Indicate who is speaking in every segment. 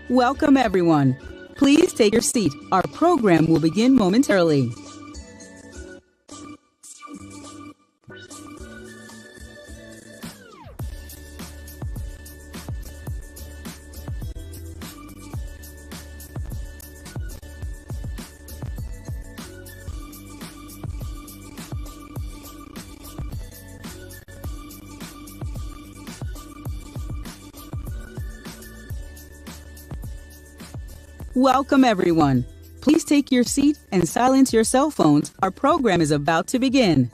Speaker 1: Welcome, everyone. Please take your seat. Our program will begin momentarily. Welcome, everyone. Please take your seat and silence your cell phones. Our program is about to begin.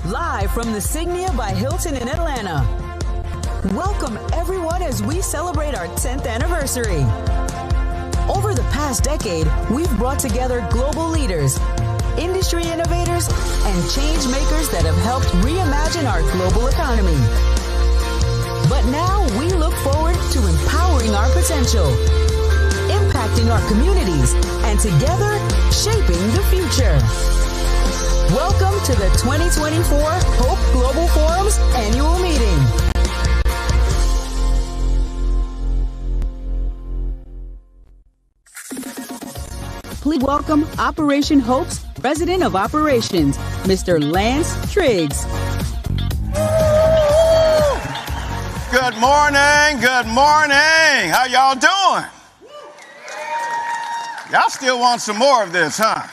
Speaker 1: Live from the Signia by Hilton in Atlanta. Welcome everyone as we celebrate our 10th anniversary. Over the past decade, we've brought together global leaders, industry innovators, and change makers that have helped reimagine our global economy. But now we look forward to empowering our potential, impacting our communities, and together shaping the future. Welcome to the 2024 Hope Global Forum's annual meeting. Please welcome Operation Hope's President of Operations, Mr. Lance Triggs.
Speaker 2: Good morning, good morning. How y'all doing? Y'all still want some more of this, huh?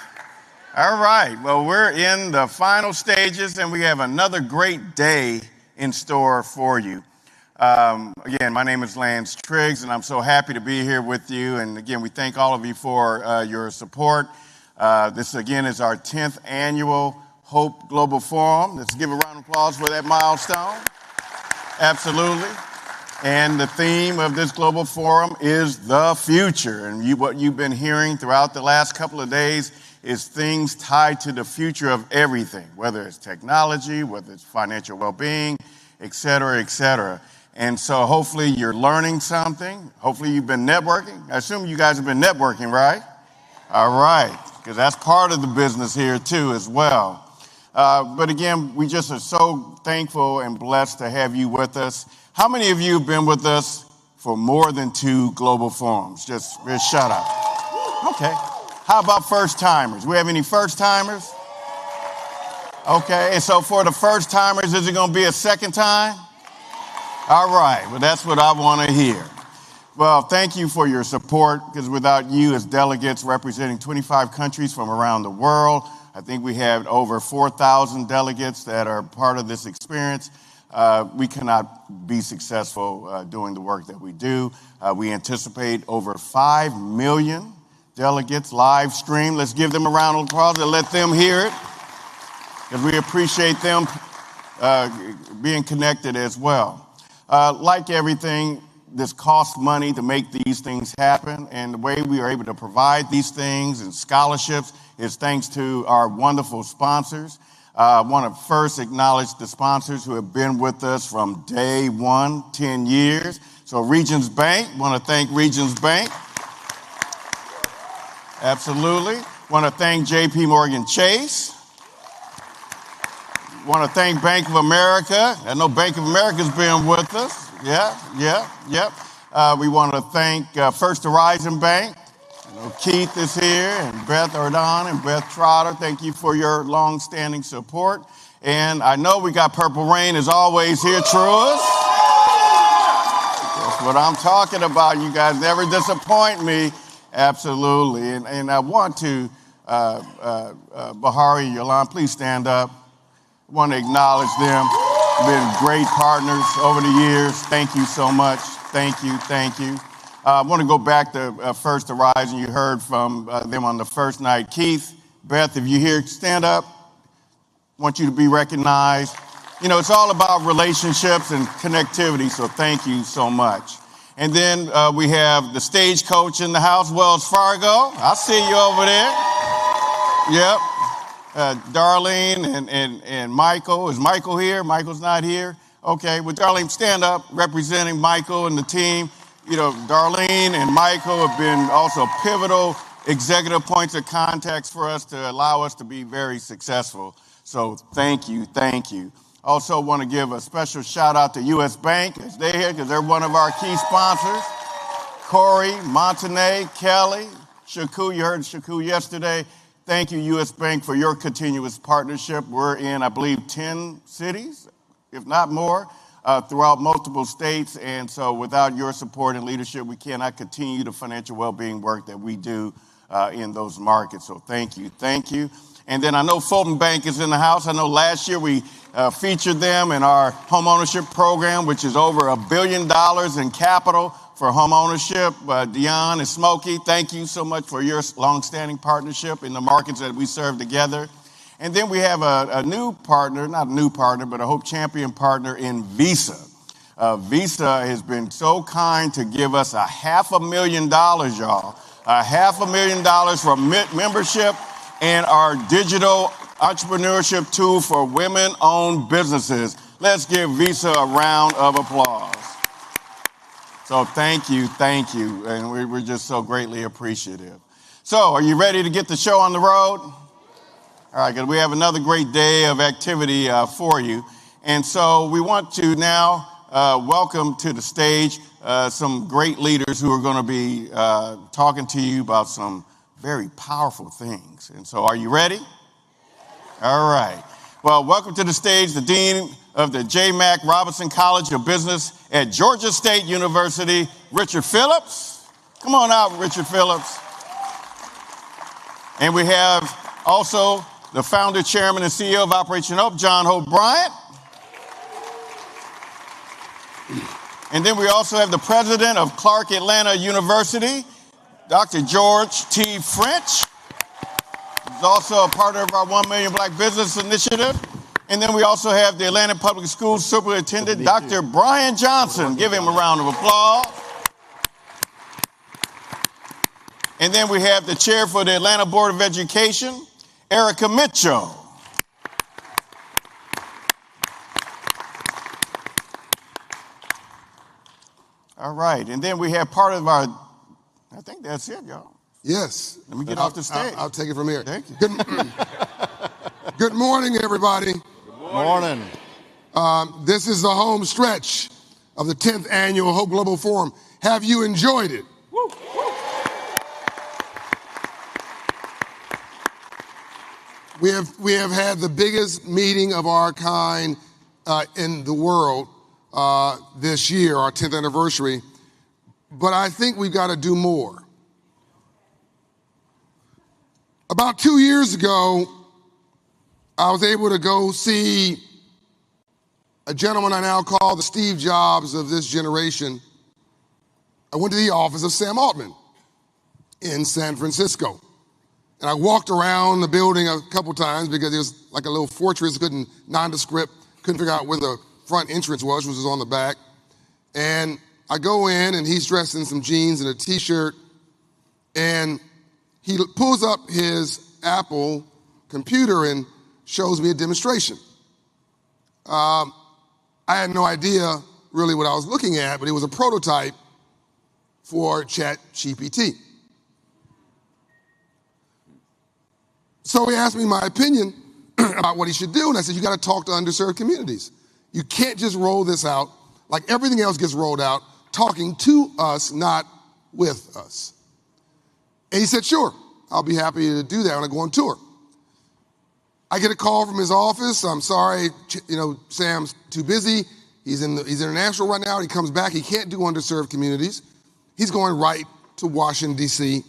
Speaker 2: All right, well, we're in the final stages, and we have another great day in store for you. Again, my name is Lance Triggs, and I'm so happy to be here with you. And again, we thank all of you for your support. This, again, is our 10th annual Hope Global Forum. Let's give a round of applause for that milestone. Absolutely. And the theme of this Global Forum is the future. And what you've been hearing throughout the last couple of days is things tied to the future of everything, whether it's technology, whether it's financial well-being, et cetera, et cetera. And so hopefully you're learning something. Hopefully you've been networking. I assume you guys have been networking, right? All right, because that's part of the business here too as well. But again, we just are so thankful and blessed to have you with us. How many of you have been with us for more than 2 global forums? Just shout out. Okay. How about first-timers? We have any first-timers? Okay, and so for the first-timers, is it going to be a second time? All right, well, that's what I want to hear. Well, thank you for your support, because without you as delegates representing 25 countries from around the world, I think we have over 4,000 delegates that are part of this experience. We cannot be successful doing the work that we do. We anticipate over 5 million delegates live stream. Let's give them a round of applause and let them hear it, because we appreciate them being connected as well. Like everything, this costs money to make these things happen, and the way we are able to provide these things and scholarships is thanks to our wonderful sponsors. I want to first acknowledge the sponsors who have been with us from day one, 10 years. So Regions Bank, want to thank Regions Bank. Absolutely. Want to thank J.P. Morgan Chase. Want to thank Bank of America. I know Bank of America's been with us. We want to thank First Horizon Bank. Keith is here, and Beth Ardon and Beth Trotter. Thank you for your long-standing support. And I know we got Purple Rain as always here, Truist. That's what I'm talking about. You guys never disappoint me. Absolutely. And I want to, Bahari and Yolan, please stand up. I want to acknowledge them. Been great partners over the years. Thank you so much. Thank you. I want to go back to First Horizon. You heard from them on the first night. Keith, Beth, if you're here, stand up. I want you to be recognized. You know, it's all about relationships and connectivity, so thank you so much. And then we have the stagecoach in the house, Wells Fargo. I see you over there. Yep. Darlene and Michael. Is Michael here? Michael's not here. Okay, well, Darlene, stand up, representing Michael and the team. You know, Darlene and Michael have been also pivotal executive points of contact for us to allow us to be very successful. So thank you, thank you. Also want to give a special shout out to U.S. Bank, as they're here, because they're one of our key sponsors. Corey, Montague, Kelly, Shaku, you heard Shaku yesterday. Thank you, U.S. Bank, for your continuous partnership. We're in, I believe, 10 cities, if not more, throughout multiple states. And so without your support and leadership, we cannot continue the financial well-being work that we do in those markets. So thank you, thank you. And then I know Fulton Bank is in the house. I know last year we featured them in our home ownership program, which is over $1 billion in capital for home ownership. Dion and Smokey, thank you so much for your longstanding partnership in the markets that we serve together. And then we have a new partner, not a new partner, but a Hope Champion partner in Visa. Visa has been so kind to give us $500,000, y'all. $500,000 for membership and our digital entrepreneurship tool for women-owned businesses. Let's give Visa a round of applause. So thank you, and we're just so greatly appreciative. So are you ready to get the show on the road? All right, good. We have another great day of activity for you. And so we want to now welcome to the stage some great leaders who are going to be talking to you about some very powerful things. And so are you ready? All right. Well, welcome to the stage, the Dean of the J. Mac Robinson College of Business at Georgia State University, Richard Phillips. Come on out, Richard Phillips. And we have also the founder, chairman, and CEO of Operation Hope, John Hope Bryant. And then we also have the president of Clark Atlanta University, Dr. George T. French. He's also a part of our 1 Million Black Business Initiative. And then we also have the Atlanta Public Schools Superintendent, Dr. Brian Johnson. Give him a round of applause. And then we have the chair for the Atlanta Board of Education, Erica Mitchell. All right, and then we have part of our, I think that's it, y'all.
Speaker 3: Yes.
Speaker 2: Let me get off the stage.
Speaker 3: I'll take it from here.
Speaker 2: Thank you.
Speaker 3: Good morning, everybody.
Speaker 2: Good morning.
Speaker 3: This is the home stretch of the 10th Annual Hope Global Forum. Have you enjoyed it?
Speaker 2: Woo.
Speaker 3: We have had the biggest meeting of our kind in the world this year, our 10th anniversary, but I think we've got to do more. About 2 years ago, I was able to go see a gentleman I now call the Steve Jobs of this generation. I went to the office of Sam Altman in San Francisco. And I walked around the building a couple times because it was like a little fortress, nondescript, couldn't figure out where the front entrance was, which was on the back. And I go in and he's dressed in some jeans and a t-shirt, and he pulls up his Apple computer and shows me a demonstration. I had no idea really what I was looking at, but it was a prototype for ChatGPT. So he asked me my opinion about what he should do, and I said, you got to talk to underserved communities. You can't just roll this out like everything else gets rolled out, talking to us, not with us. And he said, sure, I'll be happy to do that when I go on tour. I get a call from his office. I'm sorry, Sam's too busy. He's international right now. He comes back. He can't do underserved communities. He's going right to Washington, D.C.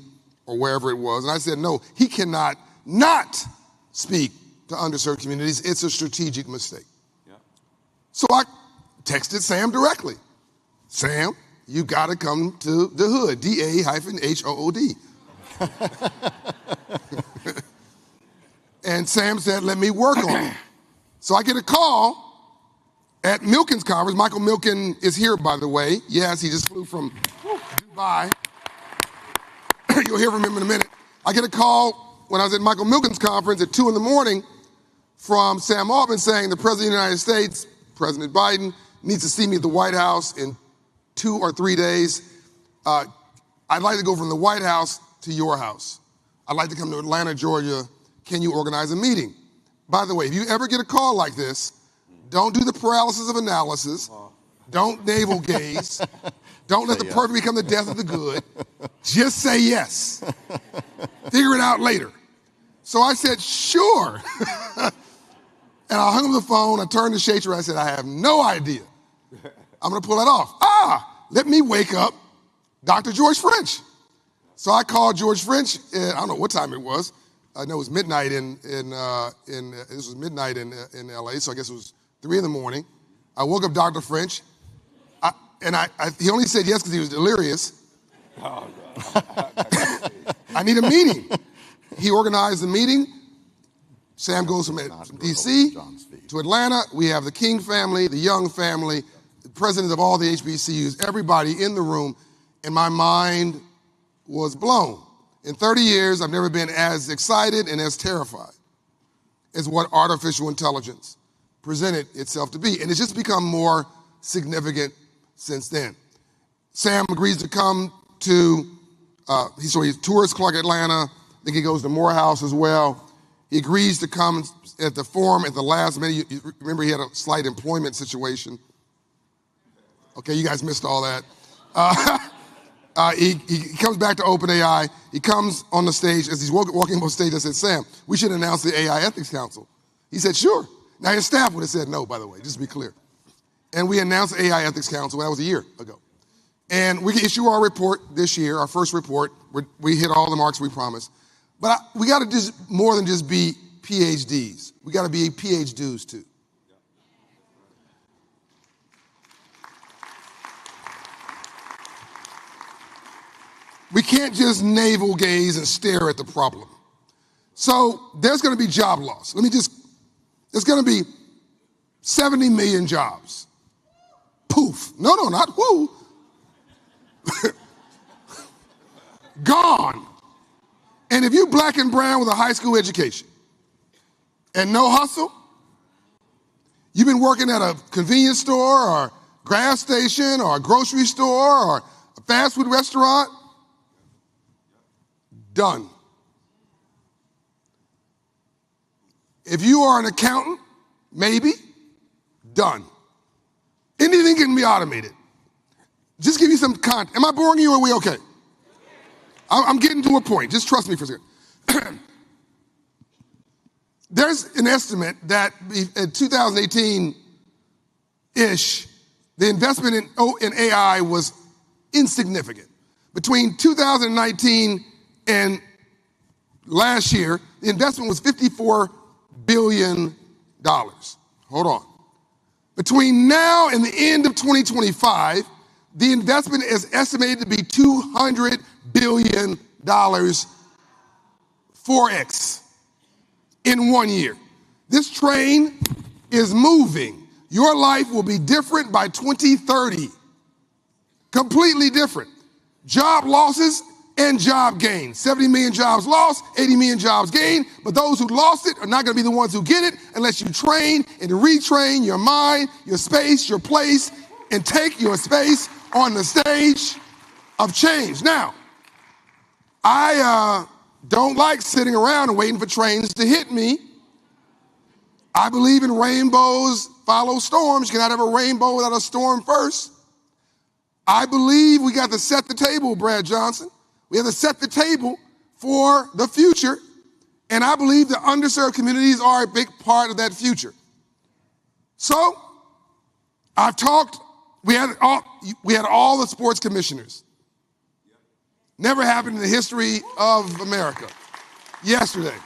Speaker 3: or wherever it was. And I said, no, he cannot not speak to underserved communities. It's a strategic mistake. Yeah. So I texted Sam directly. Sam, you got to come to the hood, DA-HOOD. And Sam said, let me work on it. So I get a call at Milken's conference. Michael Milken is here, by the way. Yes, he just flew from Dubai. You'll hear from him in a minute. I get a call when I was at Michael Milken's conference at 2 in the morning from Sam Altman saying the President of the United States, President Biden, needs to see me at the White House in 2 or 3 days. I'd like to go from the White House to your house. I'd like to come to Atlanta, Georgia. Can you organize a meeting? By the way, if you ever get a call like this, don't do the paralysis of analysis. Don't navel gaze. Don't let the perfect become the death of the good. Just say yes. Figure it out later. So I said, sure. And I hung up the phone. I turned to Shacher. I said, I have no idea. I'm going to pull that off. Let me wake up Dr. George French. So I called George French. I don't know what time it was. I know it was midnight this was midnight in LA, so I guess it was 3 in the morning. I woke up Dr. French. He only said yes because he was delirious. Oh, I need a meeting. He organized the meeting. Sam goes from D.C. to Atlanta. We have the King family, the Young family, the presidents of all the HBCUs, everybody in the room, and my mind was blown. In 30 years, I've never been as excited and as terrified as what artificial intelligence presented itself to be. And it's just become more significant since then. Sam agrees to come to, he tours Clark Atlanta. I think he goes to Morehouse as well. He agrees to come at the forum at the last minute. You remember he had a slight employment situation. Okay, you guys missed all that. He comes back to OpenAI. He comes on the stage. As he's walking on stage, I said, Sam, we should announce the AI Ethics Council. He said, sure. Now, his staff would have said no, by the way, just to be clear. And we announced the AI Ethics Council. That was a year ago. And we can issue our report this year, our first report. We hit all the marks we promised. But we got to do more than just be PhDs. We got to be PhDs too. We can't just navel gaze and stare at the problem. So there's going to be job loss. There's going to be 70 million jobs. Poof. No, not who. Gone. And if you black and brown with a high school education and no hustle, you've been working at a convenience store or gas station or a grocery store or a fast food restaurant, done. If you are an accountant, maybe, done. Anything can be automated. Just give you some context. Am I boring you or are we okay? I'm getting to a point. Just trust me for a second. There's an estimate that in 2018-ish, the investment in AI was insignificant. Between 2019 and last year, the investment was $54 billion. Hold on. Between now and the end of 2025, the investment is estimated to be $200 billion, 4x in 1 year. This train is moving. Your life will be different by 2030. Completely different. Job losses and job gains. 70 million jobs lost, 80 million jobs gained, but those who lost it are not going to be the ones who get it unless you train and retrain your mind, your space, your place, and take your space on the stage of change. Now, I don't like sitting around and waiting for trains to hit me. I believe in rainbows follow storms. You cannot have a rainbow without a storm first. I believe we got to set the table, Brad Johnson. We have to set the table for the future, and I believe the underserved communities are a big part of that future. So, I've talked, we had all the sports commissioners. Never happened in the history of America. Yesterday.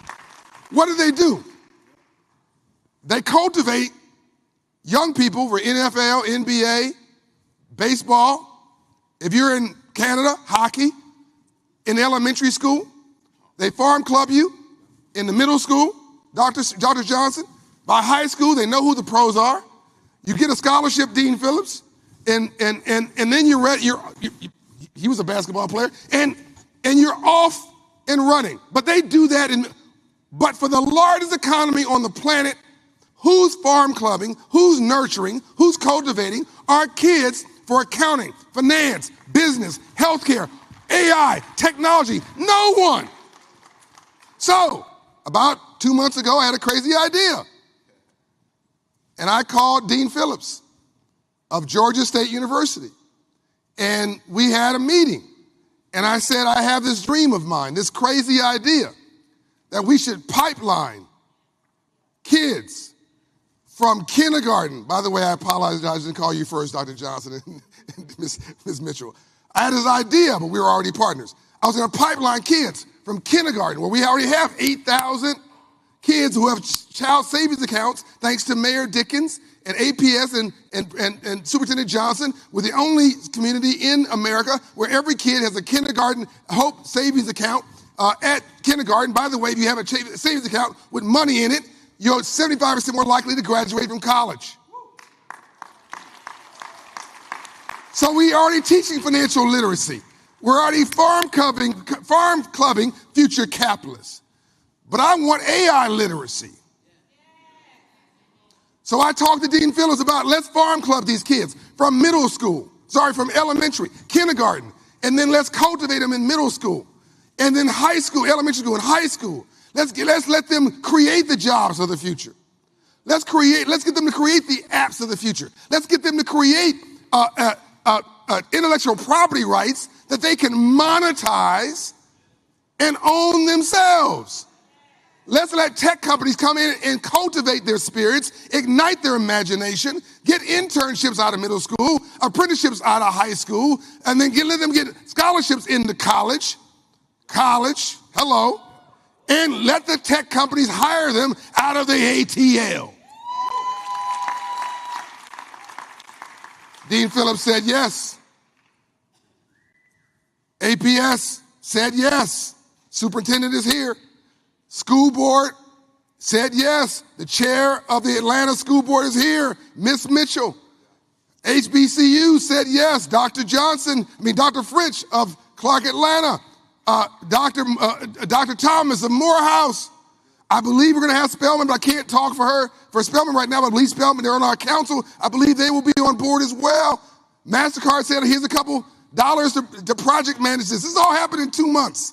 Speaker 3: What do? They cultivate young people for NFL, NBA, baseball. If you're in Canada, hockey. In elementary school, they farm club you. In the middle school, Dr. Johnson. By high school, they know who the pros are. You get a scholarship, Dean Phillips, and then he was a basketball player, and you're off in running. But they do that but for the largest economy on the planet, who's farm clubbing, who's nurturing, who's cultivating our kids for accounting, finance, business, healthcare, AI, technology? No one. So, about 2 months ago, I had a crazy idea. And I called Dean Phillips of Georgia State University. And we had a meeting. And I said, I have this dream of mine, this crazy idea that we should pipeline kids from kindergarten. By the way, I apologize, I didn't call you first, Dr. Johnson and Ms. Mitchell. I had this idea, but we were already partners. I was going to pipeline kids from kindergarten, where we already have 8,000 kids who have child savings accounts, thanks to Mayor Dickens and APS and Superintendent Johnson. We're the only community in America where every kid has a kindergarten Hope savings account at kindergarten. By the way, if you have a savings account with money in it, you're 75% more likely to graduate from college. So we're already teaching financial literacy. We're already farm clubbing future capitalists. But I want AI literacy. So I talked to Dean Phillips about, let's farm club these kids from from elementary, kindergarten, and then let's cultivate them in middle school, and then high school, elementary school, and high school. Let's let them create the jobs of the future. Let's get them to create the apps of the future. Let's get them to create intellectual property rights that they can monetize and own themselves. Let's let tech companies come in and cultivate their spirits, ignite their imagination, get internships out of middle school, apprenticeships out of high school, and then let them get scholarships into college, and let the tech companies hire them out of the ATL. Dean Phillips said yes. APS said yes. Superintendent is here. School board said yes. The chair of the Atlanta School Board is here, Miss Mitchell. HBCU said yes. Dr. Fritsch of Clark Atlanta. Dr. Thomas of Morehouse. I believe we're going to have Spelman, but I can't talk for Spelman right now, but I believe Spelman, they're on our council. I believe they will be on board as well. MasterCard said, here's a couple dollars to project manage this. This all happened in 2 months.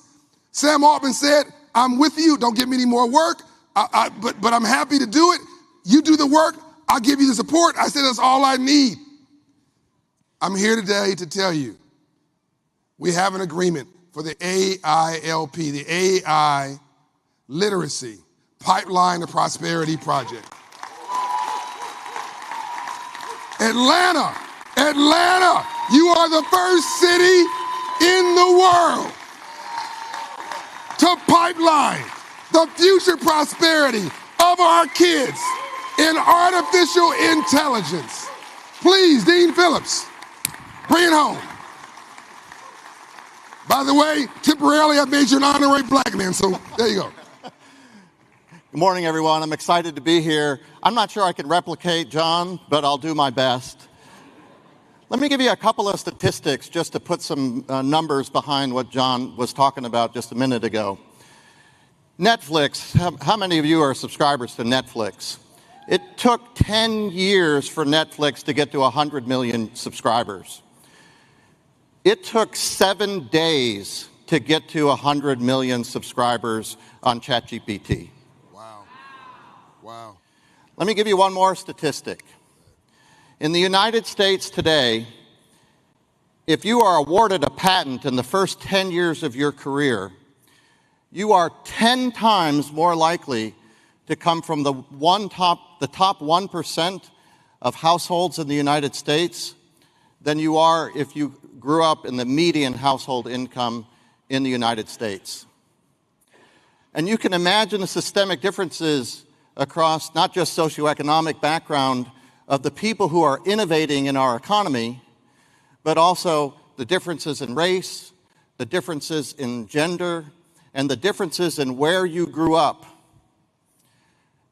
Speaker 3: Sam Altman said, I'm with you. Don't give me any more work, but I'm happy to do it. You do the work. I'll give you the support. I said, that's all I need. I'm here today to tell you, we have an agreement for the AILP, the AI Literacy Pipeline to Prosperity Project. Atlanta, you are the first city in the world to pipeline the future prosperity of our kids in artificial intelligence. Please, Dean Phillips, bring it home. By the way, temporarily I made you an honorary black man, so there you go.
Speaker 4: Good morning, everyone. I'm excited to be here. I'm not sure I can replicate John, but I'll do my best. Let me give you a couple of statistics just to put some numbers behind what John was talking about just a minute ago. Netflix, how many of you are subscribers to Netflix? It took 10 years for Netflix to get to 100 million subscribers. It took 7 days to get to 100 million subscribers on ChatGPT.
Speaker 3: Wow.
Speaker 4: Let me give you one more statistic. In the United States today, if you are awarded a patent in the first 10 years of your career, you are 10 times more likely to come from the top 1% of households in the United States than you are if you grew up in the median household income in the United States. And you can imagine the systemic differences across not just socioeconomic background of the people who are innovating in our economy, but also the differences in race, the differences in gender, and the differences in where you grew up.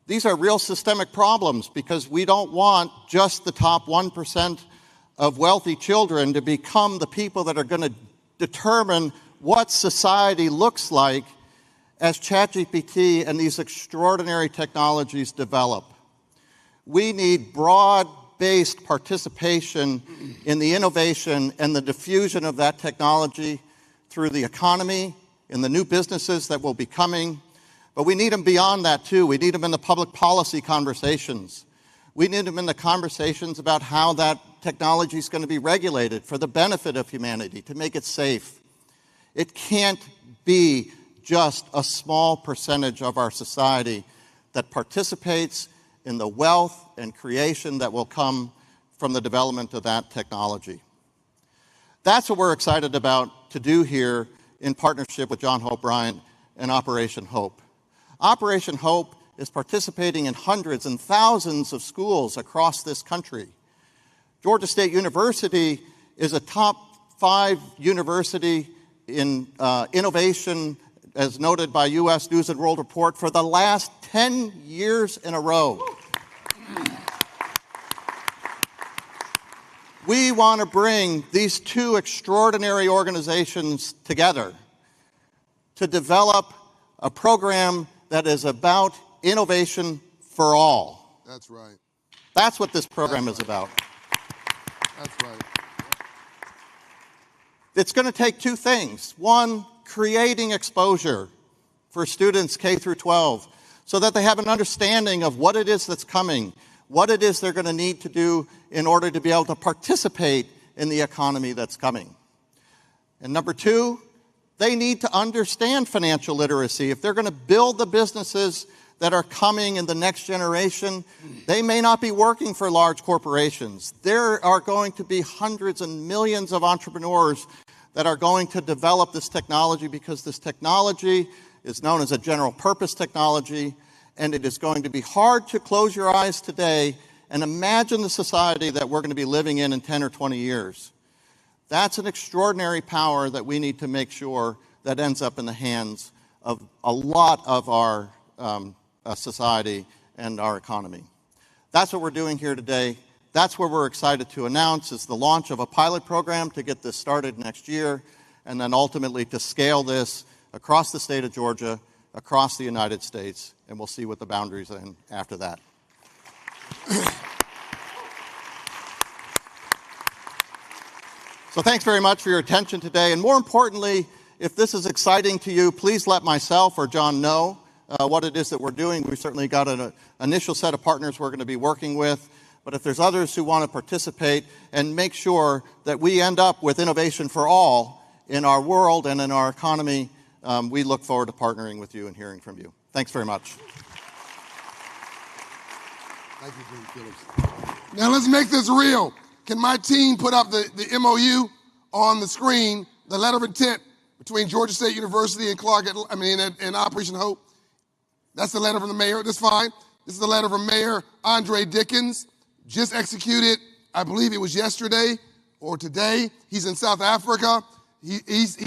Speaker 4: These are real systemic problems because we don't want just the top 1% of wealthy children to become the people that are going to determine what society looks like as ChatGPT and these extraordinary technologies develop. We need broad-based participation in the innovation and the diffusion of that technology through the economy, in the new businesses that will be coming. But we need them beyond that, too. We need them in the public policy conversations. We need them in the conversations about how that technology is going to be regulated for the benefit of humanity, to make it safe. It can't be just a small percentage of our society that participates in the wealth and creation that will come from the development of that technology. That's what we're excited about to do here in partnership with John Hope Bryant and Operation Hope. Operation Hope is participating in hundreds and thousands of schools across this country. Georgia State University is a top 5 university in innovation, as noted by U.S. News and World Report, for the last 10 years in a row. We want to bring these two extraordinary organizations together to develop a program that is about innovation for all.
Speaker 3: That's right.
Speaker 4: That's what this program is about.
Speaker 3: That's right.
Speaker 4: It's going to take two things. One, creating exposure for students K through 12 so that they have an understanding of what it is that's coming, what it is they're going to need to do in order to be able to participate in the economy that's coming. And number two, they need to understand financial literacy. If they're going to build the businesses that are coming in the next generation, they may not be working for large corporations. There are going to be hundreds and millions of entrepreneurs that are going to develop this technology because this technology is known as a general purpose technology, and it is going to be hard to close your eyes today and imagine the society that we're going to be living in 10 or 20 years. That's an extraordinary power that we need to make sure that ends up in the hands of a lot of our society and our economy. That's what we're doing here today. That's what we're excited to announce is the launch of a pilot program to get this started next year, and then ultimately to scale this across the state of Georgia, across the United States, and we'll see what the boundaries are after that. So thanks very much for your attention today, and more importantly, if this is exciting to you, please let myself or John know what it is that we're doing. We've certainly got an initial set of partners we're going to be working with, but if there's others who want to participate and make sure that we end up with innovation for all in our world and in our economy, we look forward to partnering with you and hearing from you. Thanks very much.
Speaker 3: Thank you, Jim Phillips. Now let's make this real. Can my team put up the MOU on the screen, the letter of intent between Georgia State University and and Operation Hope? That's the letter from the mayor. That's fine. This is the letter from Mayor Andre Dickens, just executed, I believe it was yesterday or today. He's in South Africa. He's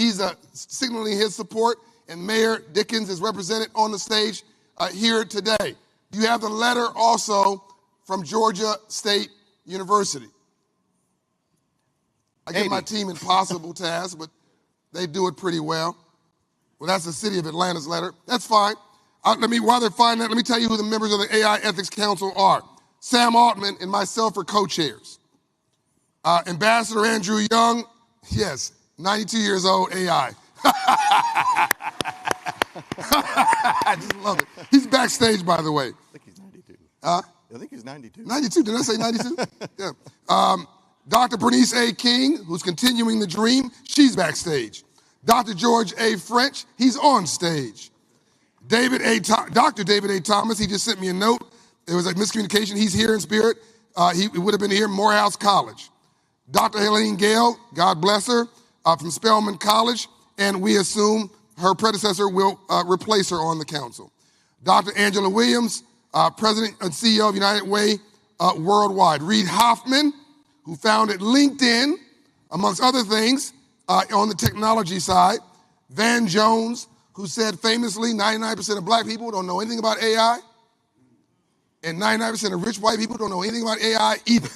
Speaker 3: signaling his support, and Mayor Dickens is represented on the stage here today. You have the letter also from Georgia State University. I give my team impossible tasks, but they do it pretty well. Well, that's the city of Atlanta's letter. That's fine. While they're finding that, let me tell you who the members of the AI Ethics Council are. Sam Altman and myself are co-chairs. Ambassador Andrew Young, yes, 92 years old, AI. I just love it. He's backstage, by the way.
Speaker 4: I think he's 92.
Speaker 3: I
Speaker 4: think he's 92.
Speaker 3: 92, did I say 92? Yeah. Dr. Bernice A. King, who's continuing the dream, she's backstage. Dr. George A. French, he's on stage. Dr. David A. Thomas, he just sent me a note. It was a miscommunication. He's here in spirit. He would have been here, Morehouse College. Dr. Helene Gale, God bless her, from Spelman College, and we assume her predecessor will replace her on the council. Dr. Angela Williams, President and CEO of United Way Worldwide. Reid Hoffman, who founded LinkedIn, amongst other things, on the technology side. Van Jones, who said famously 99% of black people don't know anything about AI, and 99% of rich white people don't know anything about AI either.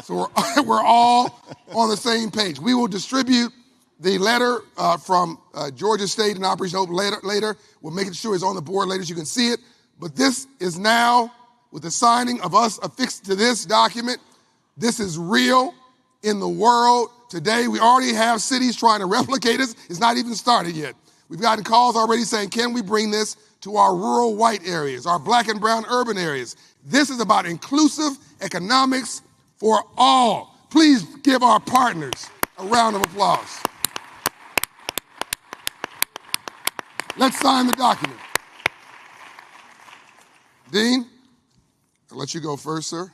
Speaker 3: So we're all on the same page. We will distribute the letter from Georgia State and Operation Hope later. We'll make sure it's on the board later so you can see it. But this is now, with the signing of us affixed to this document, this is real in the world today. We already have cities trying to replicate us. It's not even started yet. We've gotten calls already saying, can we bring this to our rural white areas, our black and brown urban areas? This is about inclusive economics for all. Please give our partners a round of applause. Let's sign the document. Dean, I'll let you go first, sir.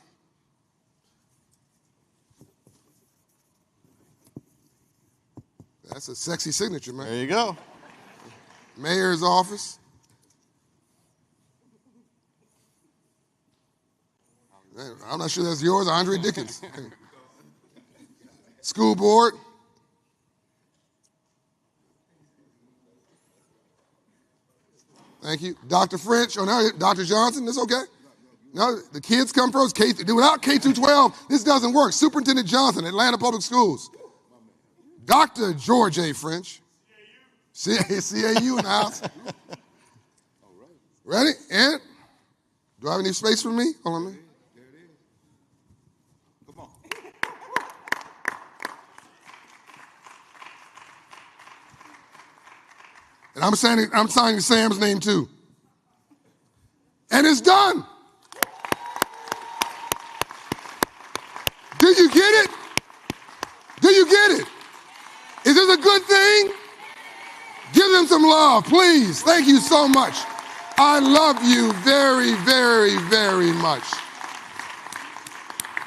Speaker 3: That's a sexy signature, man.
Speaker 4: There you go.
Speaker 3: Mayor's office. I'm not sure that's yours, Andre Dickens. School board. Thank you. Dr. French, oh no, Dr. Johnson, that's okay. No, the kids come first. Without K through 12, this doesn't work. Superintendent Johnson, Atlanta Public Schools. Dr. George A. French. CAU in the house. Ready? And do I have any space for me? Hold on a minute.
Speaker 4: Come on.
Speaker 3: And I'm signing Sam's name too. And it's done. Do you get it? Do you get it? Is this a good thing? Give them some love, please. Thank you so much. I love you very, very, very much.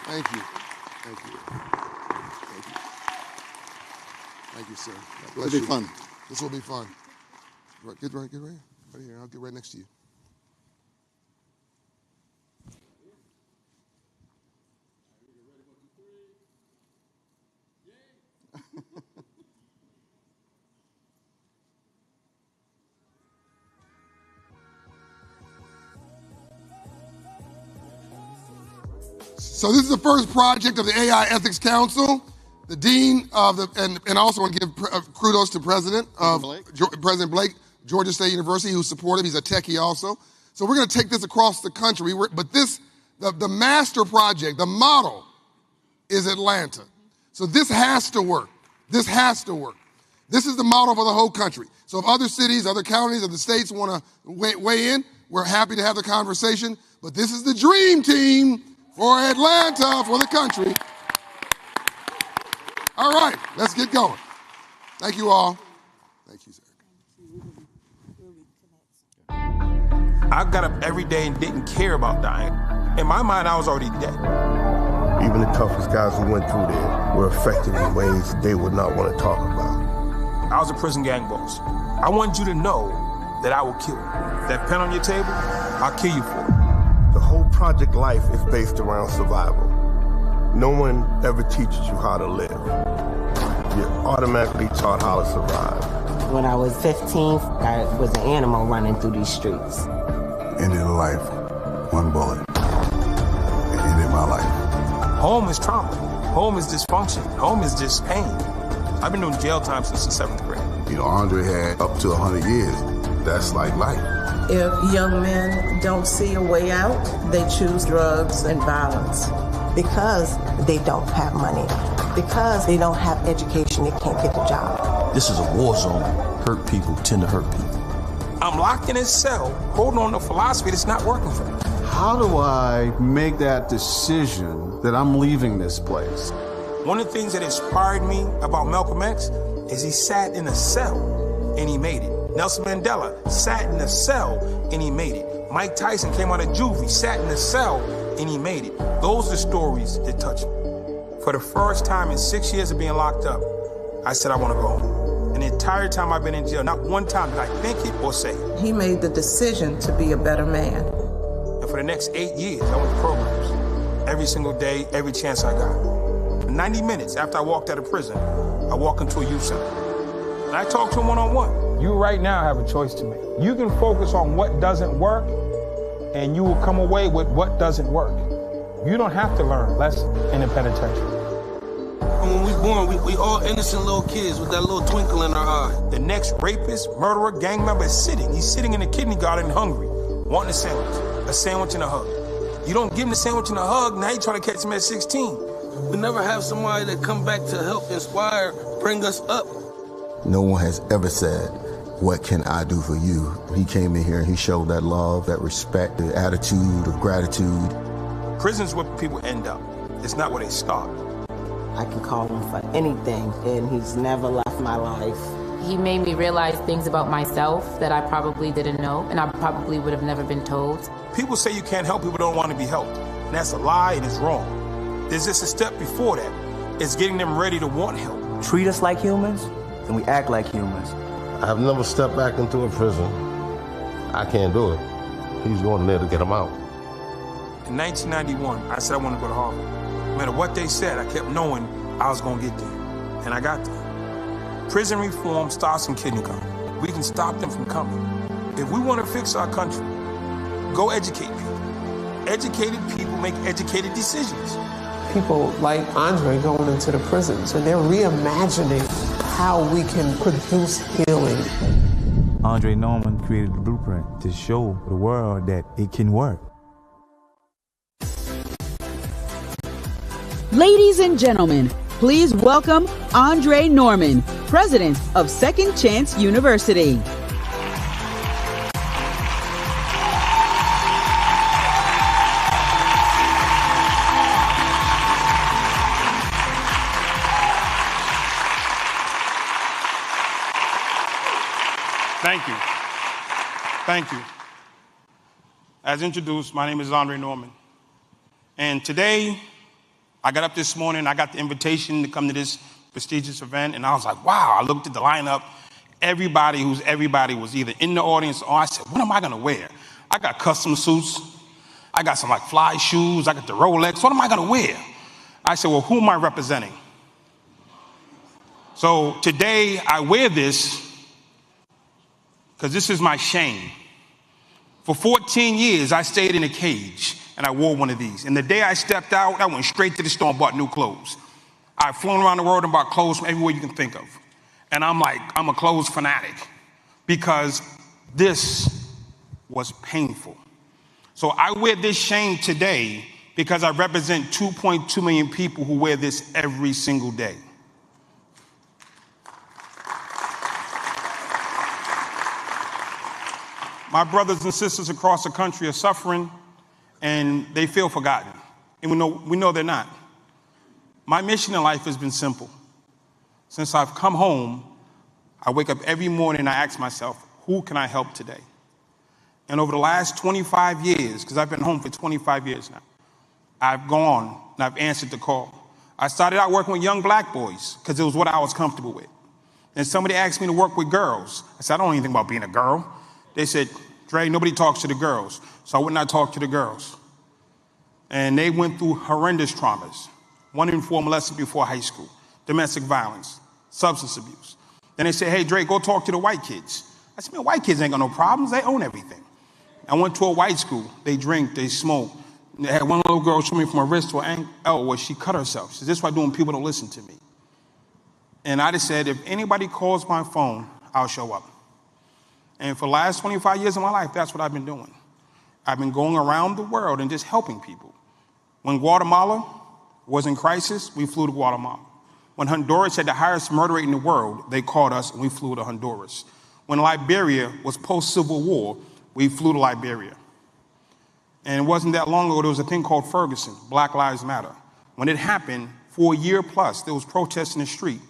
Speaker 3: Thank you. Thank you. Thank you. Thank you, sir. God bless
Speaker 4: It'll be
Speaker 3: you.
Speaker 4: fun.
Speaker 3: This will be fun. Get right here. Right here. I'll get right next to you. So this is the first project of the AI Ethics Council. The dean of the, and I also want to give kudos to President Blake, Georgia State University, who's supportive. He's a techie also. So we're going to take this across the country. But this, the master project, the model is Atlanta. So this has to work. This has to work. This is the model for the whole country. So if other cities, other counties, other states want to weigh in, we're happy to have the conversation. But this is the dream team for Atlanta, for the country. All right, let's get going. Thank you all. Thank you, sir.
Speaker 5: I got up every day and didn't care about dying. In my mind, I was already dead.
Speaker 6: Even the toughest guys who went through there were affected in ways they would not want to talk about.
Speaker 5: I was a prison gang boss. I wanted you to know that I will kill you. That pen on your table, I'll kill you for it.
Speaker 6: The whole Project Life is based around survival. No one ever teaches you how to live. You're automatically taught how to survive.
Speaker 7: When I was 15, I was an animal running through these streets.
Speaker 8: Ended a life, one bullet. It ended my life.
Speaker 5: Home is trauma. Home is dysfunction. Home is just pain. I've been doing jail time since the 7th grade.
Speaker 8: You know, Andre had up to 100 years. That's like life.
Speaker 9: If young men don't see a way out, they choose drugs and violence.
Speaker 7: Because they don't have money. Because they don't have education, they can't get a job.
Speaker 10: This is a war zone. Hurt people tend to hurt people.
Speaker 5: I'm locked in a cell, holding on to a philosophy that's not working for me.
Speaker 11: How do I make that decision that I'm leaving this place?
Speaker 5: One of the things that inspired me about Malcolm X is he sat in a cell and he made it. Nelson Mandela sat in a cell and he made it. Mike Tyson came out of juvie, sat in a cell and he made it. Those are the stories that touch me. For the first time in 6 years of being locked up, I said I want to go home. And the entire time I've been in jail, not one time did I think it or say it.
Speaker 9: He made the decision to be a better man.
Speaker 5: And for the next 8 years, I went to programs. Every single day, every chance I got. 90 minutes after I walked out of prison, I walk into a youth center. And I talk to them one-on-one.
Speaker 12: You right now have a choice to make. You can focus on what doesn't work, and you will come away with what doesn't work. You don't have to learn lessons in the penitentiary.
Speaker 5: And when we born, we all innocent little kids with that little twinkle in our eye. The next rapist, murderer, gang member is sitting. He's sitting in the kindergarten hungry, wanting a sandwich and a hug. You don't give him the sandwich and a hug, now you try to catch him at 16. We never have somebody that come back to help inspire, bring us up.
Speaker 6: No one has ever said, what can I do for you? He came in here and he showed that love, that respect, the attitude of gratitude.
Speaker 5: Prison's where people end up. It's not where they start.
Speaker 9: I can call him for anything, and he's never left my life.
Speaker 13: He made me realize things about myself that I probably didn't know, and I probably would have never been told.
Speaker 5: People say you can't help people who don't want to be helped. And that's a lie and it's wrong. There's just a step before that. It's getting them ready to want help.
Speaker 14: Treat us like humans, and we act like humans.
Speaker 6: I've never stepped back into a prison. I can't do it. He's going there to get him out.
Speaker 5: In 1991, I said I wanted to go to Harvard. No matter what they said, I kept knowing I was going to get there. And I got there. Prison reform starts in kindergarten. We can stop them from coming. If we want to fix our country, go educate people. Educated people make educated decisions.
Speaker 15: People like Andre going into the prisons, and they're reimagining how we can produce healing.
Speaker 16: Andre Norman created the blueprint to show the world that it can work.
Speaker 1: Ladies and gentlemen, please welcome Andre Norman, president of Second Chance University.
Speaker 5: Thank you. Thank you. As introduced, my name is Andre Norman. And today, I got up this morning, I got the invitation to come to this prestigious event, and I was like, wow, I looked at the lineup. Everybody was either in the audience or I said, what am I gonna wear? I got custom suits. I got some like fly shoes. I got the Rolex. What am I gonna wear? I said, well, who am I representing? So today I wear this because this is my shame. For 14 years, I stayed in a cage and I wore one of these. And the day I stepped out, I went straight to the store and bought new clothes. I've flown around the world and bought clothes from everywhere you can think of. And I'm a clothes fanatic because this was painful. So I wear this shame today because I represent 2.2 million people who wear this every single day. My brothers and sisters across the country are suffering and they feel forgotten. And we know they're not. My mission in life has been simple. Since I've come home, I wake up every morning and I ask myself, who can I help today? And over the last 25 years, because I've been home for 25 years now, I've gone and I've answered the call. I started out working with young black boys because it was what I was comfortable with. And somebody asked me to work with girls. I said, I don't know anything about being a girl. They said, Dre, nobody talks to the girls. So I would not talk to the girls. And they went through horrendous traumas. 1 in 4 molested before high school, domestic violence, substance abuse. Then they said, hey, Dre, go talk to the white kids. I said, man, white kids ain't got no problems. They own everything. I went to a white school. They drink, they smoke. They had one little girl show me from her wrist to her ankle where she cut herself. She said, this is what I do when people don't listen to me. And I just said, if anybody calls my phone, I'll show up. And for the last 25 years of my life, that's what I've been doing. I've been going around the world and just helping people. When Guatemala was in crisis, we flew to Guatemala. When Honduras had the highest murder rate in the world, they called us and we flew to Honduras. When Liberia was post-Civil War, we flew to Liberia. And it wasn't that long ago, there was a thing called Ferguson, Black Lives Matter. When it happened, for a year plus, there was protests in the street.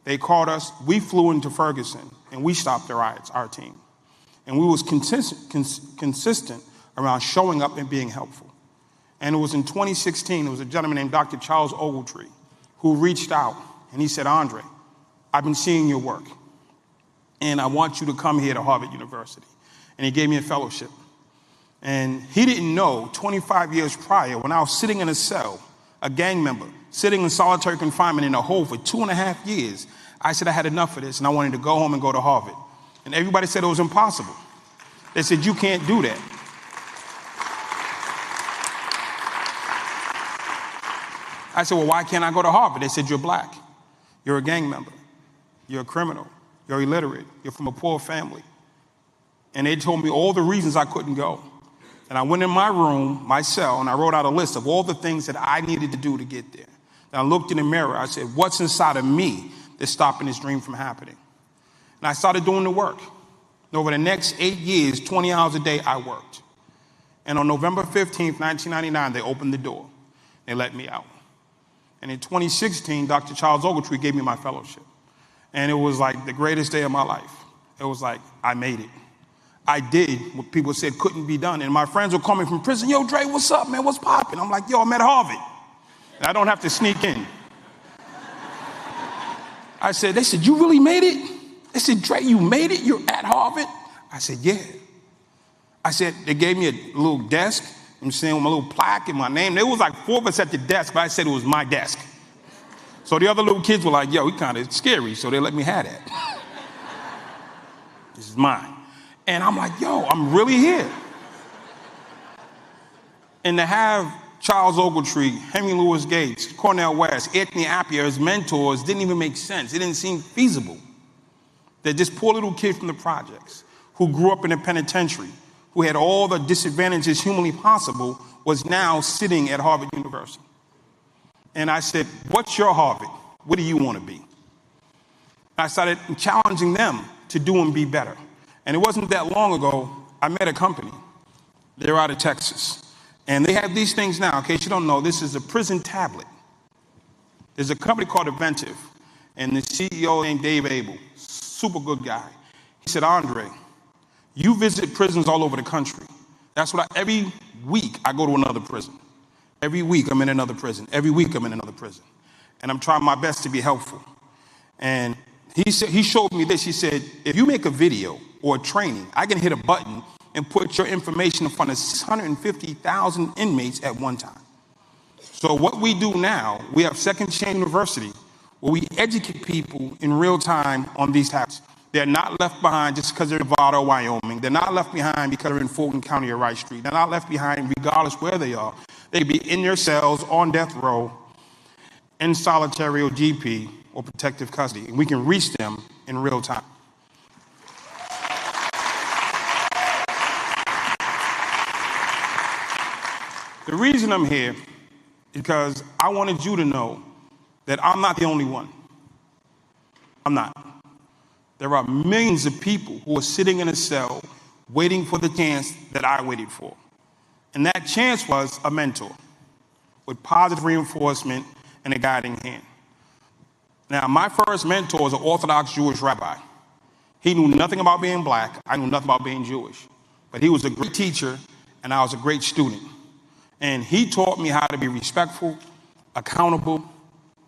Speaker 5: They called us, we flew into Ferguson, and we stopped the riots, our team. And we was consistent around showing up and being helpful. And it was in 2016, there was a gentleman named Dr. Charles Ogletree who reached out and he said, Andre, I've been seeing your work and I want you to come here to Harvard University. And he gave me a fellowship. And he didn't know 25 years prior when I was sitting in a cell, a gang member, sitting in solitary confinement in a hole for 2.5 years, I said I had enough of this and I wanted to go home and go to Harvard. And everybody said it was impossible. They said, you can't do that. I said, well, why can't I go to Harvard? They said, you're black. You're a gang member. You're a criminal. You're illiterate. You're from a poor family. And they told me all the reasons I couldn't go. And I went in my room, my cell, and I wrote out a list of all the things that I needed to do to get there. And I looked in the mirror. I said, what's inside of me that's stopping this dream from happening? And I started doing the work. And over the next 8 years, 20 hours a day, I worked. And on November 15th, 1999, they opened the door. They let me out. And in 2016, Dr. Charles Ogletree gave me my fellowship. And it was like the greatest day of my life. It was like, I made it. I did what people said couldn't be done. And my friends would call me from prison, yo, Dre, what's up, man? What's poppin'? I'm like, yo, I'm at Harvard. And I don't have to sneak in. They said, you really made it? They said, Dre, you made it? You're at Harvard? I said, yeah. I said, they gave me a little desk, I'm saying, with my little plaque and my name. There was like 4 of us at the desk, but I said it was my desk. So the other little kids were like, yo, he kind of scary, so they let me have that. This is mine. And I'm like, yo, I'm really here. And to have Charles Ogletree, Henry Louis Gates, Cornel West, Anthony Appiah as mentors didn't even make sense. It didn't seem feasible. That this poor little kid from the projects who grew up in a penitentiary, who had all the disadvantages humanly possible, was now sitting at Harvard University. And I said, what's your Harvard? What do you want to be? And I started challenging them to do and be better. And it wasn't that long ago, I met a company. They're out of Texas. And they have these things now. In case you don't know, this is a prison tablet. There's a company called Inventive. And the CEO named Dave Abel, super good guy. He said, Andre, you visit prisons all over the country. That's what every week I go to another prison. Every week I'm in another prison. Every week I'm in another prison. And I'm trying my best to be helpful. And he showed me this. He said, if you make a video or a training, I can hit a button and put your information in front of 650,000 inmates at one time. So what we do now, we have Second Chain University, where we educate people in real time on these habits. They're not left behind just because they're in Nevada or Wyoming. They're not left behind because they're in Fulton County or Rice Street. They're not left behind regardless where they are. They be in their cells, on death row, in solitary or GP or protective custody. And we can reach them in real time. The reason I'm here is because I wanted you to know that I'm not the only one. I'm not. There are millions of people who are sitting in a cell waiting for the chance that I waited for. And that chance was a mentor with positive reinforcement and a guiding hand. Now, my first mentor was an Orthodox Jewish rabbi. He knew nothing about being black. I knew nothing about being Jewish. But he was a great teacher, and I was a great student. And he taught me how to be respectful, accountable,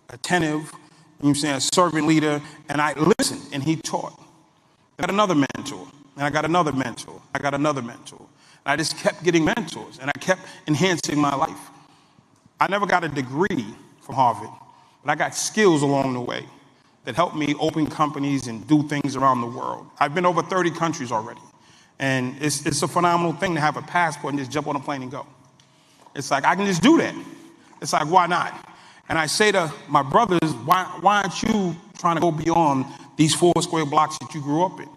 Speaker 5: attentive, a servant leader, and I listened, and he taught. I got another mentor, and I got another mentor. I got another mentor. And I just kept getting mentors, and I kept enhancing my life. I never got a degree from Harvard, but I got skills along the way that helped me open companies and do things around the world. I've been over 30 countries already, and it's a phenomenal thing to have a passport and just jump on a plane and go. It's like, I can just do that. It's like, why not? And I say to my brothers, why aren't you trying to go beyond these 4 square blocks that you grew up in?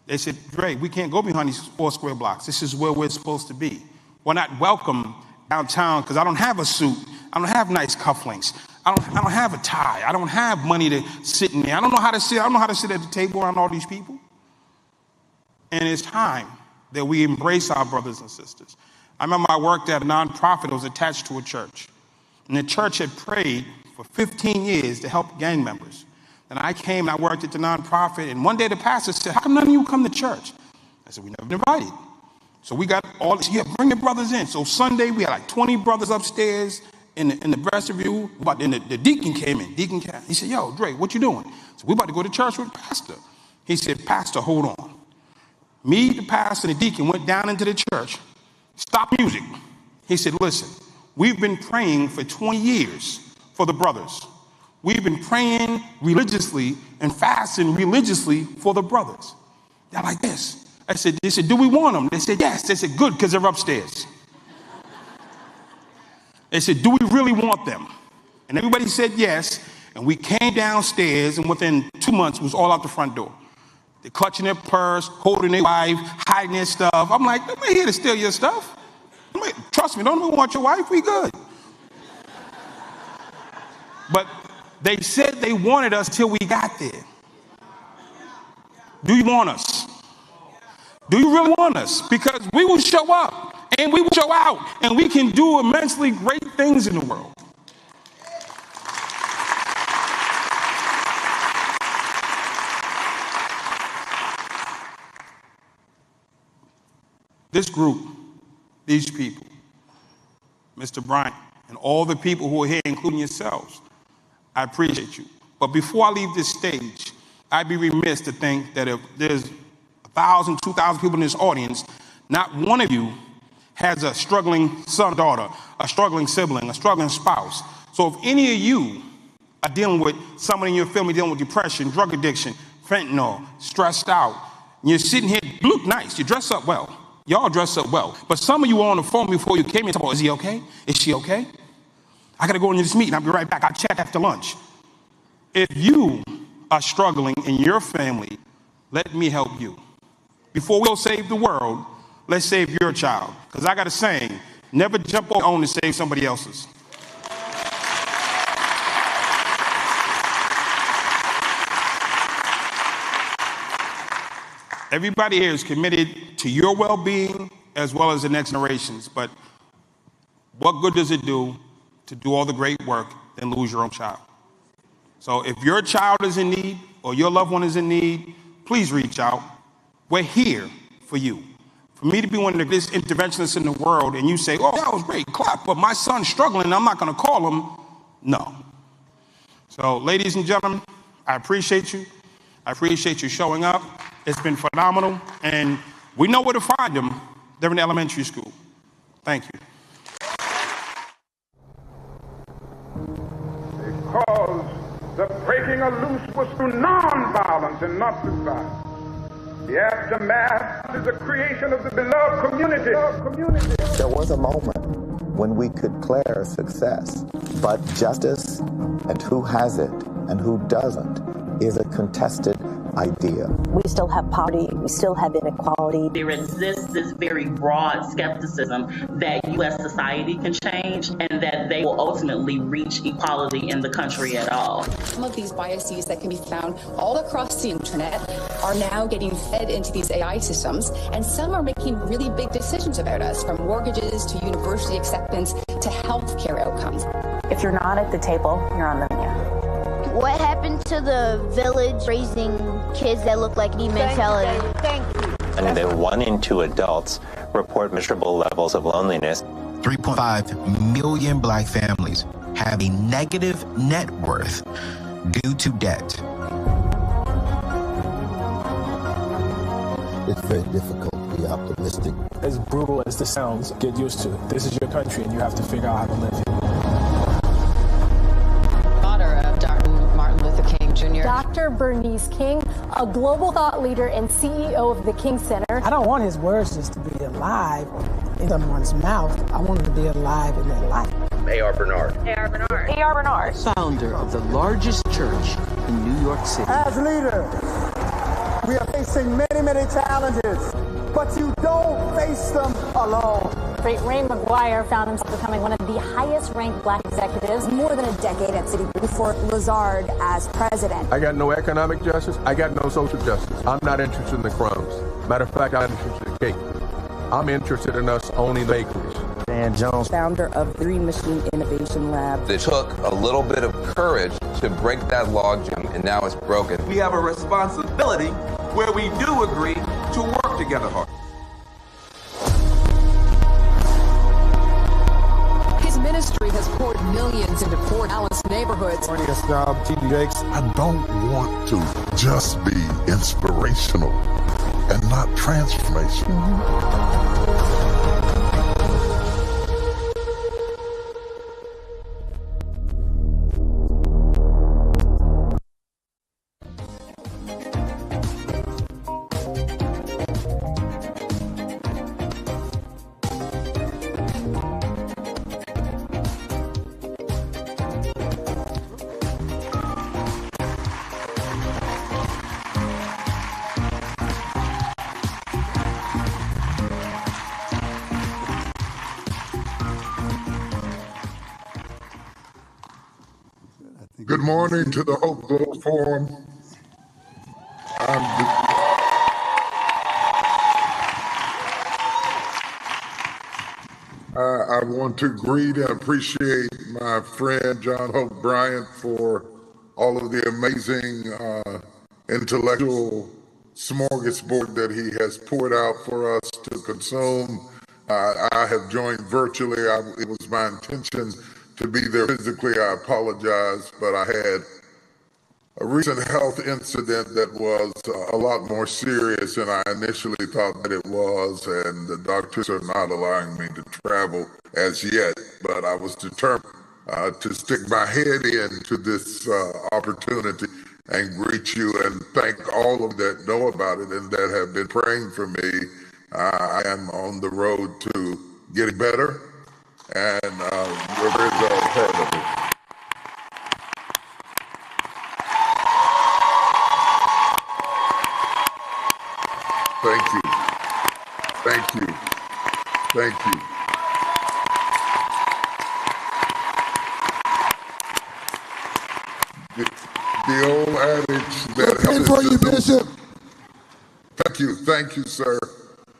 Speaker 5: They said, Dre, we can't go behind these 4 square blocks. This is where we're supposed to be. We're not welcome downtown because I don't have a suit. I don't have nice cufflinks. I don't have a tie. I don't have money to sit in there. I don't know how to sit. I don't know how to sit at the table around all these people. And it's time that we embrace our brothers and sisters. I remember I worked at a nonprofit that was attached to a church. And the church had prayed for 15 years to help gang members. And I came and I worked at the nonprofit. And one day the pastor said, how come none of you come to church? I said, we never been invited. So we got all this, bring your brothers in. So Sunday we had like 20 brothers upstairs in the vestibule. But then the deacon came in. He said, yo, Dre, what you doing? So we about to go to church with the pastor. He said, Pastor, hold on. Me, the pastor, and the deacon went down into the church. Stop music. He said, listen, we've been praying for 20 years for the brothers. We've been praying religiously and fasting religiously for the brothers. They're like this. They said, do we want them? They said, yes. They said, good, because they're upstairs. They said, do we really want them? And everybody said yes. And we came downstairs, and within 2 months, it was all out the front door. They're clutching their purse, holding their wife, hiding their stuff. I'm like, I'm not here to steal your stuff. Trust me, don't even want your wife, we good. But they said they wanted us till we got there. Do you want us? Do you really want us? Because we will show up and we will show out and we can do immensely great things in the world. This group, these people, Mr. Bryant, and all the people who are here, including yourselves, I appreciate you. But before I leave this stage, I'd be remiss to think that if there's 1,000, 2,000 people in this audience, not one of you has a struggling son, daughter, a struggling sibling, a struggling spouse. So if any of you are dealing with someone in your family dealing with depression, drug addiction, fentanyl, stressed out, and you're sitting here, you look nice, you dress up well. Y'all dress up well. But some of you were on the phone before you came in and talking about, is he okay? Is she okay? I got to go into this meeting. I'll be right back. I'll chat after lunch. If you are struggling in your family, let me help you. Before we go save the world, let's save your child. Because I got a saying, never jump on your own to save somebody else's. Everybody here is committed to your well-being as well as the next generations. But what good does it do to do all the great work and lose your own child? So if your child is in need or your loved one is in need, please reach out. We're here for you. For me to be one of the biggest interventionists in the world and you say, oh, that was great, clap, but my son's struggling and I'm not going to call him. No. So ladies and gentlemen, I appreciate you. I appreciate you showing up. It's been phenomenal. And we know where to find them. They're in elementary school. Thank you.
Speaker 12: Because the breaking of loose was through non-violence and not through violence. The aftermath is the creation of the beloved community.
Speaker 17: There was a moment when we could declare success, but justice and who has it and who doesn't is a contested idea.
Speaker 18: We still have poverty, we still have inequality.
Speaker 19: There exists this very broad skepticism that U.S. society can change and that they will ultimately reach equality in the country at all.
Speaker 20: Some of these biases that can be found all across the internet are now getting fed into these AI systems, and some are making really big decisions about us, from mortgages to university acceptance to healthcare outcomes.
Speaker 18: If you're not at the table, you're on the menu.
Speaker 21: What happened to the village raising kids that look like me mentality?
Speaker 22: Thank you. And then 1 in 2 adults report miserable levels of loneliness.
Speaker 23: 3.5 million black families have a negative net worth due to debt.
Speaker 24: It's very difficult to be optimistic.
Speaker 25: As brutal as this sounds, get used to it. This is your country and you have to figure out how to live here.
Speaker 26: Dr. Bernice King, a global thought leader and CEO of the King Center.
Speaker 27: I don't want his words just to be alive in someone's mouth. I want them to be alive in their life.
Speaker 28: A.R. Bernard.
Speaker 26: A.R. Bernard. A.R. Bernard.
Speaker 29: Founder of the largest church in New York City.
Speaker 30: As leaders, we are facing many, many challenges, but you don't face them alone.
Speaker 26: Ray McGuire found himself becoming one of the highest-ranked black executives.
Speaker 31: More than a decade at Citigroup for Lazard as president.
Speaker 32: I got no economic justice. I got no social justice. I'm not interested in the crumbs. Matter of fact, I'm interested in the cake. I'm interested in us owning the bakeries.
Speaker 33: Dan Jones,
Speaker 34: founder of Green Machine Innovation Lab.
Speaker 35: It took a little bit of courage to break that logjam, and now it's broken.
Speaker 36: We have a responsibility where we do agree to work together hard.
Speaker 37: Ministry has poured millions into Port Alice neighborhoods.
Speaker 8: I don't want to just be inspirational and not transformational.
Speaker 1: morning to the Hope Globe Forum. I want to greet and appreciate my friend John Hope Bryant for all of the amazing intellectual smorgasbord that he has poured out for us to consume. I have joined virtually. It was my intention to be there physically. I apologize, but I had a recent health incident that was a lot more serious than I initially thought that it was, and the doctors are not allowing me to travel as yet, but I was determined to stick my head into this opportunity and greet you and thank all of that know about it and that have been praying for me. I am on the road to getting better, and we're very well ahead of it. Thank you. Thank you. Thank you. The old adage that helps for you, Bishop. Thank you, sir.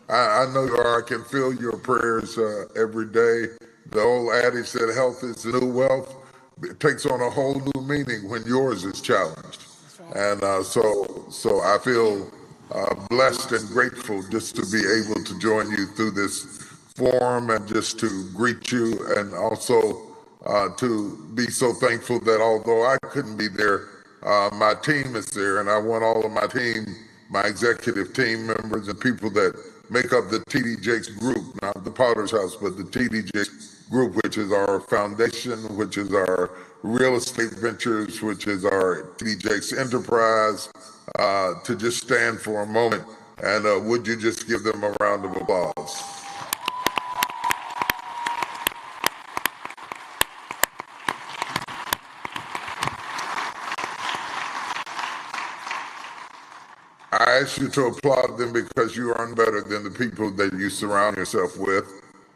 Speaker 1: I know I can feel your prayers every day. The old adage that health is the new wealth, it takes on a whole new meaning when yours is challenged. And so I feel blessed and grateful just to be able to join you through this forum and just to greet you, and also to be so thankful that although I couldn't be there, my team is there, and I want all of my team, my executive team members and people that make up the TD Jakes group, not the Potter's House, but the TD Jakes group, which is our foundation, which is our real estate ventures, which is our TD Jakes enterprise, to just stand for a moment. And would you just give them a round of applause? I ask you to applaud them because you are better than the people that you surround yourself with.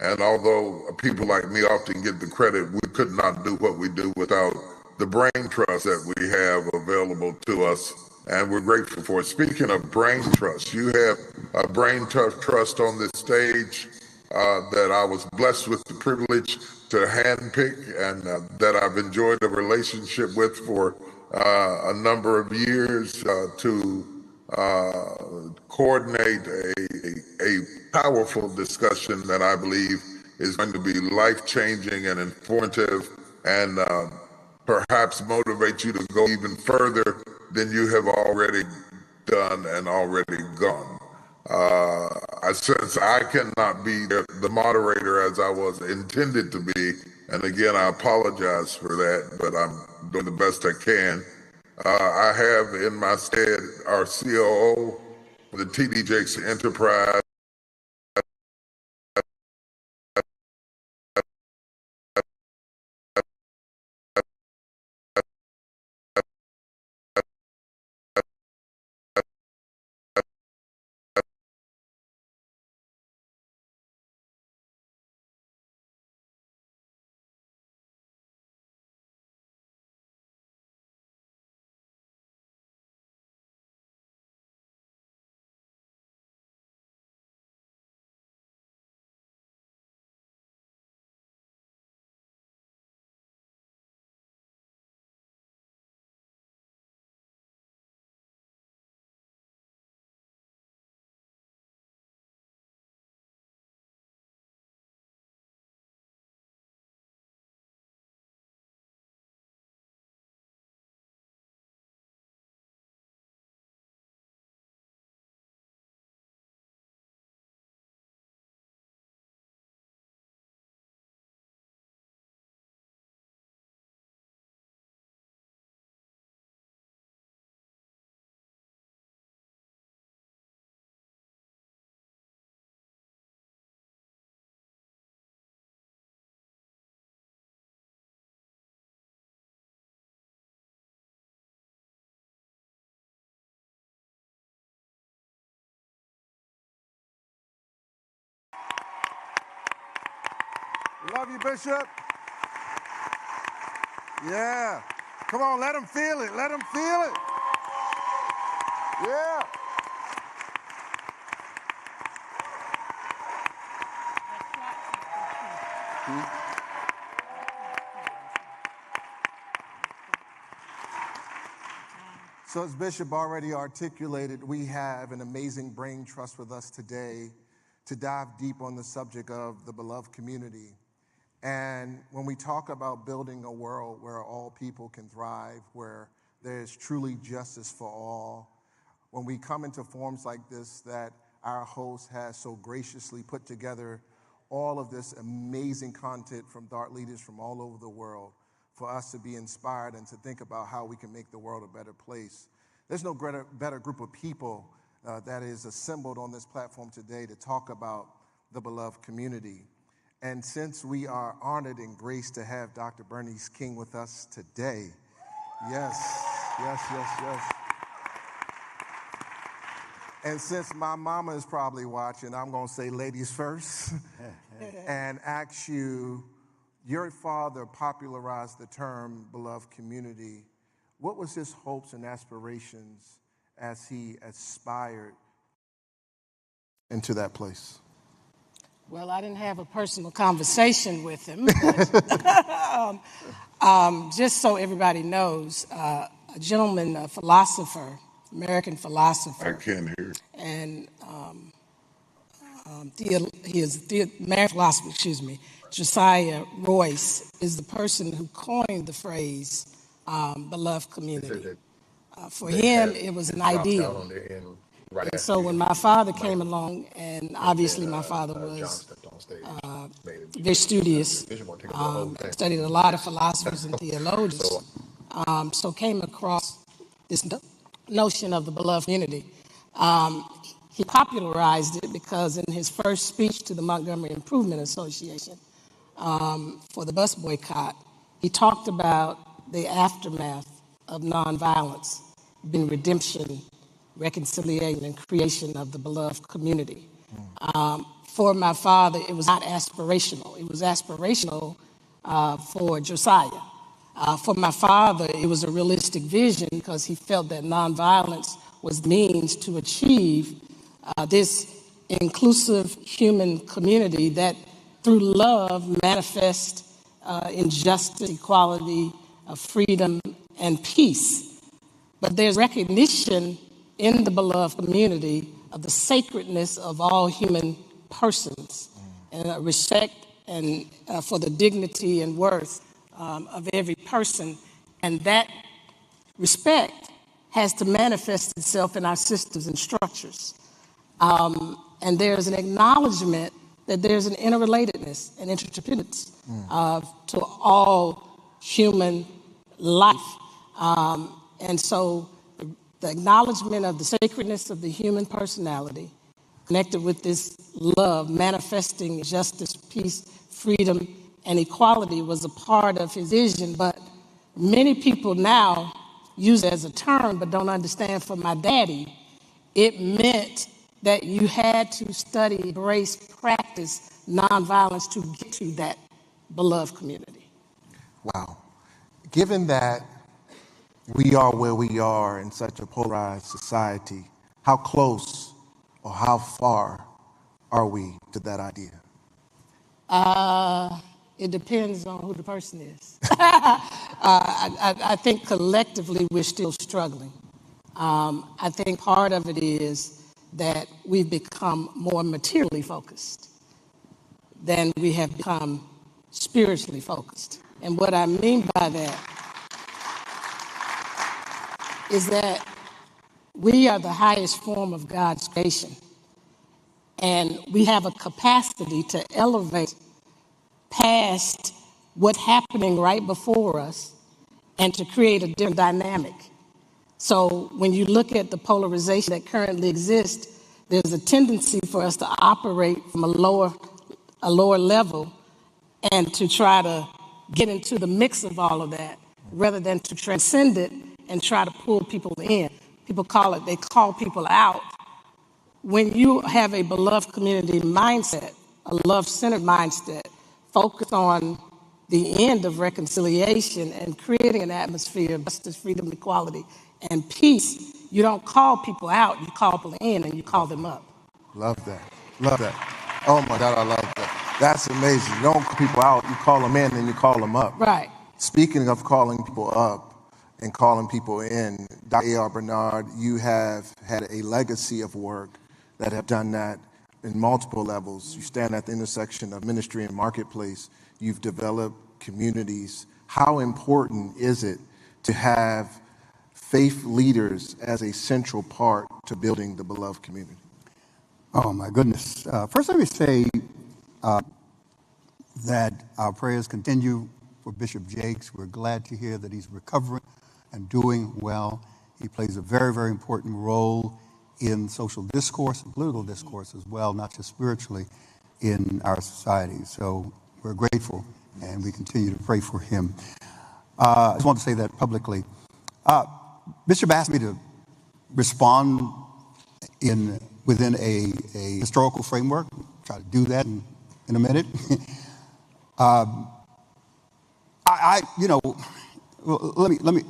Speaker 1: And although people like me often get the credit, we could not do what we do without the brain trust that we have available to us. And we're grateful for it. Speaking of brain trust, you have a brain trust on this stage that I was blessed with the privilege to handpick and that I've enjoyed a relationship with for a number of years to coordinate a powerful discussion that I believe is going to be life-changing and informative, and perhaps motivate you to go even further than you have already done and already gone. I sense I cannot be the moderator as I was intended to be, and again, I apologize for that, but I'm doing the best I can. I have in my stead our COO, the TD Jakes Enterprise,
Speaker 30: Love you, Bishop. Yeah.
Speaker 2: Come on, let them feel it. Let them feel it. Yeah. So as Bishop already articulated, we have an amazing brain trust with us today to dive deep on the subject of the beloved community. And when we talk about building a world where all people can thrive, where there is truly justice for all, when we come into forums like this that our host has so graciously put together all of this amazing content from thought leaders from all over the world for us to be inspired and to think about how we can make the world a better place. There's no better group of people that is assembled on this platform today to talk about the beloved community. And since we are honored and graced to have Dr. Bernice King with us today, yes. And since my mama is probably watching, I'm going to say ladies first and ask you, your father popularized the term beloved community. What was his hopes and aspirations as he aspired into that place?
Speaker 27: Well, I didn't have a personal conversation with him. Just so everybody knows, a gentleman, a philosopher, American philosopher.
Speaker 1: I can't hear.
Speaker 27: And he is American philosopher, Josiah Royce is the person who coined the phrase beloved community. For him, it was an ideal. And so when my father came along, and obviously my father was very studious, studied a lot of philosophers and theologians, so came across this notion of the beloved community. He popularized it because in his first speech to the Montgomery Improvement Association for the bus boycott, he talked about the aftermath of nonviolence being redemption, reconciliation, and creation of the beloved community. For my father, it was not aspirational. It was aspirational for Josiah. For my father, it was a realistic vision because he felt that nonviolence was the means to achieve this inclusive human community that through love manifests in justice, equality, freedom, and peace. But there's recognition in the beloved community of the sacredness of all human persons and respect and for the dignity and worth of every person. And that respect has to manifest itself in our systems and structures. And there's an acknowledgement that there's an interrelatedness and interdependence to all human life. And so the acknowledgement of the sacredness of the human personality connected with this love, manifesting justice, peace, freedom, and equality was a part of his vision. But many people now use it as a term but don't understand. For my daddy, it meant that you had to study, embrace, practice nonviolence to get to that beloved community.
Speaker 2: Wow. Given that we are where we are in such a polarized society, how close or how far are we to that idea?
Speaker 27: It depends on who the person is. I think collectively we're still struggling. I think part of it is that we've become more materially focused than we have become spiritually focused. And what I mean by that is that we are the highest form of God's creation. And we have a capacity to elevate past what's happening right before us and to create a different dynamic. So when you look at the polarization that currently exists, there's a tendency for us to operate from a lower level and to try to get into the mix of all of that rather than to transcend it and try to pull people in. They call people out. When you have a beloved community mindset, a love-centered mindset, focused on the end of reconciliation and creating an atmosphere of justice, freedom, equality, and peace. You don't call people out, you call people in and you call them up.
Speaker 2: Love that. Love that. Oh my God, I love that. That's amazing. You don't call people out, you call them in and you call them up.
Speaker 27: Right.
Speaker 2: Speaking of calling people up and calling people in, Dr. A.R. Bernard, you have had a legacy of work that have done that in multiple levels. You stand at the intersection of ministry and marketplace. You've developed communities. How important is it to have faith leaders as a central part to building the beloved community?
Speaker 3: Oh, my goodness. First, let me say that our prayers continue for Bishop Jakes. We're glad to hear that he's recovering and doing well. He plays a very, very important role in social discourse and political discourse as well, not just spiritually, in our society. So we're grateful, and we continue to pray for him. I just want to say that publicly. Bishop asked me to respond within a historical framework. I'll try to do that in a minute. Let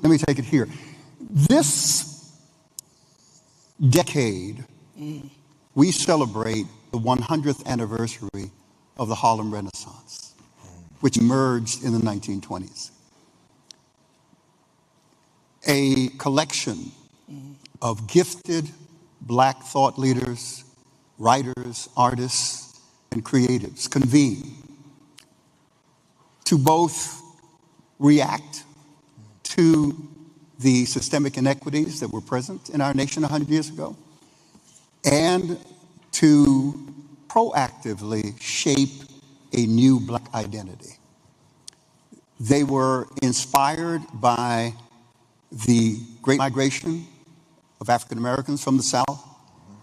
Speaker 3: me take it here. This decade, we celebrate the 100th anniversary of the Harlem Renaissance, which emerged in the 1920s. A collection of gifted Black thought leaders, writers, artists, and creatives convened to both react to the systemic inequities that were present in our nation 100 years ago and to proactively shape a new Black identity. They were inspired by the Great Migration of African Americans from the South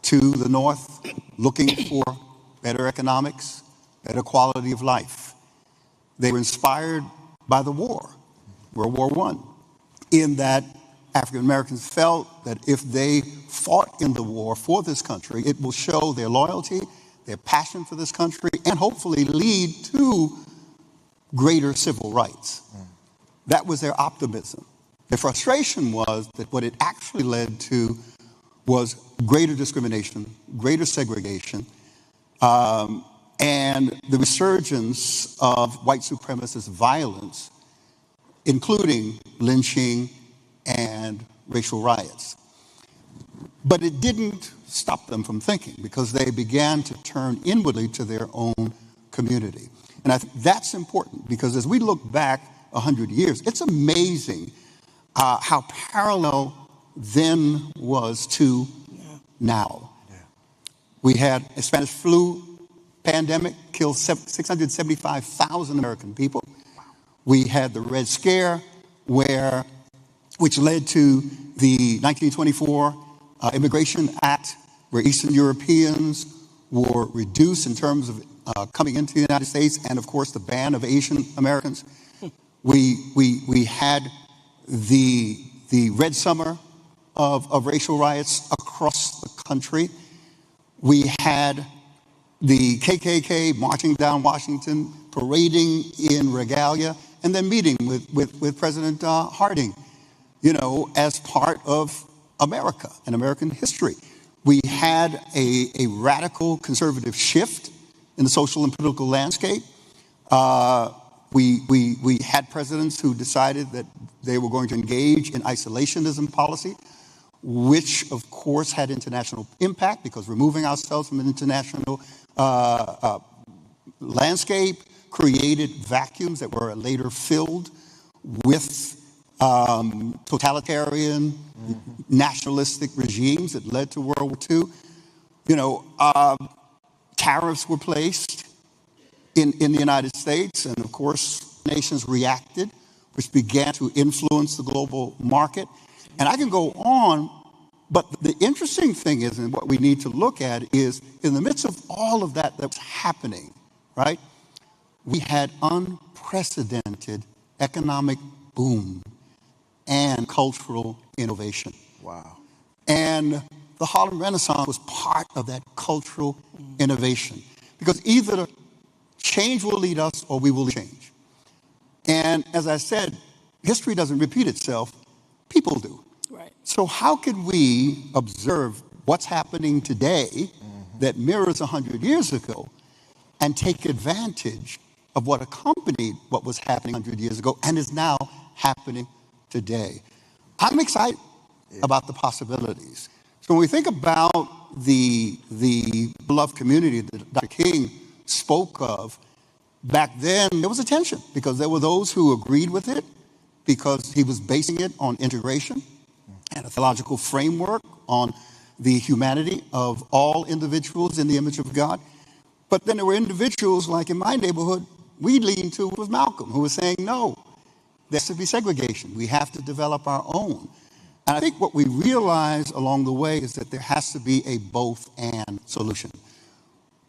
Speaker 3: to the North, looking for better economics, better quality of life. They were inspired by the war, World War I, in that African Americans felt that if they fought in the war for this country, it will show their loyalty, their passion for this country, and hopefully lead to greater civil rights. That was their optimism. The frustration was that what it actually led to was greater discrimination, greater segregation, and the resurgence of white supremacist violence, including lynching and racial riots. But it didn't stop them from thinking, because they began to turn inwardly to their own community. And I think that's important, because as we look back 100 years, it's amazing how parallel then was to now. We had a Spanish flu pandemic, killed 675,000 American people. We had the Red Scare, which led to the 1924 Immigration Act, where Eastern Europeans were reduced in terms of coming into the United States, and of course the ban of Asian Americans. We had the Red Summer of racial riots across the country. We had the KKK marching down Washington, parading in regalia, and then meeting with President Harding, as part of America and American history. We had a radical conservative shift in the social and political landscape. We had presidents who decided that they were going to engage in isolationism policy, which of course had international impact, because removing ourselves from an international landscape created vacuums that were later filled with totalitarian, nationalistic regimes that led to World War II. Tariffs were placed in the United States, and of course, nations reacted, which began to influence the global market. And I can go on, but the interesting thing is, and what we need to look at is, in the midst of all of that was happening, right? We had unprecedented economic boom and cultural innovation.
Speaker 2: Wow.
Speaker 3: And the Harlem Renaissance was part of that cultural innovation, because either change will lead us or we will change. And as I said, history doesn't repeat itself, people do.
Speaker 27: Right.
Speaker 3: So how could we observe what's happening today that mirrors 100 years ago and take advantage of what accompanied what was happening 100 years ago and is now happening today? I'm excited about the possibilities. So when we think about the beloved community that Dr. King spoke of, back then there was a tension because there were those who agreed with it because he was basing it on integration and a theological framework on the humanity of all individuals in the image of God. But then there were individuals, like in my neighborhood, we leaned to was Malcolm, who was saying, no, there has to be segregation. We have to develop our own. And I think what we realize along the way is that there has to be a both and solution.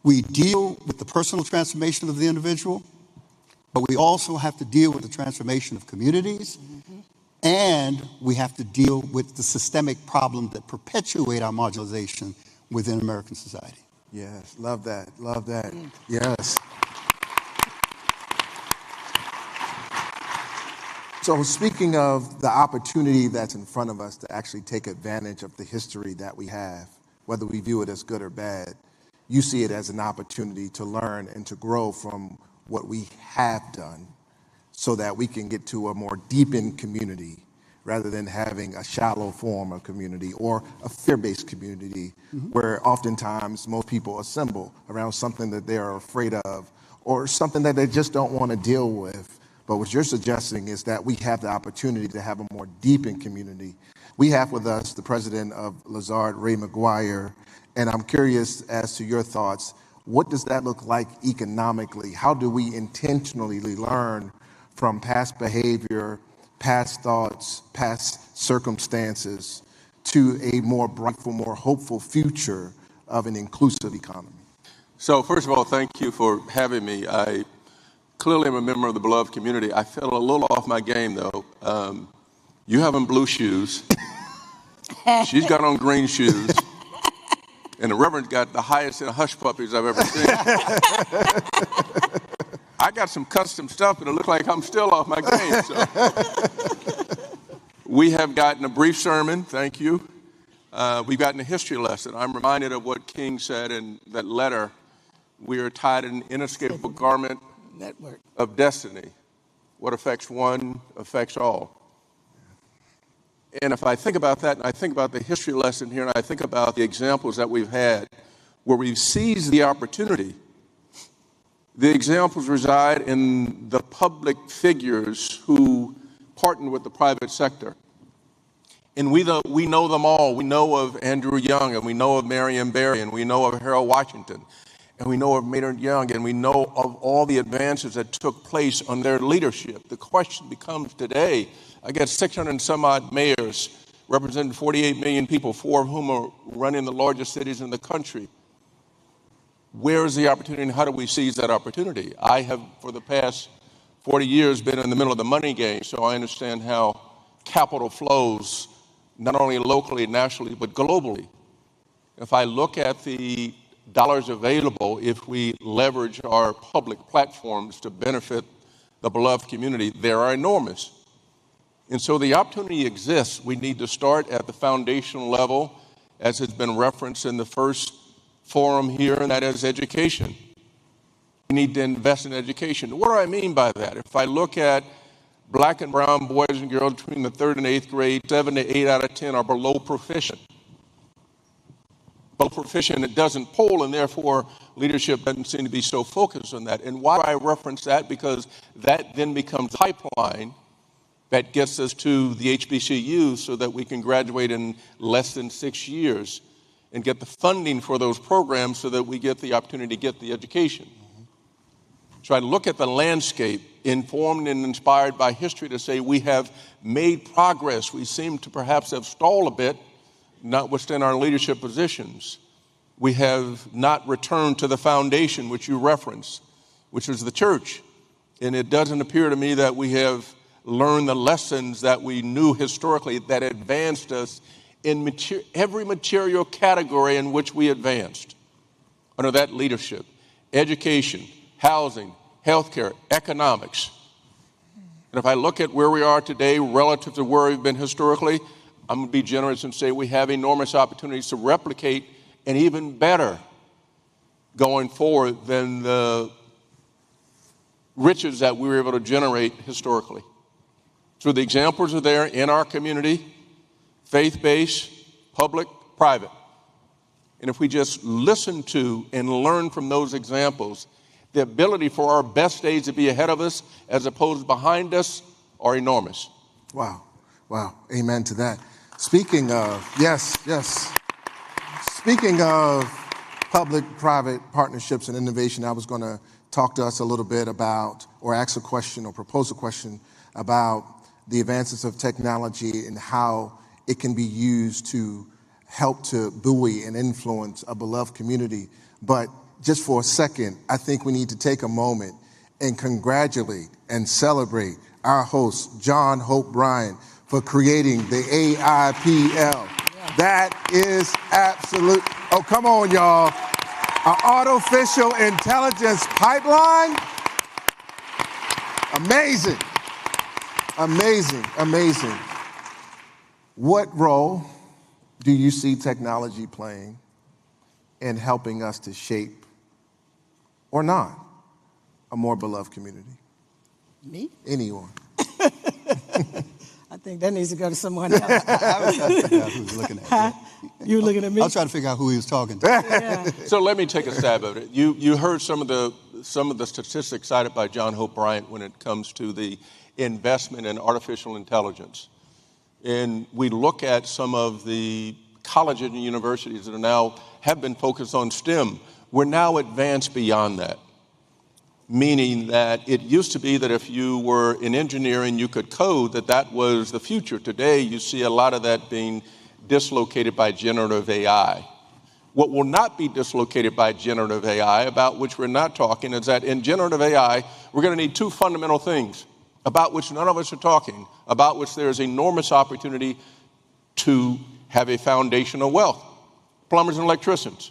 Speaker 3: We deal with the personal transformation of the individual, but we also have to deal with the transformation of communities, and we have to deal with the systemic problems that perpetuate our marginalization within American society.
Speaker 2: Yes, love that, love that. Yes. So speaking of the opportunity that's in front of us to actually take advantage of the history that we have, whether we view it as good or bad, you see it as an opportunity to learn and to grow from what we have done so that we can get to a more deepened community rather than having a shallow form of community or a fear-based community where oftentimes most people assemble around something that they are afraid of or something that they just don't want to deal with. But what you're suggesting is that we have the opportunity to have a more deepened community. We have with us the president of Lazard, Ray McGuire, and I'm curious as to your thoughts. What does that look like economically? How do we intentionally learn from past behavior, past thoughts, past circumstances to a more brightful, more hopeful future of an inclusive economy?
Speaker 32: So first of all, thank you for having me. I clearly am a member of the beloved community. I fell a little off my game, though. You have on blue shoes. She's got on green shoes. And the Reverend's got the highest in hush puppies I've ever seen. I got some custom stuff, but it looks like I'm still off my game. So. We have gotten a brief sermon, thank you. We've gotten a history lesson. I'm reminded of what King said in that letter. We are tied in an inescapable garment of destiny. What affects one affects all. And if I think about that, and I think about the history lesson here, and I think about the examples that we've had where we've seized the opportunity, the examples reside in the public figures who partnered with the private sector. And we know them all. We know of Andrew Young, and we know of Marion Barry, and we know of Harold Washington, and we know of Maynard Young, and we know of all the advances that took place under their leadership. The question becomes today, I got 600 and some odd mayors representing 48 million people, 4 of whom are running the largest cities in the country. Where is the opportunity and how do we seize that opportunity? I have, for the past 40 years, been in the middle of the money game, so I understand how capital flows, not only locally, nationally, but globally. If I look at the dollars available, if we leverage our public platforms to benefit the beloved community, they are enormous. And so the opportunity exists. We need to start at the foundational level, as has been referenced in the first forum here, and that is education. We need to invest in education. What do I mean by that? If I look at black and brown boys and girls between the 3rd and 8th grade, 7 to 8 out of 10 are below proficient. Below proficient, it doesn't poll, and therefore leadership doesn't seem to be so focused on that. And why do I reference that? Because that then becomes a pipeline that gets us to the HBCUs so that we can graduate in less than 6 years and get the funding for those programs so that we get the opportunity to get the education. So I look at the landscape informed and inspired by history to say we have made progress. We seem to perhaps have stalled a bit, notwithstanding our leadership positions. We have not returned to the foundation which you referenced, which is the church. And it doesn't appear to me that we have learn the lessons that we knew historically that advanced us in every material category in which we advanced under that leadership: education, housing, healthcare, economics. And if I look at where we are today relative to where we've been historically, I'm going to be generous and say we have enormous opportunities to replicate and even better going forward than the riches that we were able to generate historically. So the examples are there in our community, faith-based, public, private. And if we just listen to and learn from those examples, the ability for our best days to be ahead of us as opposed to behind us are enormous.
Speaker 2: Wow. Wow. Amen to that. Speaking of, yes. Speaking of public-private partnerships and innovation, I was going to talk to us a little bit about, or ask a question or propose a question about the advances of technology and how it can be used to help to buoy and influence a beloved community. But just for a second, I think we need to take a moment and congratulate and celebrate our host, John Hope Bryant, for creating the AIPL. Yeah. That is absolute. Oh, come on, y'all. Our artificial intelligence pipeline. Amazing. Amazing, amazing. What role do you see technology playing in helping us to shape, or not, a more beloved community?
Speaker 27: Me?
Speaker 2: Anyone.
Speaker 27: I think that needs to go to someone else.
Speaker 3: I was trying to figure out who was looking at me.
Speaker 27: You were looking at me?
Speaker 3: I was trying to figure out who he was talking to.
Speaker 27: Yeah.
Speaker 32: So let me take a stab at it. You heard some of the statistics cited by John Hope Bryant when it comes to the investment in artificial intelligence. And we look at some of the colleges and universities that are now have been focused on STEM. We're now advanced beyond that, meaning that it used to be that if you were in engineering, you could code, that was the future. Today, you see a lot of that being dislocated by generative AI. What will not be dislocated by generative AI, about which we're not talking, is that in generative AI, we're going to need two fundamental things about which none of us are talking, about which there is enormous opportunity to have a foundational wealth: plumbers and electricians.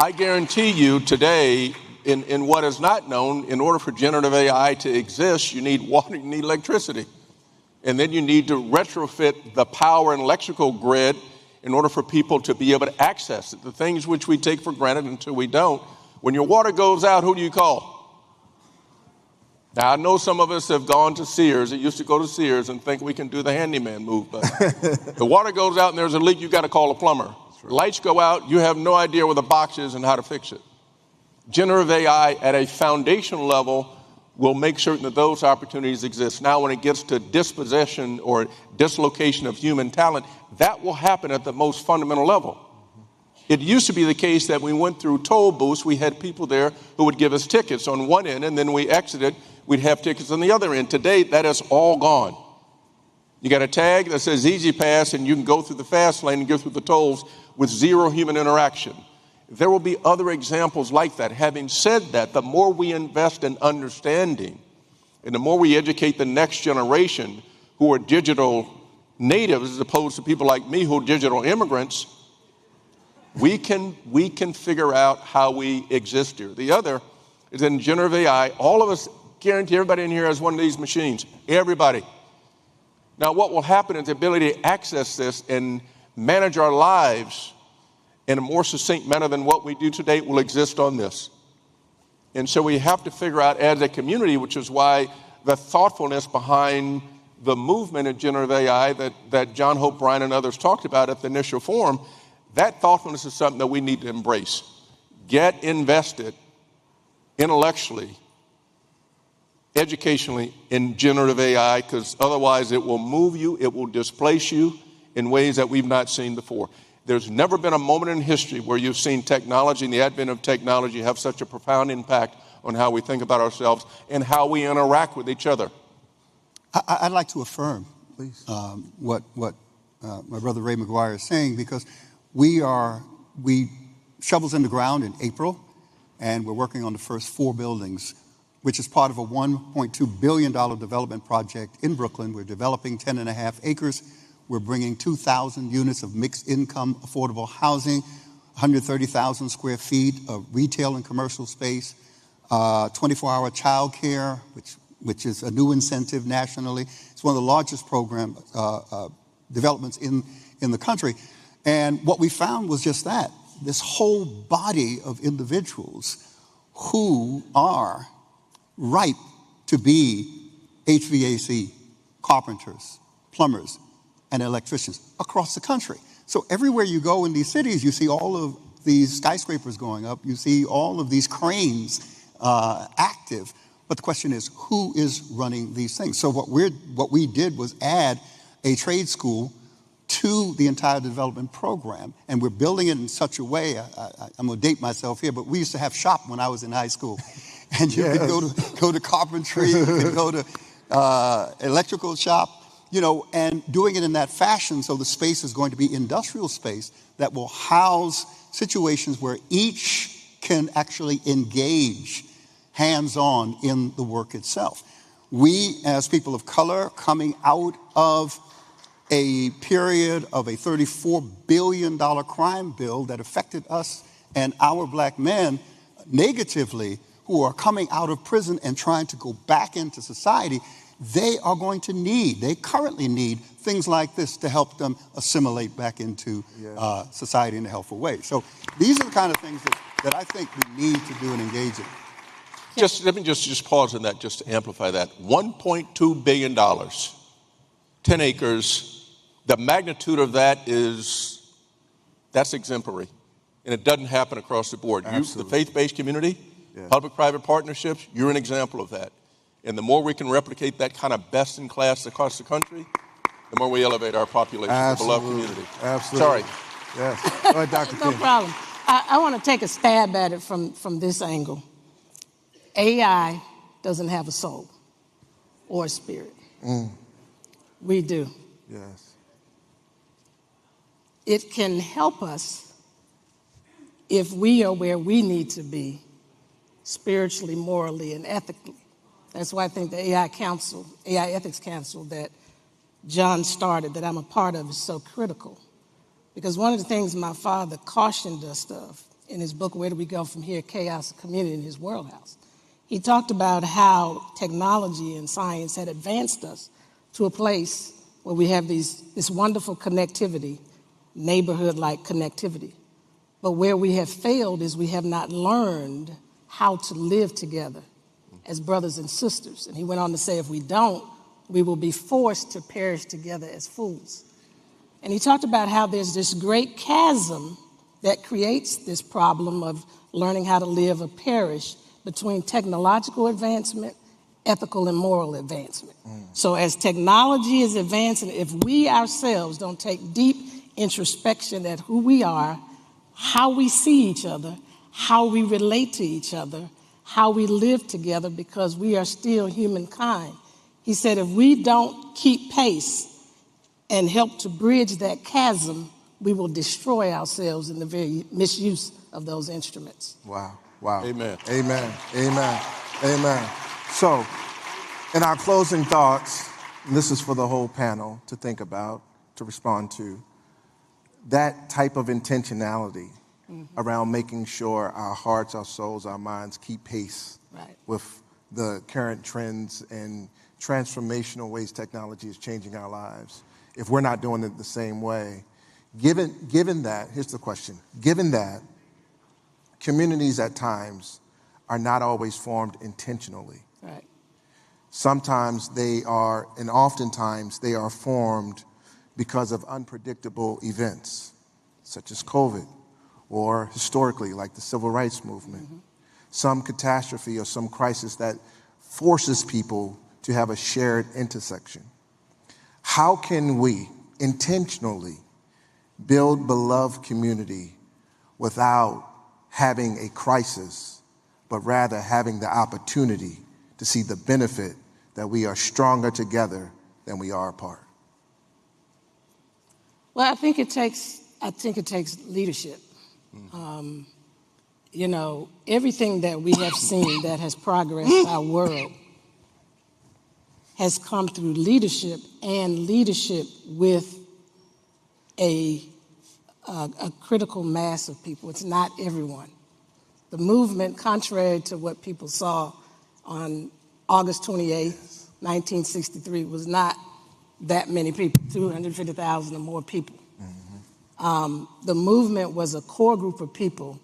Speaker 32: I guarantee you today, in what is not known, in order for generative AI to exist, you need water, you need electricity. And then you need to retrofit the power and electrical grid in order for people to be able to access it. The things which we take for granted until we don't. When your water goes out, who do you call? Now, I know some of us have gone to Sears. It used to go to Sears and think we can do the handyman move. But the water goes out and there's a leak, you got to call a plumber. Right. Lights go out, you have no idea where the box is and how to fix it. Generative AI at a foundational level will make certain that those opportunities exist. Now, when it gets to dispossession or dislocation of human talent, that will happen at the most fundamental level. It used to be the case that we went through toll booths, we had people there who would give us tickets on one end, and then we exited, we'd have tickets on the other end. Today, that is all gone. You got a tag that says Easy Pass, and you can go through the fast lane and go through the tolls with zero human interaction. There will be other examples like that. Having said that, the more we invest in understanding and the more we educate the next generation who are digital natives as opposed to people like me who are digital immigrants, we can figure out how we exist here. The other is in generative AI. All of us, guarantee everybody in here has one of these machines. Everybody. Now, what will happen is the ability to access this and manage our lives in a more succinct manner than what we do today will exist on this. And so we have to figure out as a community, which is why the thoughtfulness behind the movement in generative AI that John Hope Bryant and others talked about at the initial forum, that thoughtfulness is something that we need to embrace. Get invested intellectually, educationally in generative AI, because otherwise it will move you, it will displace you in ways that we've not seen before. There's never been a moment in history where you've seen technology and the advent of technology have such a profound impact on how we think about ourselves and how we interact with each other.
Speaker 3: I'd like to affirm, please, what my brother Ray McGuire is saying, because we shovels in the ground in April, and we're working on the first 4 buildings, which is part of a $1.2 billion development project in Brooklyn. We're developing 10.5 acres. We're bringing 2,000 units of mixed income affordable housing, 130,000 square feet of retail and commercial space, 24-hour child care, which is a new incentive nationally. It's one of the largest program developments in the country. And what we found was just that, this whole body of individuals who are ripe to be HVAC carpenters, plumbers, and electricians across the country. So everywhere you go in these cities, you see all of these skyscrapers going up, you see all of these cranes active. But the question is, who is running these things? So what we did was add a trade school to the entire development program, and we're building it in such a way, I'm going to date myself here, but we used to have shop when I was in high school. And you could go to carpentry, you could go to electrical shop, you know, and doing it in that fashion, so the space is going to be industrial space that will house situations where each can actually engage hands-on in the work itself. We, as people of color, coming out of a period of a $34 billion crime bill that affected us and our black men negatively, who are coming out of prison and trying to go back into society, they currently need things like this to help them assimilate back into society in a helpful way. So these are the kind of things that I think we need to do and engage in.
Speaker 32: Let me just pause on that, just to amplify that. $1.2 billion, 10 acres. The magnitude of that that's exemplary. And it doesn't happen across the board. You, the faith-based community, public-private partnerships, you're an example of that. And the more we can replicate that kind of best in class across the country, the more we elevate our population, the beloved community.
Speaker 2: Absolutely.
Speaker 32: Sorry.
Speaker 2: Yes. Go ahead, Dr. King.
Speaker 27: No problem. I want to take a stab at it from this angle. AI doesn't have a soul or a spirit. We do.
Speaker 2: Yes.
Speaker 27: It can help us if we are where we need to be spiritually, morally, and ethically. That's why I think the AI Ethics Council that John started, that I'm a part of, is so critical. Because one of the things my father cautioned us of in his book, Where Do We Go From Here? Chaos and Community in his World House. He talked about how technology and science had advanced us to a place where we have this wonderful connectivity, neighborhood-like connectivity. But where we have failed is we have not learned how to live together as brothers and sisters. And he went on to say, if we don't, we will be forced to perish together as fools. And he talked about how there's this great chasm that creates this problem of learning how to live or perish between technological advancement, ethical and moral advancement. So as technology is advancing, if we ourselves don't take deep introspection at who we are, how we see each other, how we relate to each other, how we live together, because we are still humankind. He said if we don't keep pace and help to bridge that chasm, we will destroy ourselves in the very misuse of those instruments.
Speaker 2: Wow. Wow.
Speaker 32: Amen.
Speaker 2: Amen. Amen. Amen. So, in our closing thoughts, and this is for the whole panel to think about, to respond to, that type of intentionality around making sure our hearts, our souls, our minds keep pace with the current trends and transformational ways technology is changing our lives. If we're not doing it the same way, given that, here's the question, given that communities at times are not always formed intentionally.
Speaker 27: Right.
Speaker 2: Sometimes they are, and oftentimes they are formed because of unpredictable events, such as COVID, or historically, like the Civil Rights Movement, some catastrophe or some crisis that forces people to have a shared intersection. How can we intentionally build beloved community without having a crisis, but rather having the opportunity to see the benefit that we are stronger together than we are apart?
Speaker 27: Well, I think it takes leadership. You know, everything that we have seen that has progressed our world has come through leadership, and leadership with a critical mass of people. It's not everyone. The movement, contrary to what people saw on August 28, 1963, was not that many people, 250,000 or more people. The movement was a core group of people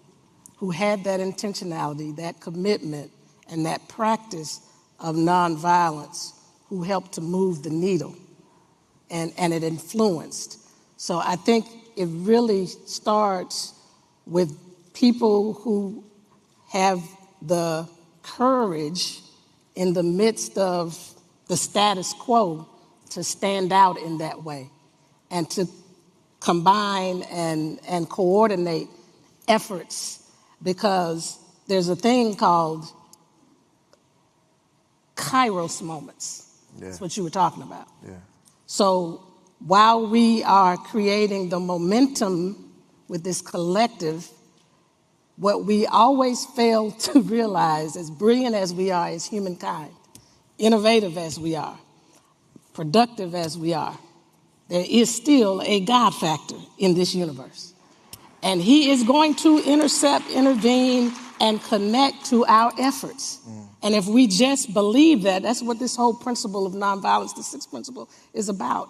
Speaker 27: who had that intentionality, that commitment, and that practice of nonviolence, who helped to move the needle, and it influenced. So I think it really starts with people who have the courage in the midst of the status quo to stand out in that way and to combine and coordinate efforts, because there's a thing called Kairos moments. Yeah. That's what you were talking about. Yeah. So while we are creating the momentum with this collective, what we always fail to realize, as brilliant as we are as humankind, innovative as we are, productive as we are, there is still a God factor in this universe. And he is going to intercept, intervene, and connect to our efforts. And if we just believe that, that's what this whole principle of nonviolence, the sixth principle, is about.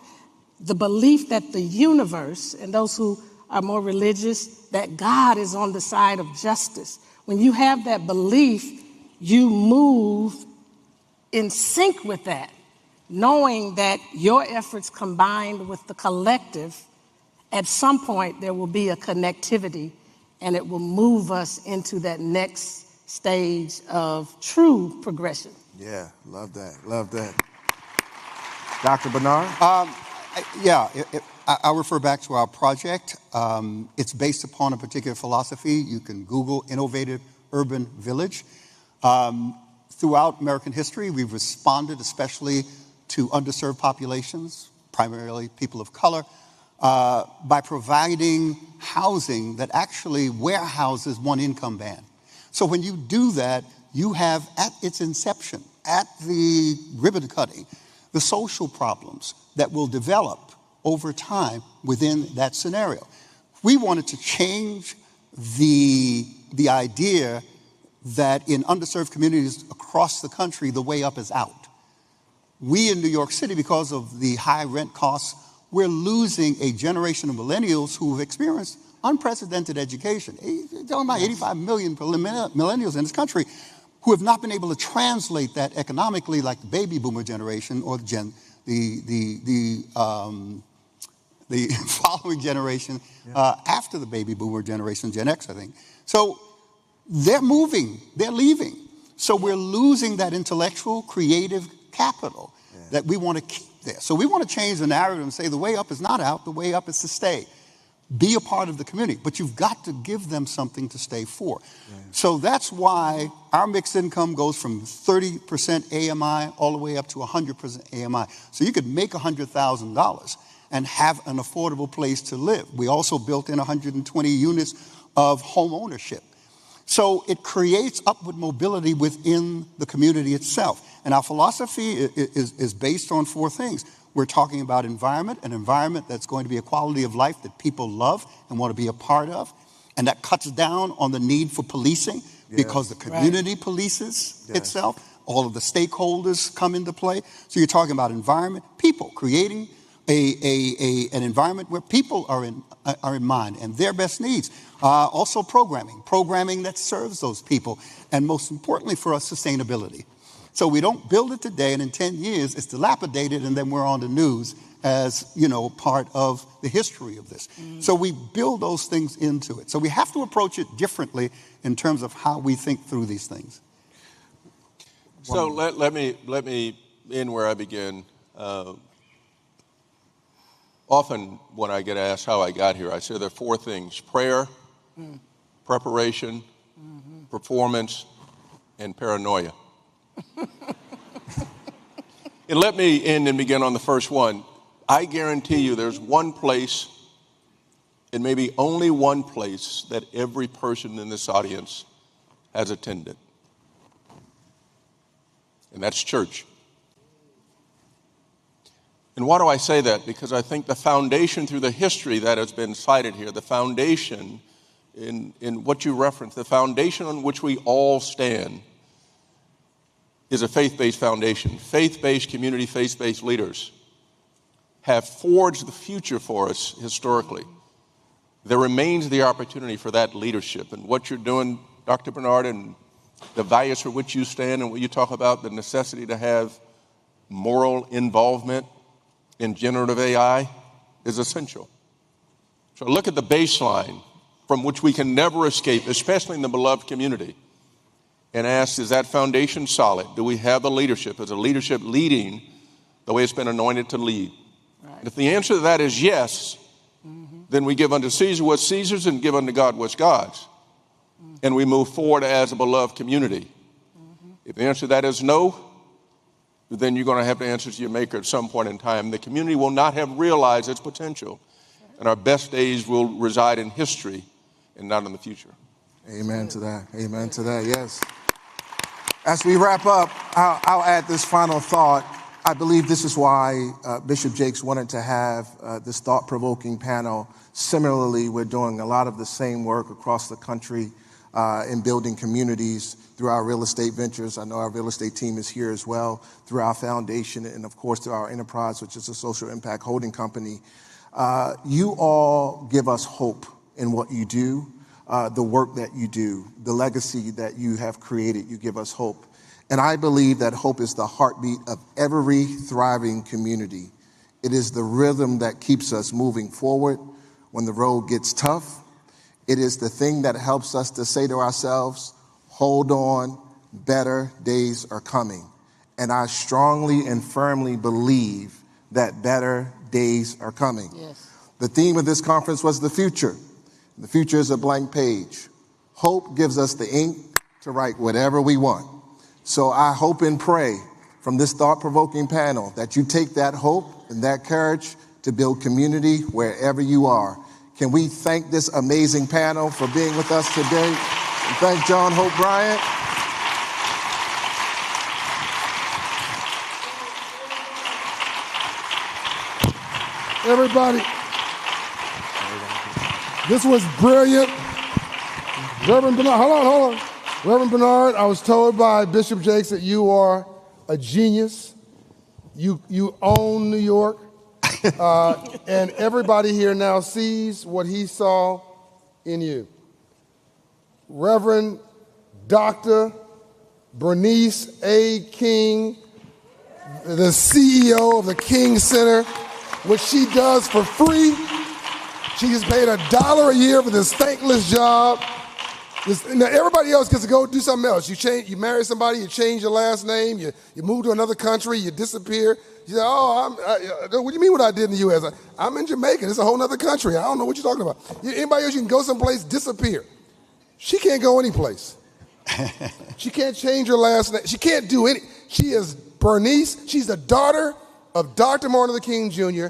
Speaker 27: The belief that the universe, and those who are more religious, that God is on the side of justice. When you have that belief, you move in sync with that, knowing that your efforts combined with the collective, at some point there will be a connectivity, and it will move us into that next stage of true progression.
Speaker 2: Yeah, love that, love that. Dr. Bernard?
Speaker 3: I'll refer back to our project. It's based upon a particular philosophy. You can Google Innovative Urban Village. Throughout American history, we've responded especially to underserved populations, primarily people of color, by providing housing that actually warehouses one income band. So when you do that, you have at its inception, at the ribbon cutting, the social problems that will develop over time within that scenario. We wanted to change the idea that in underserved communities across the country, the way up is out. We in New York City, because of the high rent costs, we're losing a generation of millennials who have experienced unprecedented education. You're talking about 85 million millennials in this country who have not been able to translate that economically like the baby boomer generation or the following generation after the baby boomer generation, Gen X, I think. So they're moving, they're leaving. So we're losing that intellectual, creative capital that we want to keep there. So we want to change the narrative and say the way up is not out, the way up is to stay. Be a part of the community, but you've got to give them something to stay for. So that's why our mixed income goes from 30% AMI all the way up to 100% AMI. So you could make $100,000 and have an affordable place to live. We also built in 120 units of home ownership. So it creates upward mobility within the community itself. And our philosophy is based on four things. We're talking about environment, an environment that's going to be a quality of life that people love and want to be a part of. And that cuts down on the need for policing because the community polices itself. All of the stakeholders come into play. So you're talking about environment, people, creating an environment where people are in mind and their best needs. Also programming that serves those people. And most importantly for us, sustainability. So we don't build it today and in 10 years it's dilapidated and then we're on the news as, part of the history of this. So we build those things into it. So we have to approach it differently in terms of how we think through these things.
Speaker 32: So let me end where I begin. Often when I get asked how I got here, I say there are four things: prayer, preparation, performance, and paranoia. And let me end and begin on the first one. I guarantee you there's one place, and maybe only one place, that every person in this audience has attended. And that's church. And why do I say that? Because I think the foundation through the history that has been cited here, the foundation in what you referenced, the foundation on which we all stand is a faith-based foundation. Faith-based community, faith-based leaders have forged the future for us historically. There remains the opportunity for that leadership. And what you're doing, Dr. Bernard, and the values for which you stand and what you talk about, the necessity to have moral involvement in generative AI is essential. So look at the baseline from which we can never escape, especially in the beloved community, and ask, is that foundation solid? Do we have the leadership? Is the leadership leading the way it's been anointed to lead? Right. And if the answer to that is yes, then we give unto Caesar what's Caesar's and give unto God what's God's. And we move forward as a beloved community. If the answer to that is no, then you're going to have to answer to your maker at some point in time. The community will not have realized its potential, and our best days will reside in history and not in the future.
Speaker 2: Amen to that. Amen to that, yes. As we wrap up, I'll add this final thought. I believe this is why Bishop Jakes wanted to have this thought-provoking panel. Similarly, we're doing a lot of the same work across the country in building communities through our real estate ventures. I know our real estate team is here as well, through our foundation, and of course through our enterprise, which is a social impact holding company. You all give us hope in what you do, the work that you do, the legacy that you have created. You give us hope. And I believe that hope is the heartbeat of every thriving community. It is the rhythm that keeps us moving forward when the road gets tough. It is the thing that helps us to say to ourselves, hold on, better days are coming. And I strongly and firmly believe that better days are coming. Yes. The theme of this conference was the future. The future is a blank page. Hope gives us the ink to write whatever we want. So I hope and pray from this thought-provoking panel that you take that hope and that courage to build community wherever you are. Can we thank this amazing panel for being with us today? And thank John Hope Bryant.
Speaker 4: Everybody, this was brilliant. Reverend Bernard, hold on. Reverend Bernard, I was told by Bishop Jakes that you are a genius. You own New York. And everybody here now sees what he saw in you. Reverend Dr. Bernice A. King, the CEO of the King Center, which she does for free. She gets paid $1 a year for this thankless job. Now everybody else gets to go do something else. You marry somebody, you change your last name, you move to another country, you disappear. You say, what do you mean what I did in the U.S.? I'm in Jamaica. It's a whole other country. I don't know what you're talking about. Anybody else, you can go someplace, disappear. She can't go anyplace. She can't change her last name. She can't do any. She is Bernice. She's the daughter of Dr. Martin Luther King Jr.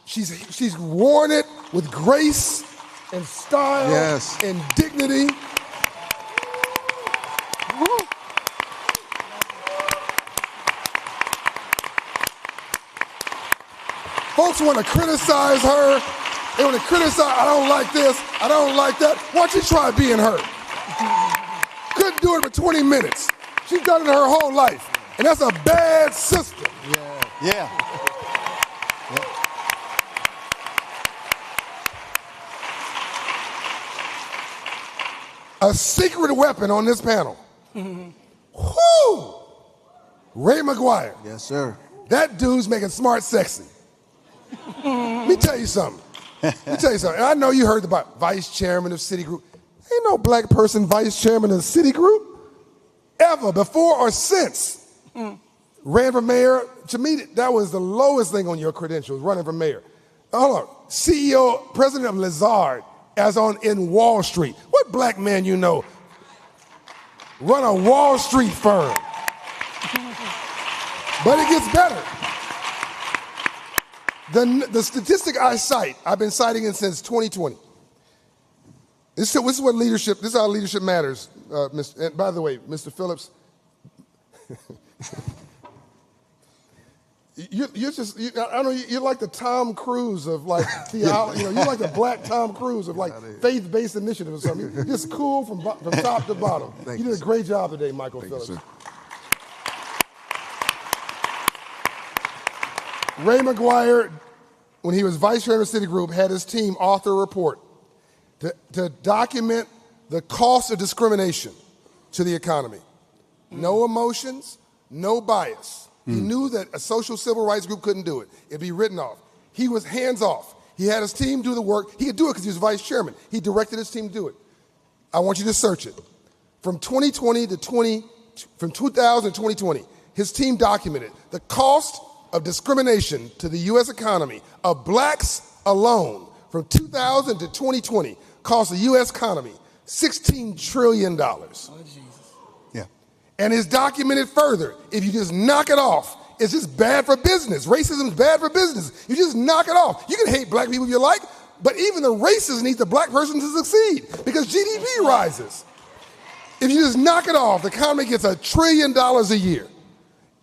Speaker 4: She's worn it with grace and style and dignity. Folks want to criticize her. They want to criticize, I don't like this, I don't like that. Why don't you try being her? Couldn't do it for 20 minutes. She's done it her whole life. And that's a bad system.
Speaker 3: Yeah.
Speaker 4: A secret weapon on this panel. Whoo! Ray McGuire.
Speaker 2: Yes, sir.
Speaker 4: That dude's making smart sexy. Let me tell you something. And I know you heard about vice chairman of Citigroup. Ain't no black person vice chairman of Citigroup ever, before or since. Ran for mayor. To me, that was the lowest thing on your credentials, running for mayor. Hold on. CEO, president of Lazard, in Wall Street. What black man you know run a Wall Street firm? But it gets better. The statistic I cite, I've been citing it since 2020. This is what leadership, this is how leadership matters. And by the way, Mr. Phillips, I know you're like the Tom Cruise of like theology. You're like the black Tom Cruise of like faith-based initiative or something. You're just cool from top to bottom. You did a great job today, Michael Phillips. Ray McGuire, when he was vice chairman of Citigroup, had his team author a report to document the cost of discrimination to the economy. No emotions, no bias. He knew that a social civil rights group couldn't do it. It'd be written off. He was hands off. He had his team do the work. He could do it because he was vice chairman. He directed his team to do it. I want you to search it. From 2000 to 2020, his team documented the cost of discrimination to the U.S. economy of blacks alone from 2000 to 2020 cost the U.S. economy $16 trillion. And it's documented further. If you just knock it off, it's just bad for business. Racism is bad for business. You just knock it off. You can hate black people if you like, but even the racists need the black person to succeed because GDP rises. If you just knock it off, the economy gets $1 trillion a year.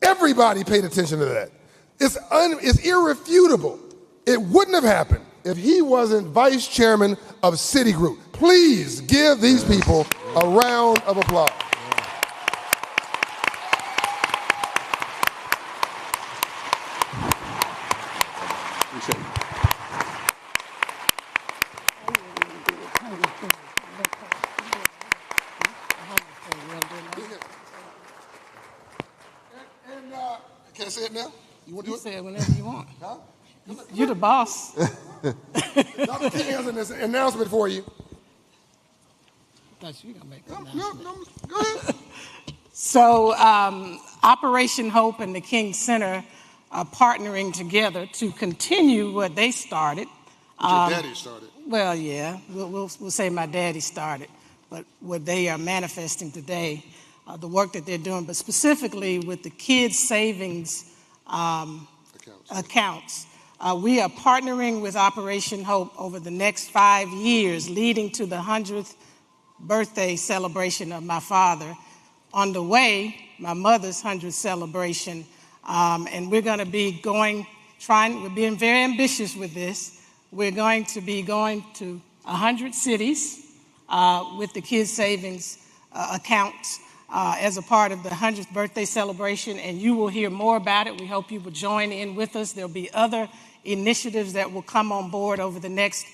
Speaker 4: Everybody paid attention to that. It's irrefutable. It wouldn't have happened if he wasn't vice chairman of Citigroup. Please give these people a round of applause. Can I say it now? You want to do it?
Speaker 27: Say it whenever you want. Huh? You're the boss.
Speaker 4: Dr. King has an announcement for you.
Speaker 27: I thought you were going to make that
Speaker 4: announcement.
Speaker 27: No, go ahead. So Operation Hope and the King Center are partnering together to continue what they started.
Speaker 4: What your daddy started.
Speaker 27: Well, yeah, we'll say my daddy started, but what they are manifesting today, the work that they're doing, but specifically with the kids' savings accounts. We are partnering with Operation Hope over the next 5 years, leading to the 100th birthday celebration of my father. On the way, my mother's 100th celebration, and we're going to be we're being very ambitious with this. We're going to be going to 100 cities with the kids' savings accounts as a part of the 100th birthday celebration, and you will hear more about it. We hope you will join in with us. There'll be other initiatives that will come on board over the next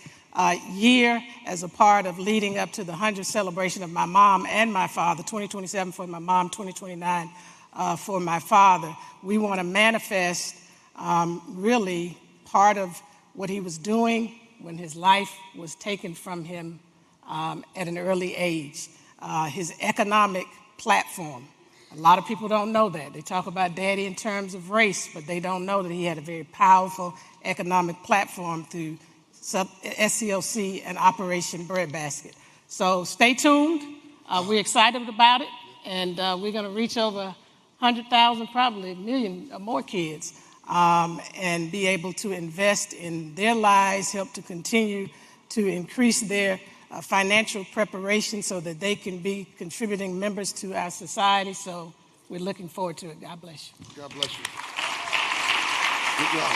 Speaker 27: year as a part of leading up to the 100th celebration of my mom and my father, 2027 for my mom, 2029 for my father. We want to manifest really part of what he was doing when his life was taken from him at an early age, his economic platform. A lot of people don't know that. They talk about Daddy in terms of race, but they don't know that he had a very powerful economic platform through SCLC and Operation Breadbasket. So stay tuned. We're excited about it, and we're going to reach over 100,000, probably a million or more kids, and be able to invest in their lives, help to continue to increase their financial preparation so that they can be contributing members to our society. So we're looking forward to it. God bless you.
Speaker 4: God bless you. Good job.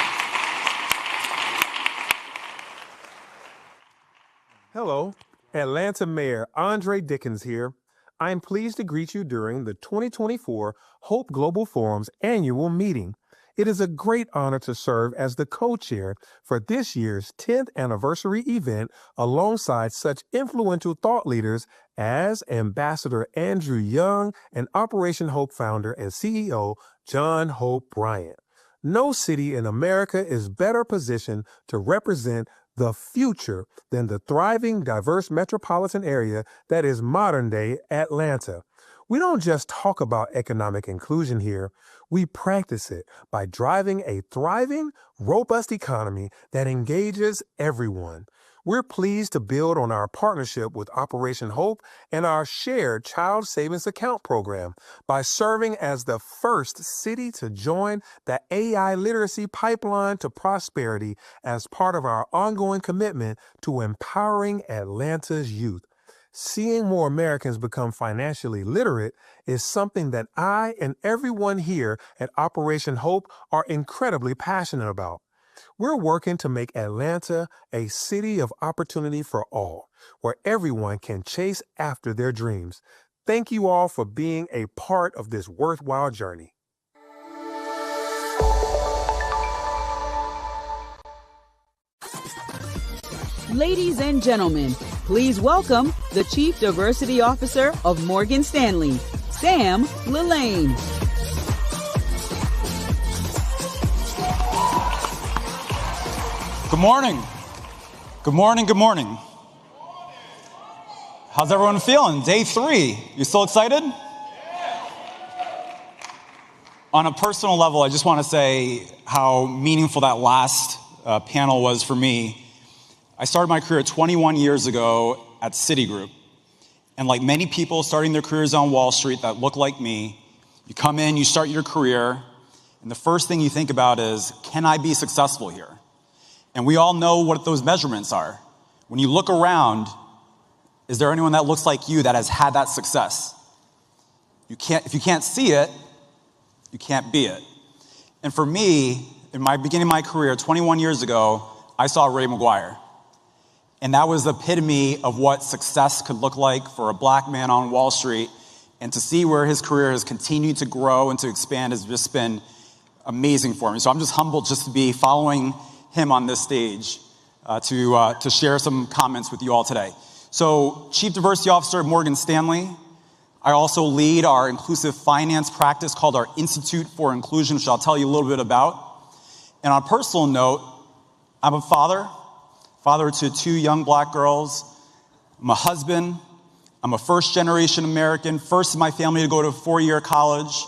Speaker 5: Hello, Atlanta Mayor Andre Dickens here. I am pleased to greet you during the 2024 Hope Global Forum's annual meeting. It is a great honor to serve as the co-chair for this year's 10th anniversary event alongside such influential thought leaders as Ambassador Andrew Young and Operation Hope founder and CEO John Hope Bryant. No city in America is better positioned to represent the future than the thriving, diverse metropolitan area that is modern-day Atlanta. We don't just talk about economic inclusion here. We practice it by driving a thriving, robust economy that engages everyone. We're pleased to build on our partnership with Operation Hope and our shared Child Savings Account program by serving as the first city to join the AI literacy pipeline to prosperity as part of our ongoing commitment to empowering Atlanta's youth. Seeing more Americans become financially literate is something that I and everyone here at Operation Hope are incredibly passionate about. We're working to make Atlanta a city of opportunity for all, where everyone can chase after their dreams. Thank you all for being a part of this worthwhile journey.
Speaker 6: Ladies and gentlemen, please welcome the Chief Diversity Officer of Morgan Stanley, Sam Lillane.
Speaker 7: Good morning. Good morning, good morning. How's everyone feeling? Day 3. You still excited? On a personal level, I just want to say how meaningful that last panel was for me. I started my career 21 years ago at Citigroup. And like many people starting their careers on Wall Street that look like me, you come in, you start your career, and the first thing you think about is, can I be successful here? And we all know what those measurements are. When you look around, is there anyone that looks like you that has had that success? If you can't see it, you can't be it. And for me, in my beginning of my career, 21 years ago, I saw Ray McGuire. And that was the epitome of what success could look like for a black man on Wall Street. And to see where his career has continued to grow and to expand has just been amazing for me. So I'm just humbled just to be following him on this stage to share some comments with you all today. So Chief Diversity Officer at Morgan Stanley. I also lead our inclusive finance practice called our Institute for Inclusion, which I'll tell you a little bit about. And on a personal note, I'm a father to 2 young black girls. I'm a husband. I'm a first-generation American, first in my family to go to a 4-year college,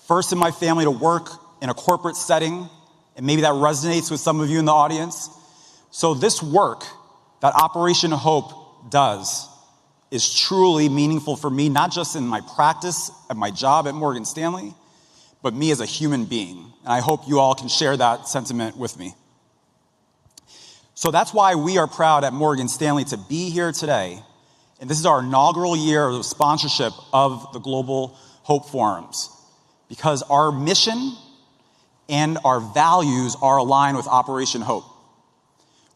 Speaker 7: first in my family to work in a corporate setting, and maybe that resonates with some of you in the audience. So this work that Operation Hope does is truly meaningful for me, not just in my practice at my job at Morgan Stanley, but me as a human being. And I hope you all can share that sentiment with me. So that's why we are proud at Morgan Stanley to be here today. And this is our inaugural year of sponsorship of the Global Hope Forums, because our mission and our values are aligned with Operation Hope.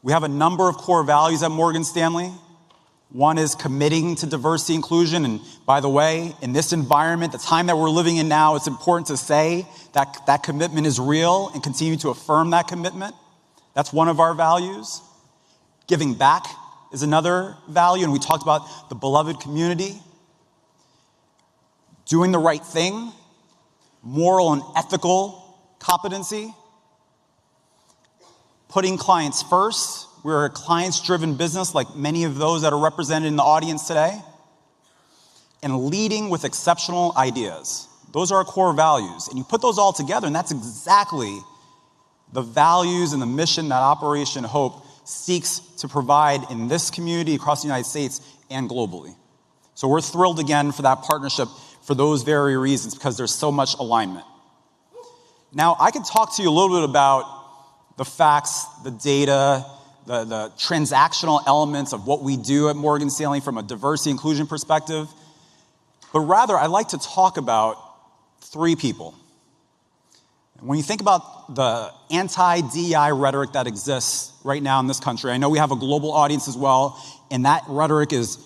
Speaker 7: We have a number of core values at Morgan Stanley. One is committing to diversity inclusion. And by the way, in this environment, the time that we're living in now, it's important to say that that commitment is real and continue to affirm that commitment. That's one of our values. Giving back is another value, and we talked about the beloved community. Doing the right thing, moral and ethical competency. Putting clients first. We're a clients-driven business like many of those that are represented in the audience today. And leading with exceptional ideas. Those are our core values. And you put those all together, and that's exactly the values and the mission that Operation Hope seeks to provide in this community across the United States and globally. So we're thrilled again for that partnership for those very reasons, because there's so much alignment. Now, I could talk to you a little bit about the facts, the data, the transactional elements of what we do at Morgan Stanley from a diversity inclusion perspective, but rather I'd like to talk about 3 people. When you think about the anti-DEI rhetoric that exists right now in this country, I know we have a global audience as well, and that rhetoric is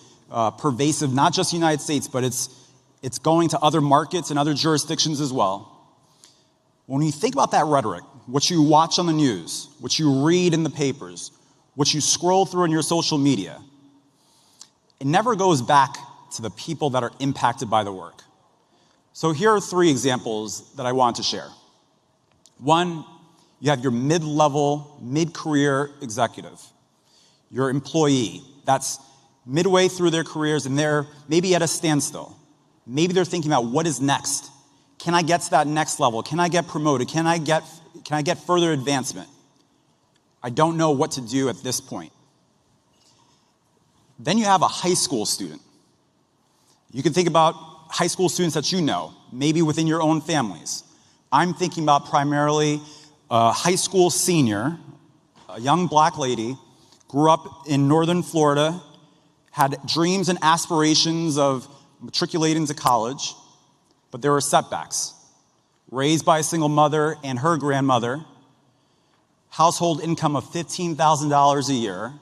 Speaker 7: pervasive, not just the United States, but it's going to other markets and other jurisdictions as well. When you think about that rhetoric, what you watch on the news, what you read in the papers, what you scroll through in your social media, it never goes back to the people that are impacted by the work. So here are 3 examples that I want to share. One, you have your mid-level, mid-career executive, your employee that's midway through their careers and they're maybe at a standstill. Maybe they're thinking about what is next. Can I get to that next level? Can I get promoted? Can I get further advancement? I don't know what to do at this point. Then you have a high school student. You can think about high school students that you know, maybe within your own families. I'm thinking about primarily a high school senior, a young black lady, grew up in northern Florida, had dreams and aspirations of matriculating to college, but there were setbacks. Raised by a single mother and her grandmother, household income of $15,000 a year,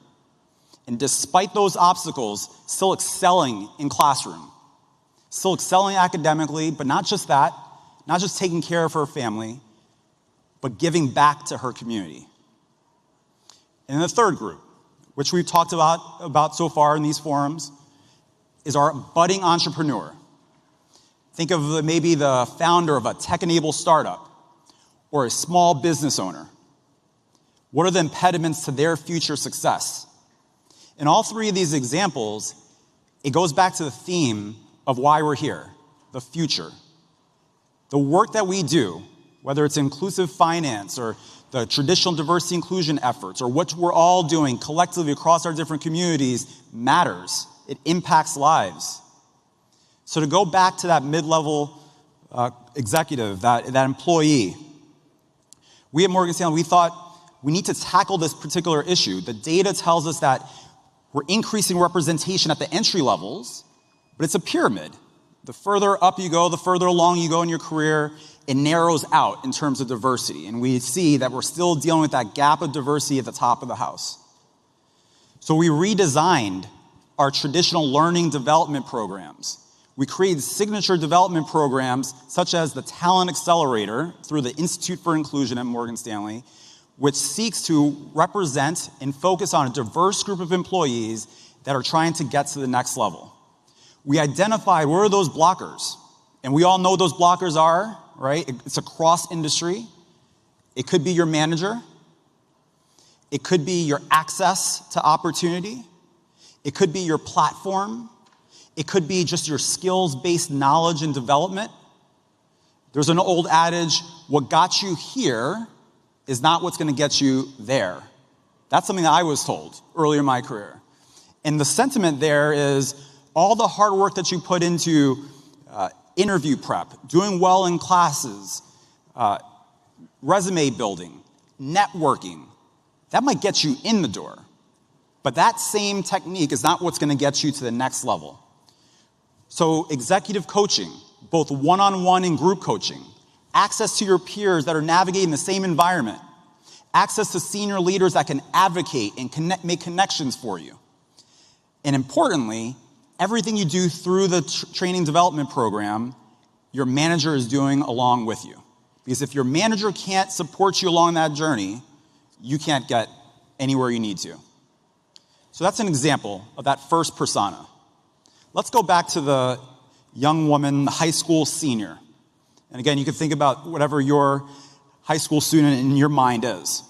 Speaker 7: and despite those obstacles, still excelling in classroom, still excelling academically, but not just that, not just taking care of her family, but giving back to her community. And the third group, which we've talked about so far in these forums, is our budding entrepreneur. Think of maybe the founder of a tech-enabled startup or a small business owner. What are the impediments to their future success? In all three of these examples, it goes back to the theme of why we're here, the future. The work that we do, whether it's inclusive finance or the traditional diversity inclusion efforts or what we're all doing collectively across our different communities, matters. It impacts lives. So to go back to that mid-level executive, that employee, we at Morgan Stanley, we thought we need to tackle this particular issue. The data tells us that we're increasing representation at the entry levels, but it's a pyramid. The further up you go, the further along you go in your career, it narrows out in terms of diversity. And we see that we're still dealing with that gap of diversity at the top of the house. So we redesigned our traditional learning development programs. We created signature development programs such as the Talent Accelerator through the Institute for Inclusion at Morgan Stanley, which seeks to represent and focus on a diverse group of employees that are trying to get to the next level. We identified where are those blockers, and we all know what those blockers are, right? It's across industry. It could be your manager. It could be your access to opportunity. It could be your platform. It could be just your skills-based knowledge and development. There's an old adage, what got you here is not what's going to get you there. That's something that I was told earlier in my career. And the sentiment there is all the hard work that you put into interview prep, doing well in classes, resume building, networking, that might get you in the door. But that same technique is not what's going to get you to the next level. So executive coaching, both one-on-one and group coaching, access to your peers that are navigating the same environment, access to senior leaders that can advocate and make connections for you. And importantly, everything you do through the training development program, your manager is doing along with you. Because if your manager can't support you along that journey, you can't get anywhere you need to. So that's an example of that first persona. Let's go back to the young woman, the high school senior. And again, you can think about whatever your high school student in your mind is.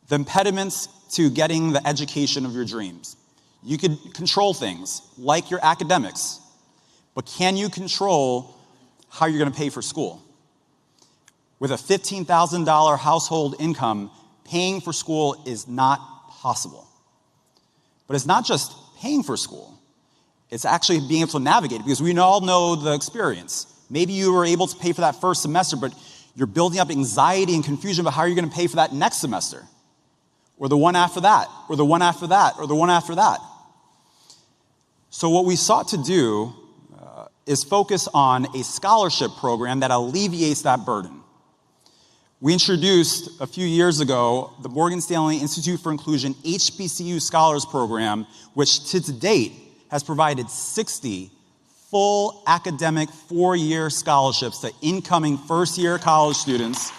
Speaker 7: The impediments to getting the education of your dreams. You could control things like your academics, but can you control how you're going to pay for school? With a $15,000 household income, paying for school is not possible. But it's not just paying for school. It's actually being able to navigate it, because we all know the experience. Maybe you were able to pay for that first semester, but you're building up anxiety and confusion about how you're going to pay for that next semester, or the one after that, or the one after that, or the one after that. So what we sought to do is focus on a scholarship program that alleviates that burden. We introduced a few years ago the Morgan Stanley Institute for Inclusion HBCU Scholars Program, which to date has provided 60 full academic 4-year scholarships to incoming first-year college students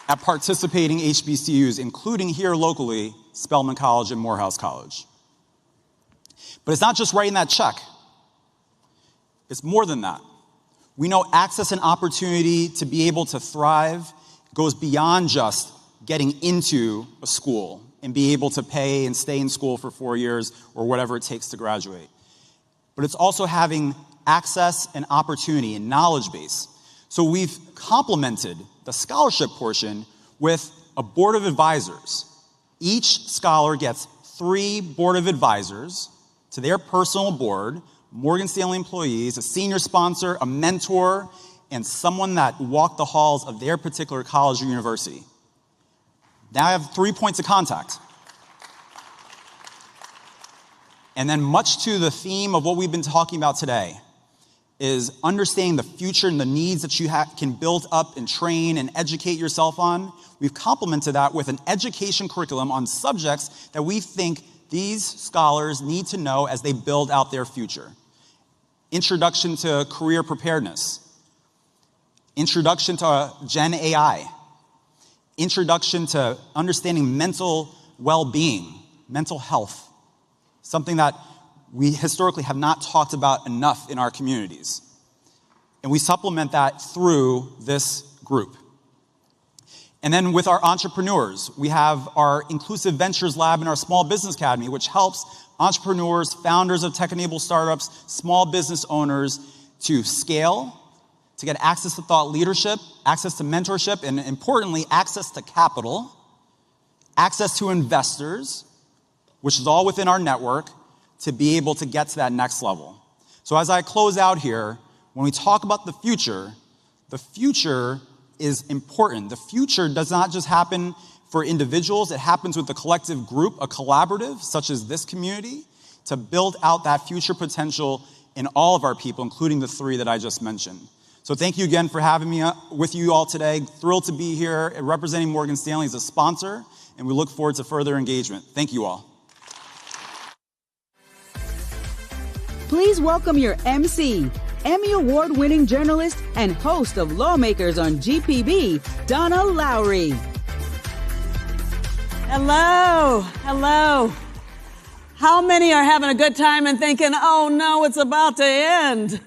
Speaker 7: at participating HBCUs, including here locally, Spelman College and Morehouse College. But it's not just writing that check. It's more than that. We know access and opportunity to be able to thrive goes beyond just getting into a school and be able to pay and stay in school for 4 years or whatever it takes to graduate. But it's also having access and opportunity and knowledge base. So we've complemented the scholarship portion with a board of advisors. Each scholar gets 3 board of advisors to their personal board, Morgan Stanley employees, a senior sponsor, a mentor, and someone that walked the halls of their particular college or university. Now I have 3 points of contact. And then much to the theme of what we've been talking about today is understanding the future and the needs that you can build up and train and educate yourself on. We've complemented that with an education curriculum on subjects that we think these scholars need to know as they build out their future. Introduction to career preparedness. Introduction to Gen AI. Introduction to understanding mental well-being, mental health. Something that we historically have not talked about enough in our communities. And we supplement that through this group. And then with our entrepreneurs, we have our Inclusive Ventures Lab and our Small Business Academy, which helps entrepreneurs, founders of tech-enabled startups, small business owners to scale, to get access to thought leadership, access to mentorship, and importantly, access to capital, access to investors, which is all within our network, to be able to get to that next level. So as I close out here, when we talk about the future is important. The future does not just happen for individuals, it happens with a collective group, a collaborative, such as this community, to build out that future potential in all of our people, including the 3 that I just mentioned. So thank you again for having me with you all today. Thrilled to be here representing Morgan Stanley as a sponsor, and we look forward to further engagement. Thank you all.
Speaker 6: Please welcome your MC, Emmy Award-winning journalist and host of Lawmakers on GPB, Donna Lowry.
Speaker 9: Hello, hello. How many are having a good time and thinking, oh no, it's about to end?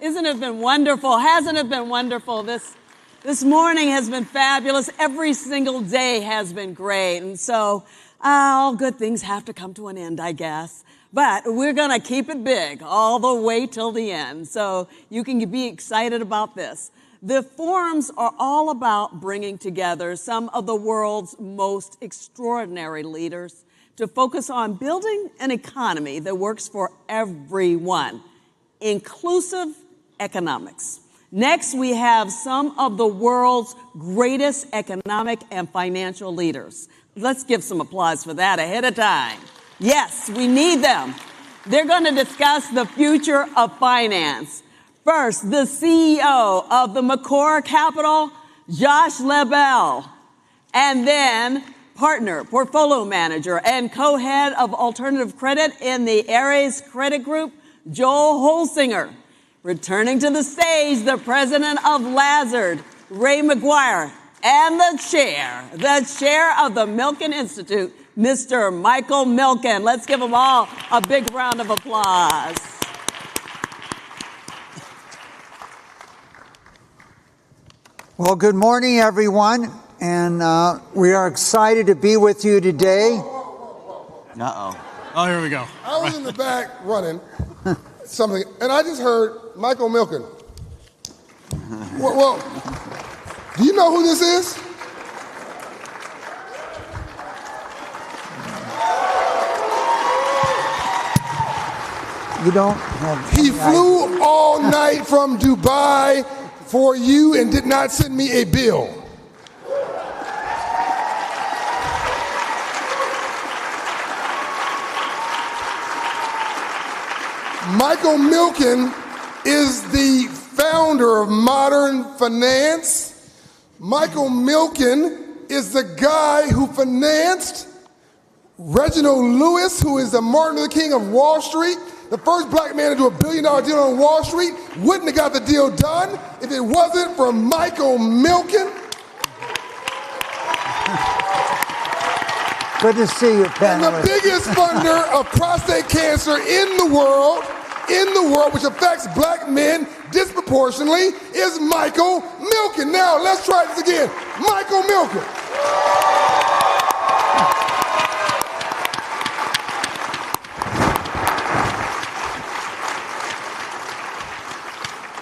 Speaker 9: Isn't it been wonderful? Hasn't it been wonderful? This morning has been fabulous. Every single day has been great. And so all good things have to come to an end, I guess. But we're going to keep it big all the way till the end. So you can be excited about this. The forums are all about bringing together some of the world's most extraordinary leaders to focus on building an economy that works for everyone. Inclusive economics. Next, we have some of the world's greatest economic and financial leaders. Let's give some applause for that ahead of time. Yes, we need them. They're going to discuss the future of finance. First, the CEO of the McCore Capital, Josh Lebel. And then partner, portfolio manager, and co-head of alternative credit in the Ares Credit Group, Joel Holsinger. Returning to the stage, the president of Lazard, Ray McGuire, and the chair of the Milken Institute, Mr. Michael Milken. Let's give them all a big round of applause.
Speaker 10: Well, good morning, everyone, and we are excited to be with you today.
Speaker 7: Uh-oh.
Speaker 10: Oh, here we go.
Speaker 4: I was in the back running something, and I just heard Michael Milken. Well, do you know who this is?
Speaker 10: You don't have.
Speaker 4: He flew all night from Dubai for you and did not send me a bill. Michael Milken is the founder of modern finance. Michael Milken is the guy who financed Reginald Lewis, who is the Martin Luther King of Wall Street, the first black man to do $1 billion deal on Wall Street. Wouldn't have got the deal done if it wasn't for Michael Milken.
Speaker 10: Good to see you, panelists.
Speaker 4: And the biggest funder of prostate cancer in the world, which affects black men disproportionately, is Michael Milken. Now, let's try this again. Michael Milken.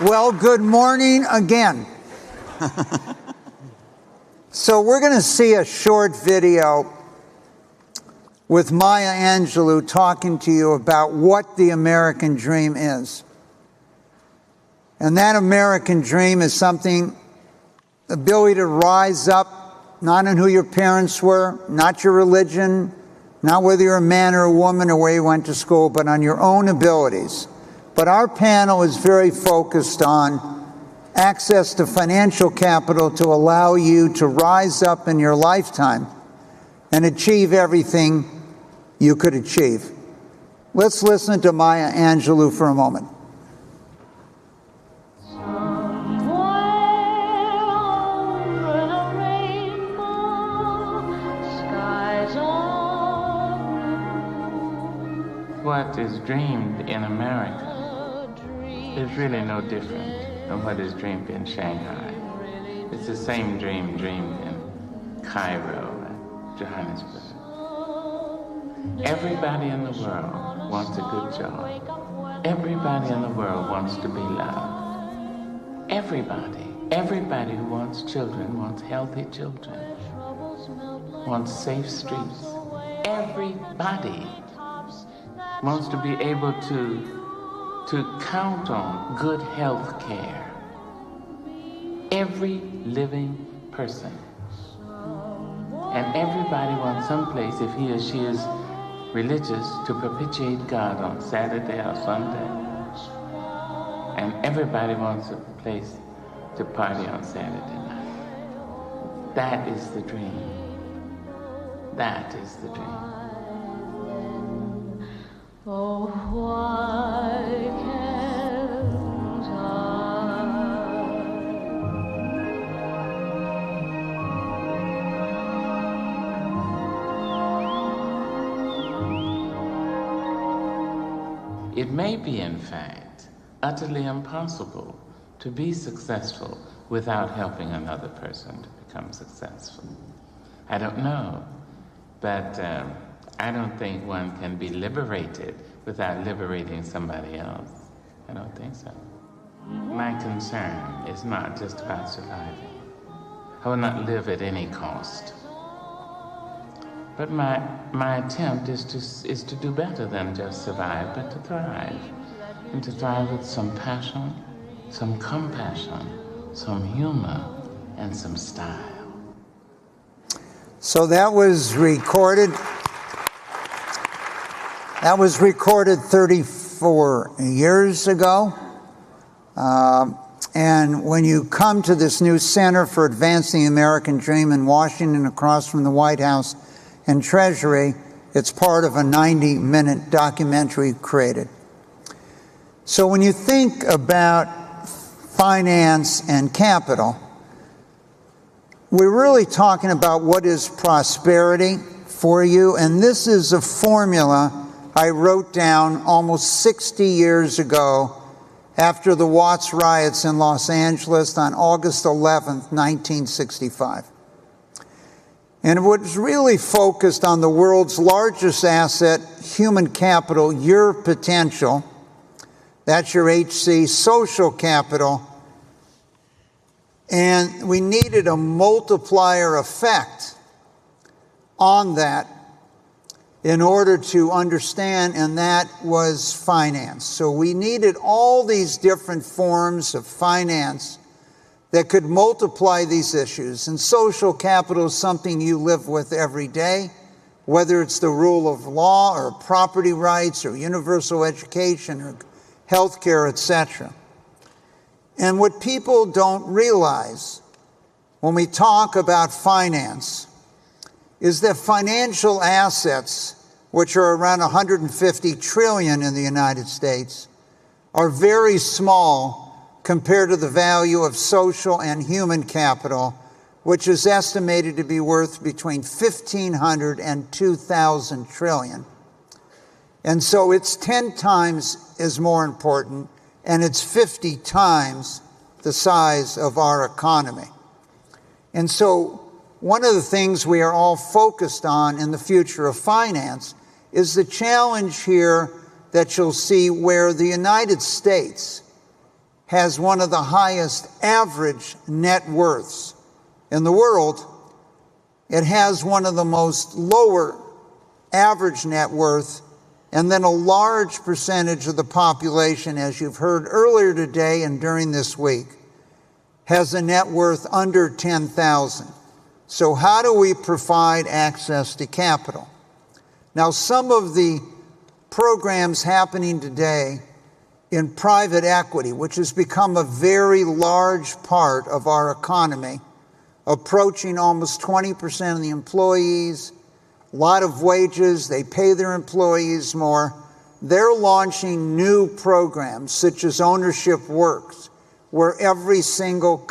Speaker 10: Well, good morning again. So we're going to see a short video with Maya Angelou talking to you about what the American dream is. And that American dream is something, the ability to rise up not on who your parents were, not your religion, not whether you're a man or a woman or where you went to school, but on your own abilities. But our panel is very focused on access to financial capital to allow you to rise up in your lifetime and achieve everything you could achieve. Let's listen to Maya Angelou for a moment.
Speaker 11: What is dreamed in America is really no different than what is dreamed in Shanghai. It's the same dream dreamed in Cairo and Johannesburg. Everybody in the world wants a good job. Everybody in the world wants to be loved. Everybody who wants children wants healthy children, wants safe streets. Everybody wants to be able to count on good health care. Every living person. And everybody wants someplace, if he or she is religious, to propitiate God on Saturday or Sunday. And everybody wants a place to party on Saturday night. That is the dream. That is the dream.
Speaker 12: Oh, why can't
Speaker 11: It may be, in fact, utterly impossible to be successful without helping another person to become successful. I don't know, but I don't think one can be liberated without liberating somebody else. I don't think so. My concern is not just about surviving. I will not live at any cost. But my attempt is to do better than just survive, but to thrive. And to thrive with some passion, some compassion, some humor, and some style.
Speaker 10: So that was recorded. That was recorded 34 years ago. And when you come to this new Center for Advancing the American Dream in Washington, across from the White House and Treasury, it's part of a 90-minute documentary created. So when you think about finance and capital, we're really talking about what is prosperity for you. And this is a formula I wrote down almost 60 years ago after the Watts riots in Los Angeles on August 11th, 1965. And it was really focused on the world's largest asset, human capital, your potential. That's your HC, social capital. And we needed a multiplier effect on that in order to understand, and that was finance. So we needed all these different forms of finance that could multiply these issues. And social capital is something you live with every day, whether it's the rule of law or property rights or universal education or healthcare, etc. And what people don't realize when we talk about finance is that financial assets, which are around 150 trillion in the United States, are very small compared to the value of social and human capital, which is estimated to be worth between 1,500 and 2,000 trillion. And so it's 10 times as more important, and it's 50 times the size of our economy. And so one of the things we are all focused on in the future of finance is the challenge here that you'll see where the United States has one of the highest average net worths in the world. It has one of the most lower average net worth, and then a large percentage of the population, as you've heard earlier today and during this week, has a net worth under 10,000. So how do we provide access to capital? Now, some of the programs happening today in private equity, which has become a very large part of our economy, approaching almost 20% of the employees, a lot of wages, they pay their employees more. They're launching new programs such as Ownership Works, where every single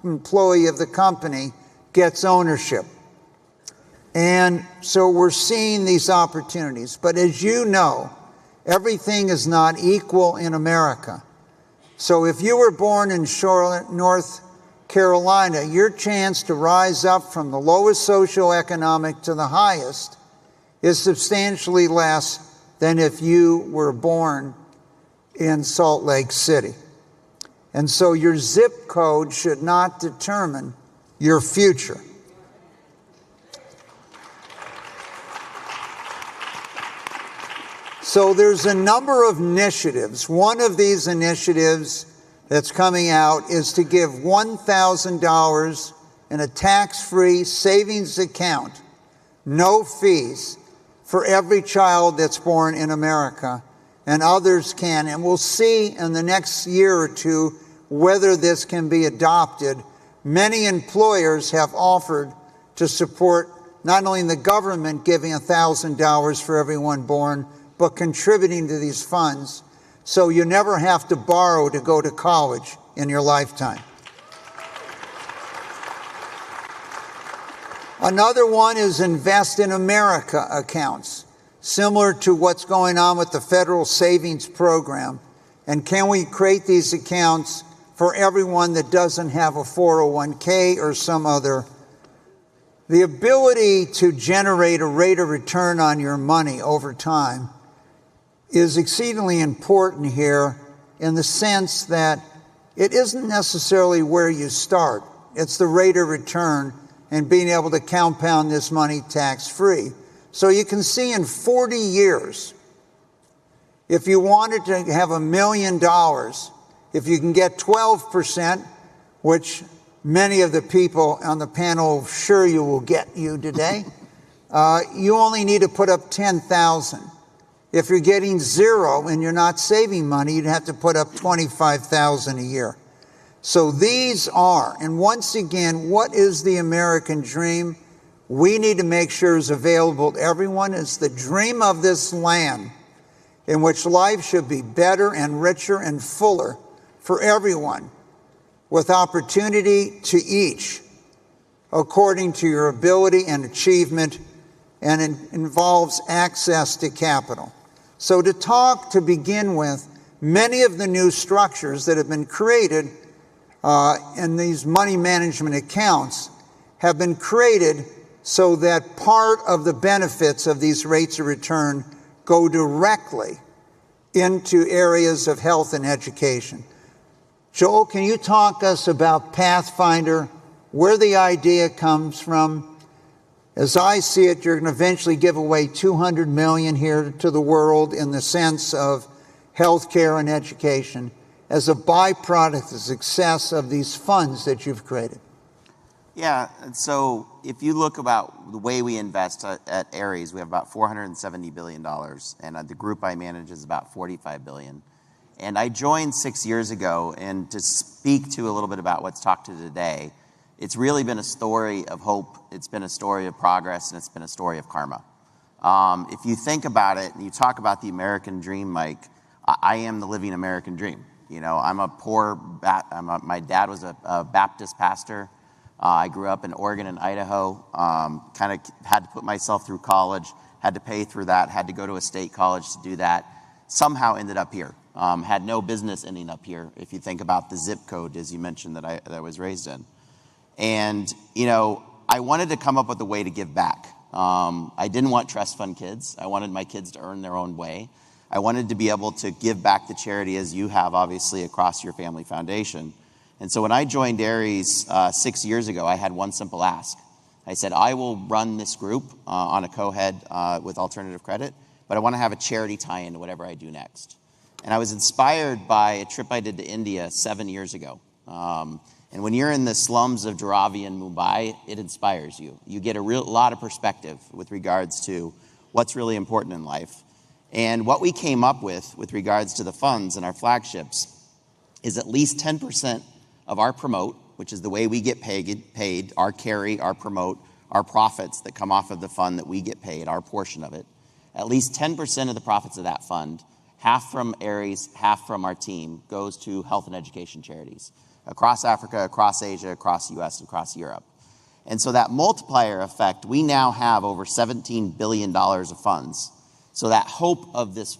Speaker 10: employee of the company gets ownership. And so we're seeing these opportunities. But as you know, everything is not equal in America. So if you were born in Charlotte, North Carolina, your chance to rise up from the lowest socioeconomic to the highest is substantially less than if you were born in Salt Lake City. And so your zip code should not determine your future. So there's a number of initiatives. One of these initiatives that's coming out is to give $1,000 in a tax-free savings account, no fees, for every child that's born in America, and others can. And we'll see in the next year or two whether this can be adopted. Many employers have offered to support not only the government giving $1,000 for everyone born, but contributing to these funds, so you never have to borrow to go to college in your lifetime. Another one is Invest in America accounts, similar to what's going on with the federal savings program. And can we create these accounts for everyone that doesn't have a 401k or some other? The ability to generate a rate of return on your money over time is exceedingly important here, in the sense that it isn't necessarily where you start. It's the rate of return and being able to compound this money tax-free. So you can see in 40 years, if you wanted to have $1 million, if you can get 12%, which many of the people on the panel sure you will get you today, you only need to put up $10,000. If you're getting zero and you're not saving money, you'd have to put up $25,000 a year. So these are, and once again, what is the American dream? We need to make sure is available to everyone. It's the dream of this land in which life should be better and richer and fuller for everyone, with opportunity to each according to your ability and achievement, and it involves access to capital. So to begin with, many of the new structures that have been created in these money management accounts have been created so that part of the benefits of these rates of return go directly into areas of health and education. Joel, can you talk us about Pathfinder, where the idea comes from? As I see it, you're going to eventually give away $200 million here to the world in the sense of healthcare and education as a byproduct of success of these funds that you've created.
Speaker 13: Yeah, and so if you look about the way we invest at Ares, we have about $470 billion, and the group I manage is about $45 billion. And I joined 6 years ago, and to speak to a little bit about what's talked to today, it's really been a story of hope, it's been a story of progress, and it's been a story of karma. If you think about it, and you talk about the American dream, Mike, I am the living American dream. You know, I'm a poor, my dad was a Baptist pastor. I grew up in Oregon and Idaho, kind of had to put myself through college, had to pay through that, had to go to a state college to do that. Somehow ended up here. Had no business ending up here, if you think about the zip code, as you mentioned, that I was raised in. And, you know, I wanted to come up with a way to give back. I didn't want trust fund kids. I wanted my kids to earn their own way. I wanted to be able to give back to charity, as you have, obviously, across your family foundation. And so when I joined Ares 6 years ago, I had one simple ask. I said, I will run this group on a co-head with alternative credit, but I want to have a charity tie-in to whatever I do next. And I was inspired by a trip I did to India 7 years ago. And when you're in the slums of Dharavi and Mumbai, it inspires you. You get a lot of perspective with regards to what's really important in life. And what we came up with regards to the funds and our flagships, is at least 10% of our promote, which is the way we get paid, our carry, our promote, our profits that come off of the fund that we get paid, our portion of it. At least 10% of the profits of that fund, half from Aries, half from our team, goes to health and education charities across Africa, across Asia, across the US, and across Europe. And so that multiplier effect, we now have over $17 billion of funds. So that hope of this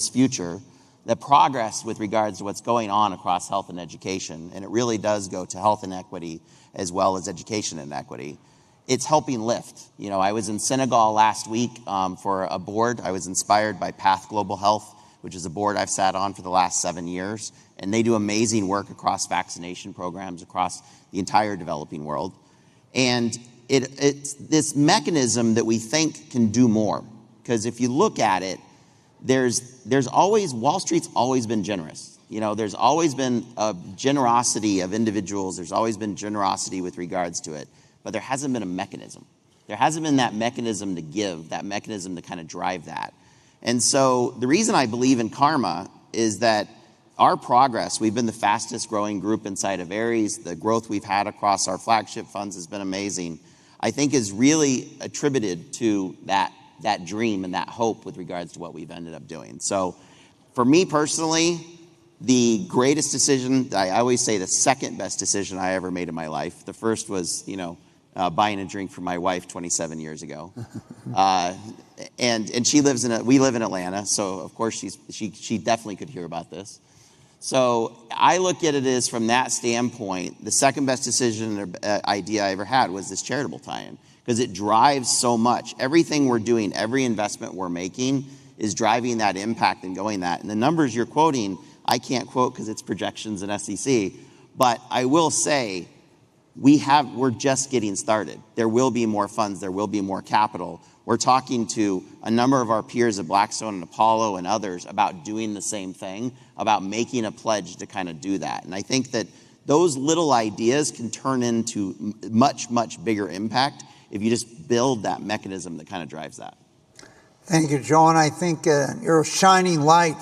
Speaker 13: future, the progress with regards to what's going on across health and education, and it really does go to health inequity as well as education inequity, it's helping lift. You know, I was in Senegal last week for a board. I was inspired by Path Global Health, which is a board I've sat on for the last 7 years, and they do amazing work across vaccination programs across the entire developing world. And it's this mechanism that we think can do more, because if you look at it, there's always, Wall Street's always been generous. You know, there's always been a generosity of individuals. There's always been generosity with regards to it, but there hasn't been a mechanism. There hasn't been that mechanism to give, that mechanism to kind of drive that. And so the reason I believe in karma is that our progress, we've been the fastest growing group inside of Aries. The growth we've had across our flagship funds has been amazing. I think is really attributed to that dream and that hope with regards to what we've ended up doing. So for me personally, the greatest decision, I always say the second best decision I ever made in my life. The first was, buying a drink for my wife 27 years ago. And she we live in Atlanta, so of course she definitely could hear about this. So I look at it as, from that standpoint, the second best decision or idea I ever had was this charitable tie-in, because it drives so much. Everything we're doing, every investment we're making is driving that impact and going that. And the numbers you're quoting, I can't quote because it's projections and SEC, but I will say we're just getting started. There will be more funds, there will be more capital. We're talking to a number of our peers at Blackstone and Apollo and others about doing the same thing, about making a pledge to kind of do that. And I think that those little ideas can turn into much, much bigger impact if you just build that mechanism that kind of drives that.
Speaker 10: Thank you, John. I think you're a shining light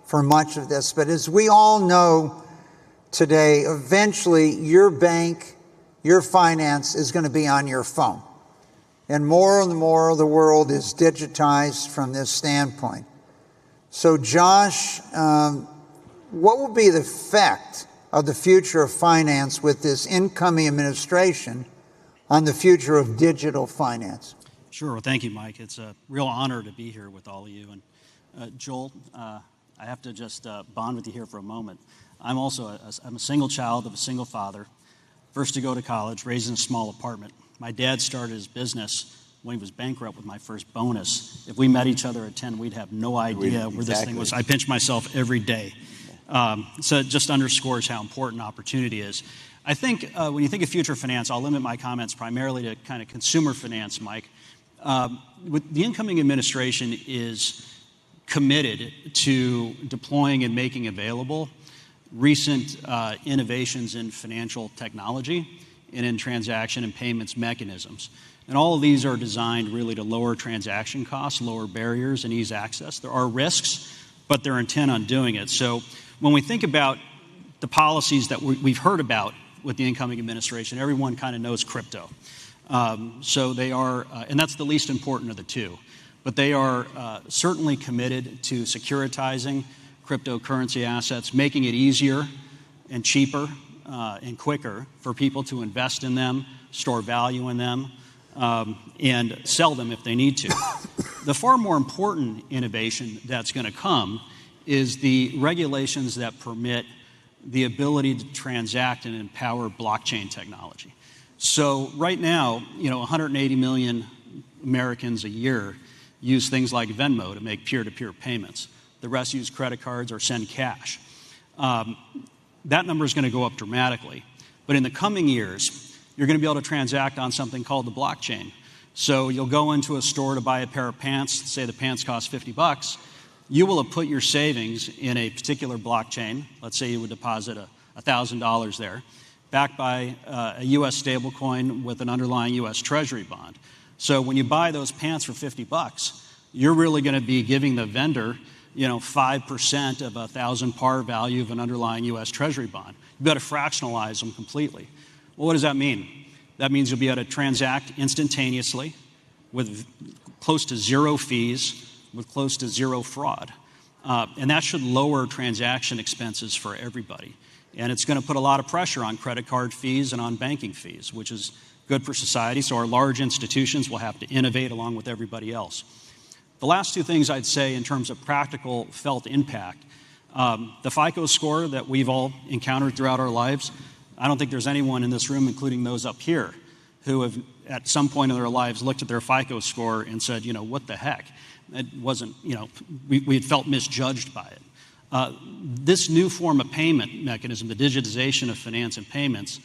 Speaker 10: for much of this. But as we all know today, eventually your bank, your finance is going to be on your phone. And more of the world is digitized from this standpoint. So Josh, what will be the effect of the future of finance with this incoming administration on the future of digital finance?
Speaker 14: Sure. Well, thank you, Mike. It's a real honor to be here with all of you. And Joel, I have to just bond with you here for a moment. I'm also I'm a single child of a single father, first to go to college, raised in a small apartment. My dad started his business when he was bankrupt with my first bonus. If we met each other at 10, we'd have no idea where this thing was. I pinch myself every day. So it just underscores how important opportunity is. I think when you think of future finance, I'll limit my comments primarily to kind of consumer finance, Mike. With the incoming administration is committed to deploying and making available recent innovations in financial technology and in transaction and payments mechanisms. And all of these are designed really to lower transaction costs, lower barriers, and ease access. There are risks, but they're intent on doing it. So when we think about the policies that we've heard about with the incoming administration, everyone kind of knows crypto. So they are, and that's the least important of the two, but they are certainly committed to securitizing cryptocurrency assets, making it easier and cheaper and quicker for people to invest in them, store value in them, and sell them if they need to. The far more important innovation that's going to come is the regulations that permit the ability to transact and empower blockchain technology. So right now, 180 million Americans a year use things like Venmo to make peer-to-peer payments. The rest use credit cards or send cash. That number is going to go up dramatically. But in the coming years, you're going to be able to transact on something called the blockchain. So you'll go into a store to buy a pair of pants, say the pants cost $50. You will have put your savings in a particular blockchain. Let's say you would deposit $1,000 there, backed by a U.S. stablecoin with an underlying U.S. Treasury bond. So when you buy those pants for $50, you're really going to be giving the vendor, 5% of 1,000 par value of an underlying U.S. Treasury bond. You've got to fractionalize them completely. Well, what does that mean? That means you'll be able to transact instantaneously with close to zero fees, with close to zero fraud. And that should lower transaction expenses for everybody. And it's going to put a lot of pressure on credit card fees and on banking fees, which is good for society. So our large institutions will have to innovate along with everybody else. The last two things I'd say in terms of practical felt impact, the FICO score that we've all encountered throughout our lives, I don't think there's anyone in this room, including those up here, who have at some point in their lives looked at their FICO score and said, what the heck? It wasn't, we had felt misjudged by it. This new form of payment mechanism, the digitization of finance and payments,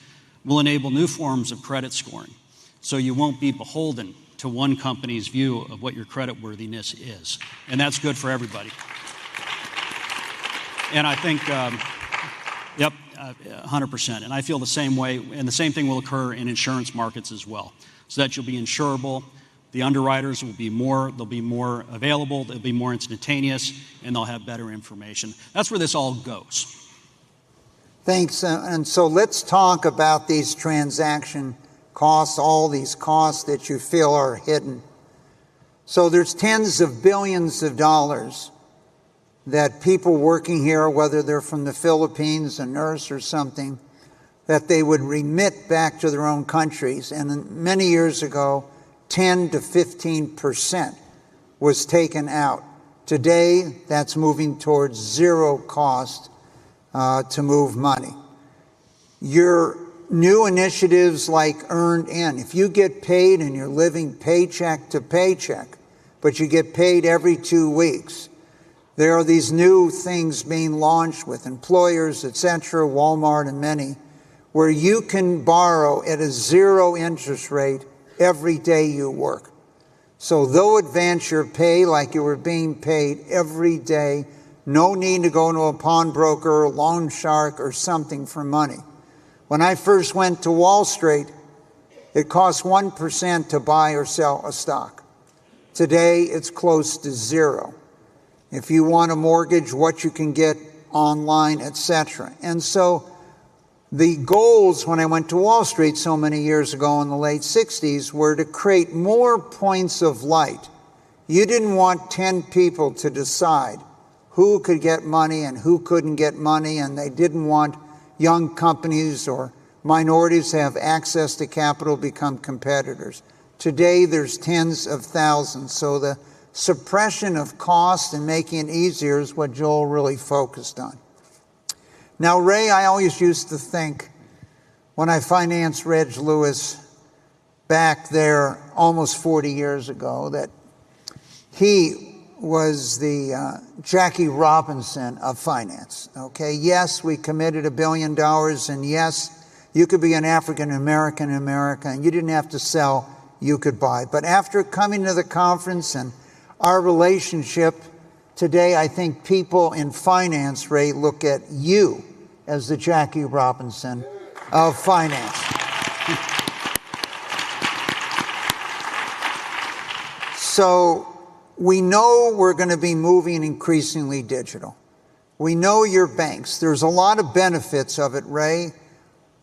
Speaker 14: will enable new forms of credit scoring. So you won't be beholden to one company's view of what your creditworthiness is. And that's good for everybody. And I think, 100%. And I feel the same way, and the same thing will occur in insurance markets as well. So that you'll be insurable, the underwriters will be more, they'll be more available, they'll be more instantaneous, and they'll have better information. That's where this all goes.
Speaker 10: Thanks. And so let's talk about these transaction costs, all these costs that you feel are hidden. So there's tens of billions of dollars that people working here, whether they're from the Philippines, a nurse or something, that they would remit back to their own countries. And many years ago, 10 to 15% was taken out. Today, that's moving towards zero cost to move money. Your new initiatives like Earned In, if you get paid and you're living paycheck to paycheck, but you get paid every 2 weeks, there are these new things being launched with employers, etc., Walmart and many, where you can borrow at a zero interest rate every day you work. So they'll advance your pay like you were being paid every day. No need to go to a pawnbroker, loan shark, or something for money. When I first went to Wall Street, it cost 1% to buy or sell a stock. Today, it's close to zero. If you want a mortgage, what you can get online, etc. And so the goals when I went to Wall Street so many years ago in the late 60s were to create more points of light. You didn't want 10 people to decide who could get money and who couldn't get money, and they didn't want young companies or minorities to have access to capital become competitors. Today, there's tens of thousands. So the suppression of cost and making it easier is what Joel really focused on. Now, Ray, I always used to think when I financed Reg Lewis back there almost 40 years ago that he was the Jackie Robinson of finance. Okay, yes, we committed $1 billion, and yes, you could be an African-American in America, and you didn't have to sell, you could buy. But after coming to the conference and our relationship today, I think people in finance, Ray, look at you as the Jackie Robinson of finance. So we know we're going to be moving increasingly digital. We know your banks. There's a lot of benefits of it, Ray.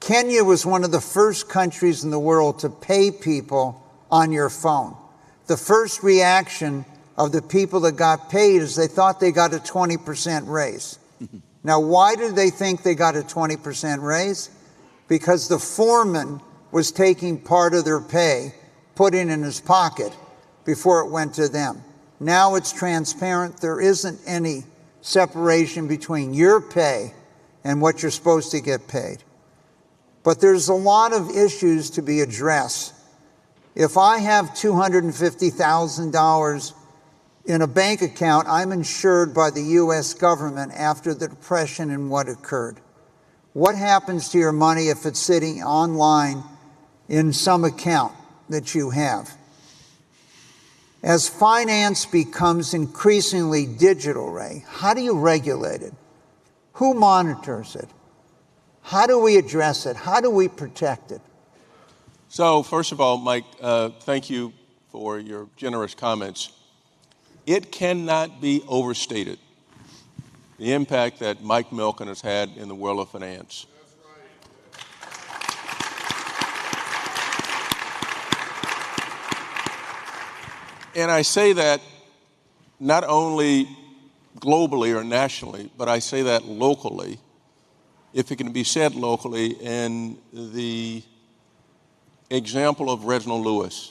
Speaker 10: Kenya was one of the first countries in the world to pay people on your phone. The first reaction of the people that got paid is they thought they got a 20% raise. Now, why did they think they got a 20% raise? Because the foreman was taking part of their pay, putting it in his pocket before it went to them. Now it's transparent. There isn't any separation between your pay and what you're supposed to get paid. But there's a lot of issues to be addressed. If I have $250,000 in a bank account, I'm insured by the U.S. government after the Depression and what occurred. What happens to your money if it's sitting online in some account that you have? As finance becomes increasingly digital, Ray, how do you regulate it? Who monitors it? How do we address it? How do we protect it?
Speaker 32: So, first of all, Mike, thank you for your generous comments. It cannot be overstated the impact that Mike Milken has had in the world of finance. And I say that not only globally or nationally, but I say that locally, if it can be said locally, in the example of Reginald Lewis,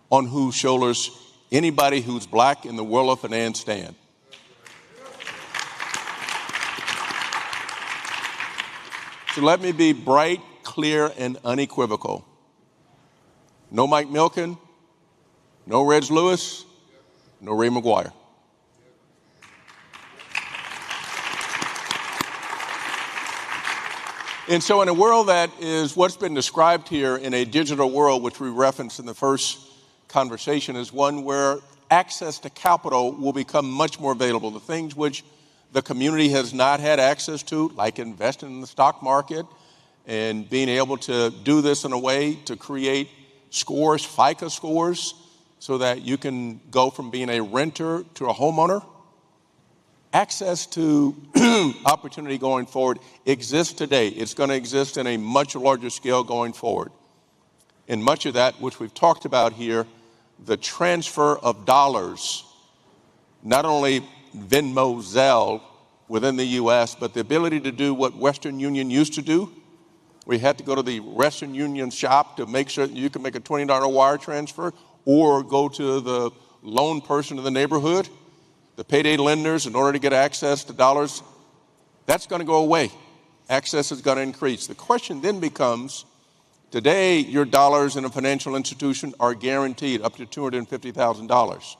Speaker 32: on whose shoulders anybody who's black in the world of finance stand. So let me be bright, clear, and unequivocal. No Mike Milken, no Reg Lewis, no Ray McGuire. And so in a world that is what's been described here in a digital world, which we referenced in the first conversation, is one where access to capital will become much more available. The things which the community has not had access to, like investing in the stock market and being able to do this in a way to create scores, FICO scores, so that you can go from being a renter to a homeowner. Access to opportunity going forward exists today. It's going to exist in a much larger scale going forward. And much of that, which we've talked about here, the transfer of dollars, not only Venmo, Zelle within the U.S., but the ability to do what Western Union used to do. We had to go to the Western Union shop to make sure that you can make a $20 wire transfer or go to the loan person in the neighborhood, the payday lenders, in order to get access to dollars. That's going to go away. Access is going to increase. The question then becomes, today your dollars in a financial institution are guaranteed up to $250,000.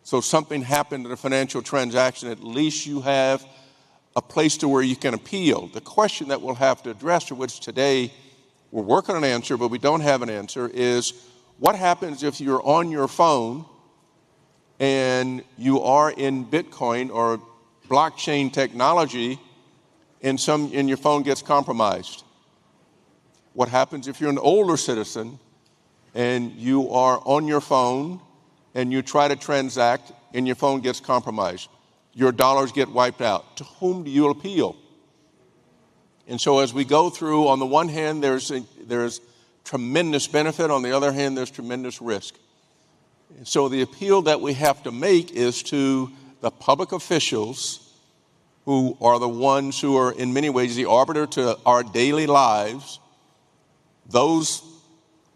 Speaker 32: So something happened in a financial transaction, at least you have a place to where you can appeal. The question that we'll have to address, to which today we're working on an answer, but we don't have an answer, is what happens if you're on your phone and you are in Bitcoin or blockchain technology and your phone gets compromised? What happens if you're an older citizen and you are on your phone and you try to transact and your phone gets compromised? Your dollars get wiped out. To whom do you appeal? And so as we go through, on the one hand, there's tremendous benefit. On the other hand, there's tremendous risk. And so the appeal that we have to make is to the public officials who are the ones who are in many ways the arbiter to our daily lives, those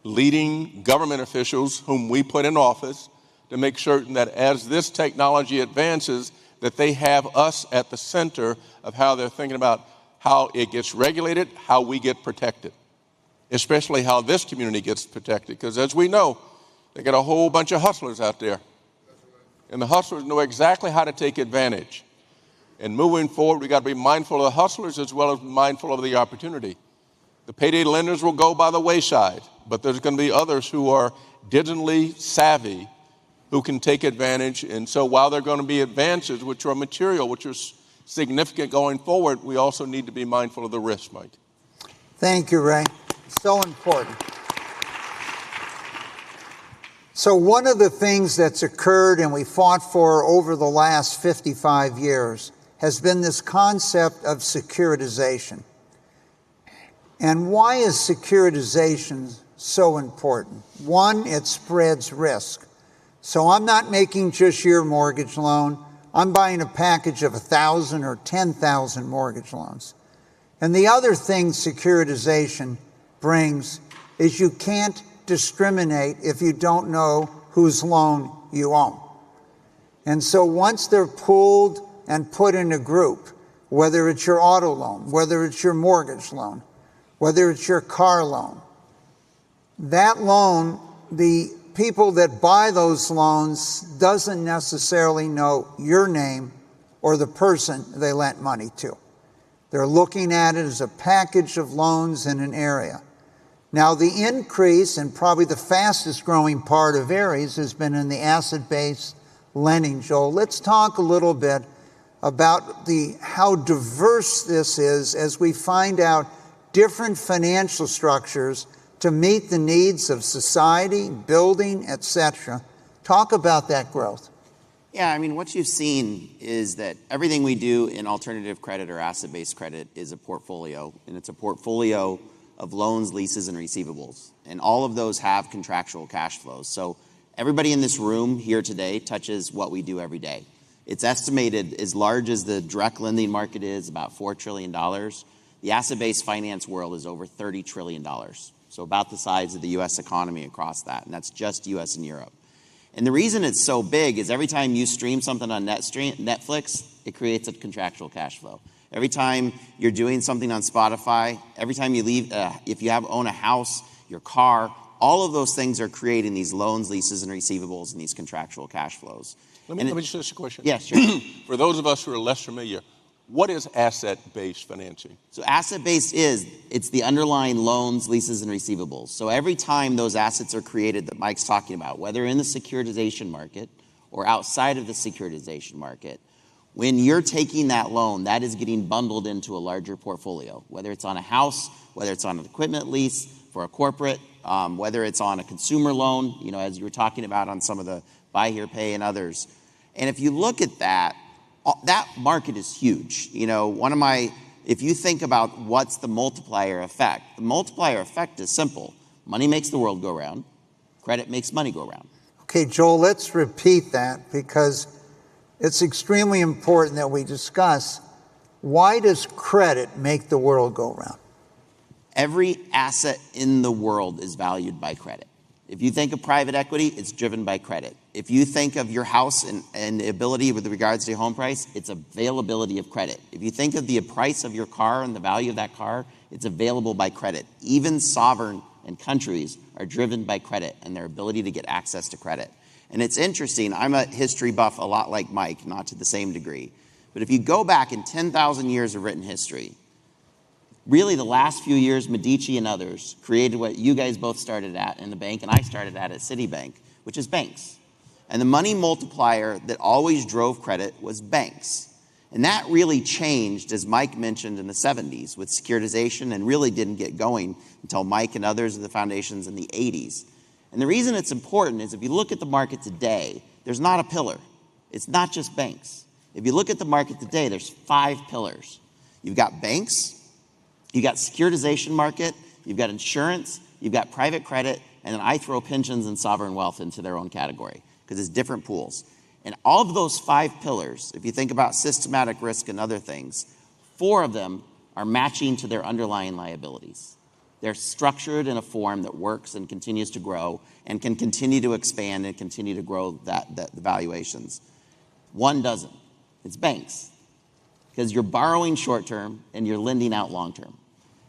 Speaker 32: leading government officials whom we put in office, to make certain that as this technology advances, that they have us at the center of how they're thinking about how it gets regulated, how we get protected, especially how this community gets protected. Because as we know, they got a whole bunch of hustlers out there. And the hustlers know exactly how to take advantage. And moving forward, we got to be mindful of the hustlers as well as mindful of the opportunity. The payday lenders will go by the wayside, but there's going to be others who are digitally savvy who can take advantage. And so while there are going to be advances, which are material, which are significant going forward, we also need to be mindful of the risk, Mike.
Speaker 10: Thank you, Ray. So important. So one of the things that's occurred and we fought for over the last 55 years has been this concept of securitization. And why is securitization so important? One, it spreads risk. So I'm not making just your mortgage loan. I'm buying a package of 1,000 or 10,000 mortgage loans. And the other thing securitization brings is you can't discriminate if you don't know whose loan you own. And so once they're pooled and put in a group, whether it's your auto loan, whether it's your mortgage loan, whether it's your car loan, that loan, the people that buy those loans doesn't necessarily know your name or the person they lent money to. They're looking at it as a package of loans in an area. Now, the increase, and probably the fastest growing part of Ares, has been in the asset-based lending. Joel, let's talk a little bit about how diverse this is as we find out different financial structures to meet the needs of society, building, etc. Talk about that growth.
Speaker 13: Yeah, I mean, what you've seen is that everything we do in alternative credit or asset-based credit is a portfolio, and it's a portfolio of loans, leases, and receivables. And all of those have contractual cash flows. So everybody in this room here today touches what we do every day. It's estimated as large as the direct lending market is, about $4 trillion. The asset-based finance world is over $30 trillion. So about the size of the U.S. economy across that, and that's just U.S. and Europe. And the reason it's so big is every time you stream something on Netflix, it creates a contractual cash flow. Every time you're doing something on Spotify, every time you leave, if you own a house, your car, all of those things are creating these loans, leases, and receivables and these contractual cash flows.
Speaker 32: Let me just ask a question.
Speaker 13: Yes, sure.
Speaker 32: For those of us who are less familiar, what is asset-based financing?
Speaker 13: So asset-based it's the underlying loans, leases, and receivables. So every time those assets are created that Mike's talking about, whether in the securitization market or outside of the securitization market, when you're taking that loan, that is getting bundled into a larger portfolio, whether it's on a house, whether it's on an equipment lease for a corporate, whether it's on a consumer loan, as you were talking about on some of the buy here, pay and others. And if you look at that market is huge. If you think about what's the multiplier effect, the multiplier effect is simple. Money makes the world go round. Credit makes money go round.
Speaker 10: Okay, Joel, let's repeat that because it's extremely important that we discuss why does credit make the world go round?
Speaker 13: Every asset in the world is valued by credit. If you think of private equity, it's driven by credit. If you think of your house and the ability with regards to your home price, it's availability of credit. If you think of the price of your car and the value of that car, it's available by credit. Even sovereign and countries are driven by credit and their ability to get access to credit. And it's interesting, I'm a history buff a lot like Mike, not to the same degree. But if you go back in 10,000 years of written history, really the last few years, Medici and others created what you guys both started at in the bank and I started at Citibank, which is banks. And the money multiplier that always drove credit was banks. And that really changed, as Mike mentioned, in the 70s with securitization and really didn't get going until Mike and others of the foundations in the 80s. And the reason it's important is if you look at the market today, there's not a pillar. It's not just banks. If you look at the market today, there's 5 pillars. You've got banks, you've got securitization market, you've got insurance, you've got private credit, and then I throw pensions and sovereign wealth into their own category because it's different pools. And all of those 5 pillars, if you think about systematic risk and other things, 4 of them are matching to their underlying liabilities. They're structured in a form that works and continues to grow and can continue to expand and continue to grow the valuations. 1 doesn't. It's banks. Because you're borrowing short-term and you're lending out long-term.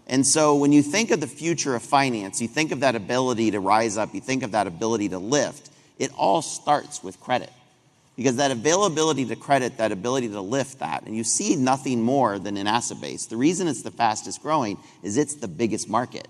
Speaker 13: And so when you think of the future of finance, you think of that ability to rise up, you think of that ability to lift, it all starts with credit. Because that availability to credit, that ability to lift that, and you see nothing more than an asset base. The reason it's the fastest growing is it's the biggest market.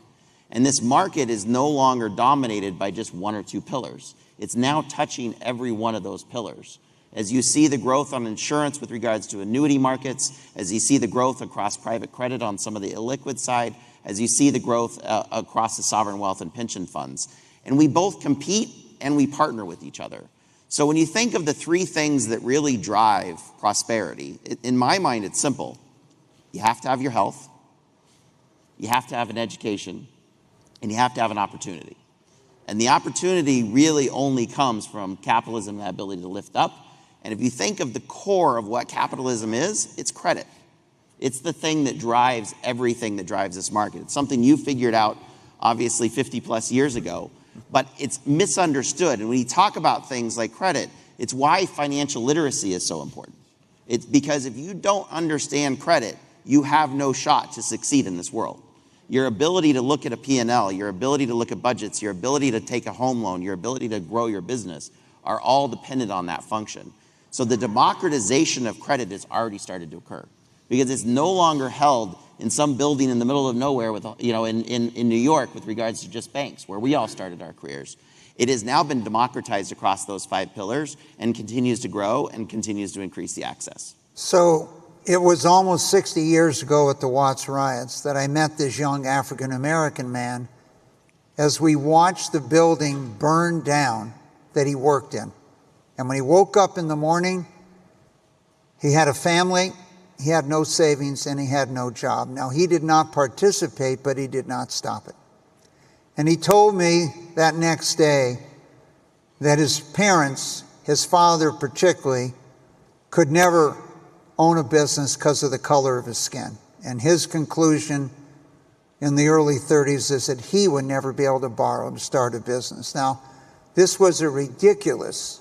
Speaker 13: And this market is no longer dominated by just 1 or 2 pillars. It's now touching every one of those pillars. As you see the growth on insurance with regards to annuity markets, as you see the growth across private credit on some of the illiquid side, as you see the growth across the sovereign wealth and pension funds. And we both compete and we partner with each other. So when you think of the 3 things that really drive prosperity, in my mind, it's simple. You have to have your health, you have to have an education, and you have to have an opportunity. And the opportunity really only comes from capitalism and the ability to lift up. And if you think of the core of what capitalism is, it's credit. It's the thing that drives everything that drives this market. It's something you figured out, obviously, 50 plus years ago, but it's misunderstood. And when you talk about things like credit, it's why financial literacy is so important. It's because if you don't understand credit, you have no shot to succeed in this world. Your ability to look at a P&L, your ability to look at budgets, your ability to take a home loan, your ability to grow your business are all dependent on that function. So the democratization of credit has already started to occur because it's no longer held in some building in the middle of nowhere with, in New York with regards to just banks where we all started our careers. It has now been democratized across those 5 pillars and continues to grow and continues to increase the access.
Speaker 10: So it was almost 60 years ago at the Watts riots that I met this young African American man as we watched the building burn down that he worked in. And when he woke up in the morning, he had a family, he had no savings, and he had no job. Now, he did not participate, but he did not stop it. And he told me that next day that his parents, his father particularly, could never own a business because of the color of his skin. And his conclusion in the early 30s is that he would never be able to borrow to start a business. Now, this was a ridiculous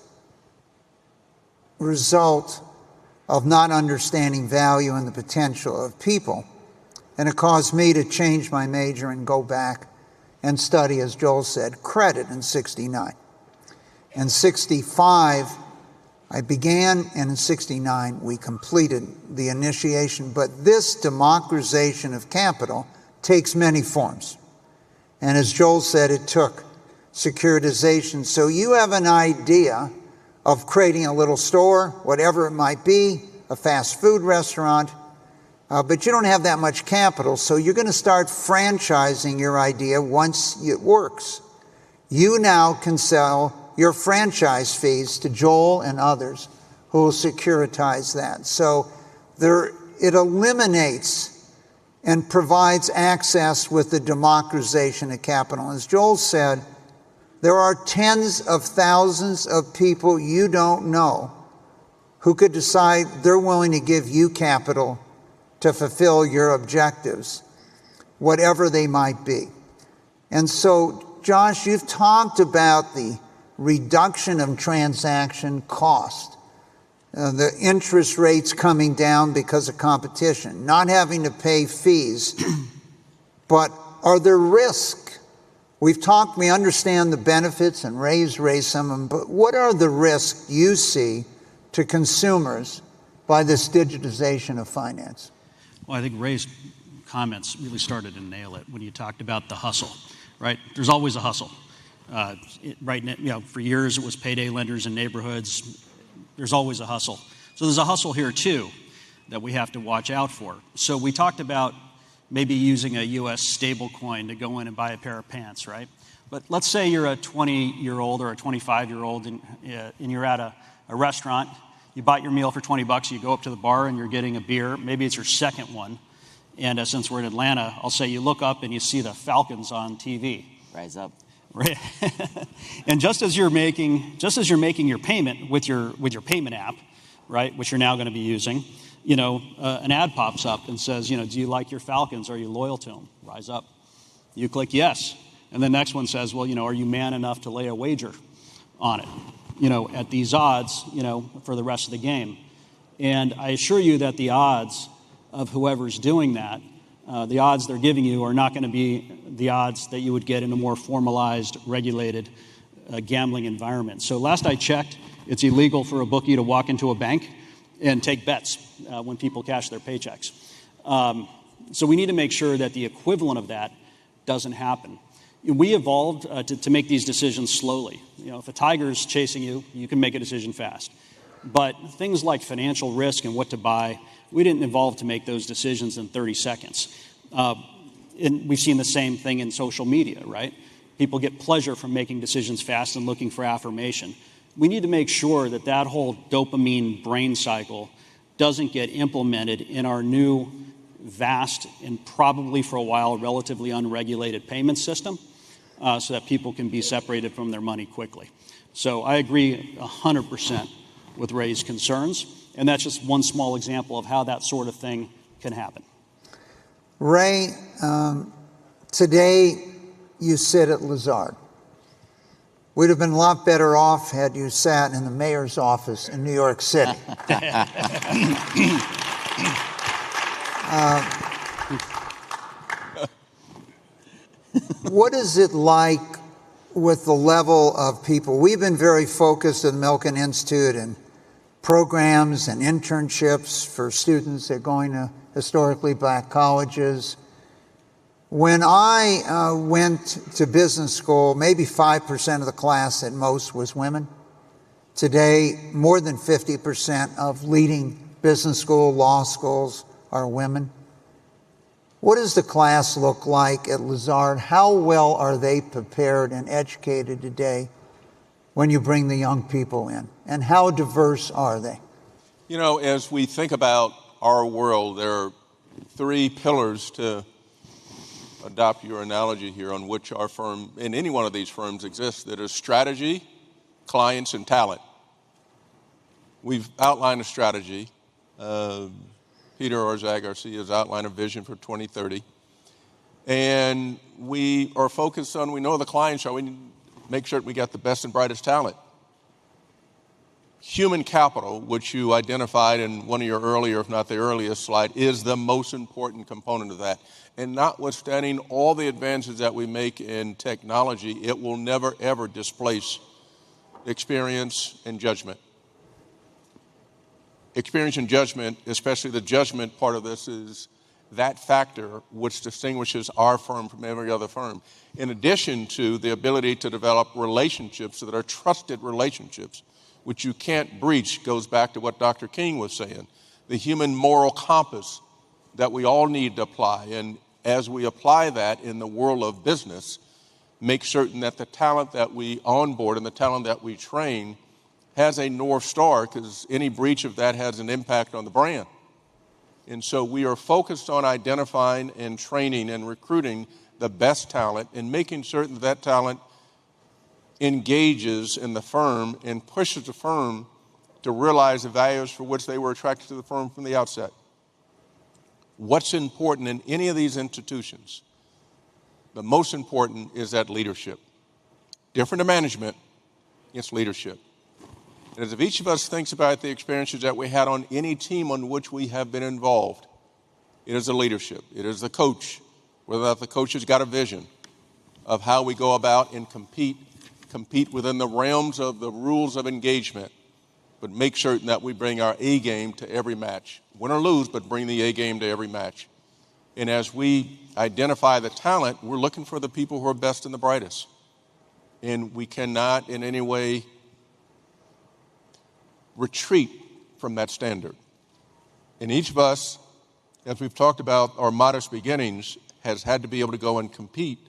Speaker 10: result of not understanding value and the potential of people. And it caused me to change my major and go back and study, as Joel said, credit in 69. In 65, I began, and in 69, we completed the initiation. But this democratization of capital takes many forms. And as Joel said, it took securitization. So you have an idea of creating a little store, whatever it might be, a fast food restaurant, but you don't have that much capital, so you're going to start franchising your idea once it works. You now can sell your franchise fees to Joel and others who will securitize that. So it eliminates and provides access with the democratization of capital. As Joel said, there are tens of thousands of people you don't know who could decide they're willing to give you capital to fulfill your objectives, whatever they might be. And so, Josh, you've talked about the reduction of transaction cost, the interest rates coming down because of competition, not having to pay fees. But are there risks? We understand the benefits, and raise some of them, but what are the risks you see to consumers by this digitization of finance?
Speaker 14: Well, I think Ray's comments really started to nail it when you talked about the hustle, right? There's always a hustle. Right now, for years it was payday lenders in neighborhoods. There's always a hustle. So there's a hustle here too that we have to watch out for. So we talked about maybe using a U.S. stable coin to go in and buy a pair of pants, right? But let's say you're a 20-year-old or a 25-year-old and you're at a restaurant. You bought your meal for $20, you go up to the bar and you're getting a beer. Maybe it's your second one. And since we're in Atlanta, I'll say you look up and you see the Falcons on TV.
Speaker 13: Rise up.
Speaker 14: Right. And just as you're making your payment with your payment app, right, which you're now going to be using, an ad pops up and says, do you like your Falcons? Are you loyal to them? Rise up. You click yes. And the next one says, well, are you man enough to lay a wager on it, at these odds, for the rest of the game? And I assure you that the odds of whoever's doing that, the odds they're giving you are not going to be the odds that you would get in a more formalized, regulated gambling environment. So last I checked, it's illegal for a bookie to walk into a bank and take bets when people cash their paychecks. So we need to make sure that the equivalent of that doesn't happen. We evolved to make these decisions slowly. If a tiger's chasing you, you can make a decision fast. But things like financial risk and what to buy, we didn't evolve to make those decisions in 30 seconds. And we've seen the same thing in social media, right? People get pleasure from making decisions fast and looking for affirmation. We need to make sure that that whole dopamine brain cycle doesn't get implemented in our new, vast, and probably for a while relatively unregulated payment system, so that people can be separated from their money quickly. So I agree 100% with Ray's concerns, and that's just one small example of how that sort of thing can happen.
Speaker 10: Ray, today you sit at Lazard. We'd have been a lot better off had you sat in the mayor's office in New York City. What is it like with the level of people? We've been very focused at the Milken Institute and programs and internships for students that are going to historically black colleges. When I went to business school, maybe 5% of the class at most was women. Today, more than 50% of leading business school, law schools are women. What does the class look like at Lazard? How well are they prepared and educated today when you bring the young people in? And how diverse are they?
Speaker 32: You know, as we think about our world, there are three pillars, to adopt your analogy here, on which our firm, in any one of these firms, exists. That is strategy, clients, and talent. We've outlined a strategy. Peter Orzag, our CEO, has outlined a vision for 2030. And we are focused on, we know the clients are, we need to make sure that we got the best and brightest talent. Human capital, which you identified in one of your earlier, if not the earliest slide, is the most important component of that. And notwithstanding all the advances that we make in technology, it will never, ever displace experience and judgment. Experience and judgment, especially the judgment part of this, is that factor which distinguishes our firm from every other firm. In addition to the ability to develop relationships that are trusted relationships, which you can't breach, goes back to what Dr. King was saying, the human moral compass that we all need to apply. And as we apply that in the world of business, make certain that the talent that we onboard and the talent that we train has a North Star, because any breach of that has an impact on the brand. And so we are focused on identifying and training and recruiting the best talent and making certain that that talent engages in the firm and pushes the firm to realize the values for which they were attracted to the firm from the outset. What's important in any of these institutions, the most important is that leadership. Different than management, it's leadership. And as if each of us thinks about the experiences that we had on any team on which we have been involved, it is the leadership. It is the coach, whether or not the coach has got a vision of how we go about and compete within the realms of the rules of engagement, but make certain that we bring our A game to every match. Win or lose, but bring the A game to every match. And as we identify the talent, we're looking for the people who are best and the brightest. And we cannot in any way retreat from that standard. And each of us, as we've talked about our modest beginnings, has had to be able to go and compete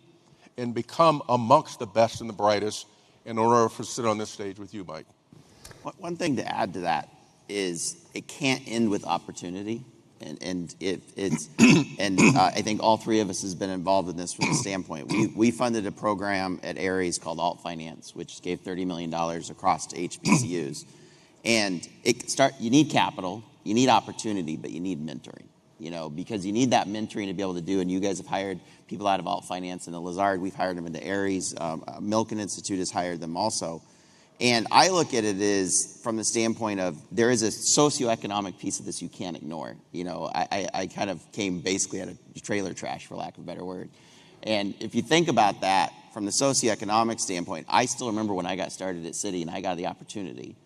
Speaker 32: and become amongst the best and the brightest in order for us to sit on this stage with you, Mike.
Speaker 13: One thing to add to that is it can't end with opportunity. And I think all three of us has been involved in this from the standpoint. We funded a program at Ares called Alt Finance, which gave $30 million across to HBCUs. And you need capital, you need opportunity, but you need mentoring, because you need that mentoring to be able to do. And you guys have hired people out of Alt Finance and the Lazard. We've hired them into Ares. Milken Institute has hired them also. And I look at it as from the standpoint of there is a socioeconomic piece of this you can't ignore. I kind of came basically out of trailer trash, for lack of a better word. And if you think about that from the socioeconomic standpoint, I still remember when I got started at Citi and I got the opportunity.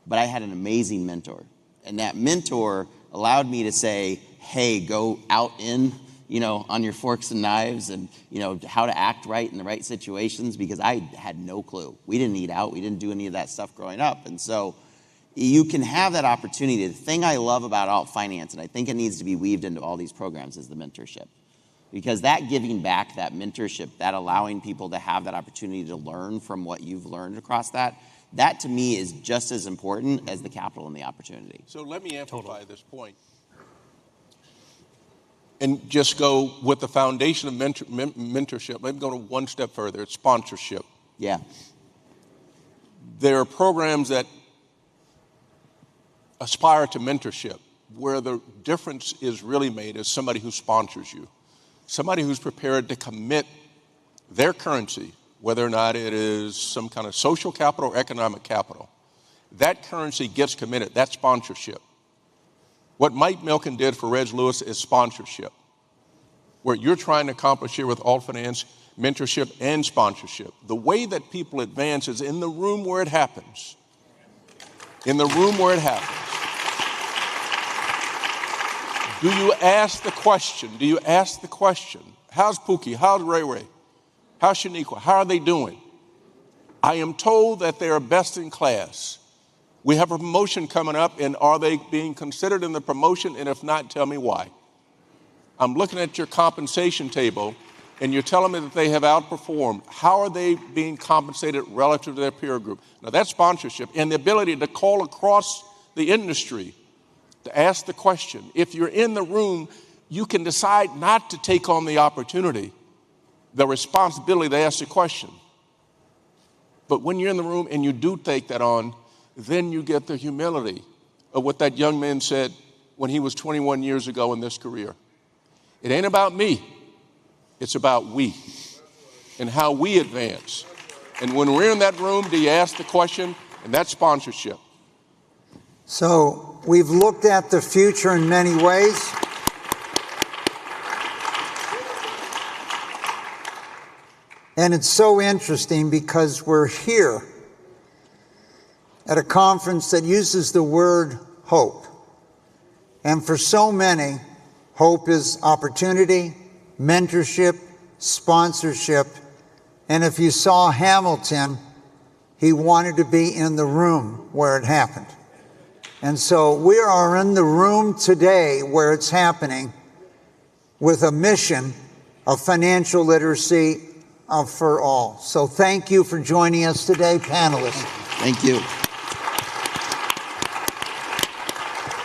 Speaker 13: But I had an amazing mentor. And that mentor allowed me to say, hey, go out in, on your forks and knives and, how to act right in the right situations, because I had no clue. We didn't eat out. We didn't do any of that stuff growing up. And so you can have that opportunity. The thing I love about Alt Finance, and I think it needs to be weaved into all these programs, is the mentorship. Because that giving back, that mentorship, that allowing people to have that opportunity to learn from what you've learned across that to me is just as important as the capital and the opportunity.
Speaker 32: So let me amplify this point and just go with the foundation of mentorship. Let me go to one step further. It's sponsorship.
Speaker 13: Yeah.
Speaker 32: There are programs that aspire to mentorship where the difference is really made is somebody who sponsors you, somebody who's prepared to commit their currency, whether or not it is some kind of social capital or economic capital. That currency gets committed. That's sponsorship. What Mike Milken did for Reg Lewis is sponsorship. What you're trying to accomplish here with Alt Finance, mentorship and sponsorship. The way that people advance is in the room where it happens. In the room where it happens. Do you ask the question? How's Pookie? How's Ray Ray? How's Shaniqua? How are they doing? I am told that they are best in class. We have a promotion coming up, and are they being considered in the promotion? And if not, tell me why. I'm looking at your compensation table, and you're telling me that they have outperformed. How are they being compensated relative to their peer group? Now, that's sponsorship and the ability to call across the industry to ask the question. If you're in the room, you can decide not to take on the opportunity, the responsibility to ask the question. But when you're in the room and you do take that on, then you get the humility of what that young man said when he was 21 years ago in this career. It ain't about me. It's about we and how we advance. And when we're in that room, do you ask the question? And that's sponsorship.
Speaker 10: So we've looked at the future in many ways. And it's so interesting because we're here at a conference that uses the word hope. And for so many, hope is opportunity, mentorship, sponsorship. And if you saw Hamilton, he wanted to be in the room where it happened. And so we are in the room today where it's happening with a mission of financial literacy for all. So thank you for joining us today, panelists.
Speaker 13: Thank you.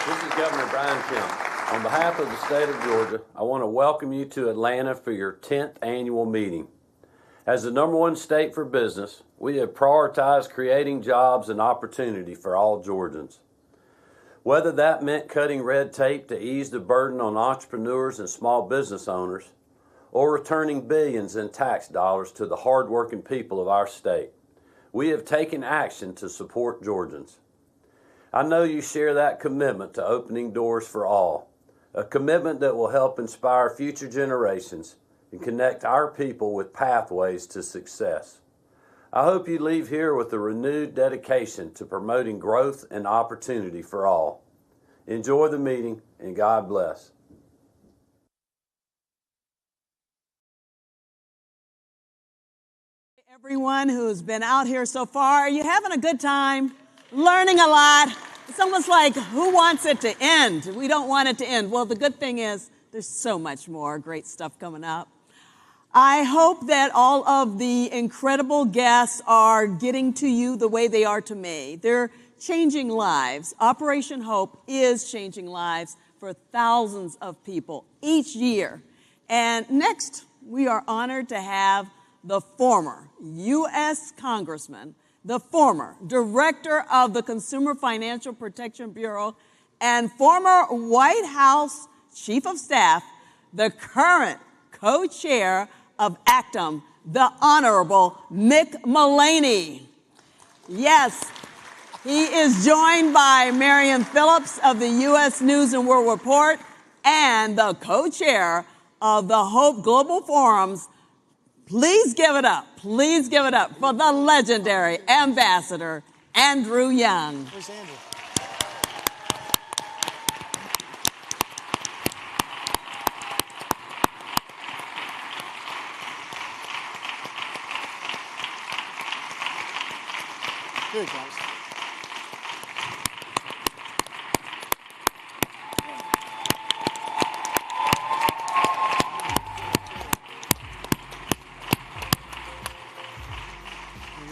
Speaker 15: This is Governor Brian Kemp. On behalf of the state of Georgia, I want to welcome you to Atlanta for your 10th annual meeting. As the #1 state for business, we have prioritized creating jobs and opportunity for all Georgians. Whether that meant cutting red tape to ease the burden on entrepreneurs and small business owners, or returning billions in tax dollars to the hardworking people of our state, we have taken action to support Georgians. I know you share that commitment to opening doors for all, a commitment that will help inspire future generations and connect our people with pathways to success. I hope you leave here with a renewed dedication to promoting growth and opportunity for all. Enjoy the meeting, and God bless.
Speaker 9: Everyone who's been out here so far, are you having a good time? Learning a lot? It's almost like, who wants it to end? We don't want it to end. Well, the good thing is there's so much more great stuff coming up. I hope that all of the incredible guests are getting to you the way they are to me. They're changing lives. Operation Hope is changing lives for thousands of people each year. And next, we are honored to have the former U.S. Congressman, the former Director of the Consumer Financial Protection Bureau, and former White House Chief of Staff, the current co-chair of ACTM, the Honorable Mick Mullaney. Yes, he is joined by Marian Phillips of the U.S. News and World Report and the co-chair of the Hope Global Forums. Please give it up for the legendary Ambassador Andrew Young.
Speaker 16: Where's Andrew? Here he comes.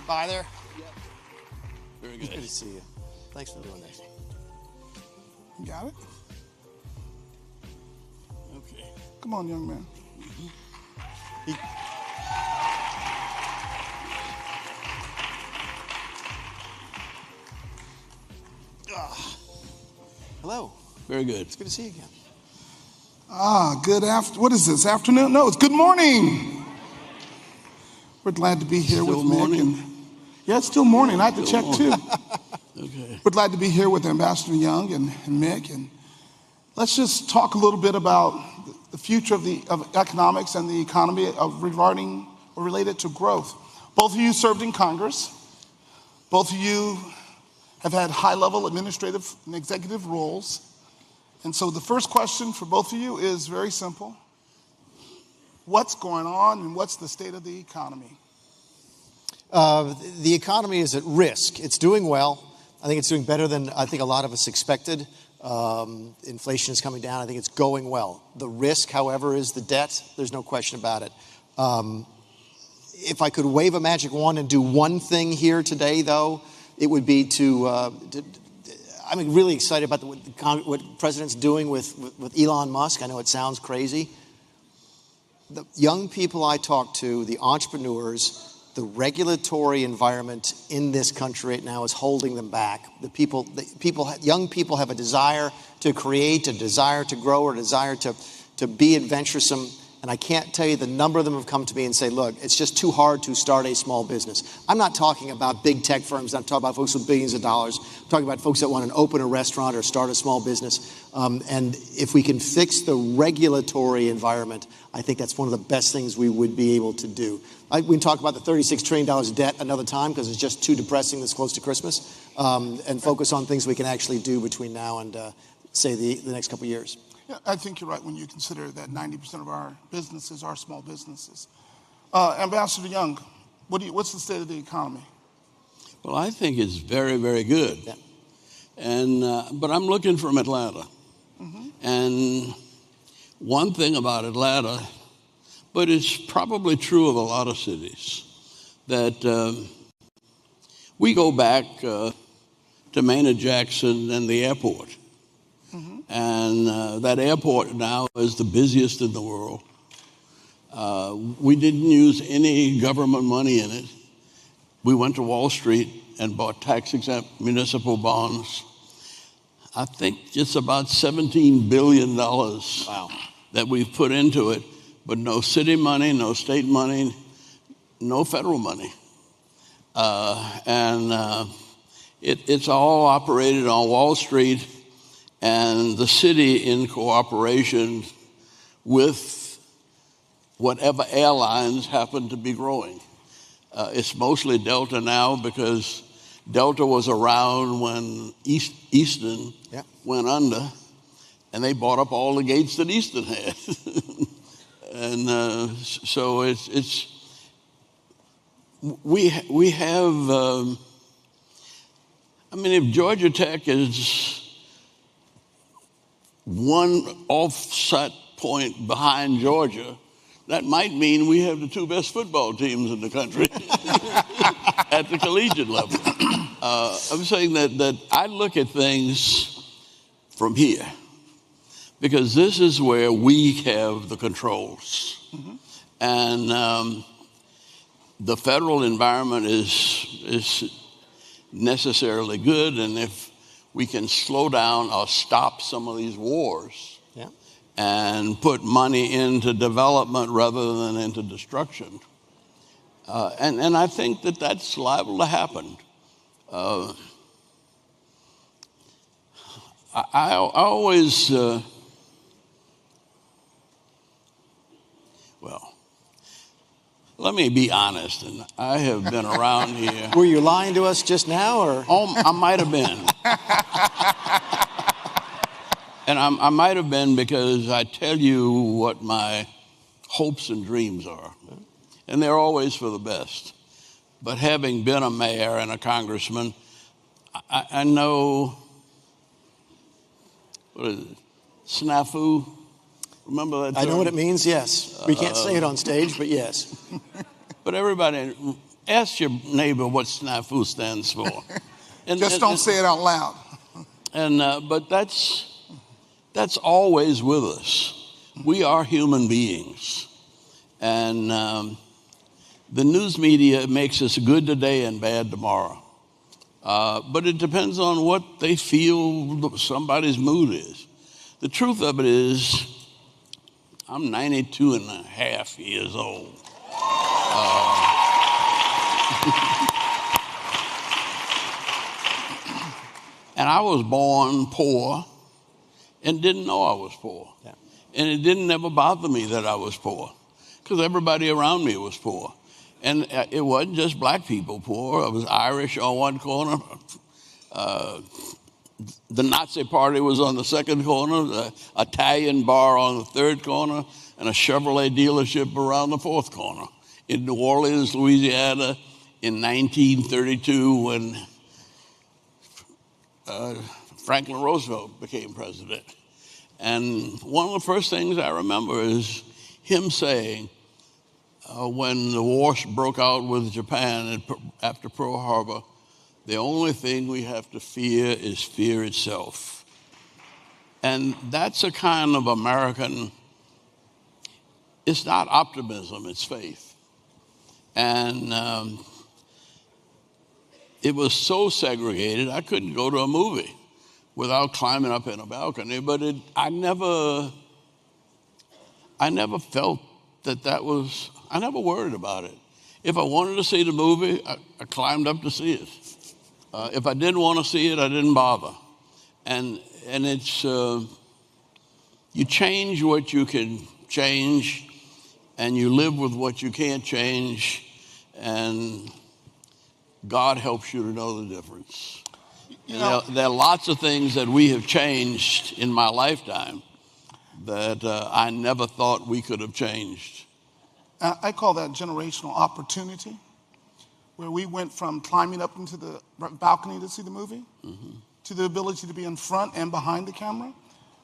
Speaker 16: By there? Yep. Very good. Good to see you. Thanks for doing this.
Speaker 17: You got it?
Speaker 16: Okay.
Speaker 17: Come on, young man.
Speaker 16: Hello.
Speaker 17: Very good.
Speaker 16: It's good to see you again.
Speaker 17: What is this, afternoon? No, it's good morning. We're glad to be here with Mick. Yeah, it's still morning. I had to check too.
Speaker 16: Okay.
Speaker 17: We're glad to be here with Ambassador Young and Mick. And let's just talk a little bit about the future of economics and the economy regarding or related to growth. Both of you served in Congress. Both of you have had high-level administrative and executive roles. And so the first question for both of you is very simple. What's going on and what's the state of the economy?
Speaker 16: The economy is at risk. It's doing well, I think it's doing better than I think a lot of us expected. Inflation is coming down. I think it's going well. The risk, however, is the debt. There's no question about it. If I could wave a magic wand and do one thing here today, though, it would be I'm really excited about what the president's doing with Elon Musk. I know it sounds crazy. The young people I talk to, the entrepreneurs, the regulatory environment in this country right now is holding them back. Young people have a desire to create, a desire to grow, or a desire to be adventuresome. And I can't tell you the number of them have come to me and say, look, it's just too hard to start a small business. I'm not talking about big tech firms. I'm talking about folks with billions of dollars. I'm talking about folks that want to open a restaurant or start a small business. And if we can fix the regulatory environment, I think that's one of the best things we would be able to do. We can talk about the $36 trillion of debt another time because it's just too depressing this close to Christmas, and focus on things we can actually do between now and, say, the next couple of years.
Speaker 17: Yeah, I think you're right when you consider that 90% of our businesses are small businesses. Ambassador Young, what's the state of the economy?
Speaker 18: Well, I think it's very, very good. Yeah. And but I'm looking from Atlanta. Mm-hmm. And one thing about Atlanta, but it's probably true of a lot of cities, that we go back to Maynard Jackson and the airport. Mm-hmm. And that airport now is the busiest in the world. We didn't use any government money in it. We went to Wall Street and bought tax-exempt municipal bonds. I think it's about $17 billion that we've put into it, but no city money, no state money, no federal money. It's all operated on Wall Street, and the city in cooperation with whatever airlines happen to be growing. It's mostly Delta now because Delta was around when Eastern went under, and they bought up all the gates that Eastern had. And so we have, if Georgia Tech is one offset point behind Georgia, that might mean we have the two best football teams in the country at the collegiate level. I'm saying that I look at things from here because this is where we have the controls. Mm-hmm. And the federal environment is necessarily good, and if we can slow down or stop some of these wars and put money into development rather than into destruction. And I think that that's liable to happen. I always, let me be honest, and I have been around here.
Speaker 16: Were you lying to us just now, or?
Speaker 18: Oh, I might have been. And I might have been because I tell you what my hopes and dreams are. And they're always for the best. But having been a mayor and a congressman, I know, what is it, snafu? Remember that term?
Speaker 16: I know what it means, yes. We can't say it on stage, but yes.
Speaker 18: But everybody, ask your neighbor what snafu stands for.
Speaker 17: Just don't say it out loud.
Speaker 18: But that's always with us. We are human beings. And the news media makes us good today and bad tomorrow. But it depends on what they feel somebody's mood is. The truth of it is, I'm 92 and a half years old. And I was born poor and didn't know I was poor. Yeah. And it didn't ever bother me that I was poor because everybody around me was poor. And it wasn't just black people poor. I was Irish on one corner. The Nazi party was on the second corner, the Italian bar on the third corner, and a Chevrolet dealership around the fourth corner. In New Orleans, Louisiana, in 1932, when Franklin Roosevelt became president. And one of the first things I remember is him saying, when the war broke out with Japan after Pearl Harbor, the only thing we have to fear is fear itself. And that's a kind of American, it's not optimism, it's faith. And it was so segregated, I couldn't go to a movie without climbing up in a balcony, but I never felt that was, I never worried about it. If I wanted to see the movie, I climbed up to see it. If I didn't want to see it, I didn't bother. And it's, you change what you can change, and you live with what you can't change, and God helps you to know the difference. There are lots of things that we have changed in my lifetime that I never thought we could have changed.
Speaker 17: I call that generational opportunity, where we went from climbing up into the balcony to see the movie to the ability to be in front and behind the camera.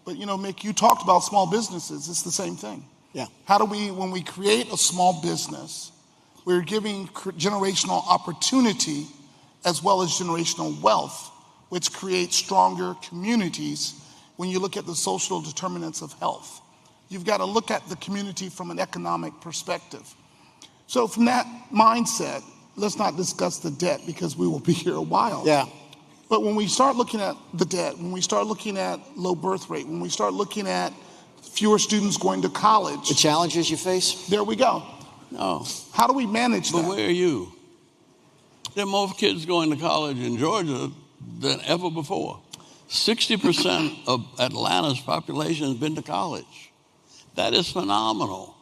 Speaker 17: But Mick, you talked about small businesses. It's the same thing.
Speaker 16: Yeah.
Speaker 17: How do we, when we create a small business, we're giving generational opportunity as well as generational wealth, which creates stronger communities when you look at the social determinants of health. You've got to look at the community from an economic perspective. So from that mindset, let's not discuss the debt because we will be here a while.
Speaker 16: Yeah.
Speaker 17: But when we start looking at the debt, when we start looking at low birth rate, when we start looking at fewer students going to college.
Speaker 16: The challenges you face?
Speaker 17: There we go.
Speaker 18: No.
Speaker 17: How do we manage that?
Speaker 18: But where are you? There are more kids going to college in Georgia than ever before. 60% of Atlanta's population has been to college. That is phenomenal.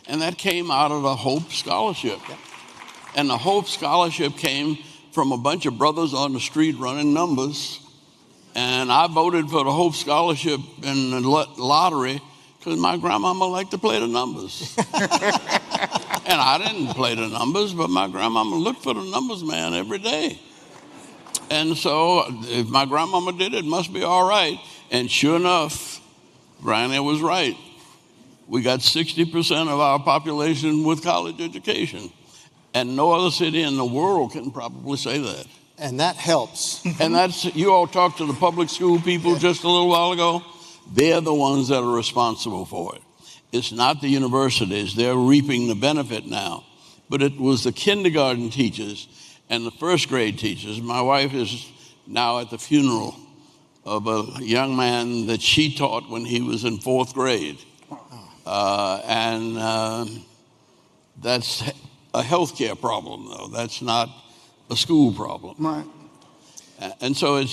Speaker 18: And that came out of the Hope Scholarship. And the Hope Scholarship came from a bunch of brothers on the street running numbers. And I voted for the Hope Scholarship in the lottery because my grandmama liked to play the numbers. And I didn't play the numbers, but my grandmama looked for the numbers, man, every day. And so if my grandmama did it, must be all right. And sure enough, Granny was right. We got 60% of our population with college education. And no other city in the world can probably say that.
Speaker 16: And that helps.
Speaker 18: And that's, you all talked to the public school people just a little while ago. They're the ones that are responsible for it. It's not the universities. They're reaping the benefit now. But it was the kindergarten teachers and the first grade teachers. My wife is now at the funeral of a young man that she taught when he was in fourth grade. That's a healthcare problem, though. That's not a school problem.
Speaker 17: Right.
Speaker 18: And so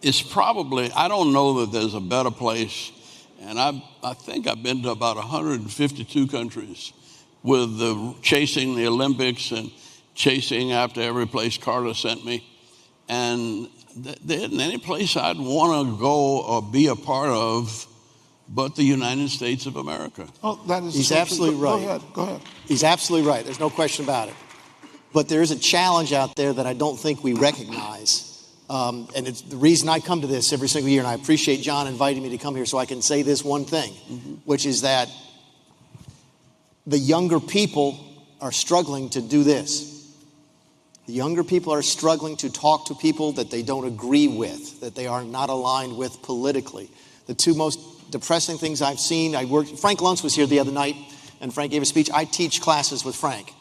Speaker 18: it's probably, I don't know that there's a better place. And I think I've been to about 152 countries with chasing the Olympics and chasing after every place Carter sent me. And there isn't any place I'd want to go or be a part of but the United States of America.
Speaker 17: Oh, that is
Speaker 16: He's absolutely right.
Speaker 17: Go ahead.
Speaker 16: He's absolutely right. There's no question about it. But there is a challenge out there that I don't think we recognize. And it's the reason I come to this every single year, and I appreciate John inviting me to come here so I can say this one thing, which is that the younger people are struggling to do this. The younger people are struggling to talk to people that they don't agree with, that they are not aligned with politically. The two most depressing things I've seen, Frank Luntz was here the other night, and Frank gave a speech. I teach classes with Frank.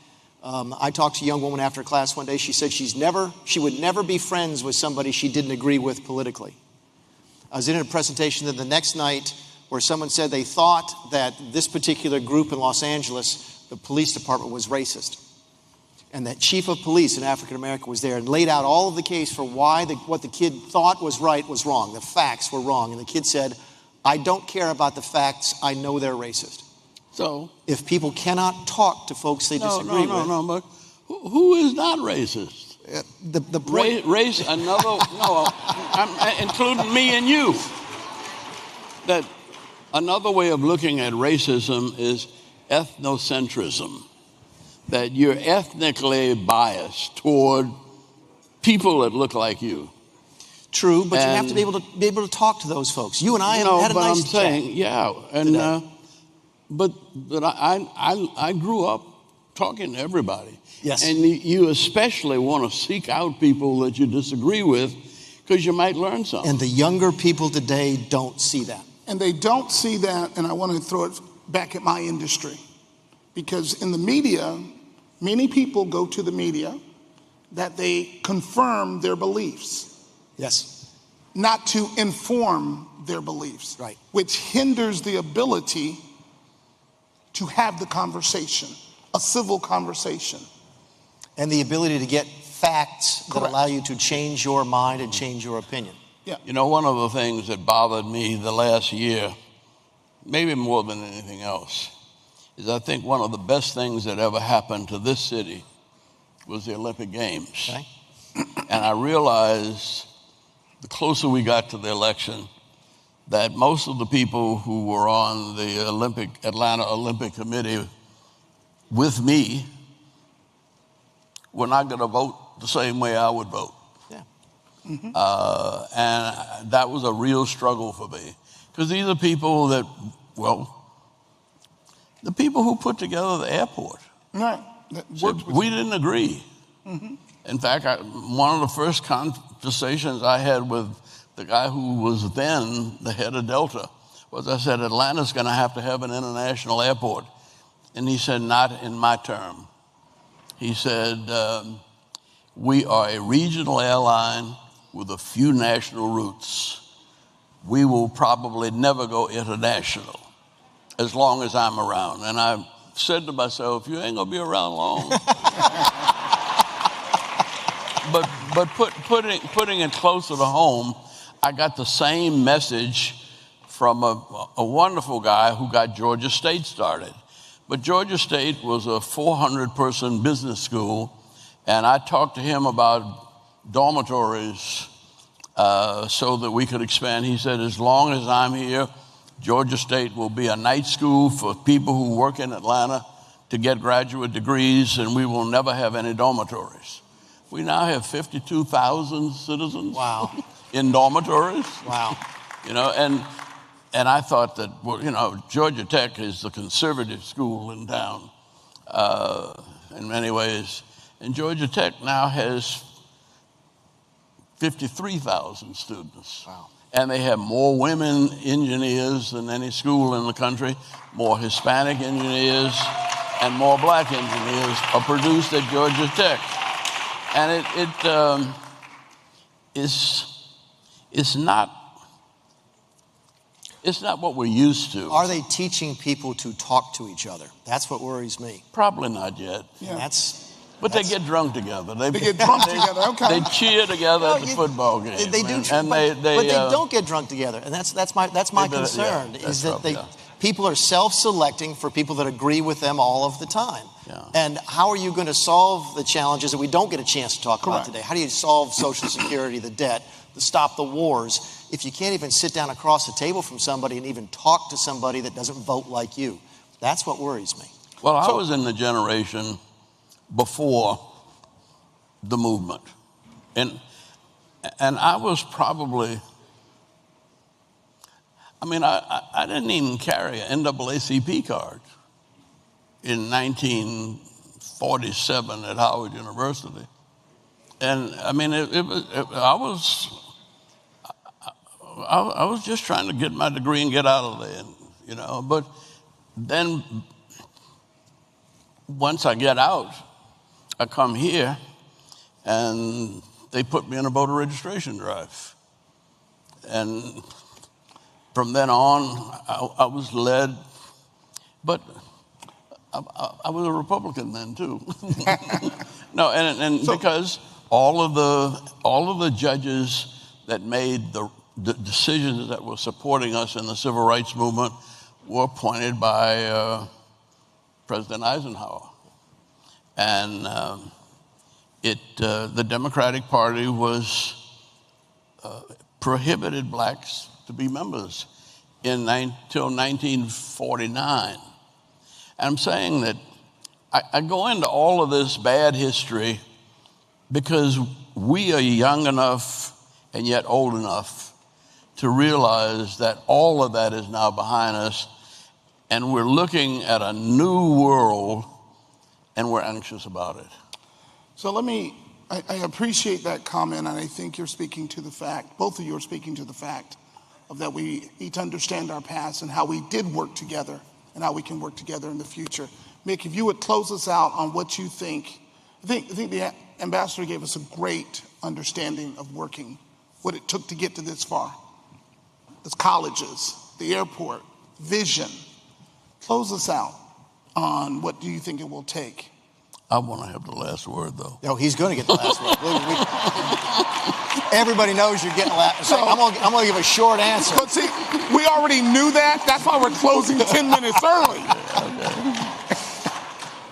Speaker 16: I talked to a young woman after class one day. She said she would never be friends with somebody she didn't agree with politically. I was in a presentation the next night where someone said they thought that this particular group in Los Angeles, the police department, was racist. And that chief of police in African America was there and laid out all of the case for why what the kid thought was right was wrong. The facts were wrong. And the kid said, I don't care about the facts. I know they're racist.
Speaker 18: So
Speaker 16: if people cannot talk to folks they disagree with.
Speaker 18: No, but who is not racist?
Speaker 16: The point,
Speaker 18: race, I'm including me and you. That another way of looking at racism is ethnocentrism. That you're ethnically biased toward people that look like you.
Speaker 16: True, but you have to be able to talk to those folks. You and I had a
Speaker 18: but
Speaker 16: nice
Speaker 18: I'm saying, yeah, and but I grew up talking to everybody.
Speaker 16: Yes.
Speaker 18: And you especially want to seek out people that you disagree with because you might learn something.
Speaker 16: And the younger people today don't see that.
Speaker 17: And they don't see that, and I want to throw it back at my industry. Because in the media, many people go to the media that they confirm their beliefs.
Speaker 16: Yes.
Speaker 17: Not to inform their beliefs.
Speaker 16: Right.
Speaker 17: Which hinders the ability to have the conversation, a civil conversation.
Speaker 16: And the ability to get facts that allow you to change your mind and change your opinion.
Speaker 17: Yeah.
Speaker 18: You know, one of the things that bothered me the last year, maybe more than anything else, is I think one of the best things that ever happened to this city was the Olympic Games.
Speaker 16: Okay.
Speaker 18: And I realized the closer we got to the election, that most of the people who were on the Atlanta Olympic Committee with me were not going to vote the same way I would vote.
Speaker 16: Yeah.
Speaker 18: And that was a real struggle for me. Because these are people that, the people who put together the airport.
Speaker 17: Right.
Speaker 18: We didn't agree.
Speaker 17: Mm-hmm.
Speaker 18: In fact, one of the first conversations I had with the guy who was then the head of Delta was, I said, Atlanta's going to have an international airport. And he said, not in my term. He said, we are a regional airline with a few national routes. We will probably never go international as long as I'm around. And I said to myself, you ain't going to be around long. But putting it closer to home, I got the same message from a wonderful guy who got Georgia State started. But Georgia State was a 400-person business school, and I talked to him about dormitories so that we could expand. He said, as long as I'm here, Georgia State will be a night school for people who work in Atlanta to get graduate degrees, and we will never have any dormitories. We now have 52,000 citizens.
Speaker 16: Wow.
Speaker 18: In dormitories.
Speaker 16: Wow.
Speaker 18: You know, and I thought that, Georgia Tech is the conservative school in town in many ways. And Georgia Tech now has 53,000 students.
Speaker 16: Wow.
Speaker 18: And they have more women engineers than any school in the country, more Hispanic engineers, and more black engineers are produced at Georgia Tech. And it's not what we're used to.
Speaker 16: Are they teaching people to talk to each other? That's what worries me.
Speaker 18: Probably not yet.
Speaker 16: Yeah.
Speaker 18: But they get drunk together.
Speaker 17: They get drunk together, okay.
Speaker 18: They cheer together at the football game.
Speaker 16: They do,
Speaker 18: and
Speaker 16: but they don't get drunk together. And that's my concern, is that people are self-selecting for people that agree with them all of the time.
Speaker 18: Yeah.
Speaker 16: And how are you going to solve the challenges that we don't get a chance to talk about today? How do you solve Social Security, the debt, to stop the wars, if you can't even sit down across the table from somebody and even talk to somebody that doesn't vote like you? That's what worries me.
Speaker 18: Well, I was in the generation before the movement. And I was probably, I didn't even carry an NAACP card in 1947 at Howard University. And I was just trying to get my degree and get out of there, but then once I get out, I come here and they put me in a voter registration drive. And from then on, I was led, but I was a Republican then too. No, because all of the judges that made the decisions that were supporting us in the civil rights movement were appointed by President Eisenhower. And the Democratic Party prohibited blacks to be members till 1949. And I'm saying that I go into all of this bad history because we are young enough and yet old enough to realize that all of that is now behind us, and we're looking at a new world, and we're anxious about it.
Speaker 17: So I appreciate that comment, and I think you're speaking to the fact, both of you are speaking to the fact of that we need to understand our past and how we did work together and how we can work together in the future. Mick, if you would close us out on what you think. I think the ambassador gave us a great understanding of working, what it took to get to this far. The colleges, the airport, vision. Close us out on what do you think it will take.
Speaker 18: I want to have the last word, though.
Speaker 16: No, he's going to get the last word. Everybody knows you're getting the last. So I'm going to give a short answer.
Speaker 17: But see, we already knew that. That's why we're closing 10 minutes early.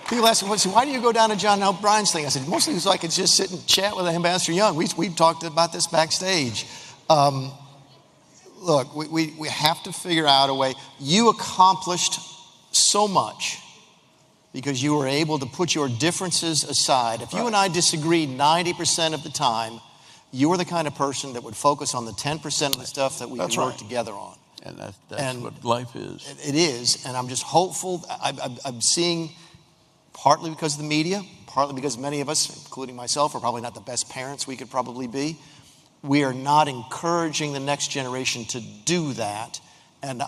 Speaker 16: People ask me, why do you go down to John O'Brien's thing? I said, mostly so I could just sit and chat with Ambassador Young. We talked about this backstage. Look, we have to figure out a way. You accomplished so much because you were able to put your differences aside. If you and I disagreed 90% of the time, you are the kind of person that would focus on the 10% of the stuff that we can work together on.
Speaker 18: And that's what life is.
Speaker 16: It is, and I'm just hopeful. I'm seeing, partly because of the media, partly because many of us, including myself, are probably not the best parents we could probably be. We are not encouraging the next generation to do that. And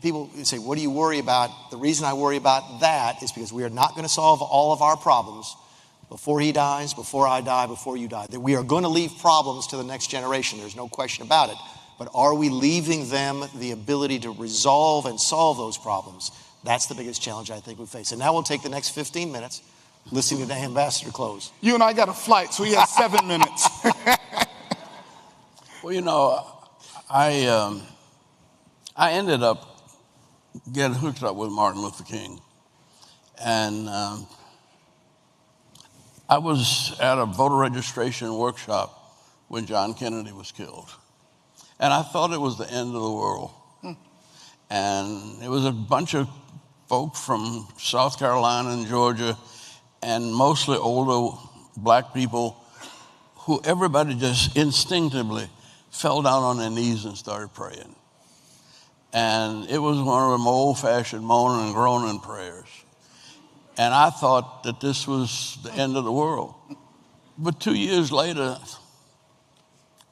Speaker 16: people say, what do you worry about? The reason I worry about that is because we are not going to solve all of our problems before he dies, before I die, before you die. That we are going to leave problems to the next generation. There's no question about it. But are we leaving them the ability to resolve and solve those problems? That's the biggest challenge I think we face. And now we'll take the next 15 minutes listening to the ambassador close.
Speaker 17: You and I got a flight, so he has 7 minutes.
Speaker 18: Well, you know, I ended up getting hooked up with Martin Luther King. And I was at a voter registration workshop when John Kennedy was killed. And I thought it was the end of the world. And it was a bunch of folk from South Carolina and Georgia, and mostly older black people, who everybody just instinctively fell down on their knees and started praying. And it was one of them old-fashioned moaning and groaning prayers. And I thought that this was the end of the world. But 2 years later,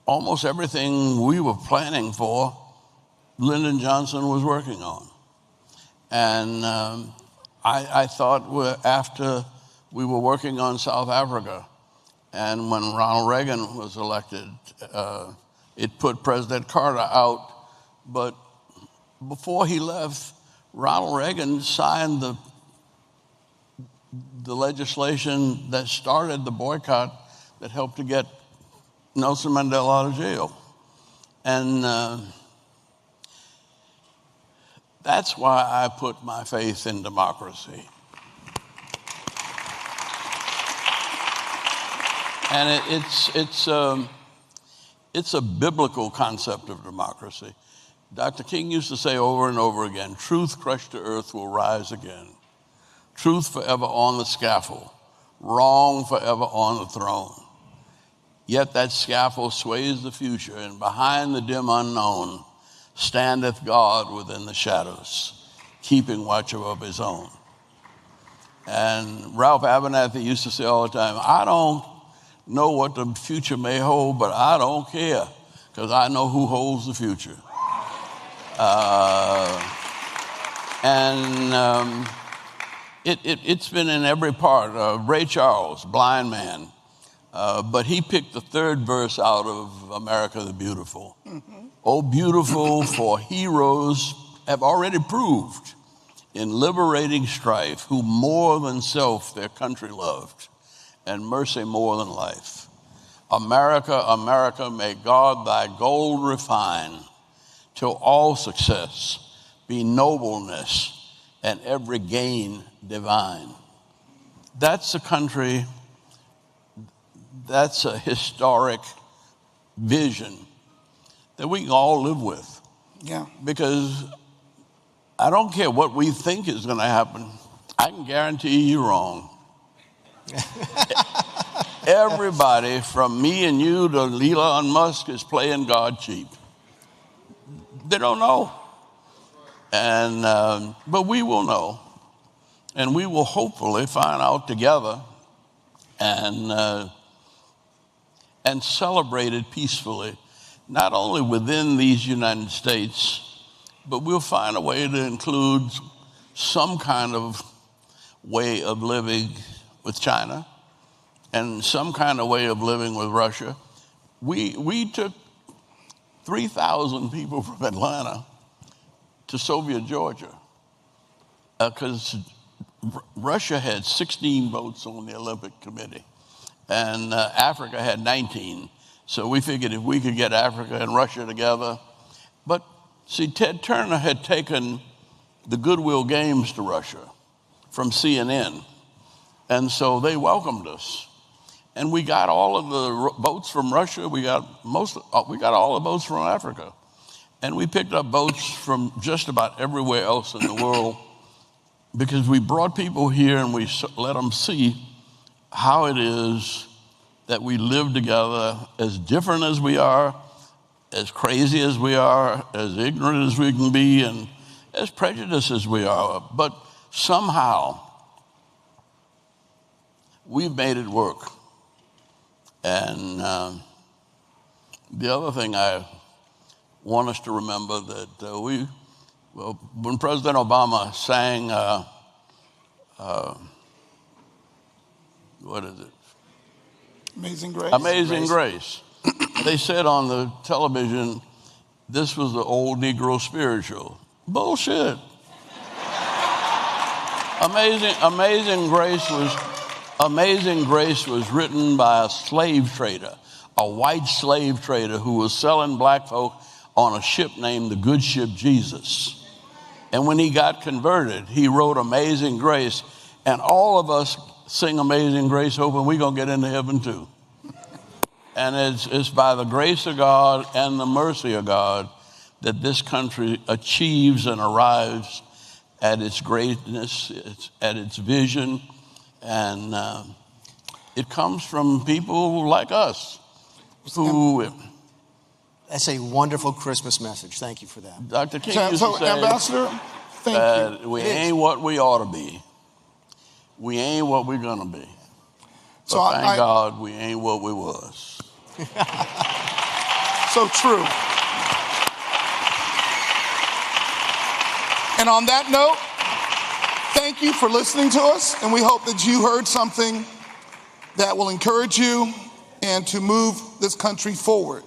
Speaker 18: almost everything we were planning for, Lyndon Johnson was working on. And I thought after we were working on South Africa, and when Ronald Reagan was elected, it put President Carter out. But before he left, Ronald Reagan signed the legislation that started the boycott that helped to get Nelson Mandela out of jail. And that's why I put my faith in democracy. And it's a biblical concept of democracy. Dr. King used to say over and over again, truth crushed to earth will rise again. Truth forever on the scaffold, wrong forever on the throne. Yet that scaffold sways the future, and behind the dim unknown standeth God within the shadows, keeping watch of his own. And Ralph Abernathy used to say all the time, I don't know what the future may hold, but I don't care, because I know who holds the future. It's been in every part. Ray Charles, blind man, but he picked the third verse out of America the Beautiful. Oh, beautiful, for heroes have already proved in liberating strife, who more than self their country loved, and mercy more than life. America, America, may God thy gold refine, till all success be nobleness, and every gain divine. That's a country, that's a historic vision that we can all live with.
Speaker 17: Yeah.
Speaker 18: Because I don't care what we think is going to happen, I can guarantee you're wrong. everybody from me and you to Elon Musk is playing God cheap. They don't know. And, but we will know. And we will hopefully find out together and celebrate it peacefully, not only within these United States, but we'll find a way to include some kind of way of living with China and some kind of way of living with Russia. We took 3,000 people from Atlanta to Soviet Georgia because Russia had 16 votes on the Olympic Committee and Africa had 19. So we figured if we could get Africa and Russia together. But see, Ted Turner had taken the Goodwill Games to Russia from CNN. And so they welcomed us. And we got all of the votes from Russia. We got all the votes from Africa. And we picked up votes from just about everywhere else in the world because we brought people here and we let them see how it is that we live together, as different as we are, as crazy as we are, as ignorant as we can be, and as prejudiced as we are. But somehow, we've made it work. And the other thing I want us to remember that when President Obama sang, what is it?
Speaker 17: Amazing Grace.
Speaker 18: Amazing Grace. They said on the television, this was the old Negro spiritual. Bullshit. Amazing Grace was written by a slave trader, a white slave trader who was selling black folk on a ship named the Good Ship Jesus. And when he got converted, he wrote Amazing Grace, and all of us sing Amazing Grace hoping we're going to get into heaven too. And it's by the grace of God and the mercy of God that this country achieves and arrives at its greatness, at its vision, and it comes from people like us who...
Speaker 16: That's a wonderful Christmas message. Thank you for that.
Speaker 18: Dr. King used to say,
Speaker 17: Ambassador, thank you.
Speaker 18: We ain't what we ought to be. We ain't what we're going to be. But
Speaker 17: So
Speaker 18: thank God we ain't what we was.
Speaker 17: So true. And on that note, thank you for listening to us, and we hope that you heard something that will encourage you and to move this country forward.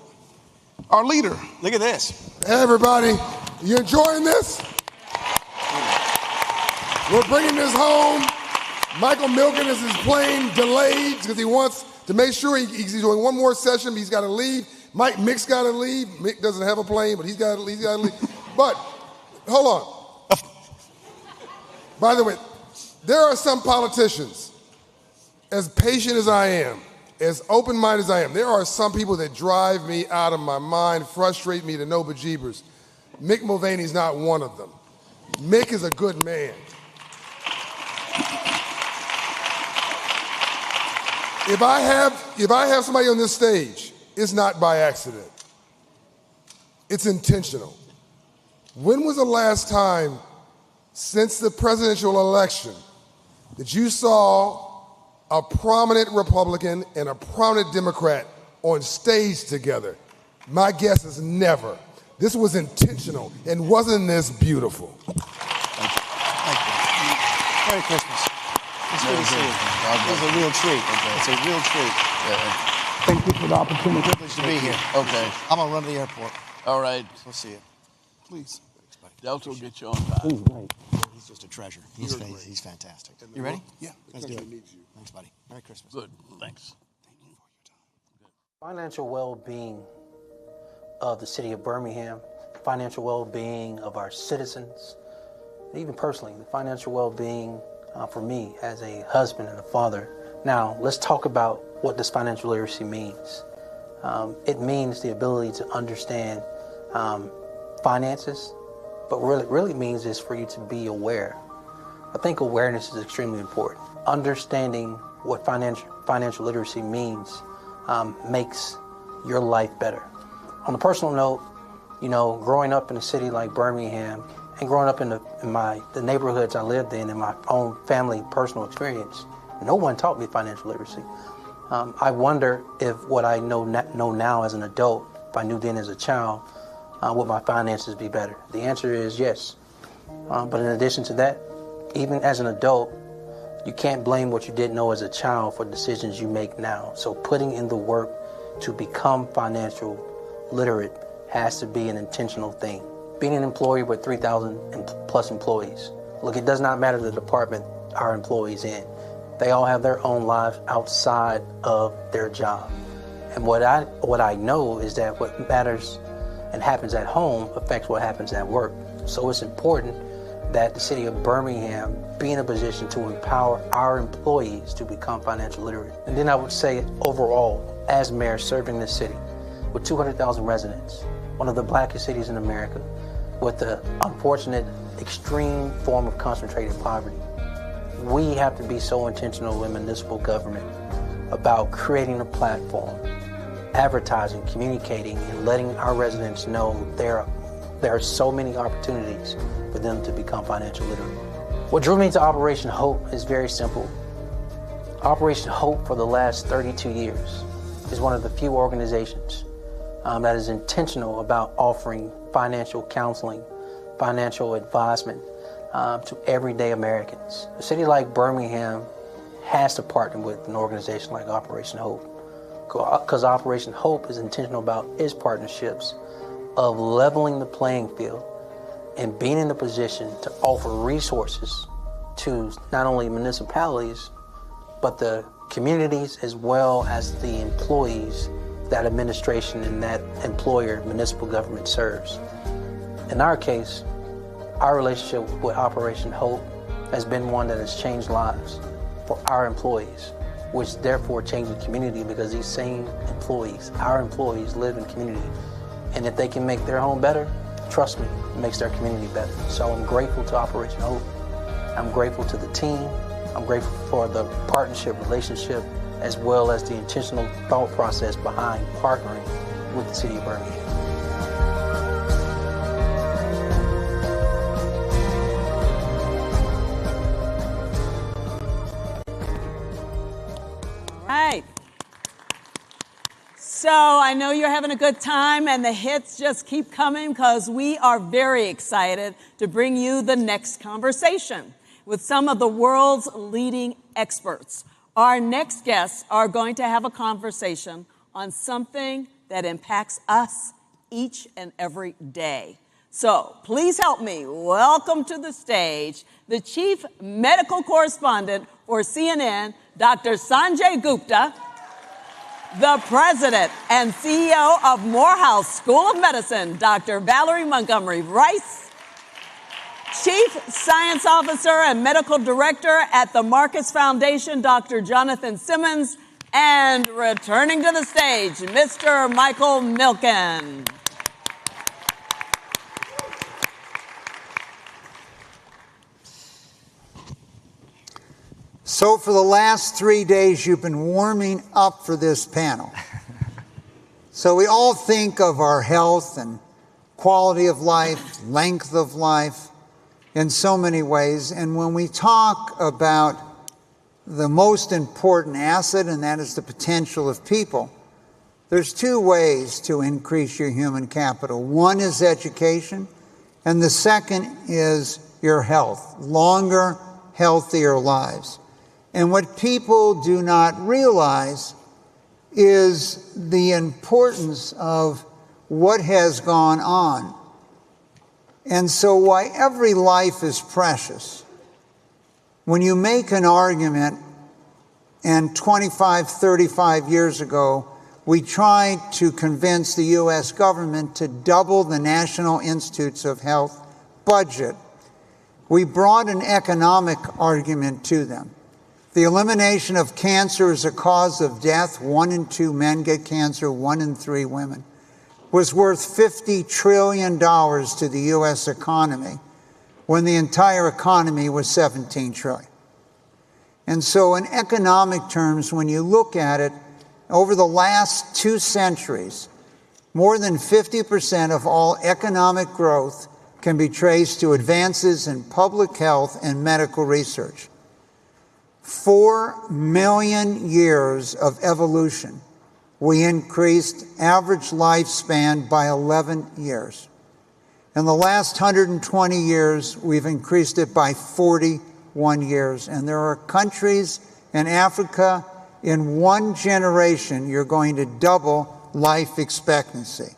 Speaker 17: Our leader.
Speaker 16: Look at this.
Speaker 4: Hey, everybody. You enjoying this? We're bringing this home. Michael Milken is his plane delayed because he wants to make sure he's doing one more session, but he's got to leave. Mick's got to leave. Mick doesn't have a plane, but he's got to leave. But, hold on. By the way, there are some politicians, as patient as I am, as open-minded as I am, there are some people that drive me out of my mind, frustrate me to no bejeebers. Mick Mulvaney's not one of them. Mick is a good man. If I have somebody on this stage, it's not by accident. It's intentional. When was the last time since the presidential election that you saw a prominent Republican and a prominent Democrat on stage together? My guess is never. This was intentional, and wasn't this beautiful?
Speaker 16: Thank you. Merry Christmas. It's good to see you. It's a real treat. It's a real treat.
Speaker 17: Thank you for the opportunity.
Speaker 16: Privilege to be here.
Speaker 18: Okay.
Speaker 16: I'm going to run to the airport.
Speaker 18: All right.
Speaker 16: We'll see you.
Speaker 17: Please.
Speaker 18: Delta will get you on time.
Speaker 16: He's great. He's just a treasure. He's fantastic. You ready?
Speaker 17: Yeah.
Speaker 16: Let's do it. Thanks, buddy. Merry Christmas.
Speaker 18: Good. Thanks.
Speaker 8: Financial well-being of the city of Birmingham, financial well-being of our citizens, even personally, the financial well-being for me as a husband and a father. Now, let's talk about what this financial literacy means. It means the ability to understand finances, but really means is for you to be aware. I think awareness is extremely important. Understanding what financial literacy means makes your life better. On a personal note, you know, growing up in a city like Birmingham and growing up in the neighborhoods I lived in my own family personal experience, no one taught me financial literacy. I wonder if what I know now as an adult, if I knew then as a child, would my finances be better? The answer is yes. But in addition to that, even as an adult, you can't blame what you didn't know as a child for decisions you make now. So putting in the work to become financial literate has to be an intentional thing. Being an employee with 3,000 plus employees, look, it does not matter the department our employees in. They all have their own lives outside of their job. And what I know is that what matters and happens at home affects what happens at work. So it's important that the city of Birmingham be in a position to empower our employees to become financial literate. And then I would say overall, as mayor serving this city with 200,000 residents, one of the blackest cities in America, with the unfortunate extreme form of concentrated poverty, we have to be so intentional in municipal government about creating a platform, advertising, communicating, and letting our residents know there are so many opportunities for them to become financial literate. What drew me to Operation Hope is very simple. Operation Hope for the last 32 years is one of the few organizations that is intentional about offering financial counseling, financial advisement to everyday Americans. A city like Birmingham has to partner with an organization like Operation Hope, because Operation Hope is intentional about its partnerships of leveling the playing field and being in a position to offer resources to not only municipalities, but the communities as well as the employees that administration and that employer municipal government serves. In our case, our relationship with Operation Hope has been one that has changed lives for our employees, which therefore changes the community, because these same employees, our employees, live in community. And if they can make their home better, trust me, it makes their community better. So I'm grateful to Operation Hope. I'm grateful to the team. I'm grateful for the partnership, relationship, as well as the intentional thought process behind partnering with the city of Birmingham.
Speaker 9: Right. So I know you're having a good time and the hits just keep coming, because we are very excited to bring you the next conversation with some of the world's leading experts. Our next guests are going to have a conversation on something that impacts us each and every day. So please help me welcome to the stage the chief medical correspondent for CNN, Dr. Sanjay Gupta, the president and CEO of Morehouse School of Medicine, Dr. Valerie Montgomery Rice, chief science officer and medical director at the Marcus Foundation, Dr. Jonathan Simmons, and returning to the stage, Mr. Michael Milken.
Speaker 10: So for the last 3 days, you've been warming up for this panel. So we all think of our health and quality of life, length of life, in so many ways. And when we talk about the most important asset, and that is the potential of people, there's two ways to increase your human capital. One is education, and the second is your health, longer, healthier lives. And what people do not realize is the importance of what has gone on. And so why every life is precious. When you make an argument, and 25, 35 years ago, we tried to convince the U.S. government to double the National Institutes of Health budget. We brought an economic argument to them. The elimination of cancer as a cause of death, 1 in 2 men get cancer, 1 in 3 women, was worth $50 trillion to the U.S. economy when the entire economy was $17 trillion. And so in economic terms, when you look at it, over the last 2 centuries, more than 50% of all economic growth can be traced to advances in public health and medical research. 4 million years of evolution, we increased average lifespan by 11 years. In the last 120 years, we've increased it by 41 years. And there are countries in Africa, in 1 generation, you're going to double life expectancy.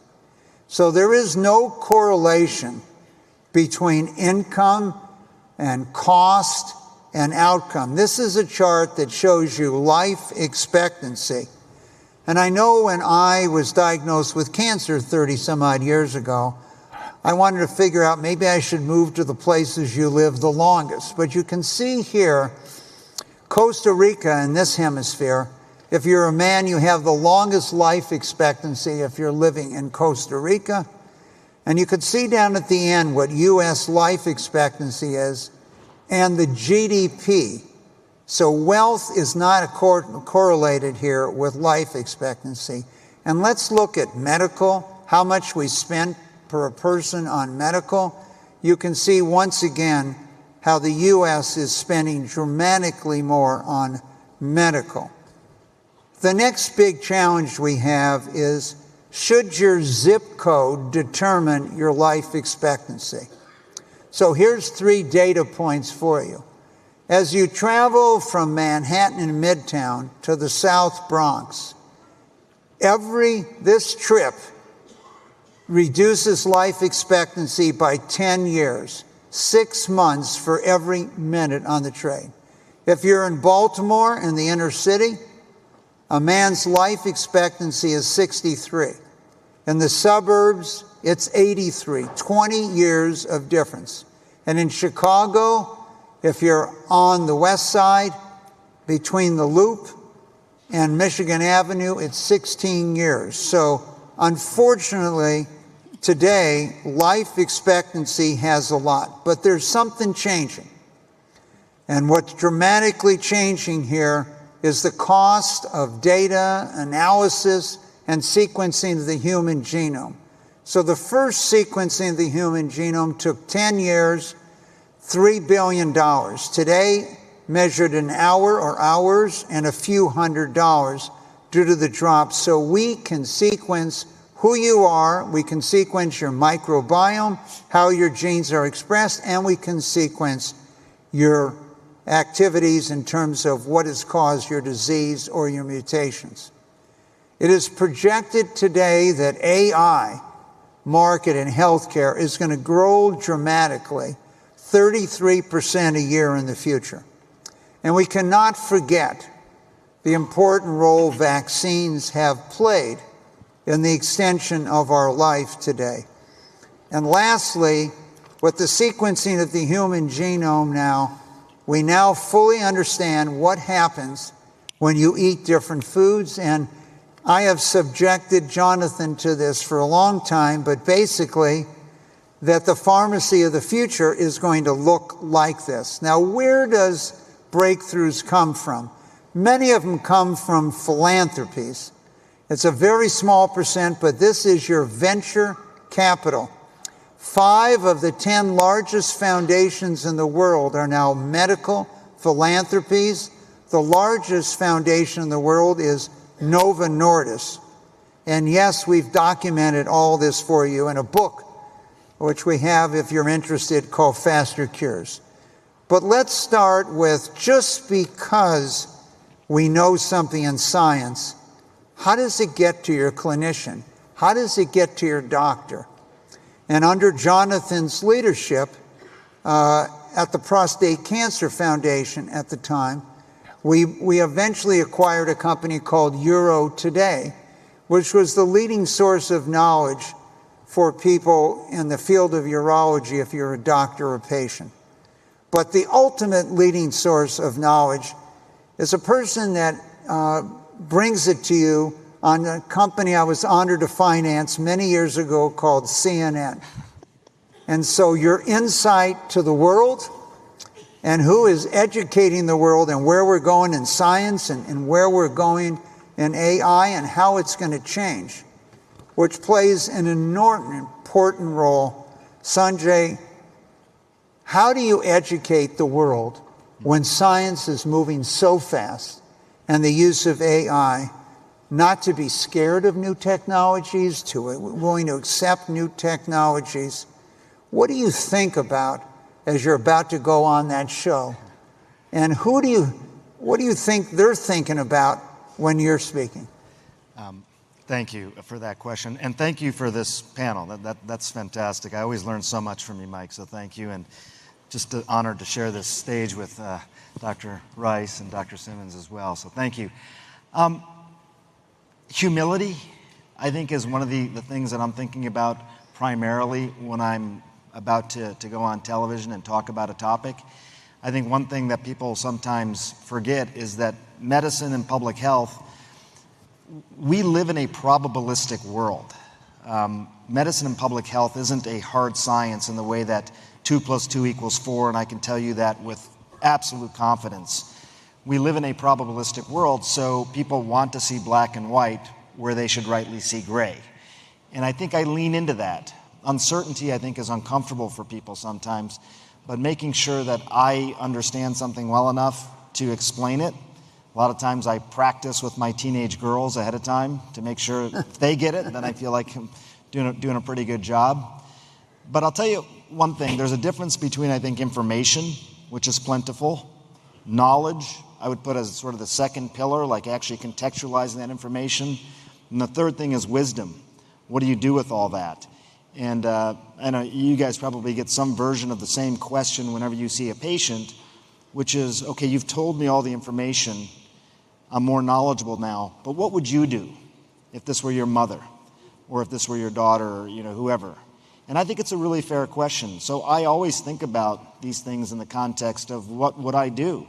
Speaker 10: So there is no correlation between income and cost and outcome. This is a chart that shows you life expectancy. And I know when I was diagnosed with cancer 30 some odd years ago, I wanted to figure out maybe I should move to the places you live the longest. But you can see here, Costa Rica in this hemisphere, if you're a man, you have the longest life expectancy if you're living in Costa Rica. And you could see down at the end what U.S. life expectancy is and the GDP. So wealth is not correlated here with life expectancy. And let's look at medical, how much we spend per person on medical. You can see once again how the U.S. is spending dramatically more on medical. The next big challenge we have is, should your zip code determine your life expectancy? So here's 3 data points for you. As you travel from Manhattan and Midtown to the South Bronx, this trip reduces life expectancy by 10 years, 6 months for every minute on the train. If you're in Baltimore in the inner city, a man's life expectancy is 63. In the suburbs, it's 83, 20 years of difference. And in Chicago, if you're on the west side, between the Loop and Michigan Avenue, it's 16 years. So unfortunately, today, life expectancy has a lot, but there's something changing. And what's dramatically changing here is the cost of data analysis and sequencing of the human genome. So the first sequencing of the human genome took 10 years, $3 billion. Today, measured in hour or hours and a few $100s due to the drop. So we can sequence who you are, we can sequence your microbiome, how your genes are expressed, and we can sequence your activities in terms of what has caused your disease or your mutations. It is projected today that AI market in healthcare is going to grow dramatically, 33% a year in the future. And we cannot forget the important role vaccines have played in the extension of our life today. And lastly, with the sequencing of the human genome now, we now fully understand what happens when you eat different foods. And I have subjected Jonathan to this for a long time, but basically that the pharmacy of the future is going to look like this. Now, where does breakthroughs come from? Many of them come from philanthropies. It's a very small percent, but this is your venture capital. 5 of the 10 largest foundations in the world are now medical philanthropies. The largest foundation in the world is Novo Nordisk. And yes, we've documented all this for you in a book, which we have, if you're interested, called Faster Cures. But let's start with, just because we know something in science, how does it get to your clinician? How does it get to your doctor? And under Jonathan's leadership at the Prostate Cancer Foundation at the time, we eventually acquired a company called Euro Today, which was the leading source of knowledge for people in the field of urology if you're a doctor or a patient. But the ultimate leading source of knowledge is a person that brings it to you on a company I was honored to finance many years ago called CNN. And so your insight to the world and who is educating the world and where we're going in science and where we're going in AI and how it's going to change, which plays an enormous, important role. Sanjay, how do you educate the world when science is moving so fast and the use of AI, not to be scared of new technologies, willing to accept new technologies? What do you think about as you're about to go on that show? And what do you think they're thinking about when you're speaking?
Speaker 19: Thank you for that question. And thank you for this panel. That's fantastic. I always learn so much from you, Mike, so thank you. And just honored to share this stage with Dr. Rice and Dr. Simmons as well, so thank you. Humility, I think, is one of the things that I'm thinking about primarily when I'm about to go on television and talk about a topic. I think one thing that people sometimes forget is that medicine and public health, we live in a probabilistic world. Medicine and public health isn't a hard science in the way that 2 + 2 = 4, and I can tell you that with absolute confidence. We live in a probabilistic world, so people want to see black and white where they should rightly see gray. And I think I lean into that. Uncertainty, I think, is uncomfortable for people sometimes, but making sure that I understand something well enough to explain it. A lot of times I practice with my teenage girls ahead of time to make sure if they get it, then I feel like I'm doing a pretty good job. But I'll tell you one thing, there's a difference between, I think, information, which is plentiful, knowledge, I would put as sort of the second pillar, like actually contextualizing that information. And the third thing is wisdom. What do you do with all that? And I know you guys probably get some version of the same question whenever you see a patient, which is, okay, you've told me all the information, I'm more knowledgeable now, but what would you do if this were your mother or if this were your daughter or whoever? And I think it's a really fair question. So I always think about these things in the context of what would I do?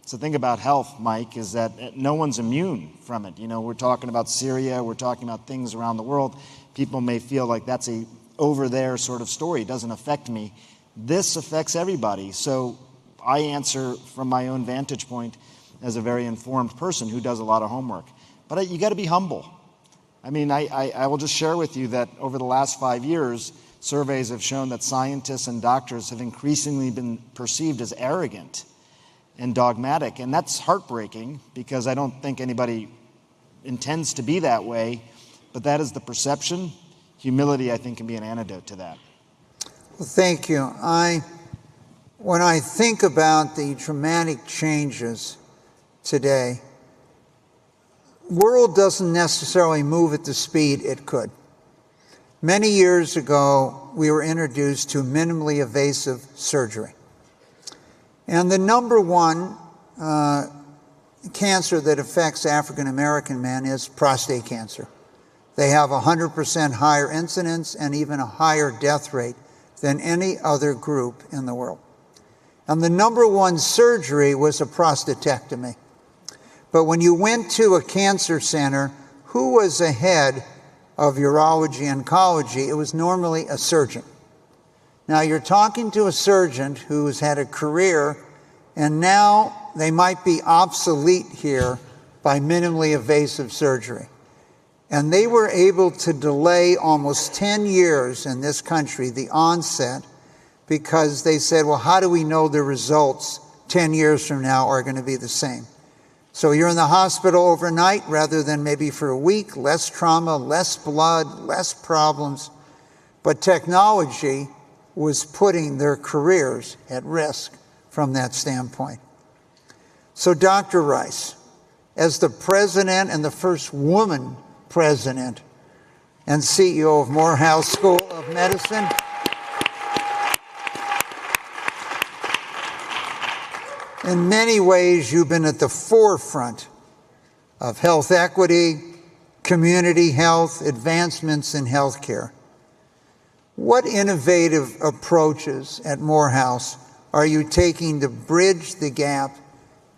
Speaker 19: So the thing about health, Mike, is that no one's immune from it. We're talking about Syria, we're talking about things around the world. People may feel like that's a over there sort of story. It doesn't affect me. This affects everybody. So I answer from my own vantage point as a very informed person who does a lot of homework. But you got to be humble. I mean, I will just share with you that over the last 5 years, surveys have shown that scientists and doctors have increasingly been perceived as arrogant and dogmatic. And that's heartbreaking because I don't think anybody intends to be that way, but that is the perception. Humility, I think, can be an antidote to that.
Speaker 10: Well, thank you. When I think about the dramatic changes today, the world doesn't necessarily move at the speed it could. Many years ago, we were introduced to minimally invasive surgery. And the number one cancer that affects African American men is prostate cancer. They have 100% higher incidence and even a higher death rate than any other group in the world. And the number one surgery was a prostatectomy. But when you went to a cancer center, who was the head of urology and oncology? It was normally a surgeon. Now you're talking to a surgeon who's had a career, and now they might be obsolete here by minimally invasive surgery. And they were able to delay almost 10 years in this country, the onset, because they said, well, how do we know the results 10 years from now are going to be the same? So you're in the hospital overnight rather than maybe for a week, less trauma, less blood, less problems. But technology was putting their careers at risk from that standpoint. So Dr. Rice, as the president and the first woman president and CEO of Morehouse School of Medicine, in many ways, you've been at the forefront of health equity, community health, advancements in healthcare. What innovative approaches at Morehouse are you taking to bridge the gap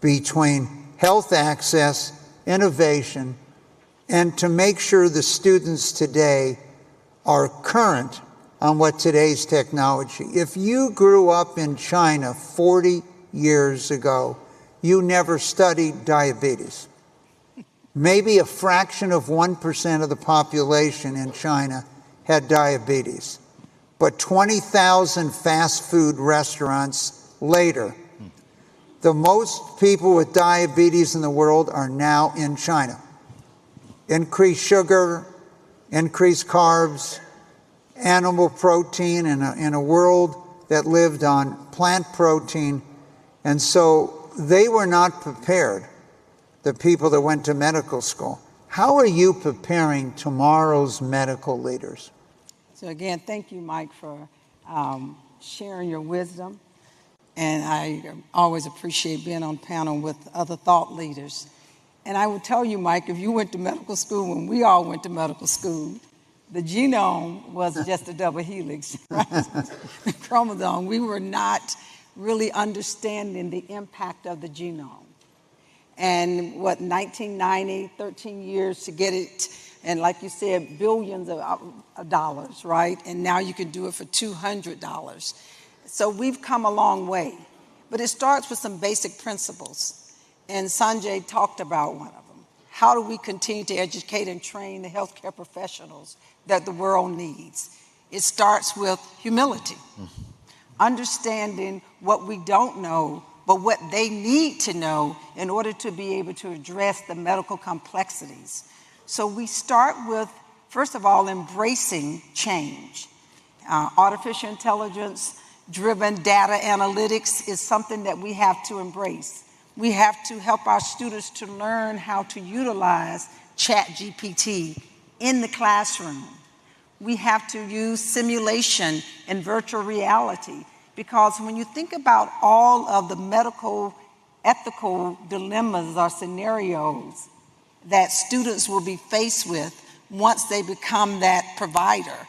Speaker 10: between health access, innovation, and to make sure the students today are current on what today's technology? If you grew up in China 40 years ago, you never studied diabetes. Maybe a fraction of 1% of the population in China had diabetes. But 20,000 fast food restaurants later, the most people with diabetes in the world are now in China. Increased sugar, increased carbs, animal protein in a world that lived on plant protein. And so they were not prepared, the people that went to medical school. How are you preparing tomorrow's medical leaders?
Speaker 1: So again, thank you, Mike, for sharing your wisdom. And I always appreciate being on panel with other thought leaders. And I will tell you, Mike, if you went to medical school when we all went to medical school, the genome was just a double helix, right? The chromosome. We were not really understanding the impact of the genome. And 1990, 13 years to get it, and like you said, billions of dollars, right? And now you can do it for $200. So we've come a long way. But it starts with some basic principles. And Sanjay talked about one of them. How do we continue to educate and train the healthcare professionals that the world needs? It starts with humility. Understanding what we don't know, but what they need to know in order to be able to address the medical complexities. So we start with, first of all, embracing change. Artificial intelligence-driven data analytics is something that we have to embrace. We have to help our students to learn how to utilize ChatGPT in the classroom. We have to use simulation and virtual reality, because when you think about all of the medical ethical dilemmas or scenarios that students will be faced with once they become that provider,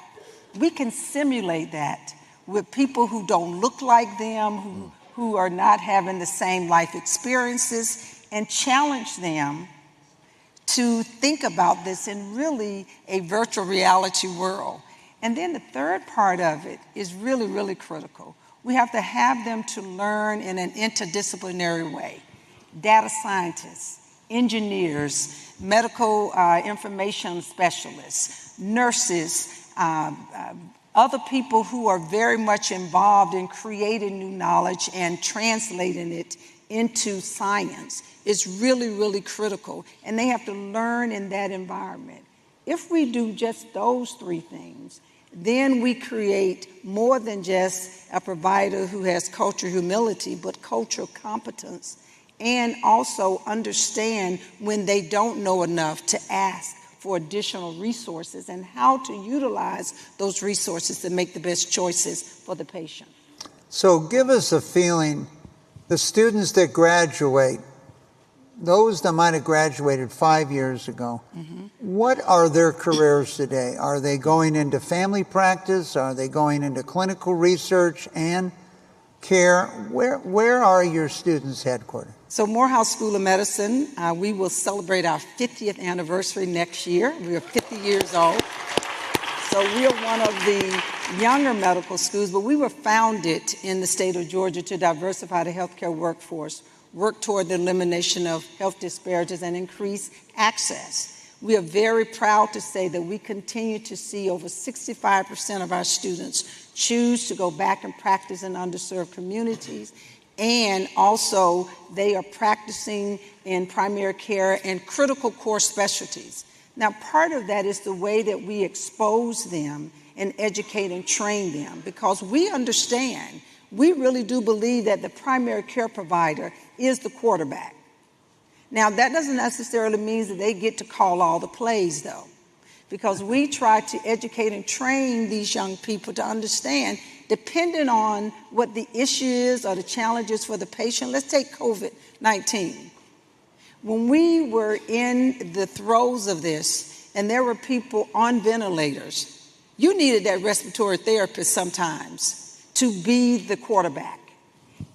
Speaker 1: we can simulate that with people who don't look like them, who are not having the same life experiences, and challenge them to think about this in really a virtual reality world. And then the third part of it is really, really critical. We have to have them to learn in an interdisciplinary way. Data scientists, engineers, medical information specialists, nurses, other people who are very much involved in creating new knowledge and translating it into science is really, really critical. And they have to learn in that environment. If we do just those three things, then we create more than just a provider who has cultural humility, but cultural competence, and also understand when they don't know enough to ask for additional resources and how to utilize those resources to make the best choices for the patient.
Speaker 10: So give us a feeling, the students that graduate, those that might have graduated 5 years ago, what are their careers today? Are they going into family practice? Are they going into clinical research and care? Where are your students headquartered?
Speaker 1: So Morehouse School of Medicine, we will celebrate our 50th anniversary next year. We are 50 years old. So we are one of the younger medical schools, but we were founded in the state of Georgia to diversify the healthcare workforce, work toward the elimination of health disparities, and increase access. We are very proud to say that we continue to see over 65% of our students choose to go back and practice in underserved communities. And also, they are practicing in primary care and critical core specialties. Now, part of that is the way that we expose them and educate and train them, because we understand, we really do believe that the primary care provider is the quarterback. Now, that doesn't necessarily mean that they get to call all the plays, though, because we try to educate and train these young people to understand, depending on what the issue is or the challenges for the patient. Let's take COVID-19. When we were in the throes of this and there were people on ventilators, you needed that respiratory therapist sometimes to be the quarterback.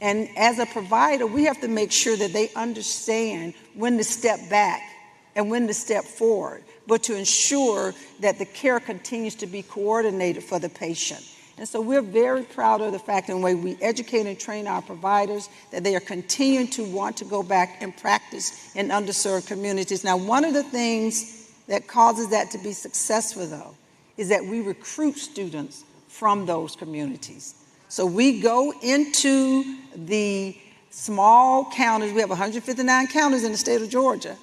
Speaker 1: And as a provider, we have to make sure that they understand when to step back and when to step forward, but to ensure that the care continues to be coordinated for the patient. And so we're very proud of the fact in the way we educate and train our providers that they are continuing to want to go back and practice in underserved communities. Now, one of the things that causes that to be successful, though, is that we recruit students from those communities. So we go into the small counties. We have 159 counties in the state of Georgia.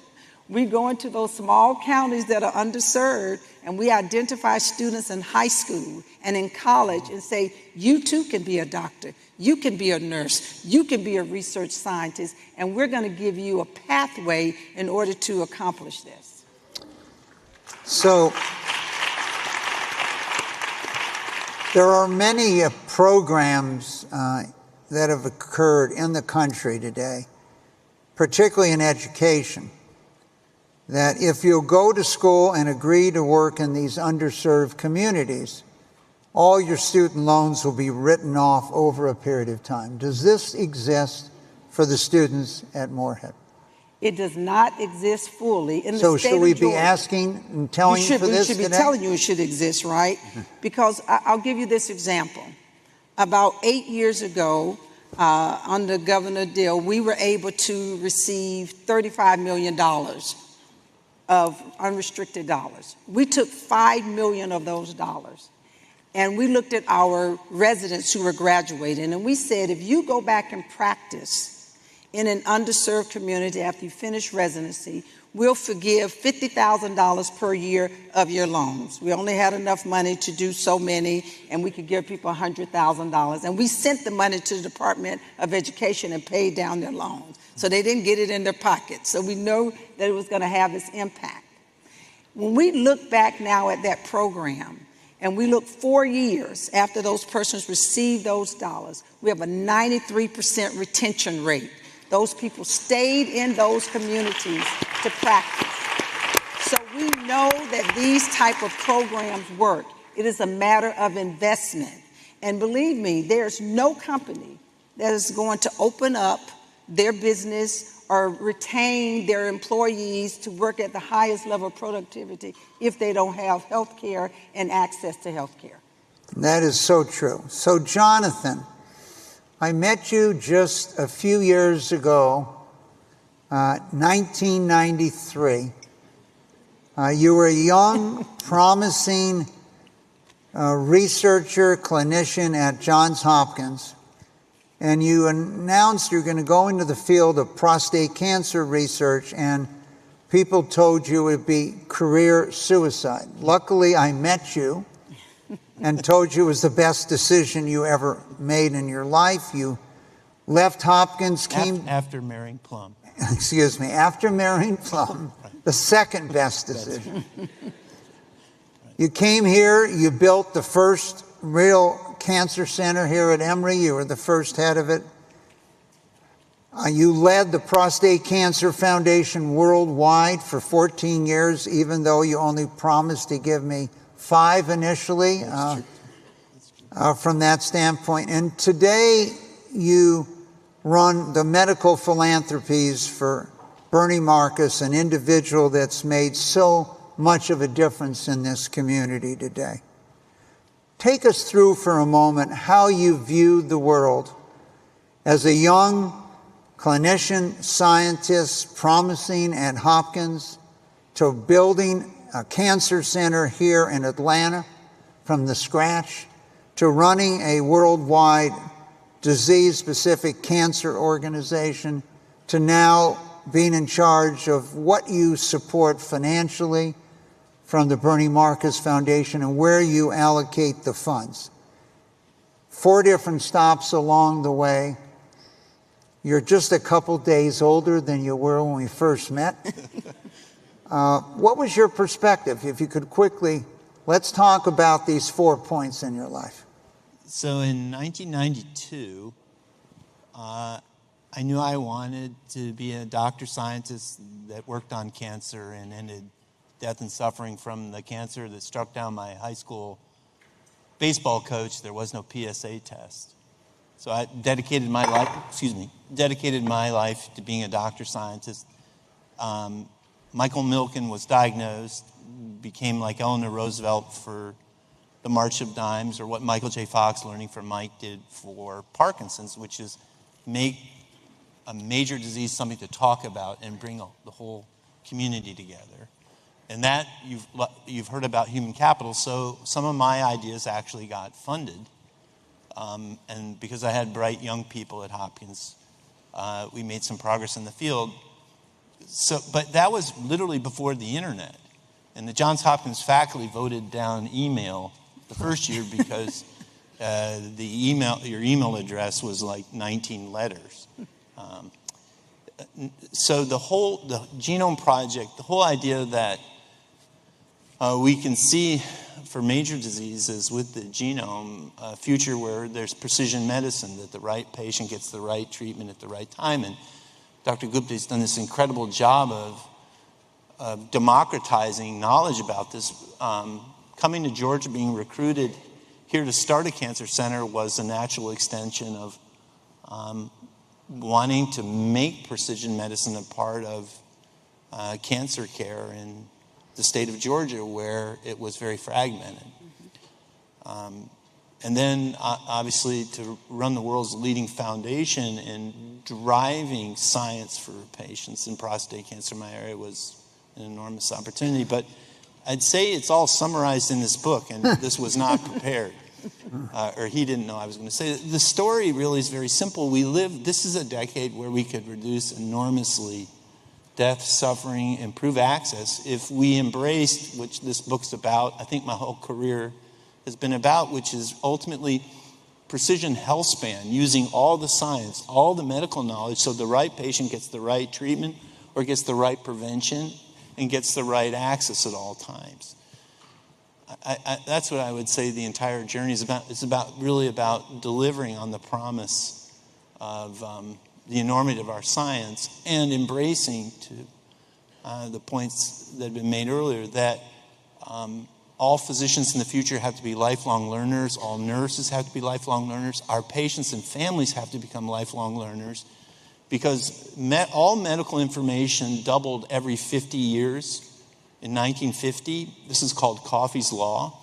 Speaker 1: We go into those small counties that are underserved, and we identify students in high school and in college and say, you too can be a doctor, you can be a nurse, you can be a research scientist, and we're going to give you a pathway in order to accomplish this.
Speaker 10: So there are many programs that have occurred in the country today, particularly in education, that if you'll go to school and agree to work in these underserved communities, all your student loans will be written off over a period of time. Does this exist for the students at Morehead?
Speaker 1: It does not exist fully in the
Speaker 10: So
Speaker 1: state
Speaker 10: should we
Speaker 1: of Georgia.
Speaker 10: be asking and telling you for this
Speaker 1: We should be
Speaker 10: today?
Speaker 1: telling you it should exist, right? Because I'll give you this example. About 8 years ago, under Governor Dill, we were able to receive $35 million of unrestricted dollars. We took $5 million of those dollars, and we looked at our residents who were graduating, and we said, if you go back and practice in an underserved community after you finish residency, we'll forgive $50,000 per year of your loans. We only had enough money to do so many, and we could give people $100,000. And we sent the money to the Department of Education and paid down their loans. So they didn't get it in their pockets. So we know that it was going to have this impact. When we look back now at that program, and we look 4 years after those persons received those dollars, we have a 93% retention rate. Those people stayed in those communities to practice. So we know that these type of programs work. It is a matter of investment. And believe me, there's no company that is going to open up their business or retain their employees to work at the highest level of productivity if they don't have health care and access to health care.
Speaker 10: That is so true. So, Jonathan, I met you just a few years ago, 1993. You were a young, promising researcher, clinician at Johns Hopkins, and you announced you're going to go into the field of prostate cancer research, and people told you it would be career suicide. Luckily, I met you and told you it was the best decision you ever made in your life. You left Hopkins, came...
Speaker 3: After marrying Plum.
Speaker 10: Excuse me, after marrying Plum, the second best decision. You came here, you built the first real cancer center here at Emory. You were the first head of it. You led the Prostate Cancer Foundation worldwide for 14 years, even though you only promised to give me 5 initially from that standpoint. And today you run the medical philanthropies for Bernie Marcus, an individual that's made so much of a difference in this community today. Take us through for a moment how you viewed the world as a young clinician, scientist, promising at Hopkins, to building a cancer center here in Atlanta from the scratch, to running a worldwide disease-specific cancer organization, to now being in charge of what you support financially from the Bernie Marcus Foundation and where you allocate the funds. 4 different stops along the way. You're just a couple days older than you were when we first met. What was your perspective? If you could quickly, let's talk about these 4 points in your life.
Speaker 3: So in 1992, I knew I wanted to be a doctor scientist that worked on cancer and ended death and suffering from the cancer that struck down my high school baseball coach. There was no PSA test. So I dedicated my life, to being a doctor scientist. Michael Milken was diagnosed, became like Eleanor Roosevelt for the March of Dimes, or what Michael J. Fox, learning from Mike, did for Parkinson's, which is make a major disease something to talk about and bring the whole community together. And that, you've heard about human capital, so some of my ideas actually got funded. And because I had bright young people at Hopkins, we made some progress in the field. So, but that was literally before the internet. And the Johns Hopkins faculty voted down email the first year because your email address was like 19 letters. So the Genome Project, the whole idea that we can see for major diseases with the genome a future where there's precision medicine, that the right patient gets the right treatment at the right time. And Dr. Gupta has done this incredible job of democratizing knowledge about this. Coming to Georgia, being recruited here to start a cancer center was a natural extension of wanting to make precision medicine a part of cancer care in the state of Georgia, where it was very fragmented. And then, obviously, to run the world's leading foundation in driving science for patients in prostate cancer in my area was an enormous opportunity. But I'd say it's all summarized in this book, and this was not prepared. Or he didn't know I was going to say it. The story really is very simple. This is a decade where we could reduce enormously death, suffering, improve access if we embraced, which this book's about, I think my whole career has been about, which is ultimately precision health span, using all the science, all the medical knowledge, so the right patient gets the right treatment or gets the right prevention and gets the right access at all times. That's what I would say the entire journey is about. It's really about delivering on the promise of the enormity of our science and embracing, to the points that have been made earlier, that all physicians in the future have to be lifelong learners. All nurses have to be lifelong learners. Our patients and families have to become lifelong learners, because all medical information doubled every 50 years. In 1950, this is called Coffey's Law.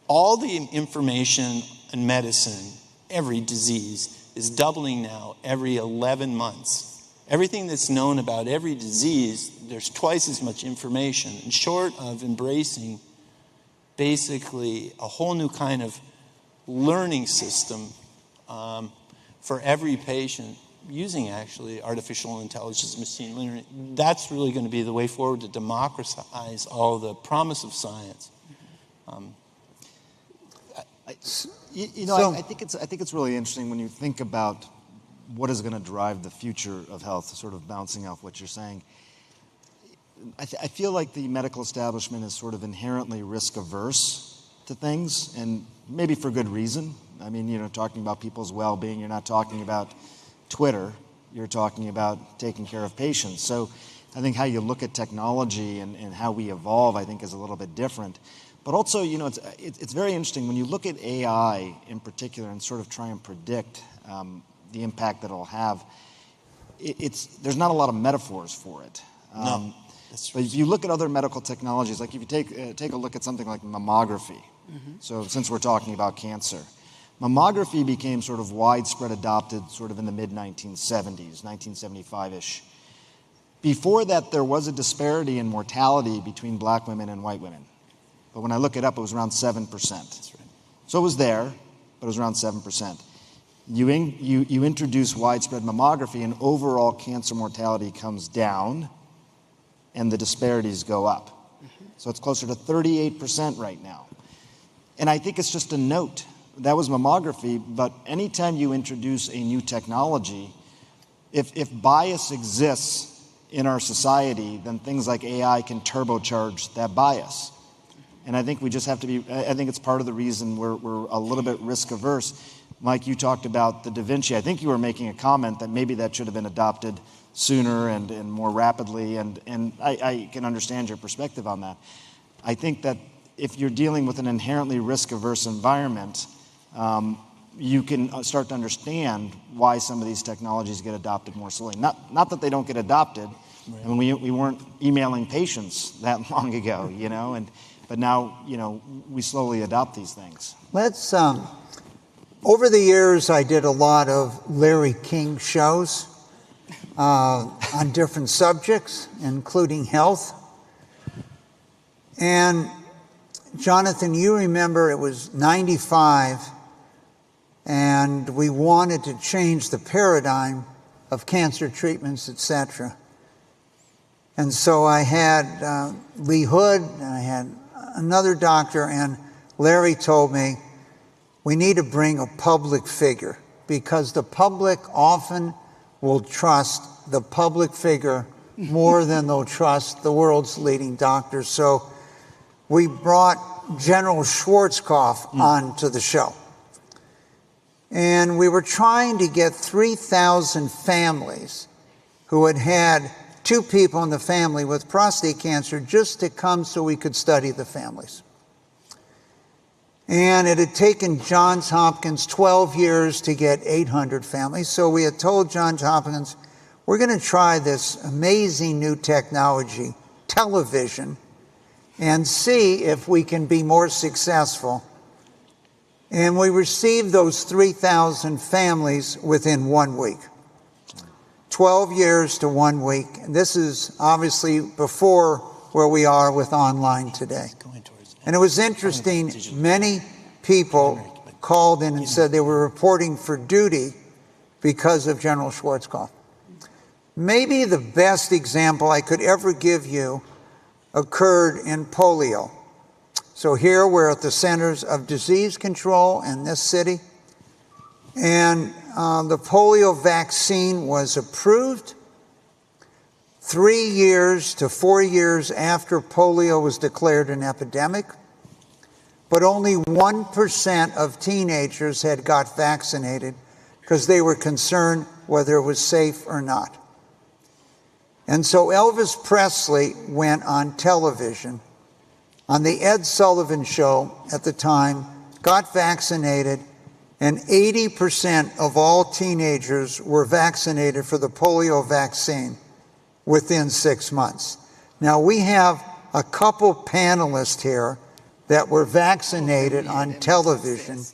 Speaker 3: All the information in medicine, every disease, is doubling now every 11 months. Everything that's known about every disease, there's twice as much information. And short of embracing basically a whole new kind of learning system for every patient, using actually artificial intelligence, machine learning, that's really going to be the way forward to democratize all the promise of science.
Speaker 19: I think it's really interesting when you think about what is going to drive the future of health, sort of bouncing off what you're saying. I feel like the medical establishment is sort of inherently risk averse to things, and maybe for good reason. I mean, talking about people's well-being, you're not talking about Twitter, you're talking about taking care of patients. So I think how you look at technology and how we evolve, I think, is a little bit different. But also, it's very interesting when you look at AI in particular and sort of try and predict the impact that it'll have. There's not a lot of metaphors for it.
Speaker 3: No.
Speaker 19: But if you look at other medical technologies, like if you take a look at something like mammography, so since we're talking about cancer, mammography became sort of widespread adopted sort of in the mid-1970s, 1975-ish. Before that, there was a disparity in mortality between black women and white women. But when I look it up, it was around 7%. That's right. So it was there, but it was around 7%. You introduce widespread mammography, and overall cancer mortality comes down, and the disparities go up. So it's closer to 38% right now. And I think it's just a note. That was mammography, but anytime you introduce a new technology, if bias exists in our society, then things like AI can turbocharge that bias. And I think we just have to be, I think it's part of the reason we're a little bit risk averse. Mike, you talked about the Da Vinci. I think you were making a comment that maybe that should have been adopted sooner and more rapidly, and I can understand your perspective on that. I think that if you're dealing with an inherently risk-averse environment, you can start to understand why some of these technologies get adopted more slowly. Not that they don't get adopted. Right. I mean, we weren't emailing patients that long ago, and but now, we slowly adopt these things.
Speaker 10: Let's, over the years, I did a lot of Larry King shows on different subjects, including health. And Jonathan, you remember it was 95, and we wanted to change the paradigm of cancer treatments, etc. And so I had Lee Hood, and I had another doctor, and Larry told me, we need to bring a public figure, because the public often will trust the public figure more than they'll trust the world's leading doctors. So we brought General Schwarzkopf onto the show. And we were trying to get 3,000 families who had had 2 people in the family with prostate cancer just to come so we could study the families. And it had taken Johns Hopkins 12 years to get 800 families. So we had told Johns Hopkins, we're going to try this amazing new technology, television, and see if we can be more successful. And we received those 3,000 families within 1 week. 12 years to 1 week. And this is obviously before where we are with online today. And it was interesting, many people called in and said they were reporting for duty because of General Schwarzkopf. Maybe the best example I could ever give you occurred in polio. So here we're at the Centers of Disease Control in this city, and the polio vaccine was approved 3 years to 4 years after polio was declared an epidemic, but only 1% of teenagers had got vaccinated because they were concerned whether it was safe or not. And so Elvis Presley went on television on the Ed Sullivan Show at the time, got vaccinated, and 80% of all teenagers were vaccinated for the polio vaccine within 6 months. Now, we have a couple panelists here that were vaccinated on television.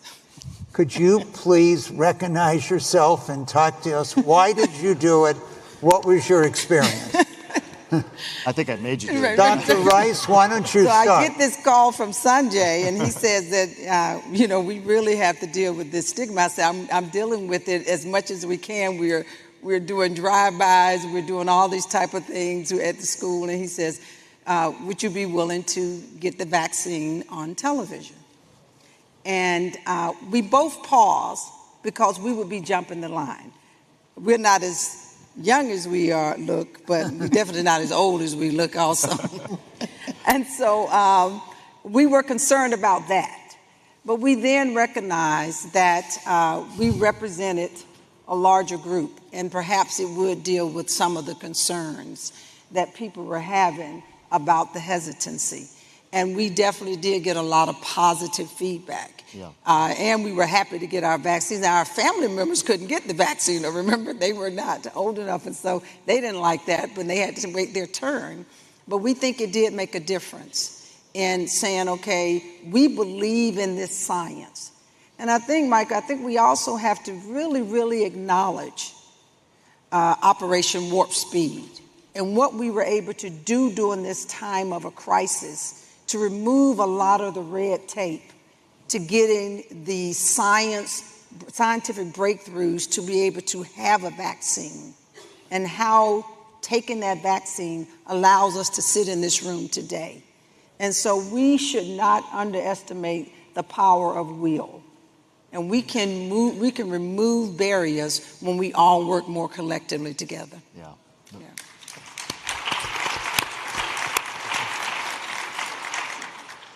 Speaker 10: Could you please recognize yourself and talk to us? Why did you do it? What was your experience?
Speaker 19: I think I made you do it.
Speaker 10: Dr. Rice, why don't you start?
Speaker 1: I get this call from Sanjay, and he says that, we really have to deal with this stigma. I said, I'm dealing with it as much as we can. We're doing drive-bys. We're doing all these type of things at the school. And he says, would you be willing to get the vaccine on television? And we both paused because we would be jumping the line. We're not as young as we look, but we're definitely not as old as we look also. And so we were concerned about that. But we then recognized that we represented a larger group, and perhaps it would deal with some of the concerns that people were having about the hesitancy. And we definitely did get a lot of positive feedback. Yeah. And we were happy to get our vaccines. Now, our family members couldn't get the vaccine. Remember, they were not old enough, and so they didn't like that, but they had to wait their turn. But we think it did make a difference in saying, okay, we believe in this science. And I think, Mike, we also have to really, really acknowledge Operation Warp Speed and what we were able to do during this time of a crisis to remove a lot of the red tape, to getting the scientific breakthroughs to be able to have a vaccine, and how taking that vaccine allows us to sit in this room today. And so we should not underestimate the power of will. And we can remove barriers when we all work more collectively together.
Speaker 19: Yeah.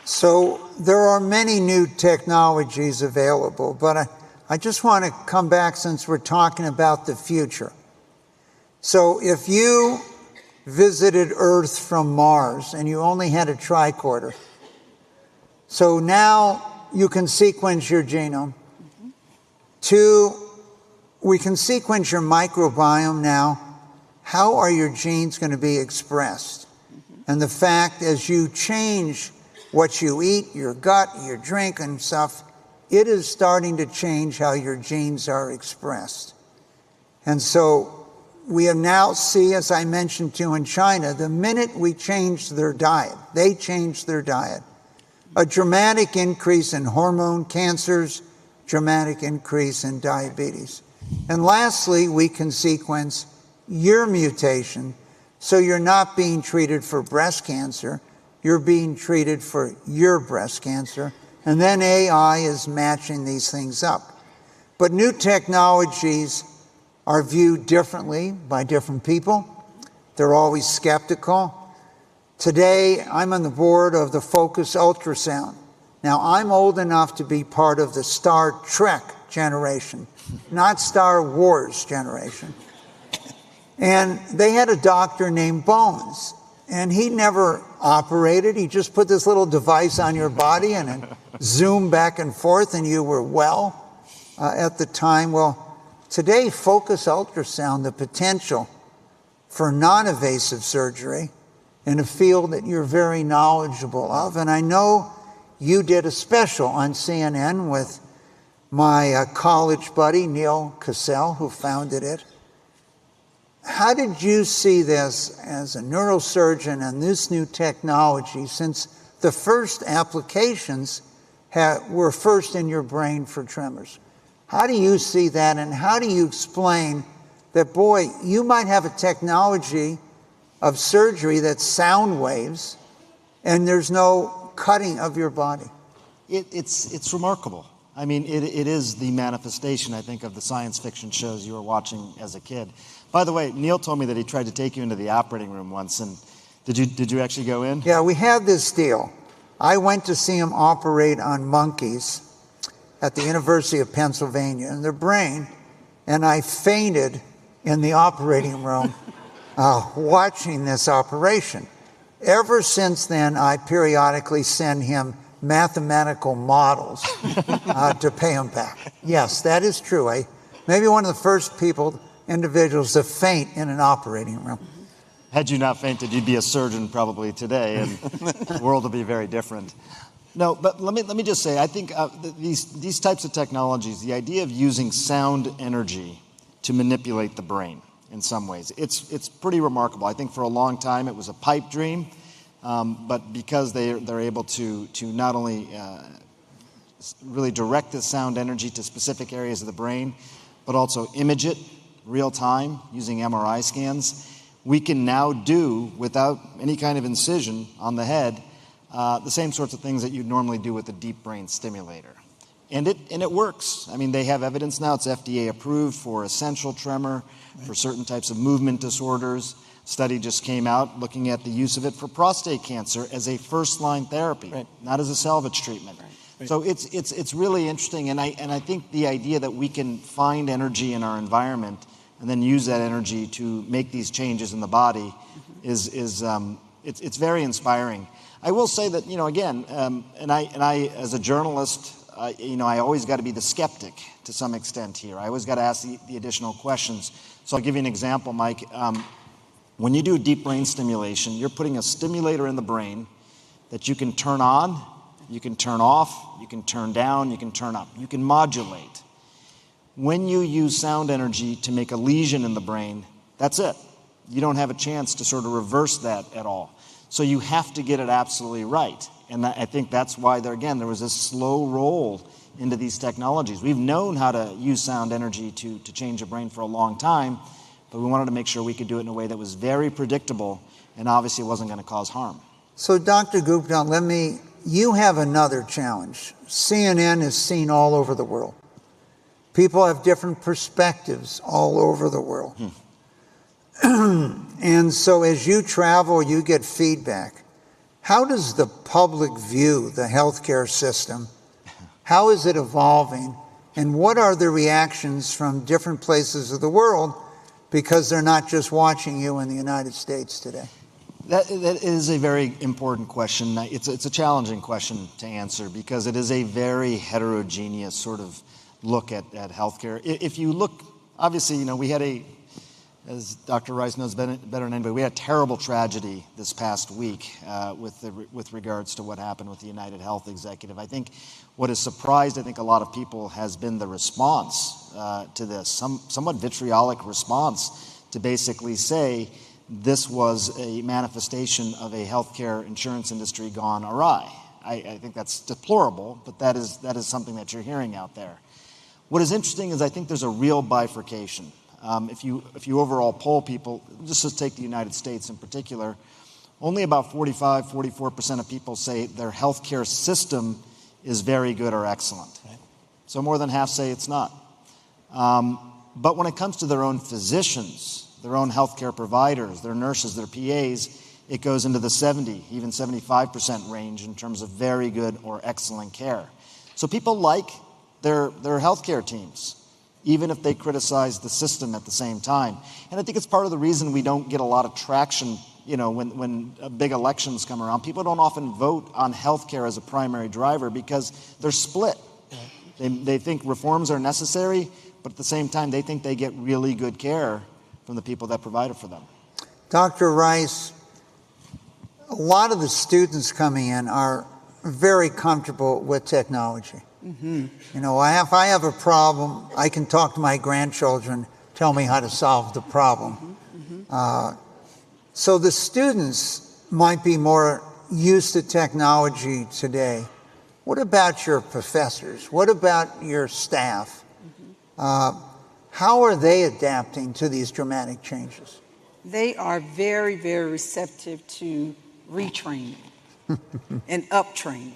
Speaker 10: So there are many new technologies available, but I just want to come back since we're talking about the future. So if you visited Earth from Mars and you only had a tricorder, so now you can sequence your genome. Mm-hmm. 2, we can sequence your microbiome now. How are your genes going to be expressed? Mm-hmm. And the fact as you change what you eat, your gut, your drink and stuff, it is starting to change how your genes are expressed. And so we have now see, as I mentioned to you in China, the minute we changed their diet, they changed their diet, a dramatic increase in hormone cancers, dramatic increase in diabetes. And lastly, we can sequence your mutation, so you're not being treated for breast cancer, you're being treated for your breast cancer, and then AI is matching these things up. But new technologies are viewed differently by different people. They're always skeptical. Today, I'm on the board of the Focus Ultrasound. Now, I'm old enough to be part of the Star Trek generation, not Star Wars generation. And they had a doctor named Bones, and he never operated. He just put this little device on your body and then zoomed back and forth, and you were well at the time. Well, today, Focus Ultrasound, the potential for non-invasive surgery in a field that you're very knowledgeable of. And I know you did a special on CNN with my college buddy, Neil Cassell, who founded it. How did you see this as a neurosurgeon and this new technology, since the first applications were first in your brain for tremors? How do you see that, and how do you explain that, boy, you might have a technology of surgery that's sound waves and there's no cutting of your body?
Speaker 19: It's remarkable. I mean, it is the manifestation, I think, of the science fiction shows you were watching as a kid. By the way, Neil told me that he tried to take you into the operating room once, and did you actually go in?
Speaker 10: Yeah, we had this deal. I went to see him operate on monkeys at the University of Pennsylvania in their brain, and I fainted in the operating room watching this operation. Ever since then, I periodically send him mathematical models to pay him back. Yes, that is true. Maybe one of the first individuals to faint in an operating room.
Speaker 19: Had you not fainted, you'd be a surgeon probably today, and the world would be very different. No, but let me just say, I think these types of technologies, the idea of using sound energy to manipulate the brain in some ways, it's pretty remarkable. I think for a long time it was a pipe dream, but because they're able to not only really direct the sound energy to specific areas of the brain, but also image it real time using MRI scans, we can now do, without any kind of incision on the head, the same sorts of things that you'd normally do with a deep brain stimulator. And it works. I mean, they have evidence now. It's FDA approved for essential tremor, for certain types of movement disorders. Study just came out looking at the use of it for prostate cancer as a first-line therapy, not as a salvage treatment. So it's really interesting, and I think the idea that we can find energy in our environment and then use that energy to make these changes in the body it's very inspiring. I will say that, again, and I as a journalist, I always got to be the skeptic to some extent here. I always got to ask the additional questions. So I'll give you an example, Mike. When you do deep brain stimulation, you're putting a stimulator in the brain that you can turn on, you can turn off, you can turn down, you can turn up, you can modulate. When you use sound energy to make a lesion in the brain, that's it. You don't have a chance to sort of reverse that at all. So you have to get it absolutely right. And I think that's why there was this slow roll into these technologies. We've known how to use sound energy to change a brain for a long time, but we wanted to make sure we could do it in a way that was very predictable and obviously wasn't going to cause harm.
Speaker 10: So Dr. Gupta, you have another challenge. CNN is seen all over the world. People have different perspectives all over the world. And so as you travel, you get feedback. How does the public view the healthcare system? How is it evolving? And what are the reactions from different places of the world, because they're not just watching you in the United States today?
Speaker 19: That is a very important question. It's a challenging question to answer because it is a very heterogeneous sort of look at healthcare. If you look, obviously, we had as Dr. Rice knows better than anybody, we had a terrible tragedy this past week with regards to what happened with the United Health executive. I think what has surprised, a lot of people has been the response to this, somewhat vitriolic response to basically say this was a manifestation of a healthcare insurance industry gone awry. I think that's deplorable, but that is something that you're hearing out there. What is interesting is I think there's a real bifurcation. If you overall poll people, just to take the United States in particular, only about 44% of people say their healthcare system is very good or excellent. Right. So more than half say it's not. But when it comes to their own physicians, their own healthcare providers, their nurses, their PAs, it goes into the 70, even 75% range in terms of very good or excellent care. So people like their healthcare teams, even if they criticize the system at the same time. And I think it's part of the reason we don't get a lot of traction, when big elections come around. People don't often vote on healthcare as a primary driver because they're split. They think reforms are necessary, but at the same time, they think they get really good care from the people that provide it for them.
Speaker 10: Dr. Rice, a lot of the students coming in are very comfortable with technology. Mm-hmm. If I have a problem, I can talk to my grandchildren, tell me how to solve the problem. Mm-hmm. So the students might be more used to technology today. What about your professors? What about your staff? Mm-hmm. How are they adapting to these dramatic changes?
Speaker 1: They are very, very receptive to retraining and uptraining.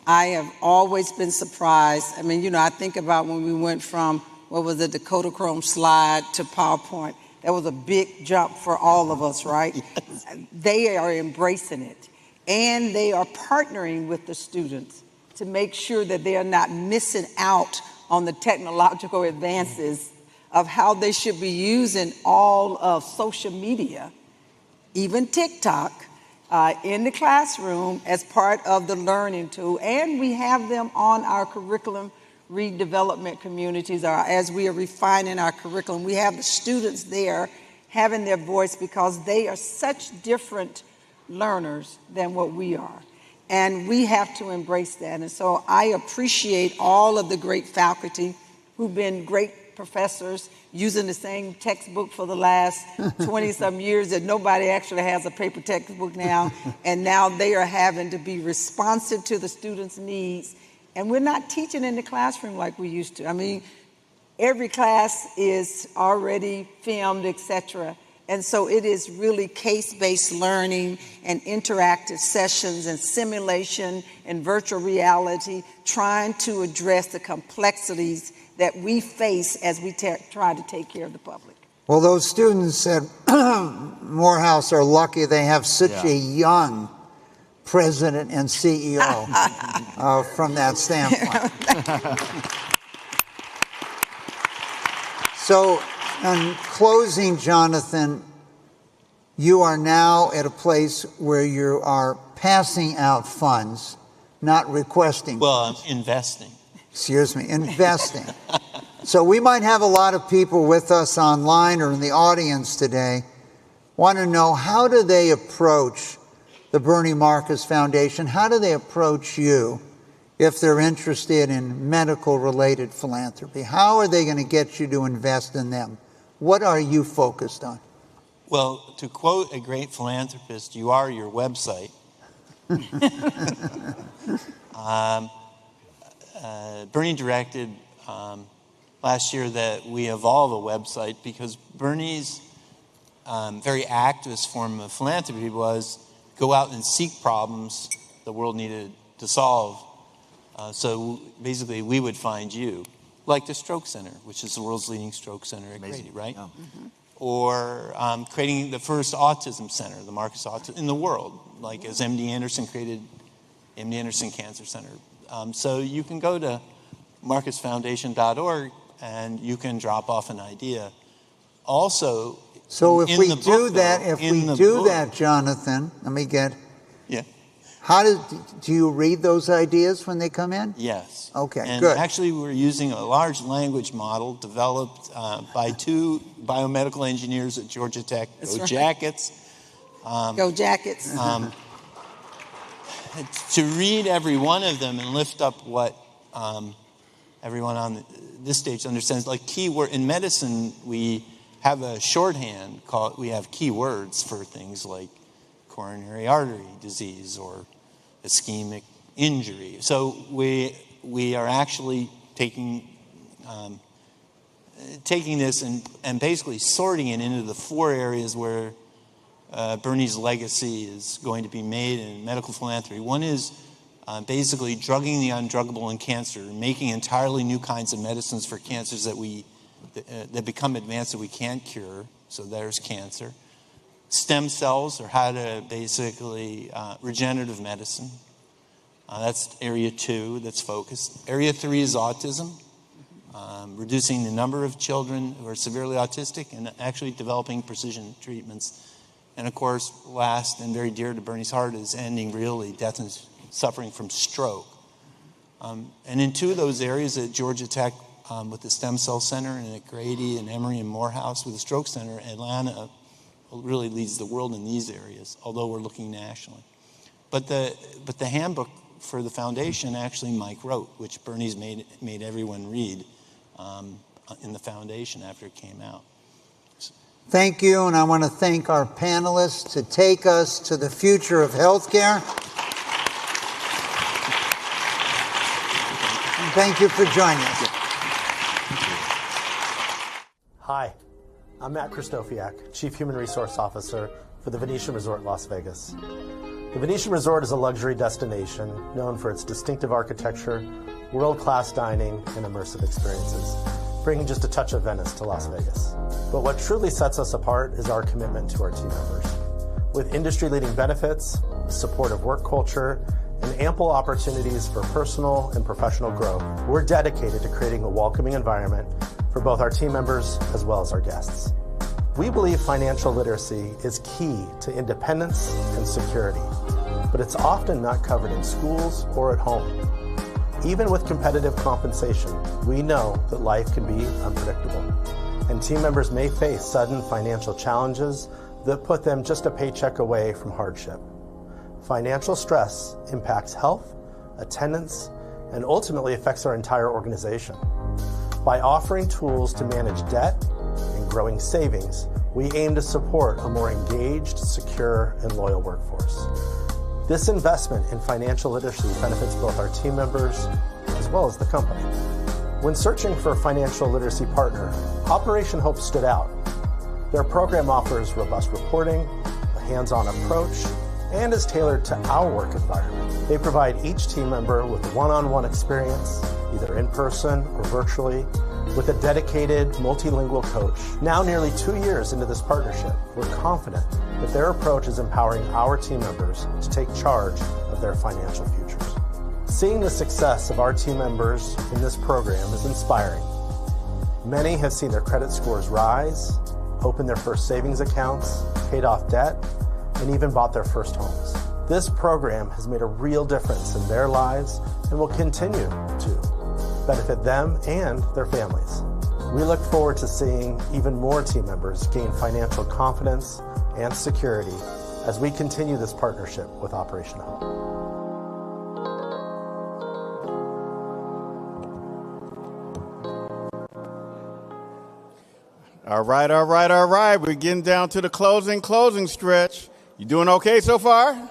Speaker 1: I have always been surprised. I think about when we went from, the Kodachrome slide to PowerPoint. That was a big jump for all of us, right? Yes. They are embracing it. And they are partnering with the students to make sure that they are not missing out on the technological advances of how they should be using all of social media, even TikTok, in the classroom as part of the learning tool. And we have them on our curriculum redevelopment communities, or as we are refining our curriculum. We have the students there having their voice because they are such different learners than what we are. And we have to embrace that. And so I appreciate all of the great faculty who've been great professors using the same textbook for the last 20-some years that nobody actually has a paper textbook now. And now they are having to be responsive to the students' needs. And we're not teaching in the classroom like we used to. Every class is already filmed, etc. And so it is really case-based learning and interactive sessions and simulation and virtual reality, trying to address the complexities that we face as we try to take care of the public.
Speaker 10: Well, those students at Morehouse are lucky they have such a young president and CEO from that standpoint. So, in closing, Jonathan, you are now at a place where you are passing out funds, not requesting.
Speaker 3: Well, I'm investing.
Speaker 10: Excuse me, investing. So we might have a lot of people with us online or in the audience today want to know, how do they approach the Bernie Marcus Foundation? How do they approach you if they're interested in medical-related philanthropy? How are they going to get you to invest in them? What are you focused on?
Speaker 3: Well, to quote a great philanthropist, you are your website. Bernie directed last year that we evolve a website because Bernie's very activist form of philanthropy was go out and seek problems the world needed to solve. So basically, we would find you, like the Stroke Center, which is the world's leading stroke center at Grady, right? Yeah. Mm-hmm. Or creating the first autism center, the Marcus Autism, in the world, like as MD Anderson created MD Anderson Cancer Center. So you can go to marcusfoundation.org and you can drop off an idea. Also,
Speaker 10: so if we do that, Jonathan, let me get.
Speaker 3: Yeah.
Speaker 10: Do you read those ideas when they come in?
Speaker 3: Yes.
Speaker 10: Okay,
Speaker 3: and
Speaker 10: good.
Speaker 3: Actually, we're using a large language model developed by 2 biomedical engineers at Georgia Tech.
Speaker 1: That's
Speaker 3: Go
Speaker 1: right.
Speaker 3: Jackets.
Speaker 1: Go Jackets.
Speaker 3: To read every one of them and lift up what everyone on this stage understands. Like keyword in medicine, we have a shorthand called. We have keywords for things like coronary artery disease or ischemic injury. So we are actually taking this and basically sorting it into the 4 areas where Bernie's legacy is going to be made in medical philanthropy. One is basically drugging the undruggable in cancer, making entirely new kinds of medicines for cancers that become advanced that we can't cure. So there's cancer. Stem cells, or how to basically regenerative medicine. That's area 2 that's focused. Area 3 is autism, reducing the number of children who are severely autistic and actually developing precision treatments. And of course, last and very dear to Bernie's heart is ending really death and suffering from stroke. And in 2 of those areas at Georgia Tech with the Stem Cell Center, and at Grady and Emory and Morehouse with the Stroke Center, Atlanta really leads the world in these areas, although we're looking nationally. But the handbook for the foundation actually Mike wrote, which Bernie's made everyone read in the foundation after it came out.
Speaker 10: Thank you, and I want to thank our panelists to take us to the future of healthcare. And thank you for joining us.
Speaker 2: Hi, I'm Matt Christofiak, Chief Human Resource Officer for the Venetian Resort Las Vegas. The Venetian Resort is a luxury destination known for its distinctive architecture, world-class dining, and immersive experiences, bringing just a touch of Venice to Las Vegas. But what truly sets us apart is our commitment to our team members. With industry-leading benefits, a supportive work culture, and ample opportunities for personal and professional growth, we're dedicated to creating a welcoming environment for both our team members as well as our guests. We believe financial literacy is key to independence and security, but it's often not covered in schools or at home. Even with competitive compensation, we know that life can be unpredictable, and team members may face sudden financial challenges that put them just a paycheck away from hardship. Financial stress impacts health, attendance, and ultimately affects our entire organization. By offering tools to manage debt and growing savings, we aim to support a more engaged, secure, and loyal workforce. This investment in financial literacy benefits both our team members as well as the company. When searching for a financial literacy partner, Operation Hope stood out. Their program offers robust reporting, a hands-on approach, and is tailored to our work environment. They provide each team member with one-on-one experience, either in person or virtually, with a dedicated multilingual coach. Now, nearly 2 years into this partnership, we're confident that their approach is empowering our team members to take charge of their financial futures. Seeing the success of our team members in this program is inspiring. Many have seen their credit scores rise, opened their first savings accounts, paid off debt, and even bought their first homes. This program has made a real difference in their lives and will continue to benefit them and their families. We look forward to seeing even more team members gain financial confidence and security as we continue this partnership with Operation Hope.
Speaker 20: All right. We're getting down to the closing stretch. You doing okay so far?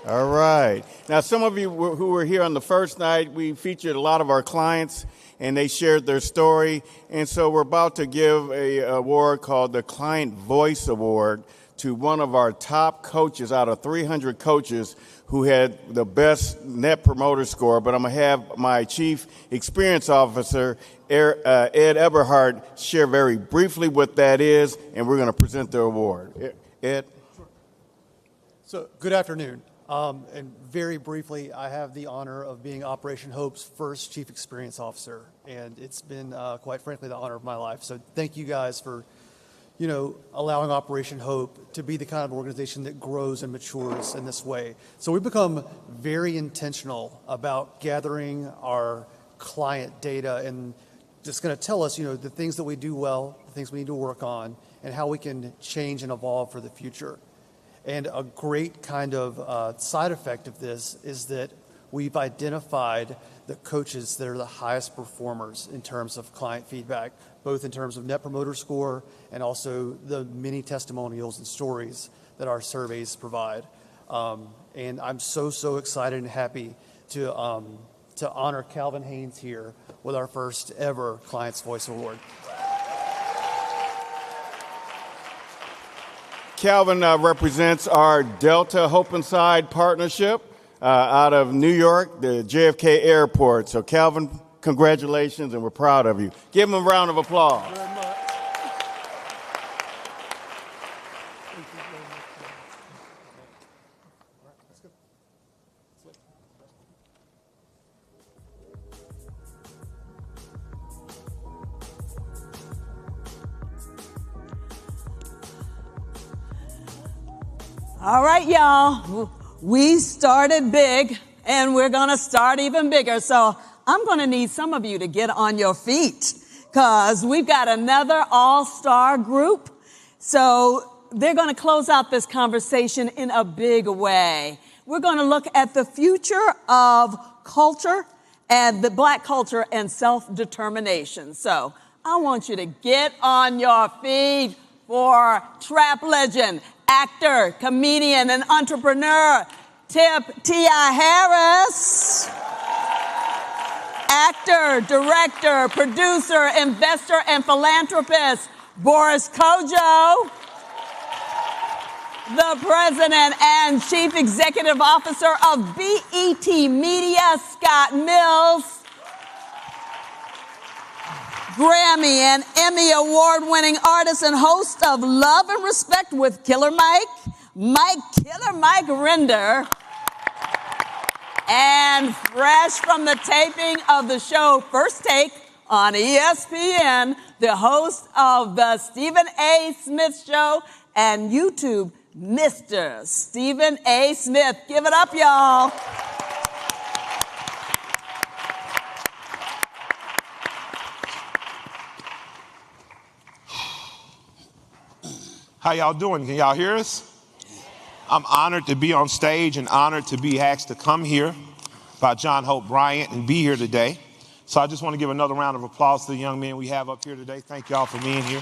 Speaker 20: All right. Now, some of you who were here on the first night, we featured a lot of our clients, and they shared their story. And so we're about to give an award called the Client Voice Award to one of our top coaches out of 300 coaches who had the best Net Promoter Score. But I'm going to have my Chief Experience Officer, Ed Eberhardt, share very briefly what that is, and we're going to present the award. Ed?
Speaker 21: So, good afternoon. And very briefly, I have the honor of being Operation Hope's first Chief Experience Officer, and it's been, quite frankly, the honor of my life. So thank you guys for allowing Operation Hope to be the kind of organization that grows and matures in this way. So we've become very intentional about gathering our client data and just going to tell us, the things that we do well, the things we need to work on, and how we can change and evolve for the future. And a great kind of side effect of this is that we've identified the coaches that are the highest performers in terms of client feedback, both in terms of Net Promoter Score and also the many testimonials and stories that our surveys provide. And I'm so excited and happy to honor Calvin Haynes here with our first ever Client's Voice Award.
Speaker 20: Calvin represents our Delta Hope Inside partnership out of New York, the JFK Airport. So Calvin, congratulations, and we're proud of you. Give him a round of applause.
Speaker 9: All right, y'all. We started big, and we're going to start even bigger. So I'm going to need some of you to get on your feet because we've got another all-star group. So they're going to close out this conversation in a big way. We're going to look at the future of culture and the Black culture and self-determination. So I want you to get on your feet for trap legend, actor, comedian, and entrepreneur, T.I. Harris. Actor, director, producer, investor, and philanthropist, Boris Kojo. The president and chief executive officer of BET Media, Scott Mills. Grammy and Emmy award-winning artist and host of Love and Respect with Killer Mike Rinder. And fresh from the taping of the show First Take on ESPN, the host of the Stephen A. Smith Show and YouTube, Mr. Stephen A. Smith. Give it up, y'all.
Speaker 5: How y'all doing? Can y'all hear us? I'm honored to be on stage and honored to be asked to come here by John Hope Bryant and be here today. So I just want to give another round of applause to the young men we have up here today. Thank y'all for being here.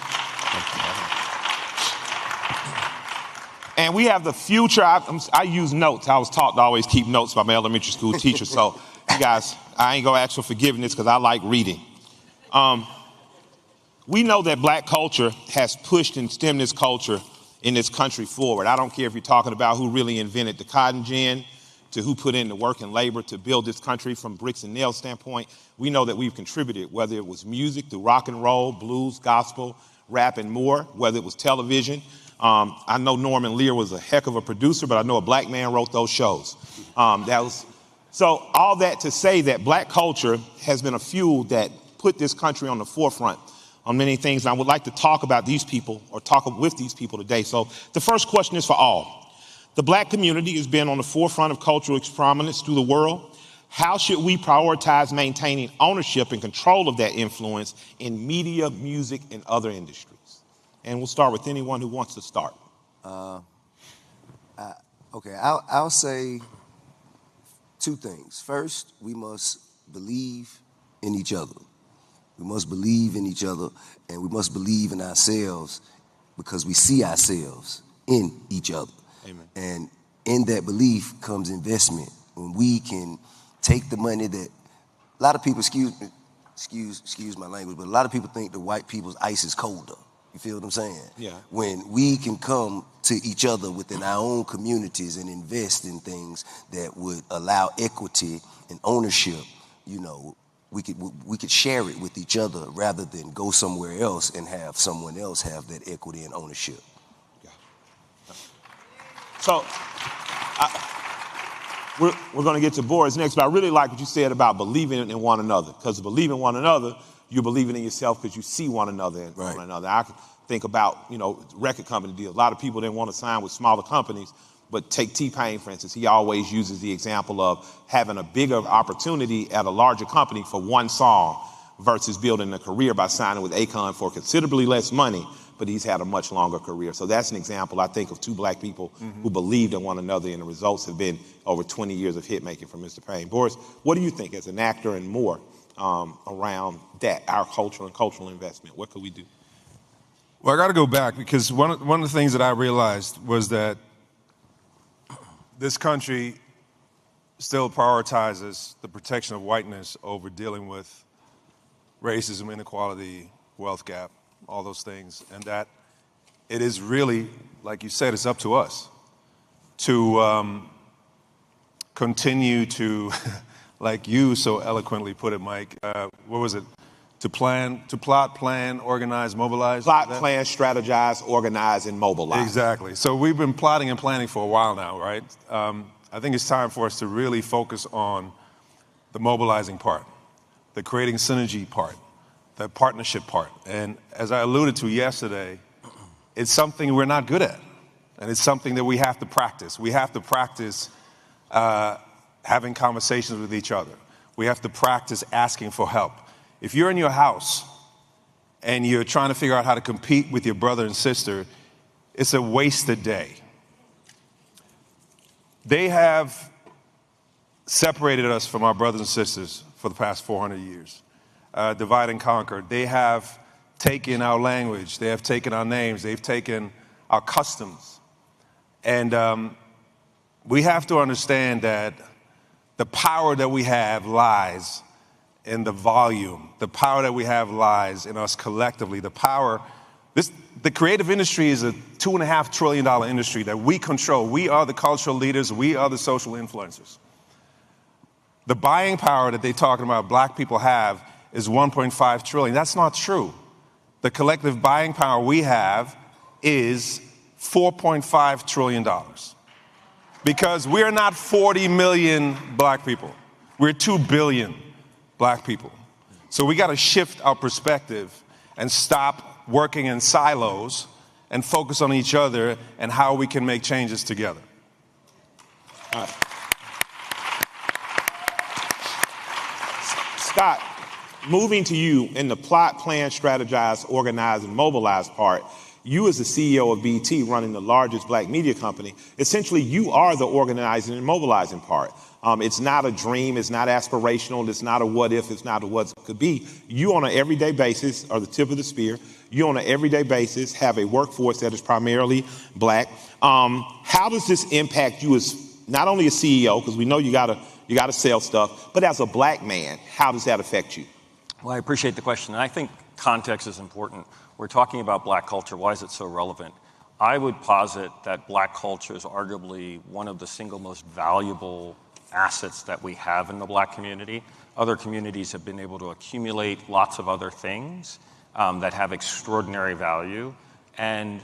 Speaker 5: And we have the future. I use notes. I was taught to always keep notes by my elementary school teacher. So you guys, I ain't going to ask for forgiveness because I like reading. We know that Black culture has pushed and stemmed this culture in this country forward. I don't care if you're talking about who really invented the cotton gin, to who put in the work and labor to build this country from bricks and nails standpoint. We know that we've contributed, whether it was music through rock and roll, blues, gospel, rap, and more, whether it was television. I know Norman Lear was a heck of a producer, but I know a Black man wrote those shows. So all that to say that Black culture has been a fuel that put this country on the forefront on many things. And I would like to talk about these people or talk with these people today. So the first question is for all. The Black community has been on the forefront of cultural prominence through the world. How should we prioritize maintaining ownership and control of that influence in media, music, and other industries? And we'll start with anyone who wants to start.
Speaker 6: Okay, I'll say two things. First, we must believe in each other. We must believe in each other, and we must believe in ourselves because we see ourselves in each other.
Speaker 5: Amen.
Speaker 6: And in that belief comes investment. When we can take the money that a lot of people, excuse my language, but a lot of people think the white people's ice is colder. You feel what I'm saying?
Speaker 5: Yeah.
Speaker 6: When we can come to each other within our own communities and invest in things that would allow equity and ownership, you know, we could share it with each other rather than go somewhere else and have someone else have that equity and ownership.
Speaker 5: Yeah. So we're going to get to Boris next, but I really like what you said about believing in one another, because to believe in one another you're believing in yourself because you see one another and one another. I think about, record company deals. A lot of people didn't want to sign with smaller companies, but take T-Pain, for instance. He always uses the example of having a bigger opportunity at a larger company for one song versus building a career by signing with Akon for considerably less money, but he's had a much longer career. So that's an example, I think, of two black people who believed in one another, and the results have been over 20 years of hit making from Mr. Payne. Boris, what do you think as an actor and more around that, our culture and cultural investment? What could we do?
Speaker 7: Well, I got to go back because one of the things that I realized was that this country still prioritizes the protection of whiteness over dealing with racism, inequality, wealth gap, all those things, and that it is really, like you said, it's up to us to continue to, like you so eloquently put it, Mike, what was it? To plot, plan, organize, mobilize?
Speaker 5: Plot, plan, strategize, organize, and mobilize.
Speaker 7: Exactly. So we've been plotting and planning for a while now, right? I think it's time for us to really focus on the mobilizing part, the creating synergy part, the partnership part. And as I alluded to yesterday, it's something we're not good at. And it's something that we have to practice. We have to practice having conversations with each other. We have to practice asking for help. If you're in your house and you're trying to figure out how to compete with your brother and sister, it's a wasted day. They have separated us from our brothers and sisters for the past 400 years, divide and conquer. They have taken our language. They have taken our names. They've taken our customs. And we have to understand that the power that we have lies in the volume. The power that we have lies in us collectively. The creative industry is a $2.5 trillion industry that we control. We are the cultural leaders. We are the social influencers. The buying power that they're talking about black people have is 1.5 trillion. That's not true. The collective buying power we have is $4.5 trillion. Because we're not 40 million black people. We're 2 billion black people. So we got to shift our perspective and stop working in silos and focus on each other and how we can make changes together.
Speaker 5: All right. Scott, moving to you in the plot, plan, strategize, organize, and mobilize part, you as the CEO of BET running the largest black media company, essentially you are the organizing and mobilizing part. It's not a dream, it's not aspirational, it's not a what if, it's not a what could be. You on an everyday basis are the tip of the spear. You on an everyday basis have a workforce that is primarily black. How does this impact you as not only a CEO, because we know you gotta sell stuff, but as a black man, how does that affect you?
Speaker 12: Well, I appreciate the question. And I think context is important. We're talking about black culture. Why is it so relevant? I would posit that black culture is arguably one of the single most valuable assets that we have in the black community. Other communities have been able to accumulate lots of other things that have extraordinary value. And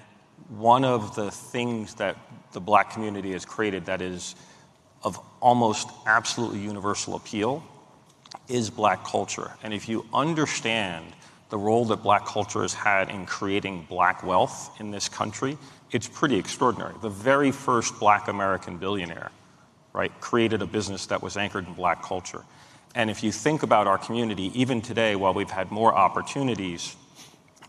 Speaker 12: one of the things that the black community has created that is of almost absolutely universal appeal is black culture. And if you understand the role that black culture has had in creating black wealth in this country, it's pretty extraordinary. The very first black American billionaire, right, created a business that was anchored in black culture. And if you think about our community, even today, while we've had more opportunities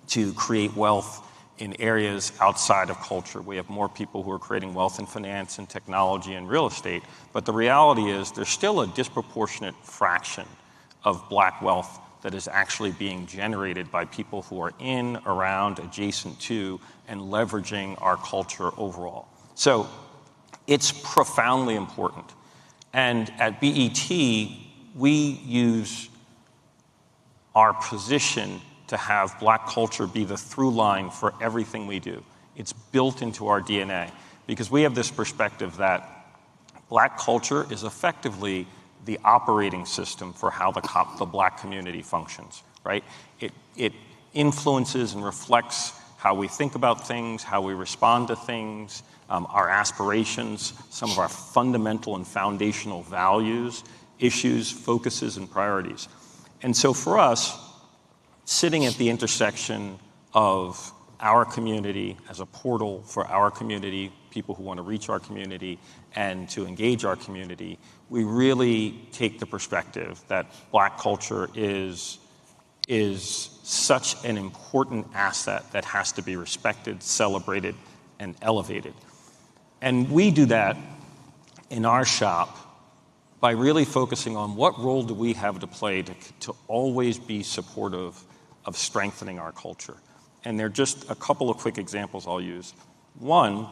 Speaker 12: to create wealth in areas outside of culture, we have more people who are creating wealth in finance and technology and real estate. But the reality is there's still a disproportionate fraction of black wealth that is actually being generated by people who are in, around, adjacent to, and leveraging our culture overall. So it's profoundly important. And at BET, we use our position to have black culture be the through line for everything we do. It's built into our DNA because we have this perspective that black culture is effectively the operating system for how the black community functions, right? It influences and reflects how we think about things, how we respond to things, our aspirations, some of our fundamental and foundational values, issues, focuses, and priorities. And so for us, sitting at the intersection of our community as a portal for our community, people who want to reach our community and to engage our community, we really take the perspective that Black culture is such an important asset that has to be respected, celebrated, and elevated. And we do that in our shop by really focusing on what role do we have to play to always be supportive of strengthening our culture. And there are just a couple of quick examples I'll use. One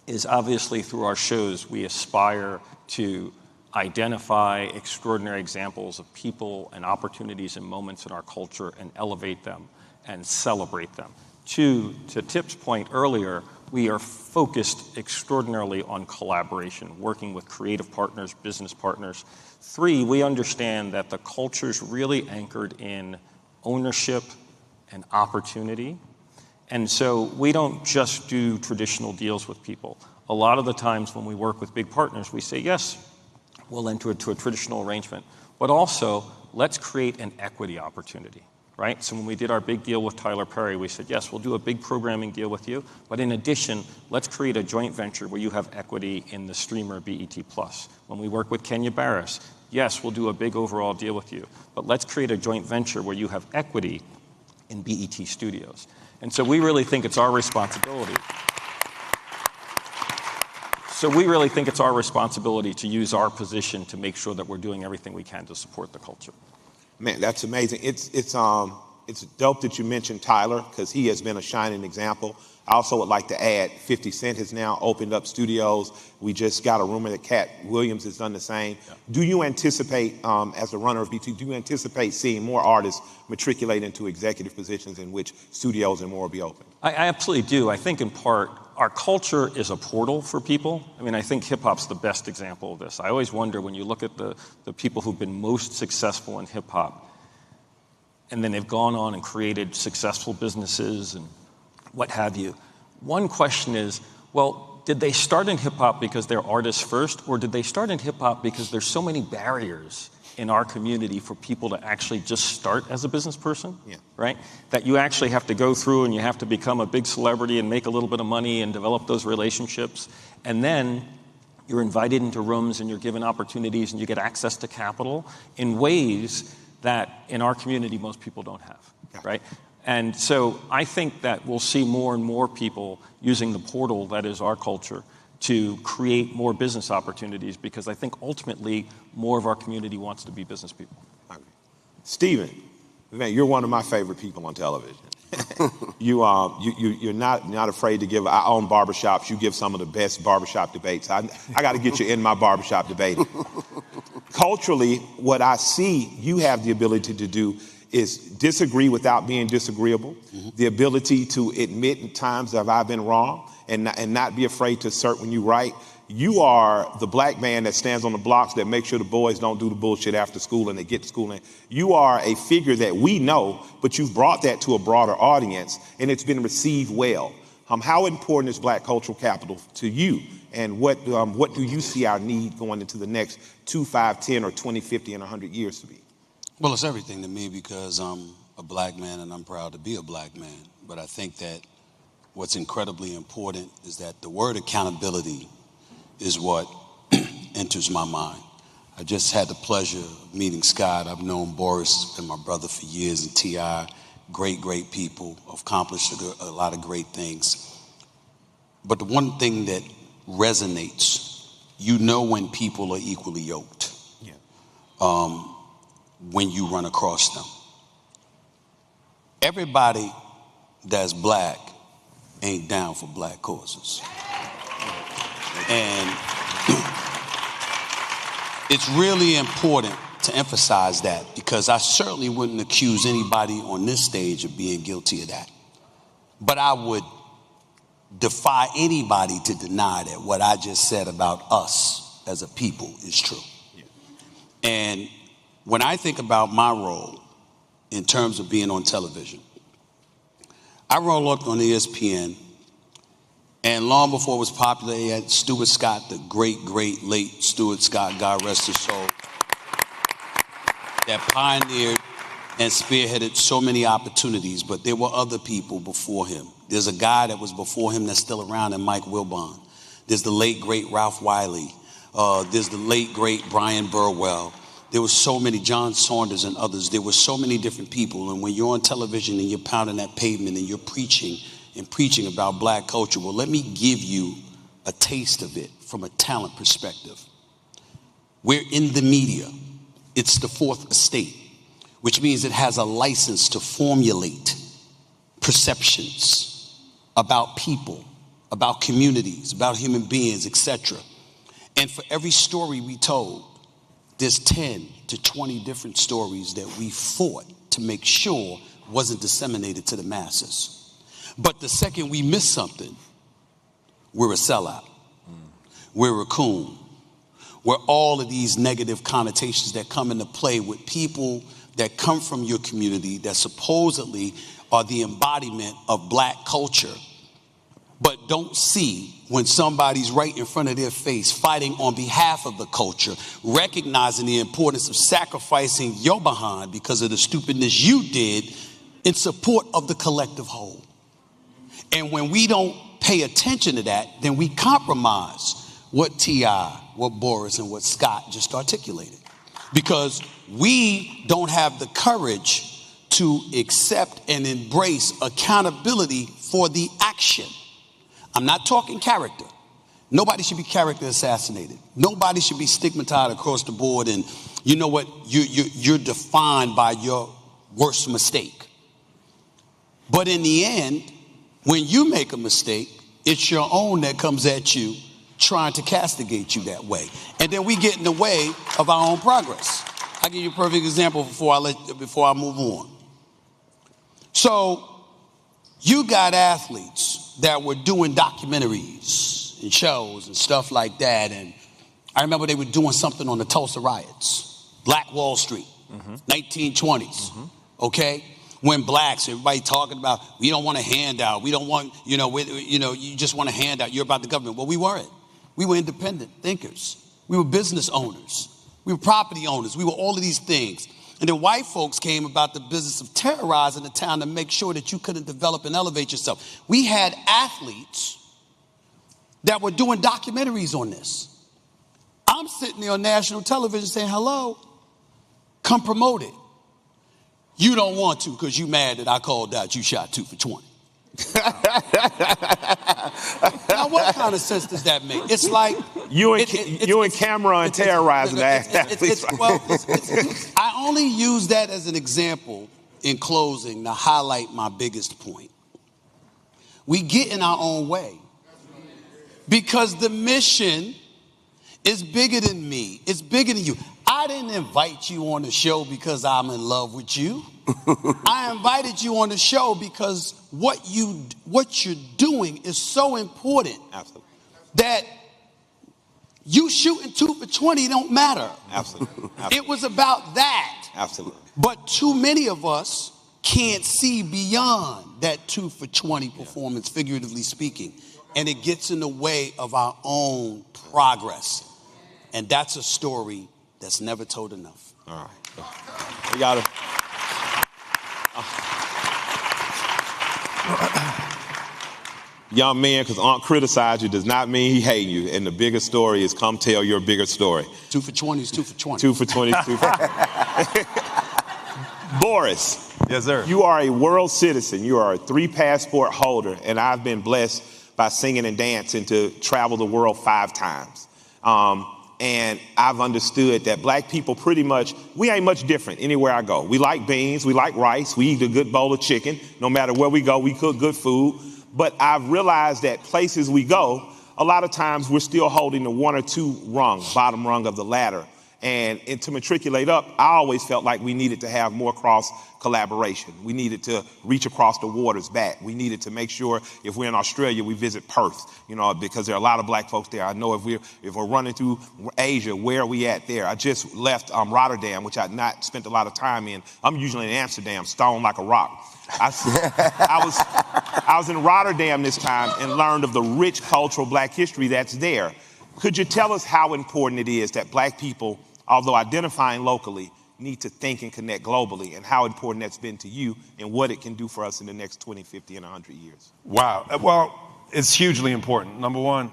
Speaker 12: is obviously through our shows, we aspire to identify extraordinary examples of people and opportunities and moments in our culture and elevate them and celebrate them. Two, to Tip's point earlier, we are focused extraordinarily on collaboration, working with creative partners, business partners. Three, we understand that the culture's really anchored in ownership and opportunity. And so we don't just do traditional deals with people. A lot of the times when we work with big partners, we say, yes, we'll enter into a traditional arrangement, but also let's create an equity opportunity, right? So when we did our big deal with Tyler Perry, we said, yes, we'll do a big programming deal with you, but in addition, let's create a joint venture where you have equity in the streamer BET+. When we work with Kenya Barris, yes, we'll do a big overall deal with you, but let's create a joint venture where you have equity in BET Studios. And so we really think it's our responsibility. To use our position to make sure that we're doing everything we can to support the culture.
Speaker 5: Man, that's amazing. It's dope that you mentioned Tyler, because he has been a shining example. I also would like to add 50 Cent has now opened up studios. We just got a rumor that Cat Williams has done the same. Yeah. Do you anticipate, as a runner of BT, do you anticipate seeing more artists matriculate into executive positions in which studios and more will be open?
Speaker 12: I absolutely do. I think in part, our culture is a portal for people. I mean, I think hip-hop's the best example of this. I always wonder when you look at the people who've been most successful in hip-hop, and then they've gone on and created successful businesses and what have you. One question is, well, did they start in hip-hop because they're artists first, or did they start in hip-hop because there's so many barriers in our community for people to actually just start as a business person, right? That you actually have to go through and you have to become a big celebrity and make a little bit of money and develop those relationships. And then you're invited into rooms and you're given opportunities and you get access to capital in ways that in our community most people don't have, right? And so I think that we'll see more and more people using the portal that is our culture to create more business opportunities, because I think ultimately more of our community wants to be business people.
Speaker 5: Stephen, man, you're one of my favorite people on television. You're not afraid to give. I own barbershops. You give some of the best barbershop debates. I got to get you in my barbershop debating. Culturally, what I see you have the ability to do is disagree without being disagreeable, the ability to admit in times that I've been wrong and not be afraid to assert when you're right. You are the black man that stands on the blocks that makes sure the boys don't do the bullshit after school and they get to school. And you are a figure that we know, but you've brought that to a broader audience and it's been received well. How important is Black cultural capital to you? And what do you see our need going into the next 2, 5, 10, or 20, 50, and 100 years to be?
Speaker 11: Well, it's everything to me because I'm a black man and I'm proud to be a black man. But I think that what's incredibly important is that the word accountability is what enters my mind. I just had the pleasure of meeting Scott. I've known Boris and my brother for years, and T.I., great people, accomplished a lot of great things. But the one thing that resonates, you know when people are equally yoked. When you run across them. Everybody that's black ain't down for black causes. And it's really important to emphasize that, because I certainly wouldn't accuse anybody on this stage of being guilty of that. But I would defy anybody to deny that what I just said about us as a people is true. And when I think about my role in terms of being on television, I roll up on ESPN, and long before it was popular, they had Stuart Scott, the great late Stuart Scott, God rest his soul, that pioneered and spearheaded so many opportunities, but there were other people before him. There's a guy that was before him that's still around, and Mike Wilbon. There's the late, great Ralph Wiley. There's the late, great Brian Burwell. There were so many, John Saunders and others. There were so many different people. And when you're on television and you're pounding that pavement and you're preaching about black culture, well, let me give you a taste of it from a talent perspective. We're in the media. It's the fourth estate, which means it has a license to formulate perceptions about people, about communities, about human beings, etc. And for every story we told, there's 10 to 20 different stories that we fought to make sure wasn't disseminated to the masses. But the second we miss something, we're a sellout. We're a coon. We're all of these negative connotations that come into play with people that come from your community that supposedly are the embodiment of black culture, but don't see when somebody's right in front of their face fighting on behalf of the culture, recognizing the importance of sacrificing your behind because of the stupidness you did in support of the collective whole. And when we don't pay attention to that, then we compromise what T.I., what Boris, and what Scott just articulated. Because we don't have the courage to accept and embrace accountability for the action. I'm not talking character. Nobody should be character assassinated. Nobody should be stigmatized across the board. And you know what? You're defined by your worst mistake. But in the end, when you make a mistake, it's your own that comes at you trying to castigate you that way. And then we get in the way of our own progress. I'll give you a perfect example before I move on. So you got athletes that were doing documentaries and shows and stuff like that. And I remember they were doing something on the Tulsa riots, Black Wall Street, 1920s, okay? When blacks, everybody talking about, we don't want a handout. We don't want, you just want a handout. You're about the government. Well, we weren't. We were independent thinkers. We were business owners. We were property owners. We were all of these things. And then white folks came about the business of terrorizing the town to make sure that you couldn't develop and elevate yourself. We had athletes that were doing documentaries on this. I'm sitting there on national television saying, hello, come promote it. You don't want to because you mad that I called out you shot 2 for 20. Now, what kind of sense does that make? It's like
Speaker 5: you and Cameron terrorizing the athletes.
Speaker 11: I only use that as an example in closing to highlight my biggest point. We get in our own way because the mission is bigger than me. It's bigger than you. I didn't invite you on the show because I'm in love with you. I invited you on the show because what you're doing is so important.
Speaker 5: Absolutely.
Speaker 11: That you shooting 2 for 20 don't matter.
Speaker 5: Absolutely.
Speaker 11: It was about that.
Speaker 5: Absolutely.
Speaker 11: But too many of us can't see beyond that 2 for 20 performance, figuratively speaking. And it gets in the way of our own progress. And that's a story that's never told enough.
Speaker 5: All right. We got to. Young man, because Aunt criticized you does not mean he hate you. And the bigger story is come tell your bigger story.
Speaker 11: 2 for 20 is 2 for 20.
Speaker 5: 2 for 20 is 2 for 20. Boris.
Speaker 7: Yes, sir.
Speaker 5: You are a world citizen. You are a 3 passport holder. And I've been blessed by singing and dancing to travel the world 5 times. And I've understood that black people pretty much, we ain't much different anywhere I go. We like beans, we like rice, we eat a good bowl of chicken. No matter where we go, we cook good food. But I've realized that places we go, a lot of times we're still holding the 1 or 2 bottom rung of the ladder. And to matriculate up, I always felt like we needed to have more cross collaboration. We needed to reach across the waters back. We needed to make sure if we're in Australia, we visit Perth, because there are a lot of black folks there. I know if we're running through Asia, where are we at there? I just left Rotterdam, which I'd not spent a lot of time in. I'm usually in Amsterdam, stone like a rock. I was in Rotterdam this time and learned of the rich cultural black history that's there. Could you tell us how important it is that black people, although identifying locally, need to think and connect globally, and how important that's been to you and what it can do for us in the next 20, 50, and 100 years.
Speaker 7: Wow. Well, it's hugely important. Number one,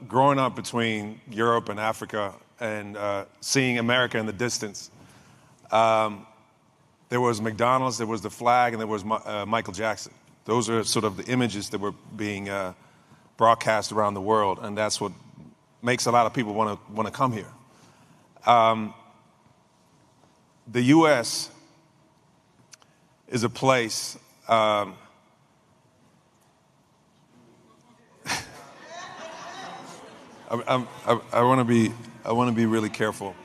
Speaker 7: growing up between Europe and Africa and seeing America in the distance, there was McDonald's, there was the flag, and there was Michael Jackson. Those are sort of the images that were being broadcast around the world, and that's what makes a lot of people want to come here. The U.S. is a place. I want to be really careful.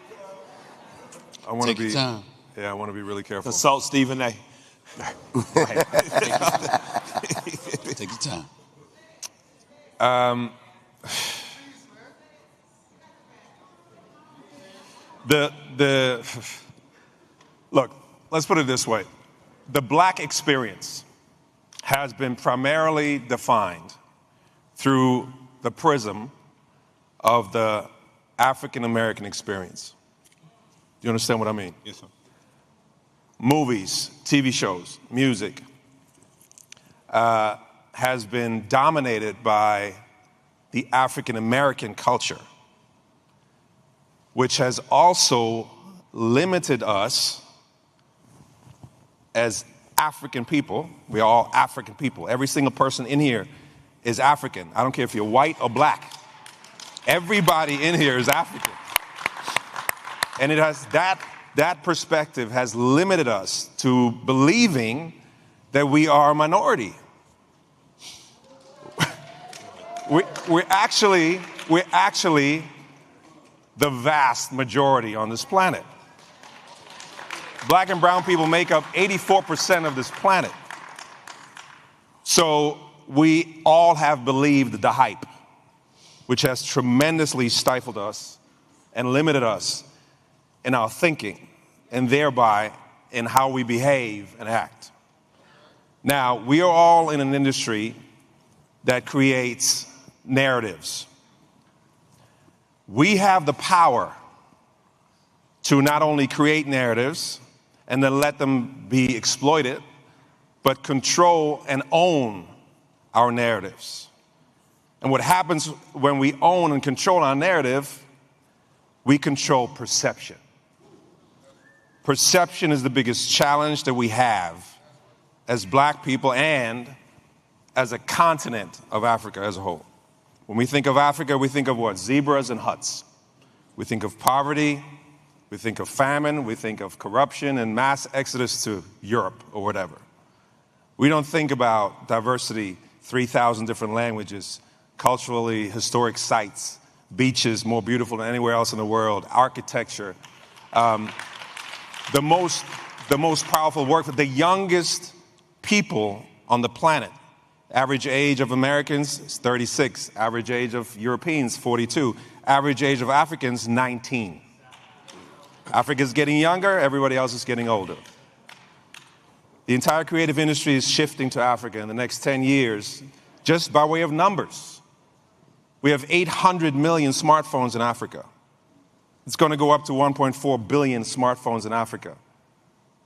Speaker 18: Take your time.
Speaker 7: Yeah, I want to be really careful.
Speaker 5: Consult Stephen A.
Speaker 18: Take your time.
Speaker 7: Look, let's put it this way. The black experience has been primarily defined through the prism of the African American experience. Do you understand what I mean?
Speaker 5: Yes, sir.
Speaker 7: Movies, TV shows, music has been dominated by the African American culture, which has also limited us as African people. We are all African people. Every single person in here is African. I don't care if you're white or black. Everybody in here is African. And it has that perspective has limited us to believing that we are a minority. We're actually the vast majority on this planet. Black and brown people make up 84% of this planet. So we all have believed the hype, which has tremendously stifled us and limited us in our thinking, and thereby in how we behave and act. Now, we are all in an industry that creates narratives. We have the power to not only create narratives and then let them be exploited, but control and own our narratives. And what happens when we own and control our narrative, we control perception. Perception is the biggest challenge that we have as black people and as a continent of Africa as a whole. When we think of Africa, we think of what? Zebras and huts. We think of poverty, we think of famine, we think of corruption and mass exodus to Europe or whatever. We don't think about diversity, 3,000 different languages, culturally historic sites, beaches more beautiful than anywhere else in the world, architecture, the most powerful work, the youngest people on the planet. Average age of Americans is 36. Average age of Europeans, 42. Average age of Africans, 19. Africa's getting younger, everybody else is getting older. The entire creative industry is shifting to Africa in the next 10 years, just by way of numbers. We have 800 million smartphones in Africa. It's going to go up to 1.4 billion smartphones in Africa.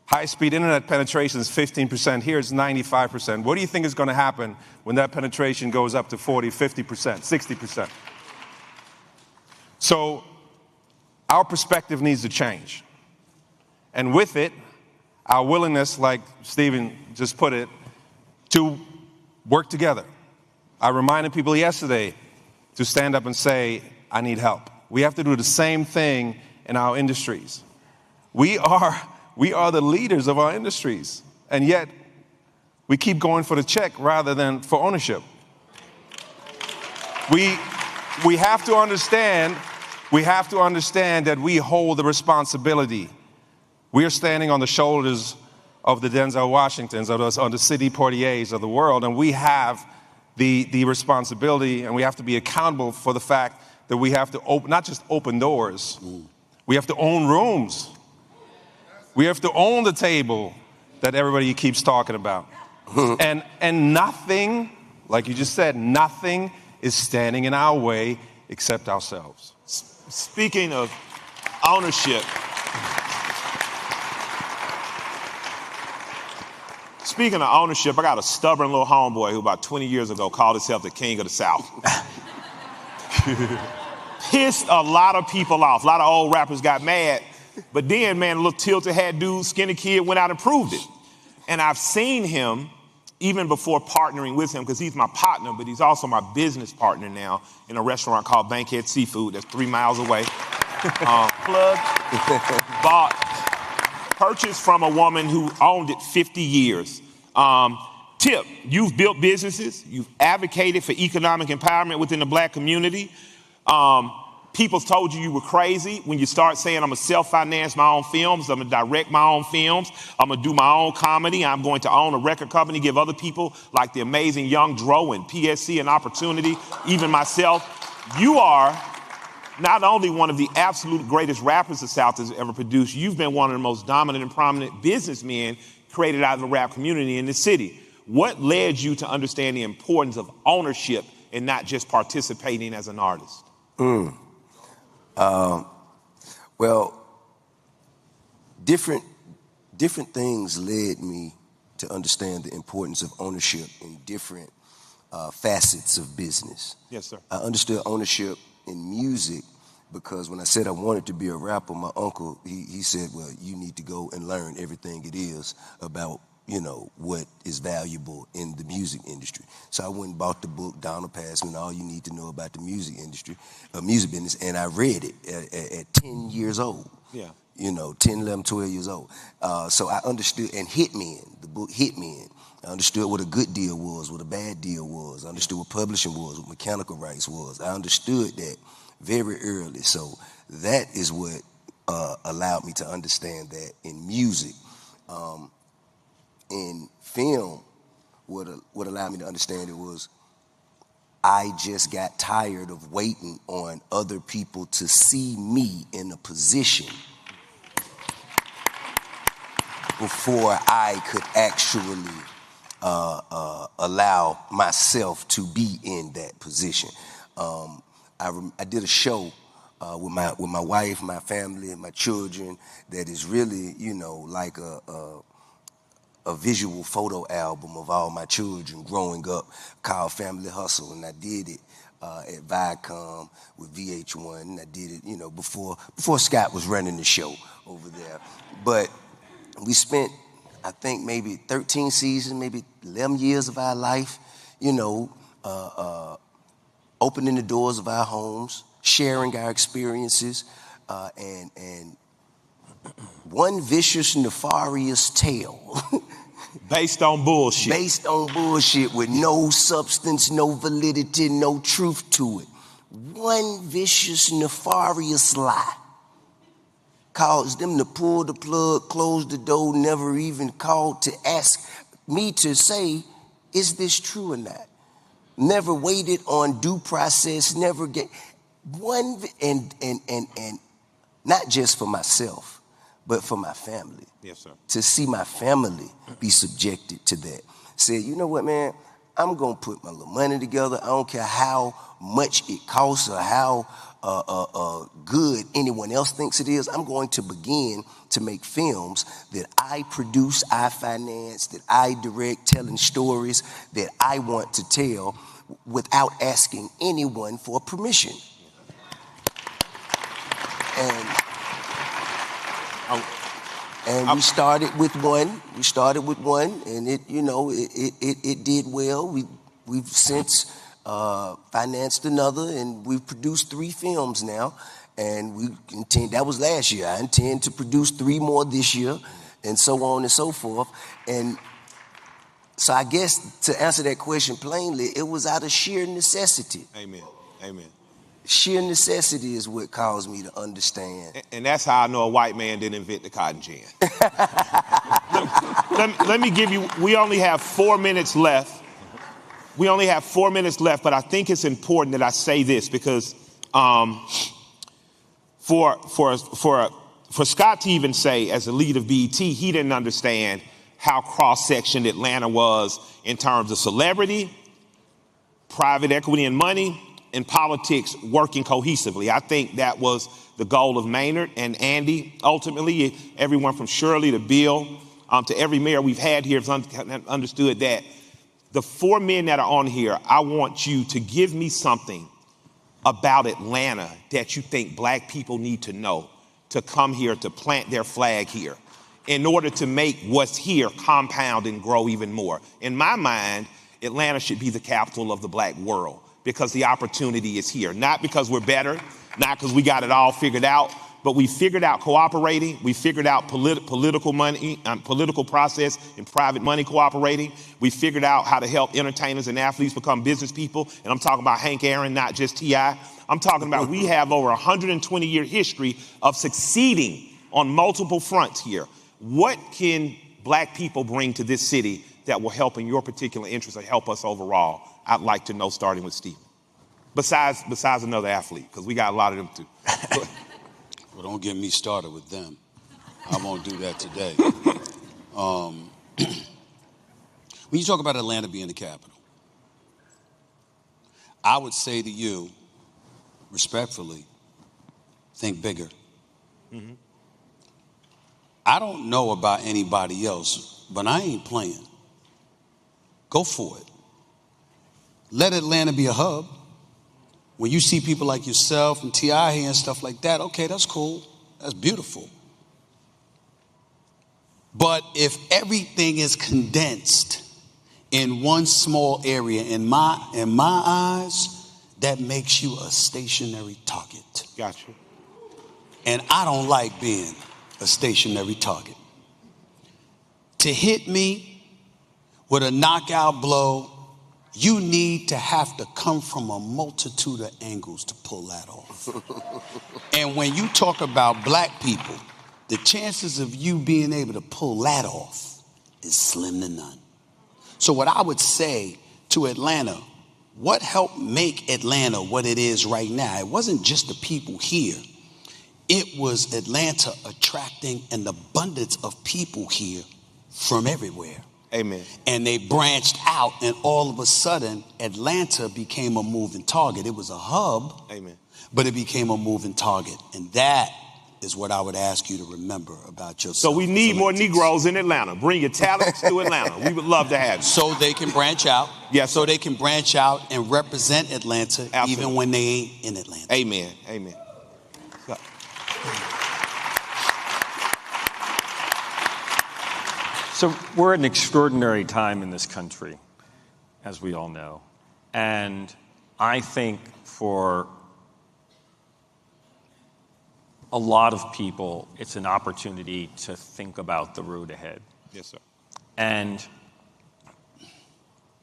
Speaker 7: High-speed internet penetration is 15%. Here it's 95%. What do you think is going to happen when that penetration goes up to 40, 50%, 60%? So our perspective needs to change. And with it, our willingness, like Stephen just put it, to work together. I reminded people yesterday to stand up and say, I need help. We have to do the same thing in our industries. We are the leaders of our industries, and yet we keep going for the check rather than for ownership. We have to understand that we hold the responsibility. We are standing on the shoulders of the Denzel Washingtons, on the Sidney Poitiers of the world, and we have the responsibility, and we have to be accountable for the fact that we have to not just open doors, we have to own rooms. We have to own the table that everybody keeps talking about. And nothing, like you just said, nothing is standing in our way except ourselves.
Speaker 5: Speaking of ownership, speaking of ownership, I got a stubborn little homeboy who about 20 years ago called himself the king of the South. Pissed a lot of people off. A lot of old rappers got mad. But then, man, a little tilted hat dude, skinny kid, went out and proved it. And I've seen him even before partnering with him, because he's my partner, but he's also my business partner now in a restaurant called Bankhead Seafood that's 3 miles away. Purchased from a woman who owned it 50 years. Tip, you've built businesses. You've advocated for economic empowerment within the black community. People told you were crazy when you start saying, I'm going to self-finance my own films. I'm going to direct my own films. I'm going to do my own comedy. I'm going to own a record company, give other people like the amazing Young Dro and PSC an opportunity, even myself. You are not only one of the absolute greatest rappers the South has ever produced, you've been one of the most dominant and prominent businessmen created out of the rap community in the city. What led you to understand the importance of ownership and not just participating as an artist?
Speaker 6: Well, different things led me to understand the importance of ownership in different facets of business.
Speaker 5: Yes, sir.
Speaker 6: I understood ownership in music because when I said I wanted to be a rapper, my uncle, he said, well, you need to go and learn everything it is about, you know, what is valuable in the music industry. So I went and bought the book, Donald Passman, All You Need to Know About the Music Industry, music business, and I read it at 10 years old.
Speaker 5: Yeah.
Speaker 6: You know, 10, 11, 12 years old. So I understood, and hit me in, the book hit me in. I understood what a good deal was, what a bad deal was. I understood what publishing was, what mechanical rights was. I understood that very early. So that is what allowed me to understand that in music. In film, what allowed me to understand it was I just got tired of waiting on other people to see me in a position before I could actually allow myself to be in that position. I did a show with my wife, my family, and my children that is really, you know, like a visual photo album of all my children growing up called Family Hustle, and I did it at Viacom with VH1, and I did it, you know, before Scott was running the show over there. But we spent, I think, maybe 13 seasons, maybe 11 years of our life, you know, opening the doors of our homes, sharing our experiences, and one vicious, nefarious tale.
Speaker 5: Based on bullshit.
Speaker 6: Based on bullshit with no substance, no validity, no truth to it. One vicious, nefarious lie caused them to pull the plug, close the door, never even called to ask me to say, is this true or not? Never waited on due process, never get one, and not just for myself, but for my family.
Speaker 5: Yes, sir.
Speaker 6: To see my family be subjected to that. Said, you know what, man? I'm going to put my little money together. I don't care how much it costs or how good anyone else thinks it is. I'm going to begin to make films that I produce, I finance, that I direct, telling stories that I want to tell without asking anyone for permission. And we started with one. We started with one, and it, you know, it did well. We've since financed another, and we've produced 3 films now. And we intend, that was last year. I intend to produce 3 more this year, and so on and so forth. And so I guess to answer that question plainly, it was out of sheer necessity.
Speaker 5: Amen. Amen.
Speaker 6: Sheer necessity is what caused me to understand.
Speaker 5: And that's how I know a white man didn't invent the cotton gin. let me give you, we only have 4 minutes left. We only have 4 minutes left, but I think it's important that I say this because for Scott to even say, as the lead of BET, he didn't understand how cross-sectioned Atlanta was in terms of celebrity, private equity and money, and politics working cohesively. I think that was the goal of Maynard and Andy. Ultimately, everyone from Shirley to Bill, to every mayor we've had here has understood that the 4 men that are on here, I want you to give me something about Atlanta that you think black people need to know to come here, to plant their flag here, in order to make what's here compound and grow even more. In my mind, Atlanta should be the capital of the black world because the opportunity is here. Not because we're better, not because we got it all figured out, but we figured out cooperating. We figured out political money, political process and private money cooperating. We figured out how to help entertainers and athletes become business people. And I'm talking about Hank Aaron, not just T.I. I'm talking about we have over 120-year history of succeeding on multiple fronts here. What can black people bring to this city that will help in your particular interest or help us overall? I'd like to know, starting with Steve. Besides another athlete, because we got a lot of them too.
Speaker 11: Well, don't get me started with them. I won't do that today. When you talk about Atlanta being the capital, I would say to you, respectfully, think bigger. Mm-hmm. I don't know about anybody else, but I ain't playing. Go for it. Let Atlanta be a hub. When you see people like yourself and T.I. here and stuff like that, okay, that's cool. That's beautiful. But if everything is condensed in one small area, in my eyes, that makes you a stationary target.
Speaker 5: Gotcha.
Speaker 11: And I don't like being a stationary target. To hit me with a knockout blow, you need to have to come from a multitude of angles to pull that off. And when you talk about black people, the chances of you being able to pull that off is slim to none. So what I would say to Atlanta, what helped make Atlanta what it is right now? It wasn't just the people here. It was Atlanta attracting an abundance of people here from everywhere.
Speaker 5: Amen.
Speaker 11: And they branched out, and all of a sudden, Atlanta became a moving target. It was a hub,
Speaker 5: Amen,
Speaker 11: but it became a moving target. And that is what I would ask you to remember about yourself.
Speaker 5: So we need more Negroes in Atlanta. Bring your talents to Atlanta. We would love to have you.
Speaker 11: So they can branch out.
Speaker 5: Yes.
Speaker 11: So they can branch out and represent Atlanta. Absolutely. Even when they ain't in Atlanta.
Speaker 5: Amen. Amen.
Speaker 12: So we're at an extraordinary time in this country, as we all know. And I think for a lot of people, it's an opportunity to think about the road ahead.
Speaker 5: Yes, sir.
Speaker 12: And